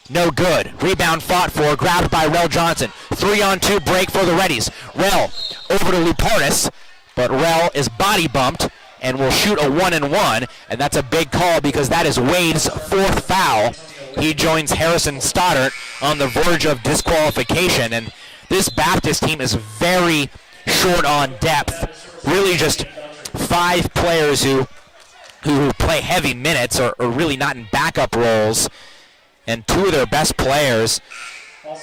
No good. Rebound fought for, grabbed by Rel Johnson. 3-on-2 break for the Reddies. Rel over to Lupartis, but Rel is body bumped and will shoot a 1-and-1, and that's a big call because that is Wade's 4th foul. He joins Harrison Stoddard on the verge of disqualification, and this Baptist team is very short on depth. Really just 5 players who play heavy minutes or really not in backup roles, and 2 of their best players,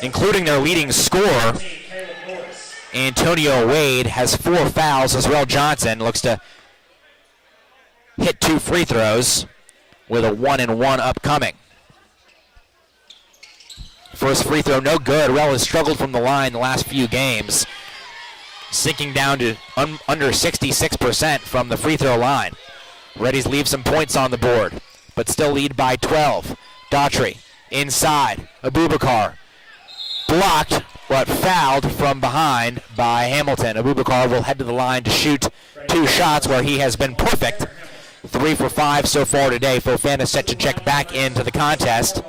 including their leading scorer, Antonio Wade, has 4 fouls as Rel Johnson looks to hit 2 free throws with a 1-and-1 upcoming. First free throw, no good. Rel has struggled from the line the last few games, sinking down to under 66% from the free throw line. Reddies leave some points on the board, but still lead by 12. Daughtry inside. Abubakar blocked, but fouled from behind by Hamilton. Abubakar will head to the line to shoot 2 shots where he has been perfect. 3 for 5 so far today. Fofana set to check back into the contest.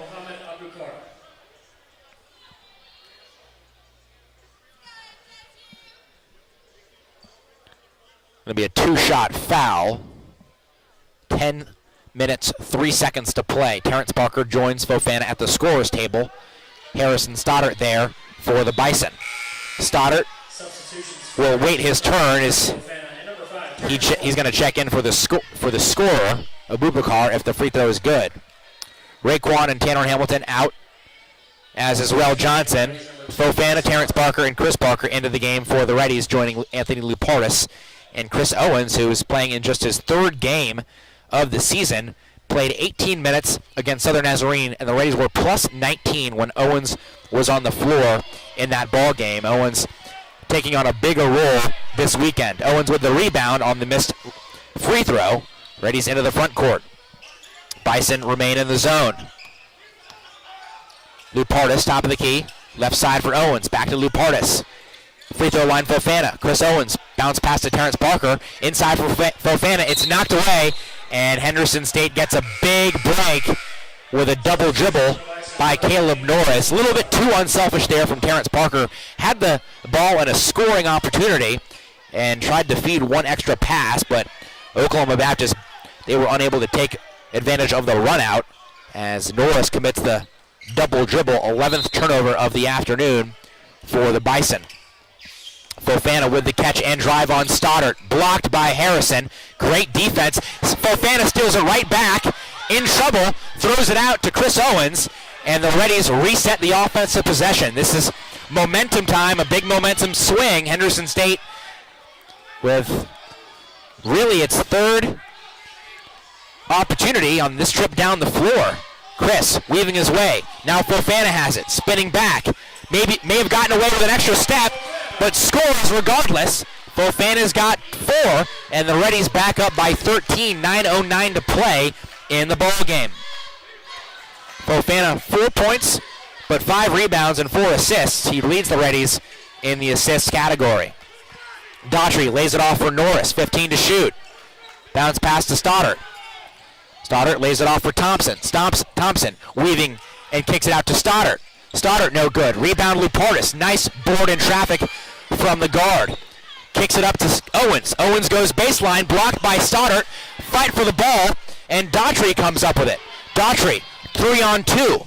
Going to be a 2-shot foul. 10 minutes, 3 seconds to play. Terrence Parker joins Fofana at the scorer's table. Harrison Stoddard there for the Bison. Stoddard will wait his turn as he's going to check in for the scorer, Abubakar, if the free throw is good. Raekwon and Tanner Hamilton out, as is Rel Johnson. Fofana, Terrence Parker, and Chris Parker into the game for the Reddies, joining Anthony Lupartis and Chris Owens, who is playing in just his 3rd game of the season. Played 18 minutes against Southern Nazarene, and the Reddies were plus 19 when Owens was on the floor in that ball game. Owens taking on a bigger role this weekend. Owens with the rebound on the missed free throw. Reddies into the front court. Bison remain in the zone. Lupartis, top of the key. Left side for Owens. Back to Lupartis. Free throw line Fofana. Chris Owens bounce pass to Terrence Parker. Inside for Fofana. It's knocked away, and Henderson State gets a big break with a double dribble by Caleb Norris. A little bit too unselfish there from Terrence Parker. Had the ball in a scoring opportunity and tried to feed one extra pass, but Oklahoma Baptist, they were unable to take advantage of the run out as Norris commits the double dribble, 11th turnover of the afternoon for the Bison. Fofana with the catch and drive on Stoddard. Blocked by Harrison. Great defense. Fofana steals it right back. In trouble. Throws it out to Chris Owens. And the Reddies reset the offensive possession. This is momentum time. A big momentum swing. Henderson State with really its 3rd opportunity on this trip down the floor. Chris weaving his way. Now Fofana has it. Spinning back. May have gotten away with an extra step, but scores regardless. Fofana's got 4, and the Reddies back up by 13. 9:09 to play in the ball game. Fofana 4 points, but 5 rebounds and 4 assists. He leads the Reddies in the assists category. Daughtry lays it off for Norris. 15 to shoot. Bounce pass to Stoddard. Stoddard lays it off for Thompson. Thompson weaving and kicks it out to Stoddard. Stoddard no good. Rebound Lupartis. Nice board in traffic from the guard. Kicks it up to Owens. Owens goes baseline, blocked by Stoddard. Fight for the ball, and Daughtry comes up with it. Daughtry, 3-on-2.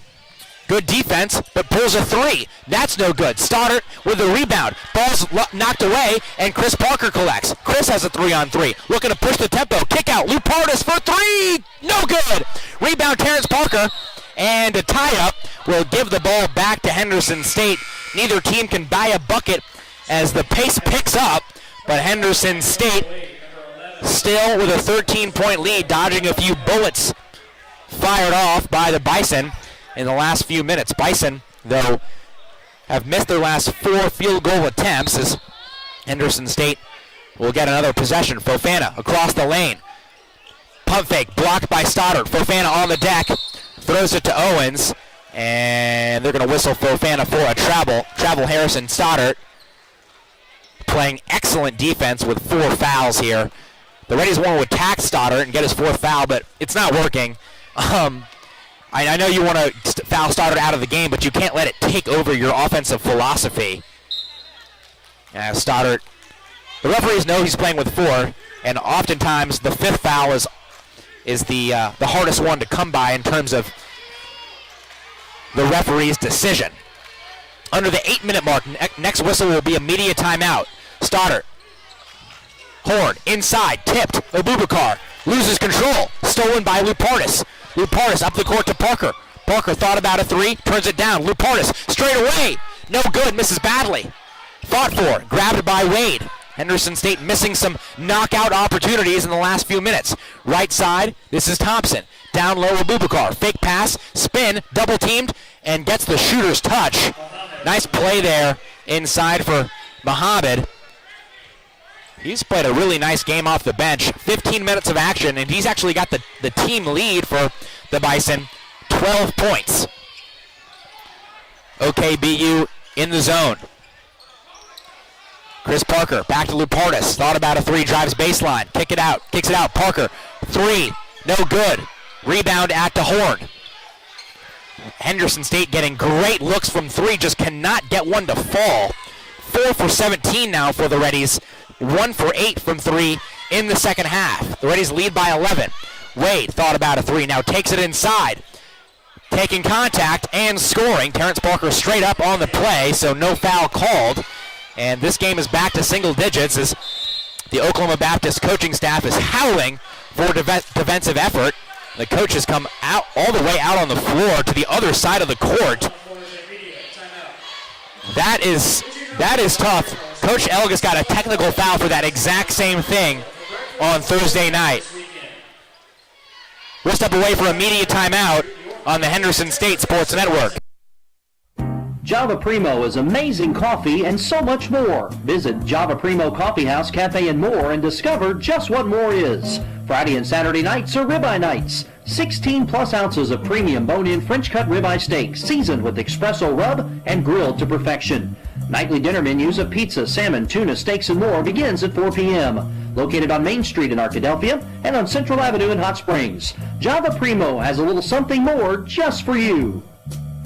Good defense, but pulls a 3. That's no good. Stoddard with the rebound. Ball's knocked away, and Chris Parker collects. Chris has a 3-on-3. Looking to push the tempo. Kick out. Lupartis for 3. No good. Rebound Terrence Parker, and a tie-up will give the ball back to Henderson State. Neither team can buy a bucket as the pace picks up, but Henderson State still with a 13-point lead, dodging a few bullets fired off by the Bison in the last few minutes. Bison, though, have missed their last 4 field goal attempts as Henderson State will get another possession. Fofana across the lane. Pump fake blocked by Stoddard. Fofana on the deck. Throws it to Owens. And they're going to whistle Fofana for a travel. Travel Harrison Stoddard playing excellent defense with 4 fouls here. The Reddies want to attack Stoddard and get his 4th foul, but it's not working. I know you want to foul Stoddard out of the game, but you can't let it take over your offensive philosophy. Stoddard, the referees know he's playing with 4, and oftentimes the 5th foul is the hardest one to come by in terms of the referee's decision. Under the 8-minute mark, next whistle will be a media timeout. Stoddard, Horn, inside, tipped, Abubakar, loses control, stolen by Lupartis. Lupartis up the court to Parker. Parker thought about a 3, turns it down. Lupartis, straight away, no good, misses badly. Fought for, grabbed by Wade. Henderson State missing some knockout opportunities in the last few minutes. Right side, this is Thompson. Down low, Abubakar, fake pass, spin, double teamed, and gets the shooter's touch. Nice play there inside for Muhammad. He's played a really nice game off the bench. 15 minutes of action, and he's actually got the team lead for the Bison, 12 points. OKBU in the zone. Chris Parker, back to Lupartis. Thought about a 3, drives baseline. Kicks it out. Parker, 3, no good. Rebound at the Horn. Henderson State getting great looks from 3, just cannot get one to fall. 4 for 17 now for the Reddies. 1 for 8 from 3 in the second half. The Reddies lead by 11. Wade thought about a 3, now takes it inside. Taking contact and scoring. Terrence Parker straight up on the play, so no foul called. And this game is back to single digits as the Oklahoma Baptist coaching staff is howling for defensive effort. The coach has come out all the way out on the floor to the other side of the court. That is tough. Coach Elgas got a technical foul for that exact same thing on Thursday night. We'll step away for a media timeout on the Henderson State Sports Network. Java Primo is amazing coffee and so much more. Visit Java Primo Coffee House, Cafe, and more and discover just what more is. Friday and Saturday nights are ribeye nights. 16 plus ounces of premium bone-in French-cut ribeye steak seasoned with espresso rub and grilled to perfection. Nightly dinner menus of pizza, salmon, tuna, steaks, and more begins at 4 p.m. Located on Main Street in Arkadelphia and on Central Avenue in Hot Springs. Java Primo has a little something more just for you.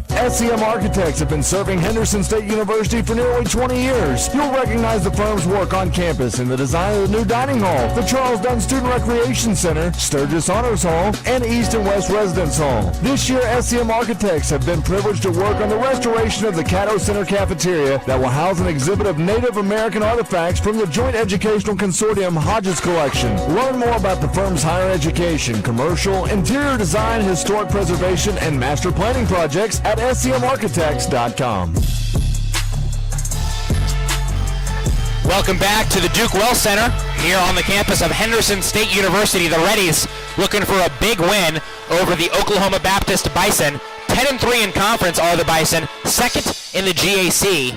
SCM Architects have been serving Henderson State University for nearly 20 years. You'll recognize the firm's work on campus in the design of the new dining hall, the Charles Dunn Student Recreation Center, Sturgis Honors Hall, and East and West Residence Hall. This year, SCM Architects have been privileged to work on the restoration of the Caddo Center cafeteria that will house an exhibit of Native American artifacts from the Joint Educational Consortium Hodges Collection. Learn more about the firm's higher education, commercial, interior design, historic preservation, and master planning projects at scmarchitects.com. Welcome back to the Duke Well Center here on the campus of Henderson State University. The Reddies looking for a big win over the Oklahoma Baptist Bison. 10-3 in conference are the Bison, second in the GAC.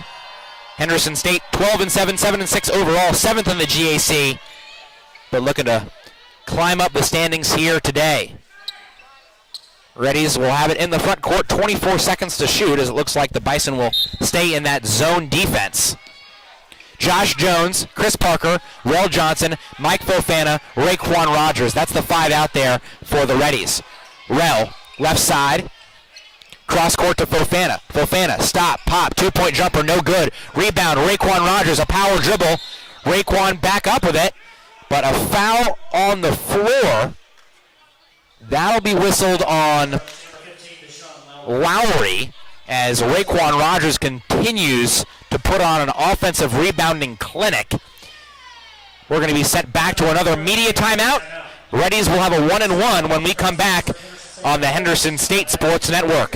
Henderson State 12-7, 7-6 overall, seventh in the GAC, but looking to climb up the standings here today. Reddies will have it in the front court, 24 seconds to shoot, as it looks like the Bison will stay in that zone defense. Josh Jones, Chris Parker, Rel Johnson, Mike Fofana, Raekwon Rogers. That's the 5 out there for the Reddies. Rel, left side, cross court to Fofana. Fofana, stop, pop, 2-point jumper, no good. Rebound, Raekwon Rogers, a power dribble. Raekwon back up with it, but a foul on the floor. That'll be whistled on Lowry as Raekwon Rogers continues to put on an offensive rebounding clinic. We're going to be sent back to another media timeout. Reddies will have a 1-1 when we come back on the Henderson State Sports Network.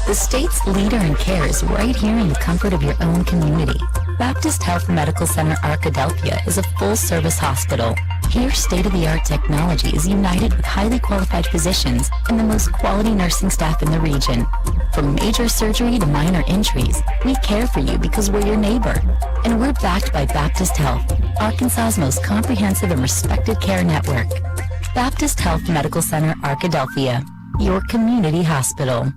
The state's leader in care is right here in the comfort of your own community. Baptist Health Medical Center Arkadelphia is a full-service hospital. Here, state-of-the-art technology is united with highly qualified physicians and the most quality nursing staff in the region. From major surgery to minor injuries, we care for you because we're your neighbor. And we're backed by Baptist Health, Arkansas's most comprehensive and respected care network. Baptist Health Medical Center, Arkadelphia, your community hospital.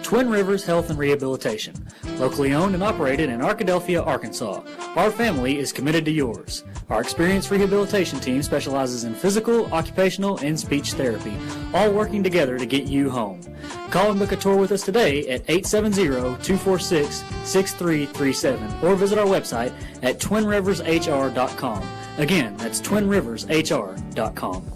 Twin Rivers Health and Rehabilitation, locally owned and operated in Arkadelphia, Arkansas. Our family is committed to yours. Our experienced rehabilitation team specializes in physical, occupational, and speech therapy, all working together to get you home. Call and book a tour with us today at 870-246-6337 or visit our website at twinrivershr.com. Again, that's twinrivershr.com.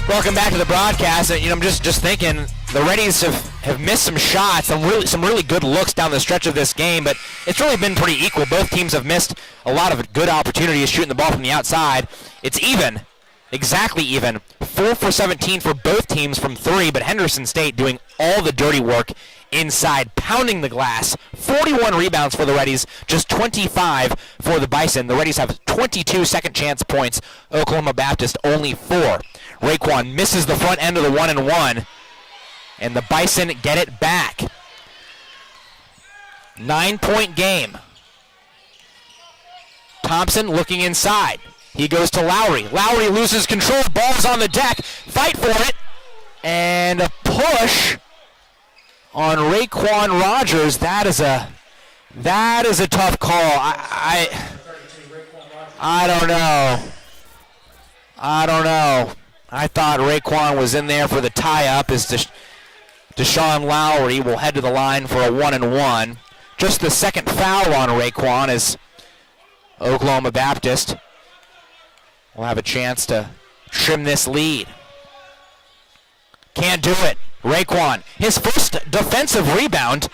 Welcome back to the broadcast. I'm just thinking the Reddies have missed some shots, some really good looks down the stretch of this game, but it's really been pretty equal. Both teams have missed a lot of good opportunities shooting the ball from the outside. It's even, exactly even, 4 for 17 for both teams from 3, but Henderson State doing all the dirty work inside, pounding the glass. 41 rebounds for the Reddies, just 25 for the Bison. The Reddies have 22 second chance points. Oklahoma Baptist only 4. Raekwon misses the front end of the 1-and-1, and the Bison get it back. 9-point game. Thompson looking inside. He goes to Lowry. Lowry loses control. Ball's on the deck. Fight for it. And a push on Raekwon Rogers. That is a tough call. I don't know. I thought Raekwon was in there for the tie-up as Deshaun Lowry will head to the line for a 1-and-1. Just the second foul on Raekwon as Oklahoma Baptist will have a chance to trim this lead. Can't do it. Raekwon, his first defensive rebound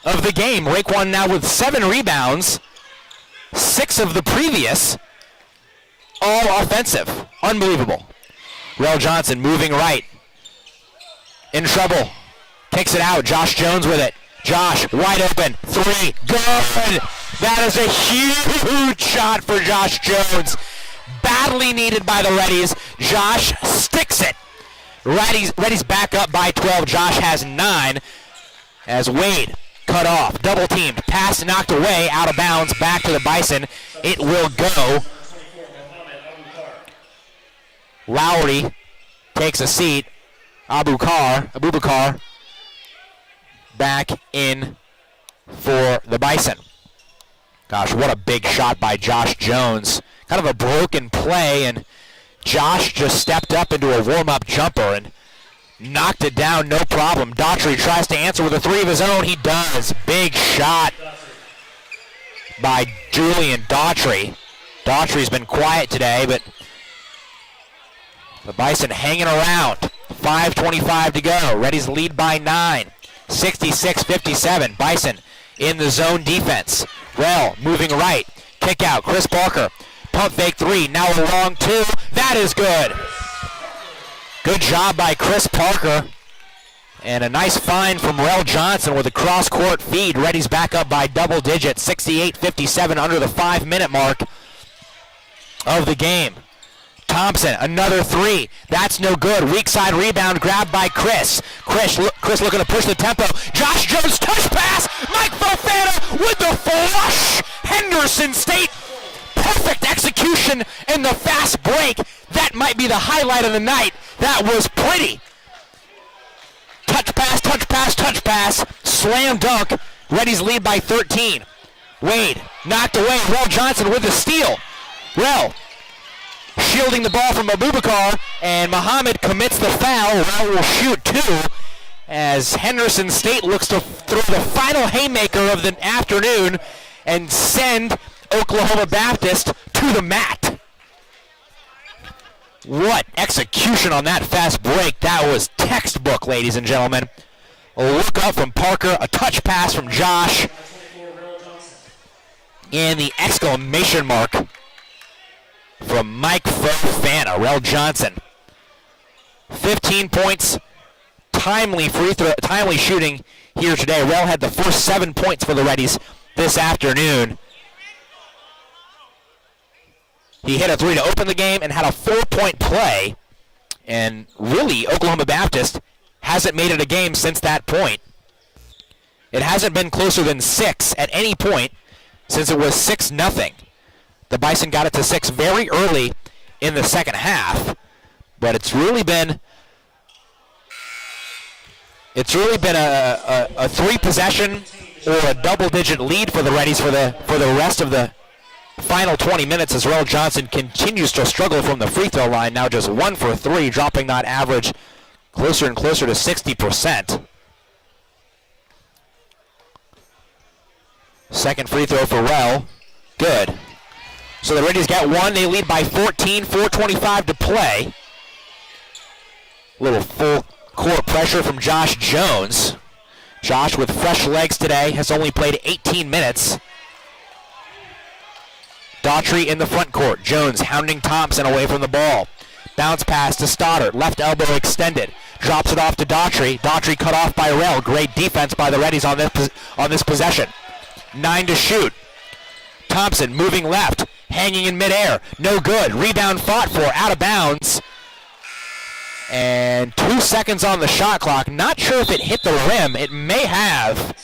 of the game. Raekwon now with 7 rebounds, 6 of the previous, all offensive. Unbelievable. Rel Johnson moving right. In trouble. Kicks it out. Josh Jones with it. Josh, wide open. 3. Good. That is a huge shot for Josh Jones. Badly needed by the Reddies. Josh sticks it. Reddies back up by 12. Josh has 9 as Wade cut off. Double teamed. Pass knocked away. Out of bounds. Back to the Bison. It will go. Lowry takes a seat. Abubakar back in for the Bison. Gosh, what a big shot by Josh Jones. Kind of a broken play, and Josh just stepped up into a warm-up jumper and knocked it down, no problem. Daughtry tries to answer with a 3 of his own. He does. Big shot by Julian Daughtry. Daughtry's been quiet today, but the Bison hanging around. 5:25 to go. Reddies lead by 9. 66-57. Bison in the zone defense. Rel moving right. Kick out. Chris Parker. Pump fake 3. Now a long 2. That is good. Good job by Chris Parker. And a nice find from Rel Johnson with a cross-court feed. Reddies back up by double digits. 68-57 under the 5-minute mark of the game. Thompson, another 3. That's no good. Weak side rebound grabbed by Chris. Chris looking to push the tempo. Josh Jones touch pass. Mike Fofana with the flush. Henderson State. Perfect execution and the fast break. That might be the highlight of the night. That was pretty. Touch pass, touch pass, touch pass. Slam dunk. Reddies lead by 13. Wade knocked away. Rel Johnson with the steal. Rel shielding the ball from Abubakar, and Muhammad commits the foul. Rel will shoot 2 as Henderson State looks to throw the final haymaker of the afternoon and send Oklahoma Baptist to the mat. What execution on that fast break. That was textbook, ladies and gentlemen. A look up from Parker, a touch pass from Josh, and the exclamation mark from Mike Fofana. Rel Johnson. 15 points, timely shooting here today. Rel had the first 7 points for the Reddies this afternoon. He hit a 3 to open the game and had a 4-point play. And really, Oklahoma Baptist hasn't made it a game since that point. It hasn't been closer than 6 at any point since it was 6-0. The Bison got it to 6 very early in the second half, but it's really been a 3-possession or a double-digit lead for the Reddies for the rest of the final 20 minutes as Rel Johnson continues to struggle from the free throw line, now just 1 for 3, dropping that average closer and closer to 60%. Second free throw for Rel. Good. So the Reddies get 1. They lead by 14, 4:25 to play. Little full court pressure from Josh Jones. Josh with fresh legs today has only played 18 minutes. Daughtry in the front court. Jones hounding Thompson away from the ball. Bounce pass to Stoddard. Left elbow extended. Drops it off to Daughtry. Daughtry cut off by Rel. Great defense by the Reddies on this possession. 9 to shoot. Thompson moving left. Hanging in midair. No good. Rebound fought for. Out of bounds. And 2 seconds on the shot clock. Not sure if it hit the rim. It may have.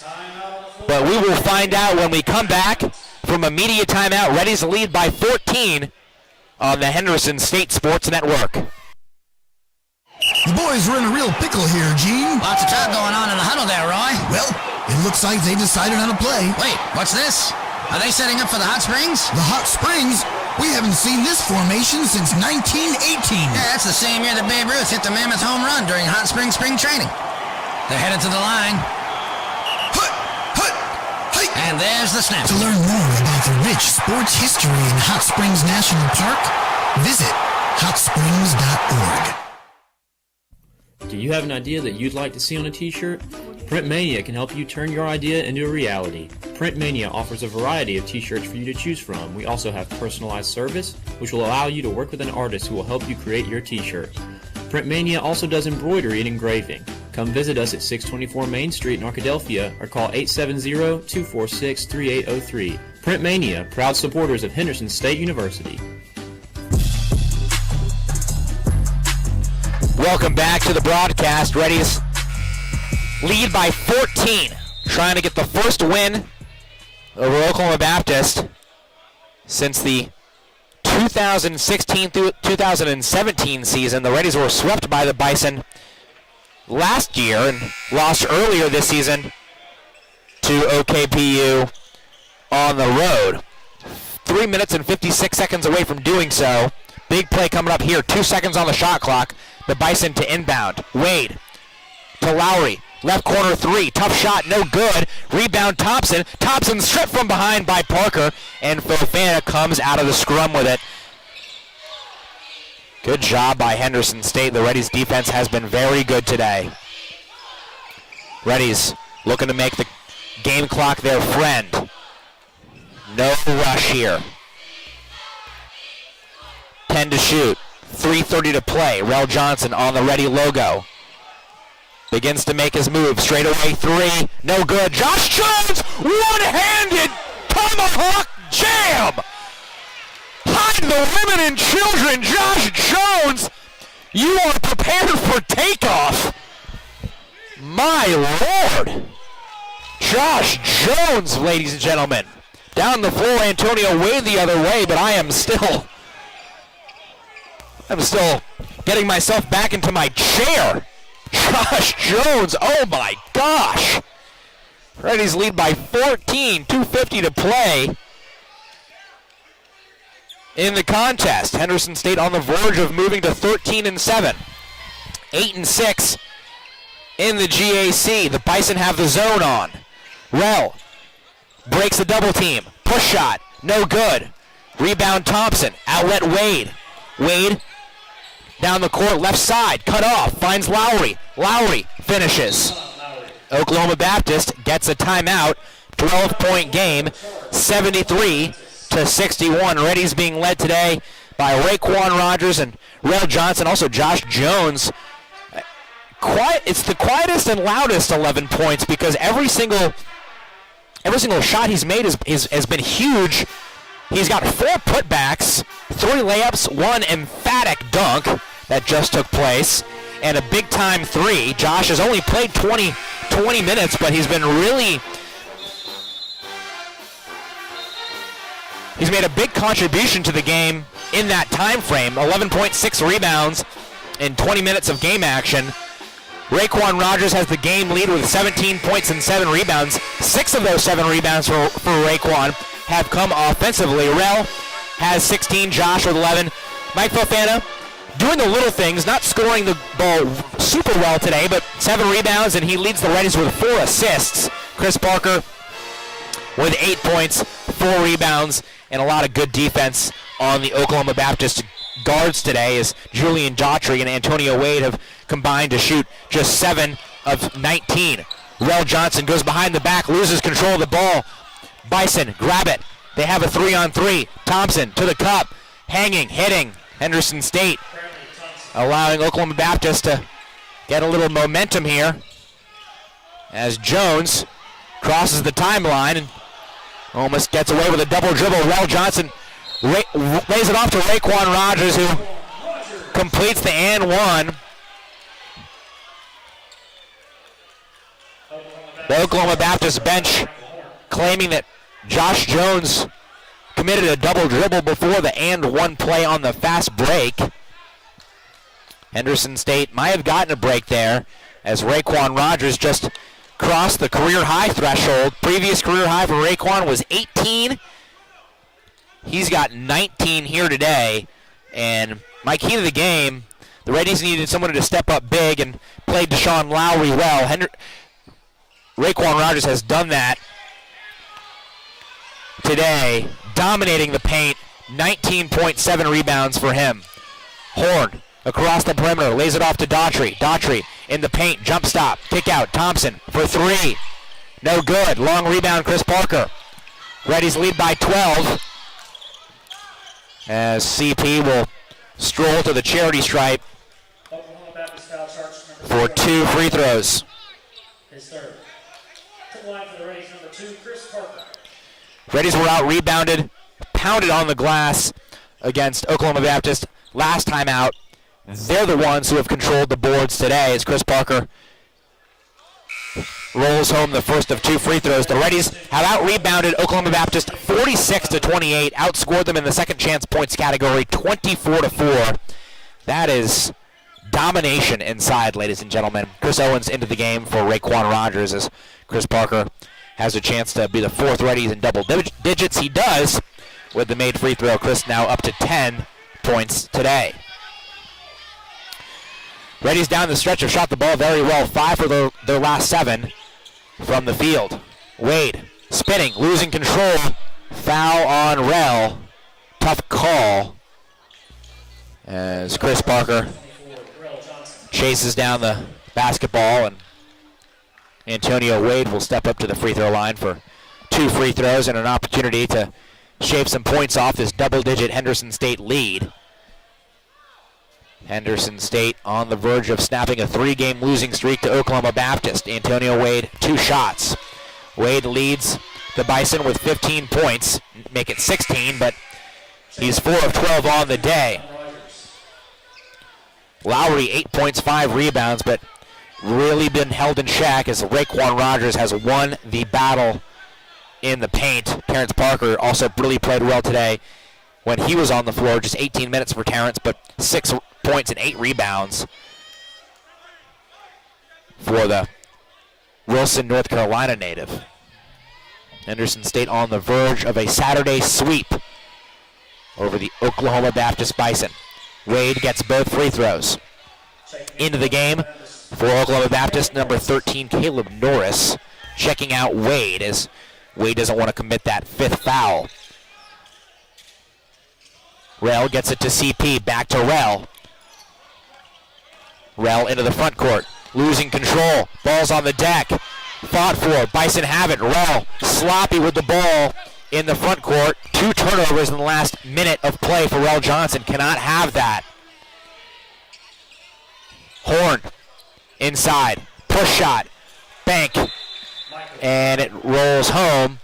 But we will find out when we come back from a media timeout. Reddies lead by 14 on the Henderson State Sports Network. The boys are in a real pickle here, Gene. Lots of talk going on in the huddle there, Roy. Well, it looks like they decided on a play. Wait, what's this? Are they setting up for the Hot Springs? The Hot Springs? We haven't seen this formation since 1918. Yeah, that's the same year that Babe Ruth hit the mammoth home run during Hot Springs spring training. They're headed to the line. And there's the snap. To learn more about the rich sports history in Hot Springs National Park, visit hotsprings.org. Do you have an idea that you'd like to see on a t-shirt? Printmania can help you turn your idea into a reality. Printmania offers a variety of t-shirts for you to choose from. We also have personalized service, which will allow you to work with an artist who will help you create your t-shirt. Printmania also does embroidery and engraving. Come visit us at 624 Main Street in Arkadelphia or call 870-246-3803. Printmania, proud supporters of Henderson State University. Welcome back to the broadcast. Reddies lead by 14, trying to get the first win over Oklahoma Baptist since the 2016 through 2017 season. The Reddies were swept by the Bison last year and lost earlier this season to OKPU on the road. 3 minutes and 56 seconds away from doing so. Big play coming up here. 2 seconds on the shot clock. The Bison to inbound. Wade to Lowry. Left corner 3. Tough shot. No good. Rebound Thompson. Thompson stripped from behind by Parker. And Fofana comes out of the scrum with it. Good job by Henderson State. The Reddies defense has been very good today. Reddies looking to make the game clock their friend. No rush here. 10 to shoot. 3:30 to play. Rel Johnson on the Reddy logo. Begins to make his move. Straight away 3. No good. Josh Jones! One-handed tomahawk jam! Hide the women and children. Josh Jones, you are prepared for takeoff. My Lord. Josh Jones, ladies and gentlemen. Down the floor, Antonio Wade the other way, but I'm still getting myself back into my chair. Josh Jones, oh my gosh. Reddies lead by 14, 2:50 to play in the contest. Henderson State on the verge of moving to 13-7. 8-6 in the GAC. The Bison have the zone on. Rel breaks the double team. Push shot, no good. Rebound Thompson, outlet Wade. Wade down the court, left side, cut off, finds Lowry. Lowry finishes. Oklahoma Baptist gets a timeout. 12-point game, 73-61. Reddies being led today by Raekwon Rogers and Rel Johnson. Also Josh Jones the quietest and loudest 11 points because every single shot he's made has been huge. He's got 4 putbacks, 3 layups, 1 emphatic dunk that just took place, and a big-time 3. Josh has only played 20 minutes, but he's made a big contribution to the game in that time frame. 11.6 rebounds in 20 minutes of game action. Raekwon Rogers has the game lead with 17 points and 7 rebounds. 6 of those 7 rebounds for Raekwon have come offensively. Rel has 16, Josh with 11. Mike Fofana doing the little things, not scoring the ball super well today, but 7 rebounds, and he leads the Reddies with 4 assists. Chris Parker with 8 points, 4 rebounds, and a lot of good defense on the Oklahoma Baptist guards today as Julian Daughtry and Antonio Wade have combined to shoot just 7 of 19. Rel Johnson goes behind the back, loses control of the ball. Bison, grab it. They have a 3-on-3. Thompson to the cup, hanging, hitting. Henderson State allowing Oklahoma Baptist to get a little momentum here as Jones crosses the timeline and almost gets away with a double dribble. Rel Johnson lays it off to Raekwon Rogers, who completes the and one. The Oklahoma Baptist bench claiming that Josh Jones committed a double dribble before the and one play on the fast break. Henderson State might have gotten a break there as Raekwon Rogers just crossed the career high threshold. Previous career high for Raekwon was 18. He's got 19 here today. And my key to the game, the Reddies needed someone to step up big and played Deshaun Lowry well. Raekwon Rogers has done that today, dominating the paint. 19.7 rebounds for him. Horn across the perimeter, lays it off to Daughtry. Daughtry in the paint, jump stop, kick out. Thompson for 3. No good. Long rebound, Chris Parker. Reddies lead by 12. As CP will stroll to the charity stripe for 2 free throws. His third. To the line for the Reddies, number 2, Chris Parker. Reddies were out rebounded, pounded on the glass against Oklahoma Baptist last time out. They're the ones who have controlled the boards today as Chris Parker rolls home the first of 2 free throws. The Reddies have out-rebounded Oklahoma Baptist 46-28, outscored them in the second chance points category 24-4. That is domination inside, ladies and gentlemen. Chris Owens into the game for Raekwon Rogers as Chris Parker has a chance to be the 4th Reddies in double digits. He does with the made free throw. Chris now up to 10 points today. Reddies down the stretch have shot the ball very well. 5 for their last 7 from the field. Wade spinning, losing control. Foul on Rel. Tough call as Chris Parker chases down the basketball, and Antonio Wade will step up to the free throw line for 2 free throws and an opportunity to shave some points off this double-digit Henderson State lead. Henderson State on the verge of snapping a 3-game losing streak to Oklahoma Baptist. Antonio Wade, 2 shots. Wade leads the Bison with 15 points, make it 16, but he's 4 of 12 on the day. Lowry, 8 points, 5 rebounds, but really been held in check as Raekwon Rogers has won the battle in the paint. Terrence Parker also really played well today when he was on the floor. Just 18 minutes for Terrence, but 6 points and 8 rebounds for the Wilson, North Carolina native. Henderson State on the verge of a Saturday sweep over the Oklahoma Baptist Bison. Wade gets both free throws. Into the game for Oklahoma Baptist, number 13, Caleb Norris, checking out Wade as Wade doesn't want to commit that 5th foul. Rel gets it to CP, back to Rel. Rel into the front court, losing control. Ball's on the deck. Fought for. Bison have it. Rel sloppy with the ball in the front court. 2 turnovers in the last minute of play for Rel Johnson. Cannot have that. Horn Inside, push shot, bank, and it rolls home.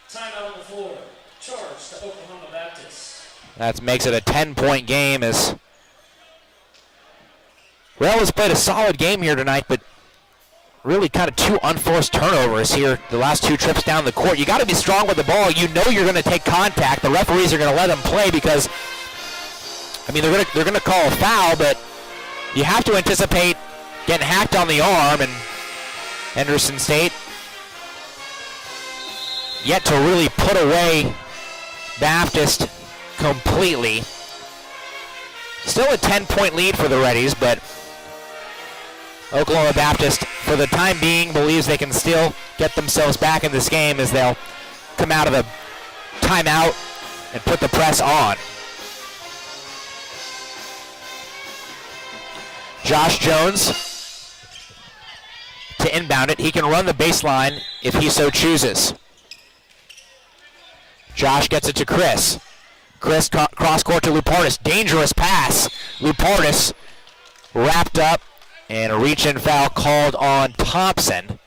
Timeout on the floor. Charge to Oklahoma Baptist. That makes it a 10-point game as Rail has played a solid game here tonight, but really kind of two unforced turnovers here the last two trips down the court. You got to be strong with the ball. You know you're going to take contact. The referees are going to let them play because, I mean, they're going to call a foul, but you have to anticipate getting hacked on the arm, and Henderson State yet to really put away Baptist completely. Still a 10-point lead for the Reddies, but Oklahoma Baptist, for the time being, believes they can still get themselves back in this game as they'll come out of the timeout and put the press on. Josh Jones to inbound it. He can run the baseline if he so chooses. Josh gets it to Chris. Chris cross court to Lupartis. Dangerous pass. Lupartis wrapped up, and a reach-in foul called on Thompson.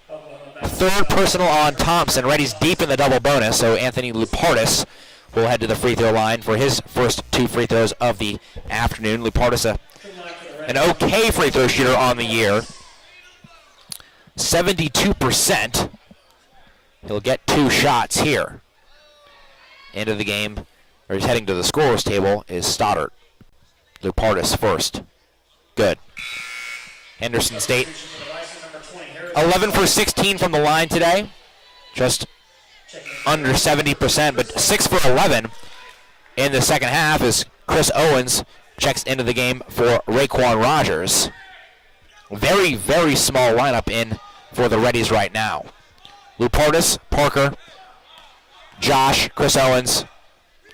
Third personal on Thompson. Reddy's deep in the double bonus, so Anthony Lupartis will head to the free throw line for his first two free throws of the afternoon. Lupartis, an okay free throw shooter on the year. 72%. He'll get two shots here. End of the game, or he's heading to the scorer's table, is Stoddard. Lupartis first. Good. Henderson State, 11 for 16 from the line today. Just under 70%, but 6 for 11 in the second half as Chris Owens checks into the game for Raekwon Rogers. Very, very small lineup in for the Reddies right now. Lupartis, Parker, Josh, Chris Owens,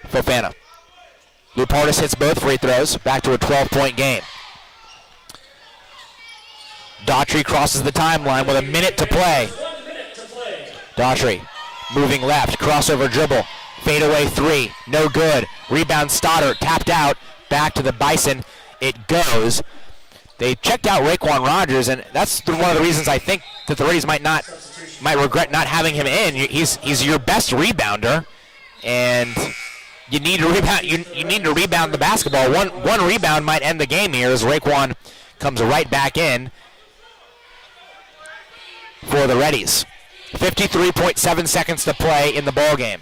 Fofana. Lupartis hits both free throws, back to a 12-point game. Daughtry crosses the timeline with a minute to play. Daughtry moving left, crossover dribble, fadeaway three, no good. Rebound Stoddard, tapped out, back to the Bison. It goes. They checked out Raekwon Rogers, and that's one of the reasons I think that the Reddies might regret not having him in. He's your best rebounder, and you need to rebound. You need to rebound the basketball. One rebound might end the game here as Raekwon comes right back in for the Reddies. 53.7 seconds to play in the ball game.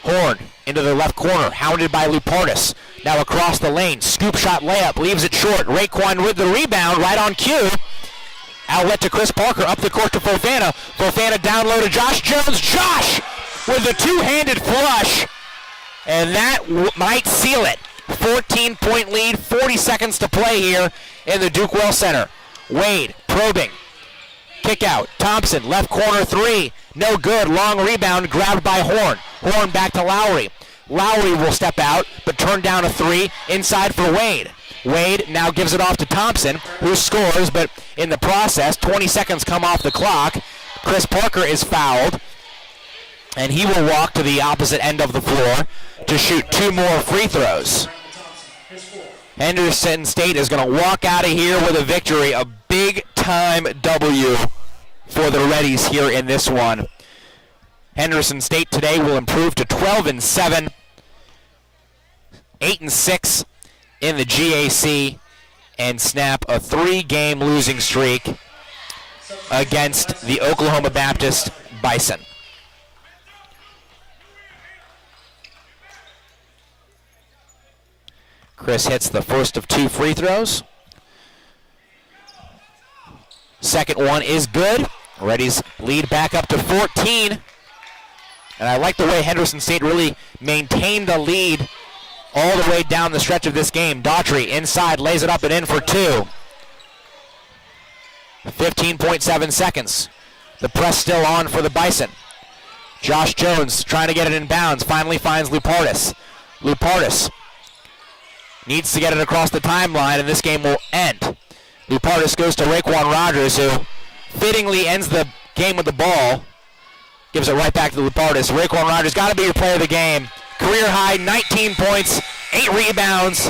Horn into the left corner, hounded by Lupartis. Now across the lane, scoop shot layup, leaves it short. Raekwon with the rebound, right on cue. Outlet to Chris Parker, up the court to Fofana. Fofana down low to Josh Jones. Josh with the two-handed flush, and that might seal it. 14-point lead, 40 seconds to play here in the Duke Well Center. Wade probing. Kick out. Thompson, left corner three. No good. Long rebound grabbed by Horn. Horn back to Lowry. Lowry will step out, but turn down a three inside for Wade. Wade now gives it off to Thompson, who scores, but in the process, 20 seconds come off the clock. Chris Parker is fouled, and he will walk to the opposite end of the floor to shoot two more free throws. Henderson State is going to walk out of here with a victory, a big-time W for the Reddies here in this one. Henderson State today will improve to 12-7, 8-6 in the GAC, and snap a three-game losing streak against the Oklahoma Baptist Bison. Chris hits the first of two free throws. Second one is good. Reddies lead back up to 14. And I like the way Henderson State really maintained the lead all the way down the stretch of this game. Daughtry inside, lays it up and in for two. 15.7 seconds. The press still on for the Bison. Josh Jones trying to get it in bounds, finally finds Lupartis. Lupartis needs to get it across the timeline, and this game will end. Lupartis goes to Raekwon Rogers, who fittingly ends the game with the ball. Gives it right back to Lupartis. Raekwon Rogers got to be your player of the game. Career high, 19 points, 8 rebounds,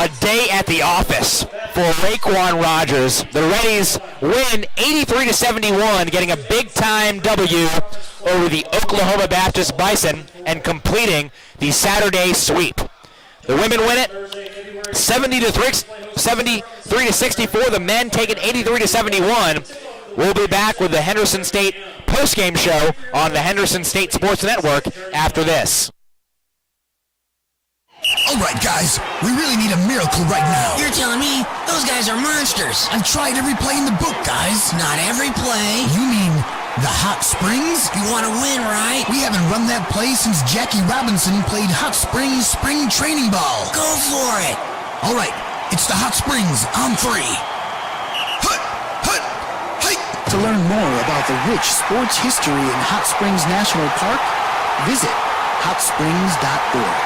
a day at the office for Raekwon Rogers. The Reddies win 83-71, getting a big-time W over the Oklahoma Baptist Bison and completing the Saturday sweep. The women win it 73-64. The men take it 83-71. We'll be back with the Henderson State postgame show on the Henderson State Sports Network after this. All right, guys, we really need a miracle right now. You're telling me those guys are monsters. I've tried every play in the book, guys. Not every play. You mean the Hot Springs? You want to win, right? We haven't run that play since Jackie Robinson played Hot Springs spring training ball. Go for it. All right, it's the Hot Springs on 3. To learn more about the rich sports history in Hot Springs National Park, visit hotsprings.org.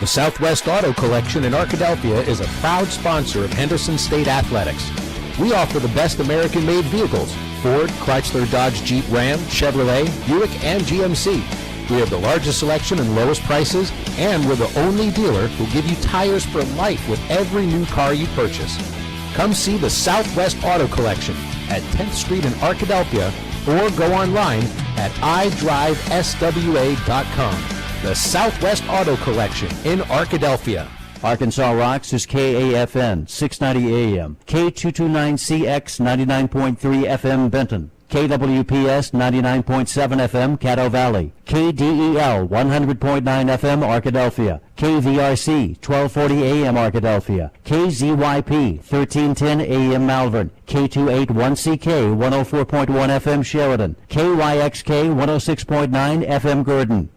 The Southwest Auto Collection in Arkadelphia is a proud sponsor of Henderson State Athletics. We offer the best American-made vehicles: Ford, Chrysler, Dodge, Jeep, Ram, Chevrolet, Buick, and GMC. We have the largest selection and lowest prices, and we're the only dealer who give you tires for life with every new car you purchase. Come see the Southwest Auto Collection at 10th Street in Arkadelphia, or go online at idriveswa.com. The Southwest Auto Collection in Arkadelphia. Arkansas Rocks is KAFN 690 AM, K229CX 99.3 FM Benton, KWPS 99.7 FM Caddo Valley, KDEL 100.9 FM Arkadelphia, KVRC 1240 AM Arkadelphia, KZYP 1310 AM Malvern, K281CK 104.1 FM Sheridan, KYXK 106.9 FM Gordon.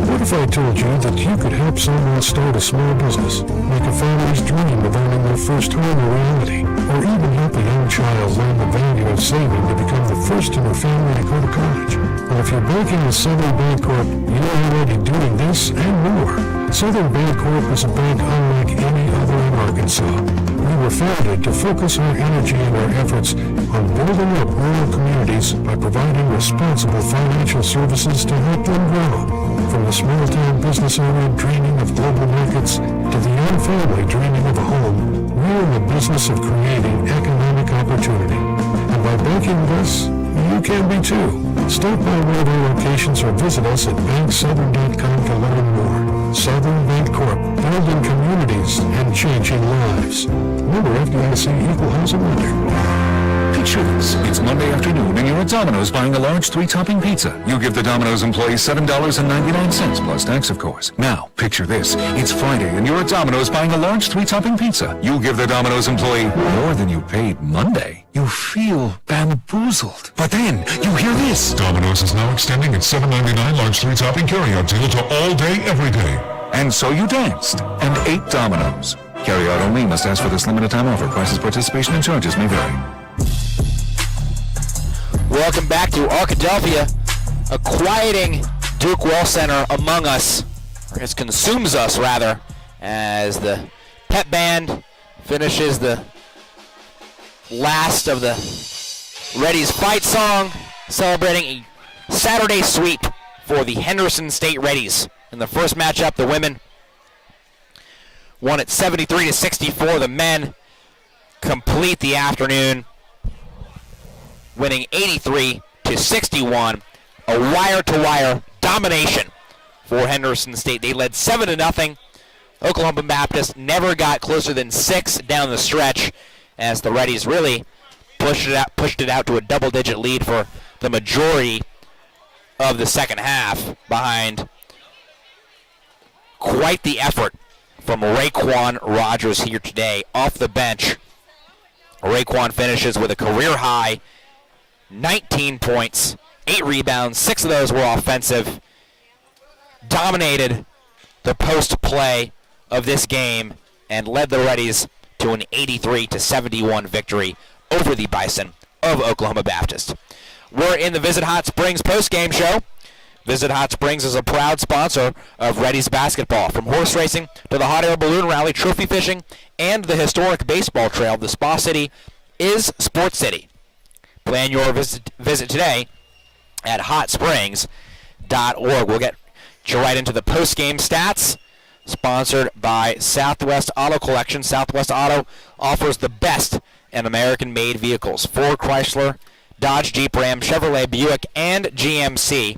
What if I told you that you could help someone start a small business, make a family's dream of owning their first home a reality, or even help a young child learn the value of saving to become the first in her family to go to college? Well, if you're banking with Southern Bancorp, you're already doing this and more. Southern Bancorp is a bank unlike any other in Arkansas. We were founded to focus our energy and our efforts on building up rural communities by providing responsible financial services to help them grow. From the small-town business owner dreaming of global markets to the young family dreaming of a home, we're in the business of creating economic opportunity. And by banking with us, you can be too. Stop by one of our locations or visit us at banksouthern.com to learn more. Southern Bancorp, building communities and changing lives. Member FDIC Equal Housing Lender. Picture this. It's Monday afternoon and you're at Domino's buying a large 3-topping pizza. You give the Domino's employee $7.99 plus tax, of course. Now, picture this. It's Friday and you're at Domino's buying a large 3-topping pizza. You give the Domino's employee more than you paid Monday. You feel bamboozled. But then, you hear this. Domino's is now extending its $7.99 large 3-topping carryout deal to all day, every day. And so you danced and ate Domino's. Carryout only. Must ask for this limited time offer. Prices, participation, and charges may vary. Welcome back to Arkadelphia, a quieting Duke Well Center among us, or it consumes us rather, as the pep band finishes the last of the Reddies fight song, celebrating a Saturday sweep for the Henderson State Reddies. In the first matchup, the women won at 73-64. The men complete the afternoon, winning 83-61, a wire-to-wire domination for Henderson State. They led 7-0. Oklahoma Baptist never got closer than 6 down the stretch, as the Reddies really pushed it out to a double-digit lead for the majority of the second half, behind quite the effort from Raekwon Rogers here today off the bench. Raekwon finishes with a career-high 19 points, 8 rebounds, 6 of those were offensive. Dominated the post play of this game and led the Reddies to an 83-71 victory over the Bison of Oklahoma Baptist. We're in the Visit Hot Springs postgame show. Visit Hot Springs is a proud sponsor of Reddies basketball. From horse racing to the hot air balloon rally, trophy fishing, and the historic baseball trail, the Spa City is Sports City. Plan your visit today at hotsprings.org. We'll get Get you right into the post-game stats, sponsored by Southwest Auto Collection. Southwest Auto offers the best in American-made vehicles. Ford, Chrysler, Dodge, Jeep, Ram, Chevrolet, Buick, and GMC,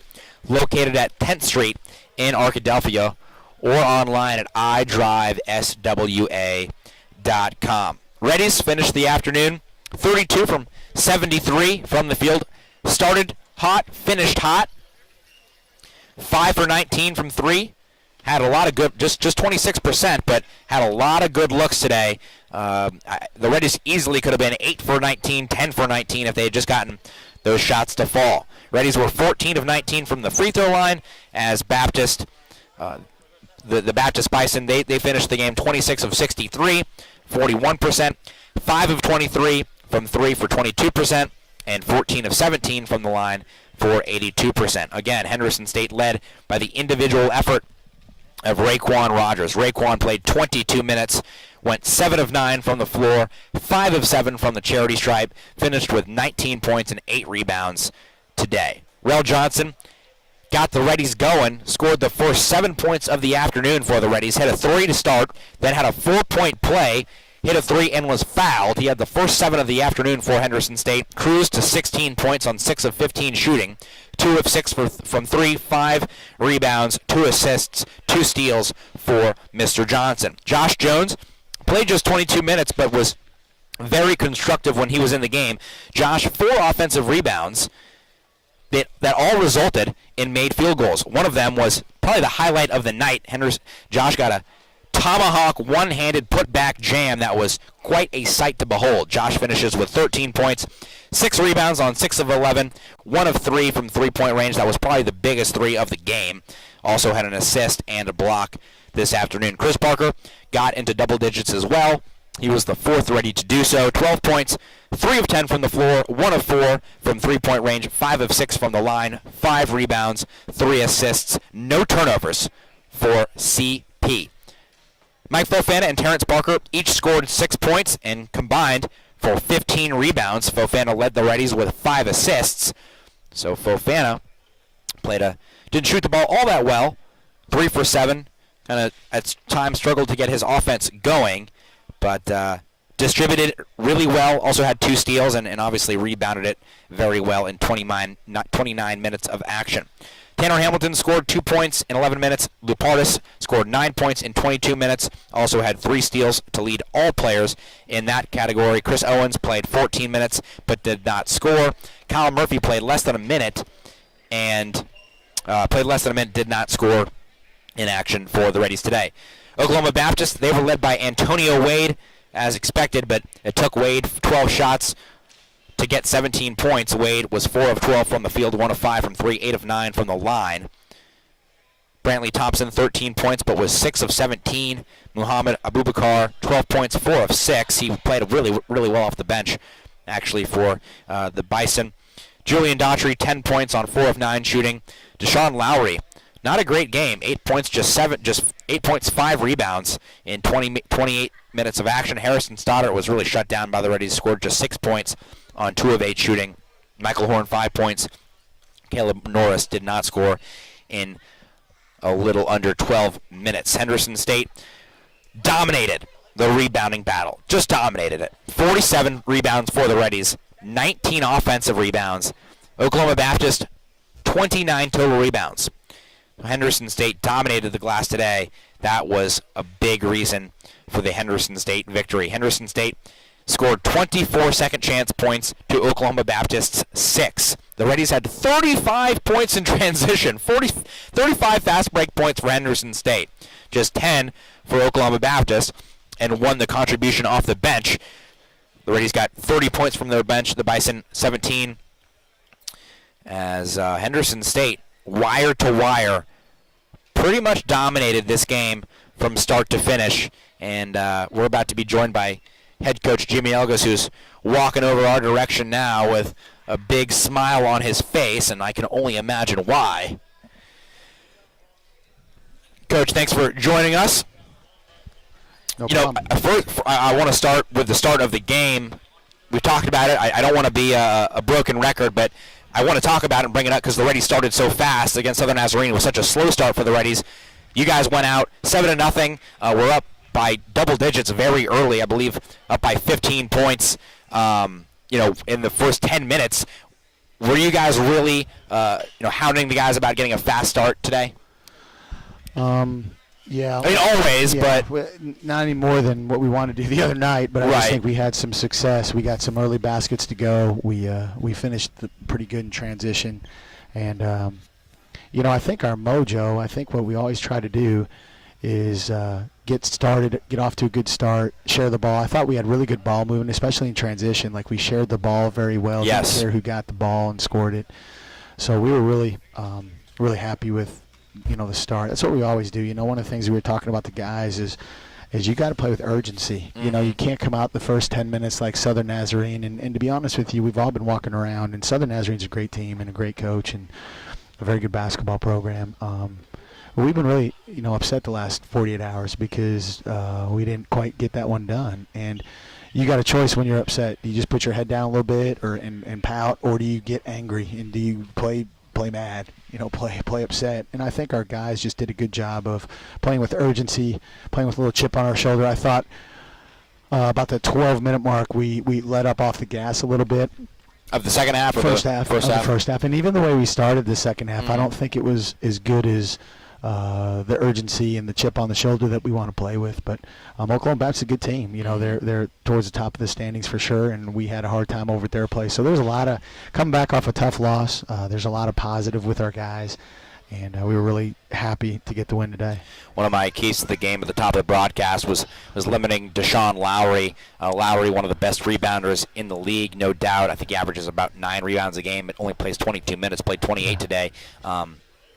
located at 10th Street in Arkadelphia, or online at idriveswa.com. Reddies finished the afternoon 32 from 73 from the field. Started hot, finished hot. 5 for 19 from 3. Had a lot of good, just 26%, but had a lot of good looks today. The Reddies easily could have been 8 for 19, 10 for 19 if they had just gotten those shots to fall. Reddies were 14 of 19 from the free throw line, as Baptist, the Baptist Bison, they finished the game 26 of 63, 41%, 5 of 23 from 3 for 22%, and 14 of 17 from the line for 82%. Again, Henderson State led by the individual effort of Raekwon Rogers. Raekwon played 22 minutes, went 7 of 9 from the floor, 5 of 7 from the charity stripe, finished with 19 points and 8 rebounds today. Rel Johnson got the Reddies going, scored the first 7 points of the afternoon for the Reddies, hit a 3 to start, then had a 4-point play, hit a 3 and was fouled. He had the first 7 of the afternoon for Henderson State, cruised to 16 points on 6 of 15 shooting, 2 of 6 from 3, 5 rebounds, 2 assists, 2 steals for Mr. Johnson. Josh Jones played just 22 minutes but was very constructive when he was in the game. Josh, 4 offensive rebounds that all resulted in made field goals. One of them was probably the highlight of the night. Josh got a tomahawk one-handed put-back jam that was quite a sight to behold. Josh finishes with 13 points, 6 rebounds on 6 of 11, 1 of 3 from three-point range. That was probably the biggest 3 of the game. Also had an assist and a block this afternoon. Chris Parker got into double digits as well. He was the 4th Ready to do so. 12 points, 3 of 10 from the floor, 1 of 4 from three-point range, 5 of 6 from the line, 5 rebounds, 3 assists, no turnovers for CP. Mike Fofana and Terrence Parker each scored 6 points and combined for 15 rebounds. Fofana led the Reddies with 5 assists. So Fofana didn't shoot the ball all that well. 3 for 7. Kind of at times struggled to get his offense going, but distributed really well. Also had 2 steals and obviously rebounded it very well in 29 minutes of action. Tanner Hamilton scored 2 points in 11 minutes. Lupardis scored 9 points in 22 minutes. Also had 3 steals to lead all players in that category. Chris Owens played 14 minutes but did not score. Kyle Murphy played less than a minute did not score in action for the Reddies today. Oklahoma Baptist, they were led by Antonio Wade as expected, but it took Wade 12 shots to get 17 points. Wade was 4 of 12 from the field, 1 of 5 from 3, 8 of 9 from the line. Brantley Thompson, 13 points, but was 6 of 17. Muhammad Abubakar, 12 points, 4 of 6. He played really, really well off the bench, actually, for the Bison. Julian Daughtry, 10 points on 4 of 9 shooting. Deshaun Lowry, not a great game. 8 points, just 8 points, 5 rebounds in 28 minutes of action. Harrison Stoddard was really shut down by the Reddies, scored just 6 points on 2 of 8 shooting. Michael Horn, 5 points. Caleb Norris did not score in a little under 12 minutes. Henderson State dominated the rebounding battle. Just dominated it. 47 rebounds for the Reddies, 19 offensive rebounds. Oklahoma Baptist, 29 total rebounds. Henderson State dominated the glass today. That was a big reason for the Henderson State victory. Henderson State scored 24 second chance points to Oklahoma Baptist's 6. The Reddies had 35 points in transition, 35 fast break points for Henderson State, just 10 for Oklahoma Baptist, and won the contribution off the bench. The Reddies got 30 points from their bench, the Bison 17, as Henderson State, wire to wire, pretty much dominated this game from start to finish. And we're about to be joined by head coach Jimmy Elgas, who's walking over our direction now with a big smile on his face, and I can only imagine why. Coach, thanks for joining us. No problem. First, I want to start with the start of the game. We've talked about it. I don't want to be a broken record, but I want to talk about it and bring it up because the Reddies started so fast against Southern Nazarene. It was such a slow start for the Reddies. You guys went out 7-0. We're up by double digits very early, I believe, up by 15 points. In the first 10 minutes. Were you guys really, hounding the guys about getting a fast start today? Yeah. I mean, always, but not any more than what we wanted to do the other night. But I just Right. think we had some success. We got some early baskets to go. We finished pretty good in transition, and I think our mojo. I think what we always try to do is get started, get off to a good start, share the ball. I thought we had really good ball movement, especially in transition. Like we shared the ball very well. Yes. Didn't care who got the ball and scored it. So we were really, really happy with, the start. That's what we always do. One of the things we were talking about the guys is you got to play with urgency. Mm-hmm. You can't come out the first 10 minutes like Southern Nazarene. And to be honest with you, we've all been walking around, and Southern Nazarene's a great team and a great coach and a very good basketball program. We've been really, upset the last 48 hours because we didn't quite get that one done. And you got a choice when you're upset. Do you just put your head down a little bit and pout, or do you get angry and do you play mad? Play upset. And I think our guys just did a good job of playing with urgency, playing with a little chip on our shoulder. I thought about the 12-minute mark, we let up off the gas a little bit. Of the second half? First half. And even the way we started the second half, I don't think it was as good as the urgency and the chip on the shoulder that we want to play with. But Oklahoma Baptist is a good team. They're towards the top of the standings for sure, and we had a hard time over at their place. So there's a lot of coming back off a tough loss. There's a lot of positive with our guys, and we were really happy to get the win today. One of my keys to the game at the top of the broadcast was limiting Deshaun Lowry. Lowry, one of the best rebounders in the league, no doubt. I think he averages about 9 rebounds a game. It only plays 22 minutes, played 28 today.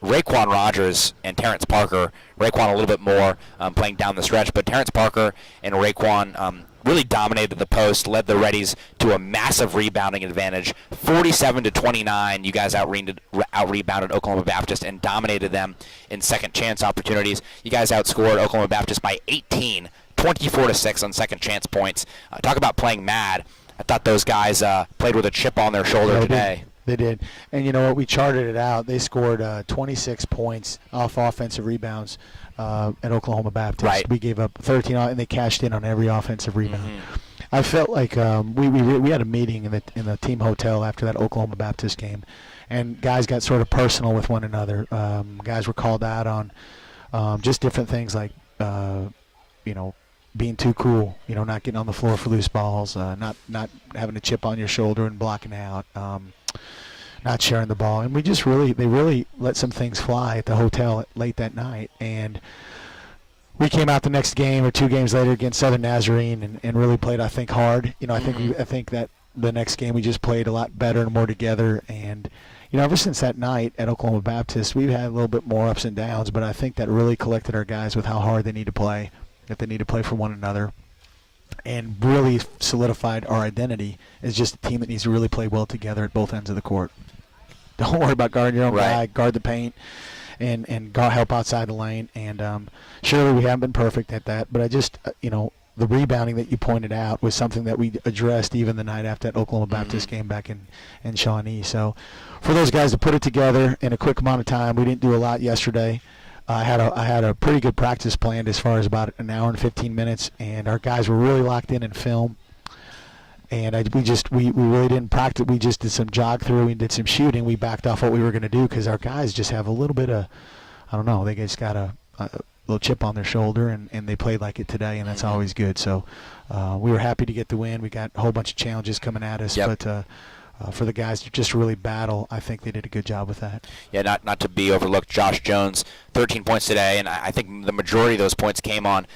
Raekwon Rogers and Terrence Parker, Raekwon a little bit more playing down the stretch, but Terrence Parker and Raekwon really dominated the post, led the Reddies to a massive rebounding advantage, 47-29. You guys out-rebounded Oklahoma Baptist and dominated them in second chance opportunities. You guys outscored Oklahoma Baptist by 18, 24-6 on second chance points. Talk about playing mad. I thought those guys played with a chip on their shoulder today. They did. And you know what? We charted it out. They scored 26 points off offensive rebounds at Oklahoma Baptist. Right. We gave up 13, and they cashed in on every offensive rebound. Mm-hmm. I felt like we had a meeting in the team hotel after that Oklahoma Baptist game, and guys got sort of personal with one another. Guys were called out on just different things like, being too cool, not getting on the floor for loose balls, not having a chip on your shoulder and blocking out. Not sharing the ball, and they really let some things fly at the hotel late that night, and we came out the next game or 2 games later against Southern Nazarene and really played, I think, hard. I think that the next game we just played a lot better and more together, and ever since that night at Oklahoma Baptist, we've had a little bit more ups and downs, but I think that really collected our guys with how hard they need to play, that they need to play for one another, and really solidified our identity as just a team that needs to really play well together at both ends of the court. Don't worry about guarding your own guy, guard the paint, and help outside the lane. And surely we haven't been perfect at that, but I just, the rebounding that you pointed out was something that we addressed even the night after that Oklahoma Baptist game back in Shawnee. So for those guys to put it together in a quick amount of time, we didn't do a lot yesterday. I had a pretty good practice planned as far as about an hour and 15 minutes, and our guys were really locked in film. And we really didn't practice. We just did some jog through. We did some shooting. We backed off what we were going to do because our guys just have a little bit of, I don't know, they just got a little chip on their shoulder, and they played like it today, and that's always good. So we were happy to get the win. We got a whole bunch of challenges coming at us, but for the guys to just really battle, I think they did a good job with that. Yeah, not to be overlooked, Josh Jones, 13 points today, and I think the majority of those points came on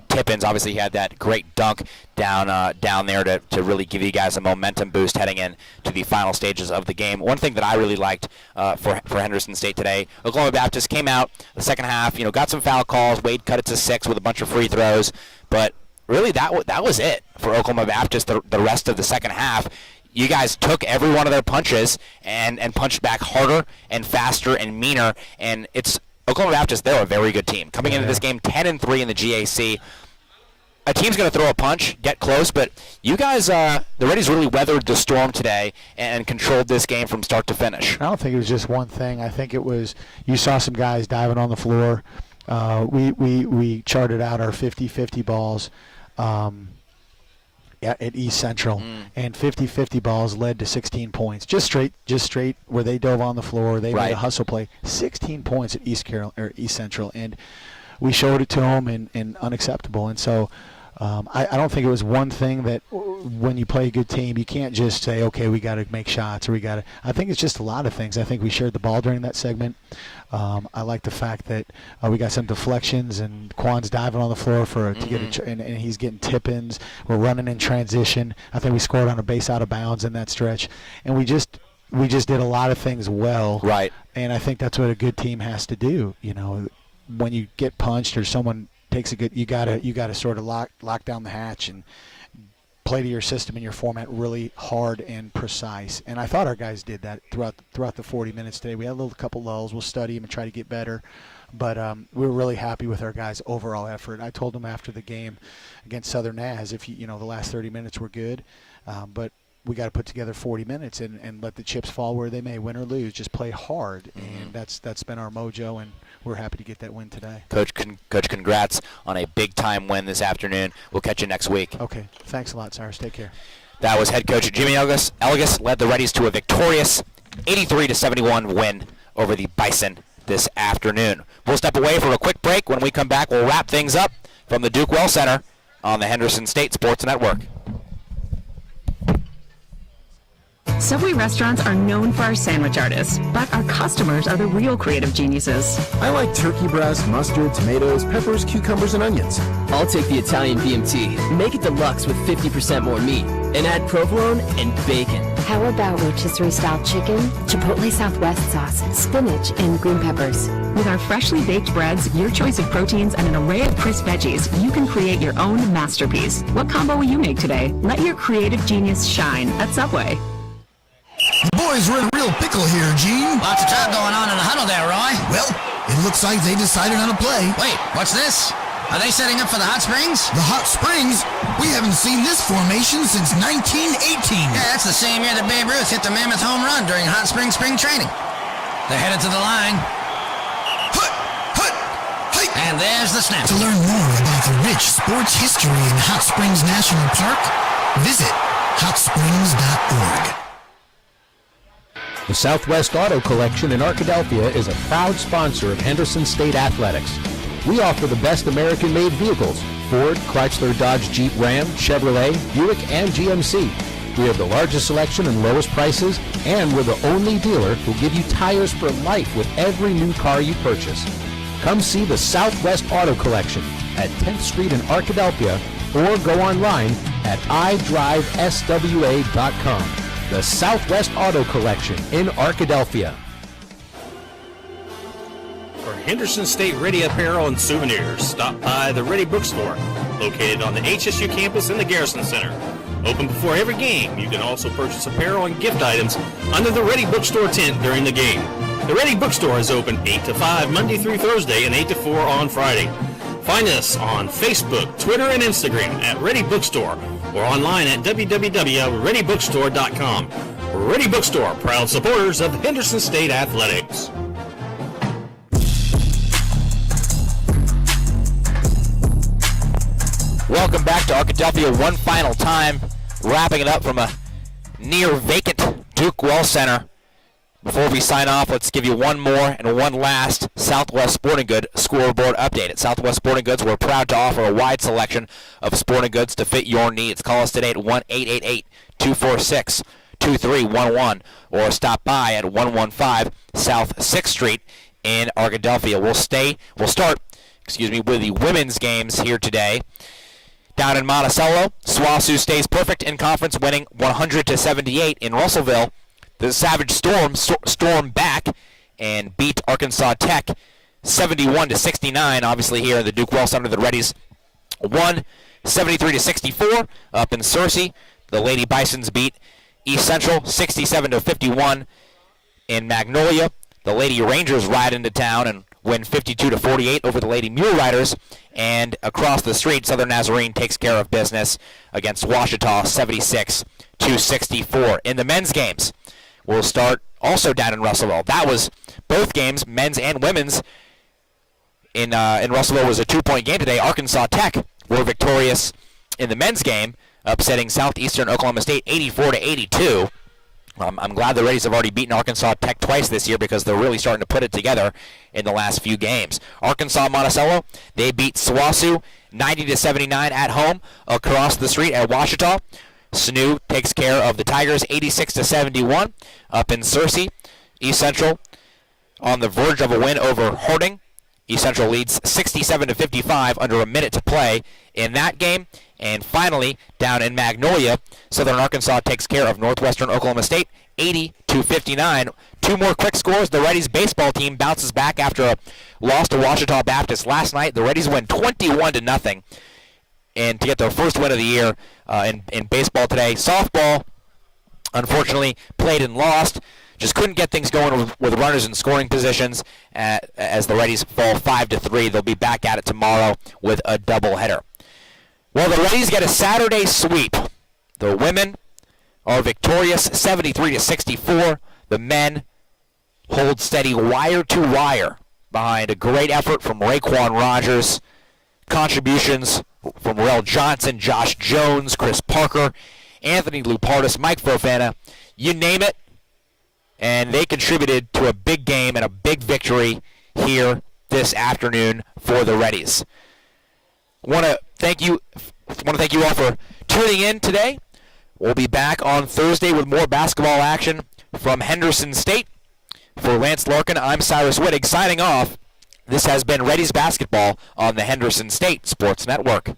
tip-ins. Obviously, he had that great dunk down there to really give you guys a momentum boost heading in to the final stages of the game. One thing that I really liked for Henderson State today, Oklahoma Baptist came out the second half, got some foul calls. Wade cut it to 6 with a bunch of free throws, but really that was it for Oklahoma Baptist the rest of the second half. You guys took every one of their punches and punched back harder and faster and meaner. And it's Oklahoma Baptist, they're a very good team. Coming into this game 10-3 in the GAC. a team's going to throw a punch, get close, but you guys, the Reddies really weathered the storm today and controlled this game from start to finish. I don't think it was just one thing. I think it was, you saw some guys diving on the floor. We charted out our 50-50 balls at East Central, and 50-50 balls led to 16 points. Just straight where they dove on the floor. They made a hustle play. 16 points at East Central, and we showed it to them, and unacceptable. And so I don't think it was one thing that when you play a good team, you can't just say, okay, we got to make shots, or we got to. I think it's just a lot of things. I think we shared the ball during that segment. I like the fact that we got some deflections, and Quan's diving on the floor to get and he's getting tip-ins. We're running in transition. I think we scored on a base out of bounds in that stretch, and we just did a lot of things well. Right. And I think that's what a good team has to do. You know, when you get punched or someone takes a good, you gotta sort of lock down the hatch and play to your system and your format really hard and precise. And I thought our guys did that throughout the 40 minutes today. We had a couple lulls. We'll study them and try to get better. But we were really happy with our guys' overall effort. I told them after the game against Southern Naz, the last 30 minutes were good, but we got to put together 40 minutes and let the chips fall where they may, win or lose. Just play hard, and that's been our mojo, and we're happy to get that win today. Coach, congrats on a big-time win this afternoon. We'll catch you next week. Okay. Thanks a lot, Cyrus. Take care. That was head coach Jimmy Elgus led the Reddies to a victorious 83-71 win over the Bison this afternoon. We'll step away for a quick break. When we come back, we'll wrap things up from the Duke Well Center on the Henderson State Sports Network. Subway restaurants are known for our sandwich artists, but our customers are the real creative geniuses. I like turkey breast, mustard, tomatoes, peppers, cucumbers, and onions. I'll take the Italian BMT. Make it deluxe with 50% more meat. And add provolone and bacon. How about rotisserie-style chicken, Chipotle Southwest sauce, spinach, and green peppers? With our freshly baked breads, your choice of proteins, and an array of crisp veggies, you can create your own masterpiece. What combo will you make today? Let your creative genius shine at Subway. The boys are in a real pickle here, Gene. Lots of talk going on in the huddle there, Roy. Well, it looks like they decided on a play. Wait, what's this? Are they setting up for the Hot Springs? The Hot Springs? We haven't seen this formation since 1918. Yeah, that's the same year that Babe Ruth hit the mammoth home run during Hot Springs spring training. They're headed to the line. And there's the snap. To learn more about the rich sports history in Hot Springs National Park, visit hotsprings.org. The Southwest Auto Collection in Arkadelphia is a proud sponsor of Henderson State Athletics. We offer the best American-made vehicles: Ford, Chrysler, Dodge, Jeep, Ram, Chevrolet, Buick, and GMC. We have the largest selection and lowest prices, and we're the only dealer who'll give you tires for life with every new car you purchase. Come see the Southwest Auto Collection at 10th Street in Arkadelphia, or go online at idriveswa.com. The Southwest Auto Collection in Arkadelphia. For Henderson State Ready apparel and souvenirs, stop by the Ready Bookstore, located on the HSU campus in the Garrison Center. Open before every game, you can also purchase apparel and gift items under the Ready Bookstore tent during the game. The Ready Bookstore is open 8 to 5 Monday through Thursday and 8 to 4 on Friday. Find us on Facebook, Twitter, and Instagram at Ready Bookstore, or online at www.readybookstore.com. Ready Bookstore, proud supporters of Henderson State Athletics. Welcome back to Arkadelphia one final time, wrapping it up from a near vacant Duke Well Center. Before we sign off, let's give you one more and one last Southwest Sporting Goods scoreboard update. At Southwest Sporting Goods, we're proud to offer a wide selection of sporting goods to fit your needs. Call us today at 1-888-246-2311 or stop by at 115 South 6th Street in Arkadelphia. We'll start with the women's games here today. Down in Monticello, SWOSU stays perfect in conference, winning 100-78 in Russellville. The Savage stormed back and beat Arkansas Tech 71-69. Obviously here in the Duke Well Center, the Reddies won 73-64 up in Searcy. The Lady Bisons beat East Central 67-51 in Magnolia. The Lady Rangers ride into town and win 52-48 over the Lady Mule Riders. And across the street, Southern Nazarene takes care of business against Ouachita 76-64. In the men's games, we'll start also down in Russellville. That was both games, men's and women's. In Russellville was a 2-point game today. Arkansas Tech were victorious in the men's game, upsetting Southeastern Oklahoma State 84-82. I'm glad the Reddies have already beaten Arkansas Tech twice this year because they're really starting to put it together in the last few games. Arkansas Monticello, they beat SWOSU 90-79 at home across the street at Ouachita. SNU takes care of the Tigers 86-71 up in Searcy. East Central on the verge of a win over Harding. East Central leads 67-55 under a minute to play in that game. And finally, down in Magnolia, Southern Arkansas takes care of Northwestern Oklahoma State 80-59. Two more quick scores. The Reddies baseball team bounces back after a loss to Ouachita Baptist last night. The Reddies win 21-0 and to get their first win of the year in baseball today. Softball, unfortunately, played and lost. Just couldn't get things going with runners in scoring positions as the Reddies fall 5-3. They'll be back at it tomorrow with a doubleheader. Well, the Reddies get a Saturday sweep. The women are victorious 73-64. The men hold steady wire to wire behind a great effort from Raekwon Rogers. Contributions from Rel Johnson, Josh Jones, Chris Parker, Anthony Lupardis, Mike Fofana, you name it. And they contributed to a big game and a big victory here this afternoon for the Reddies. Want to thank you all for tuning in today. We'll be back on Thursday with more basketball action from Henderson State. For Lance Larkin, I'm Cyrus Wittig signing off. This has been Reddies Basketball on the Henderson State Sports Network.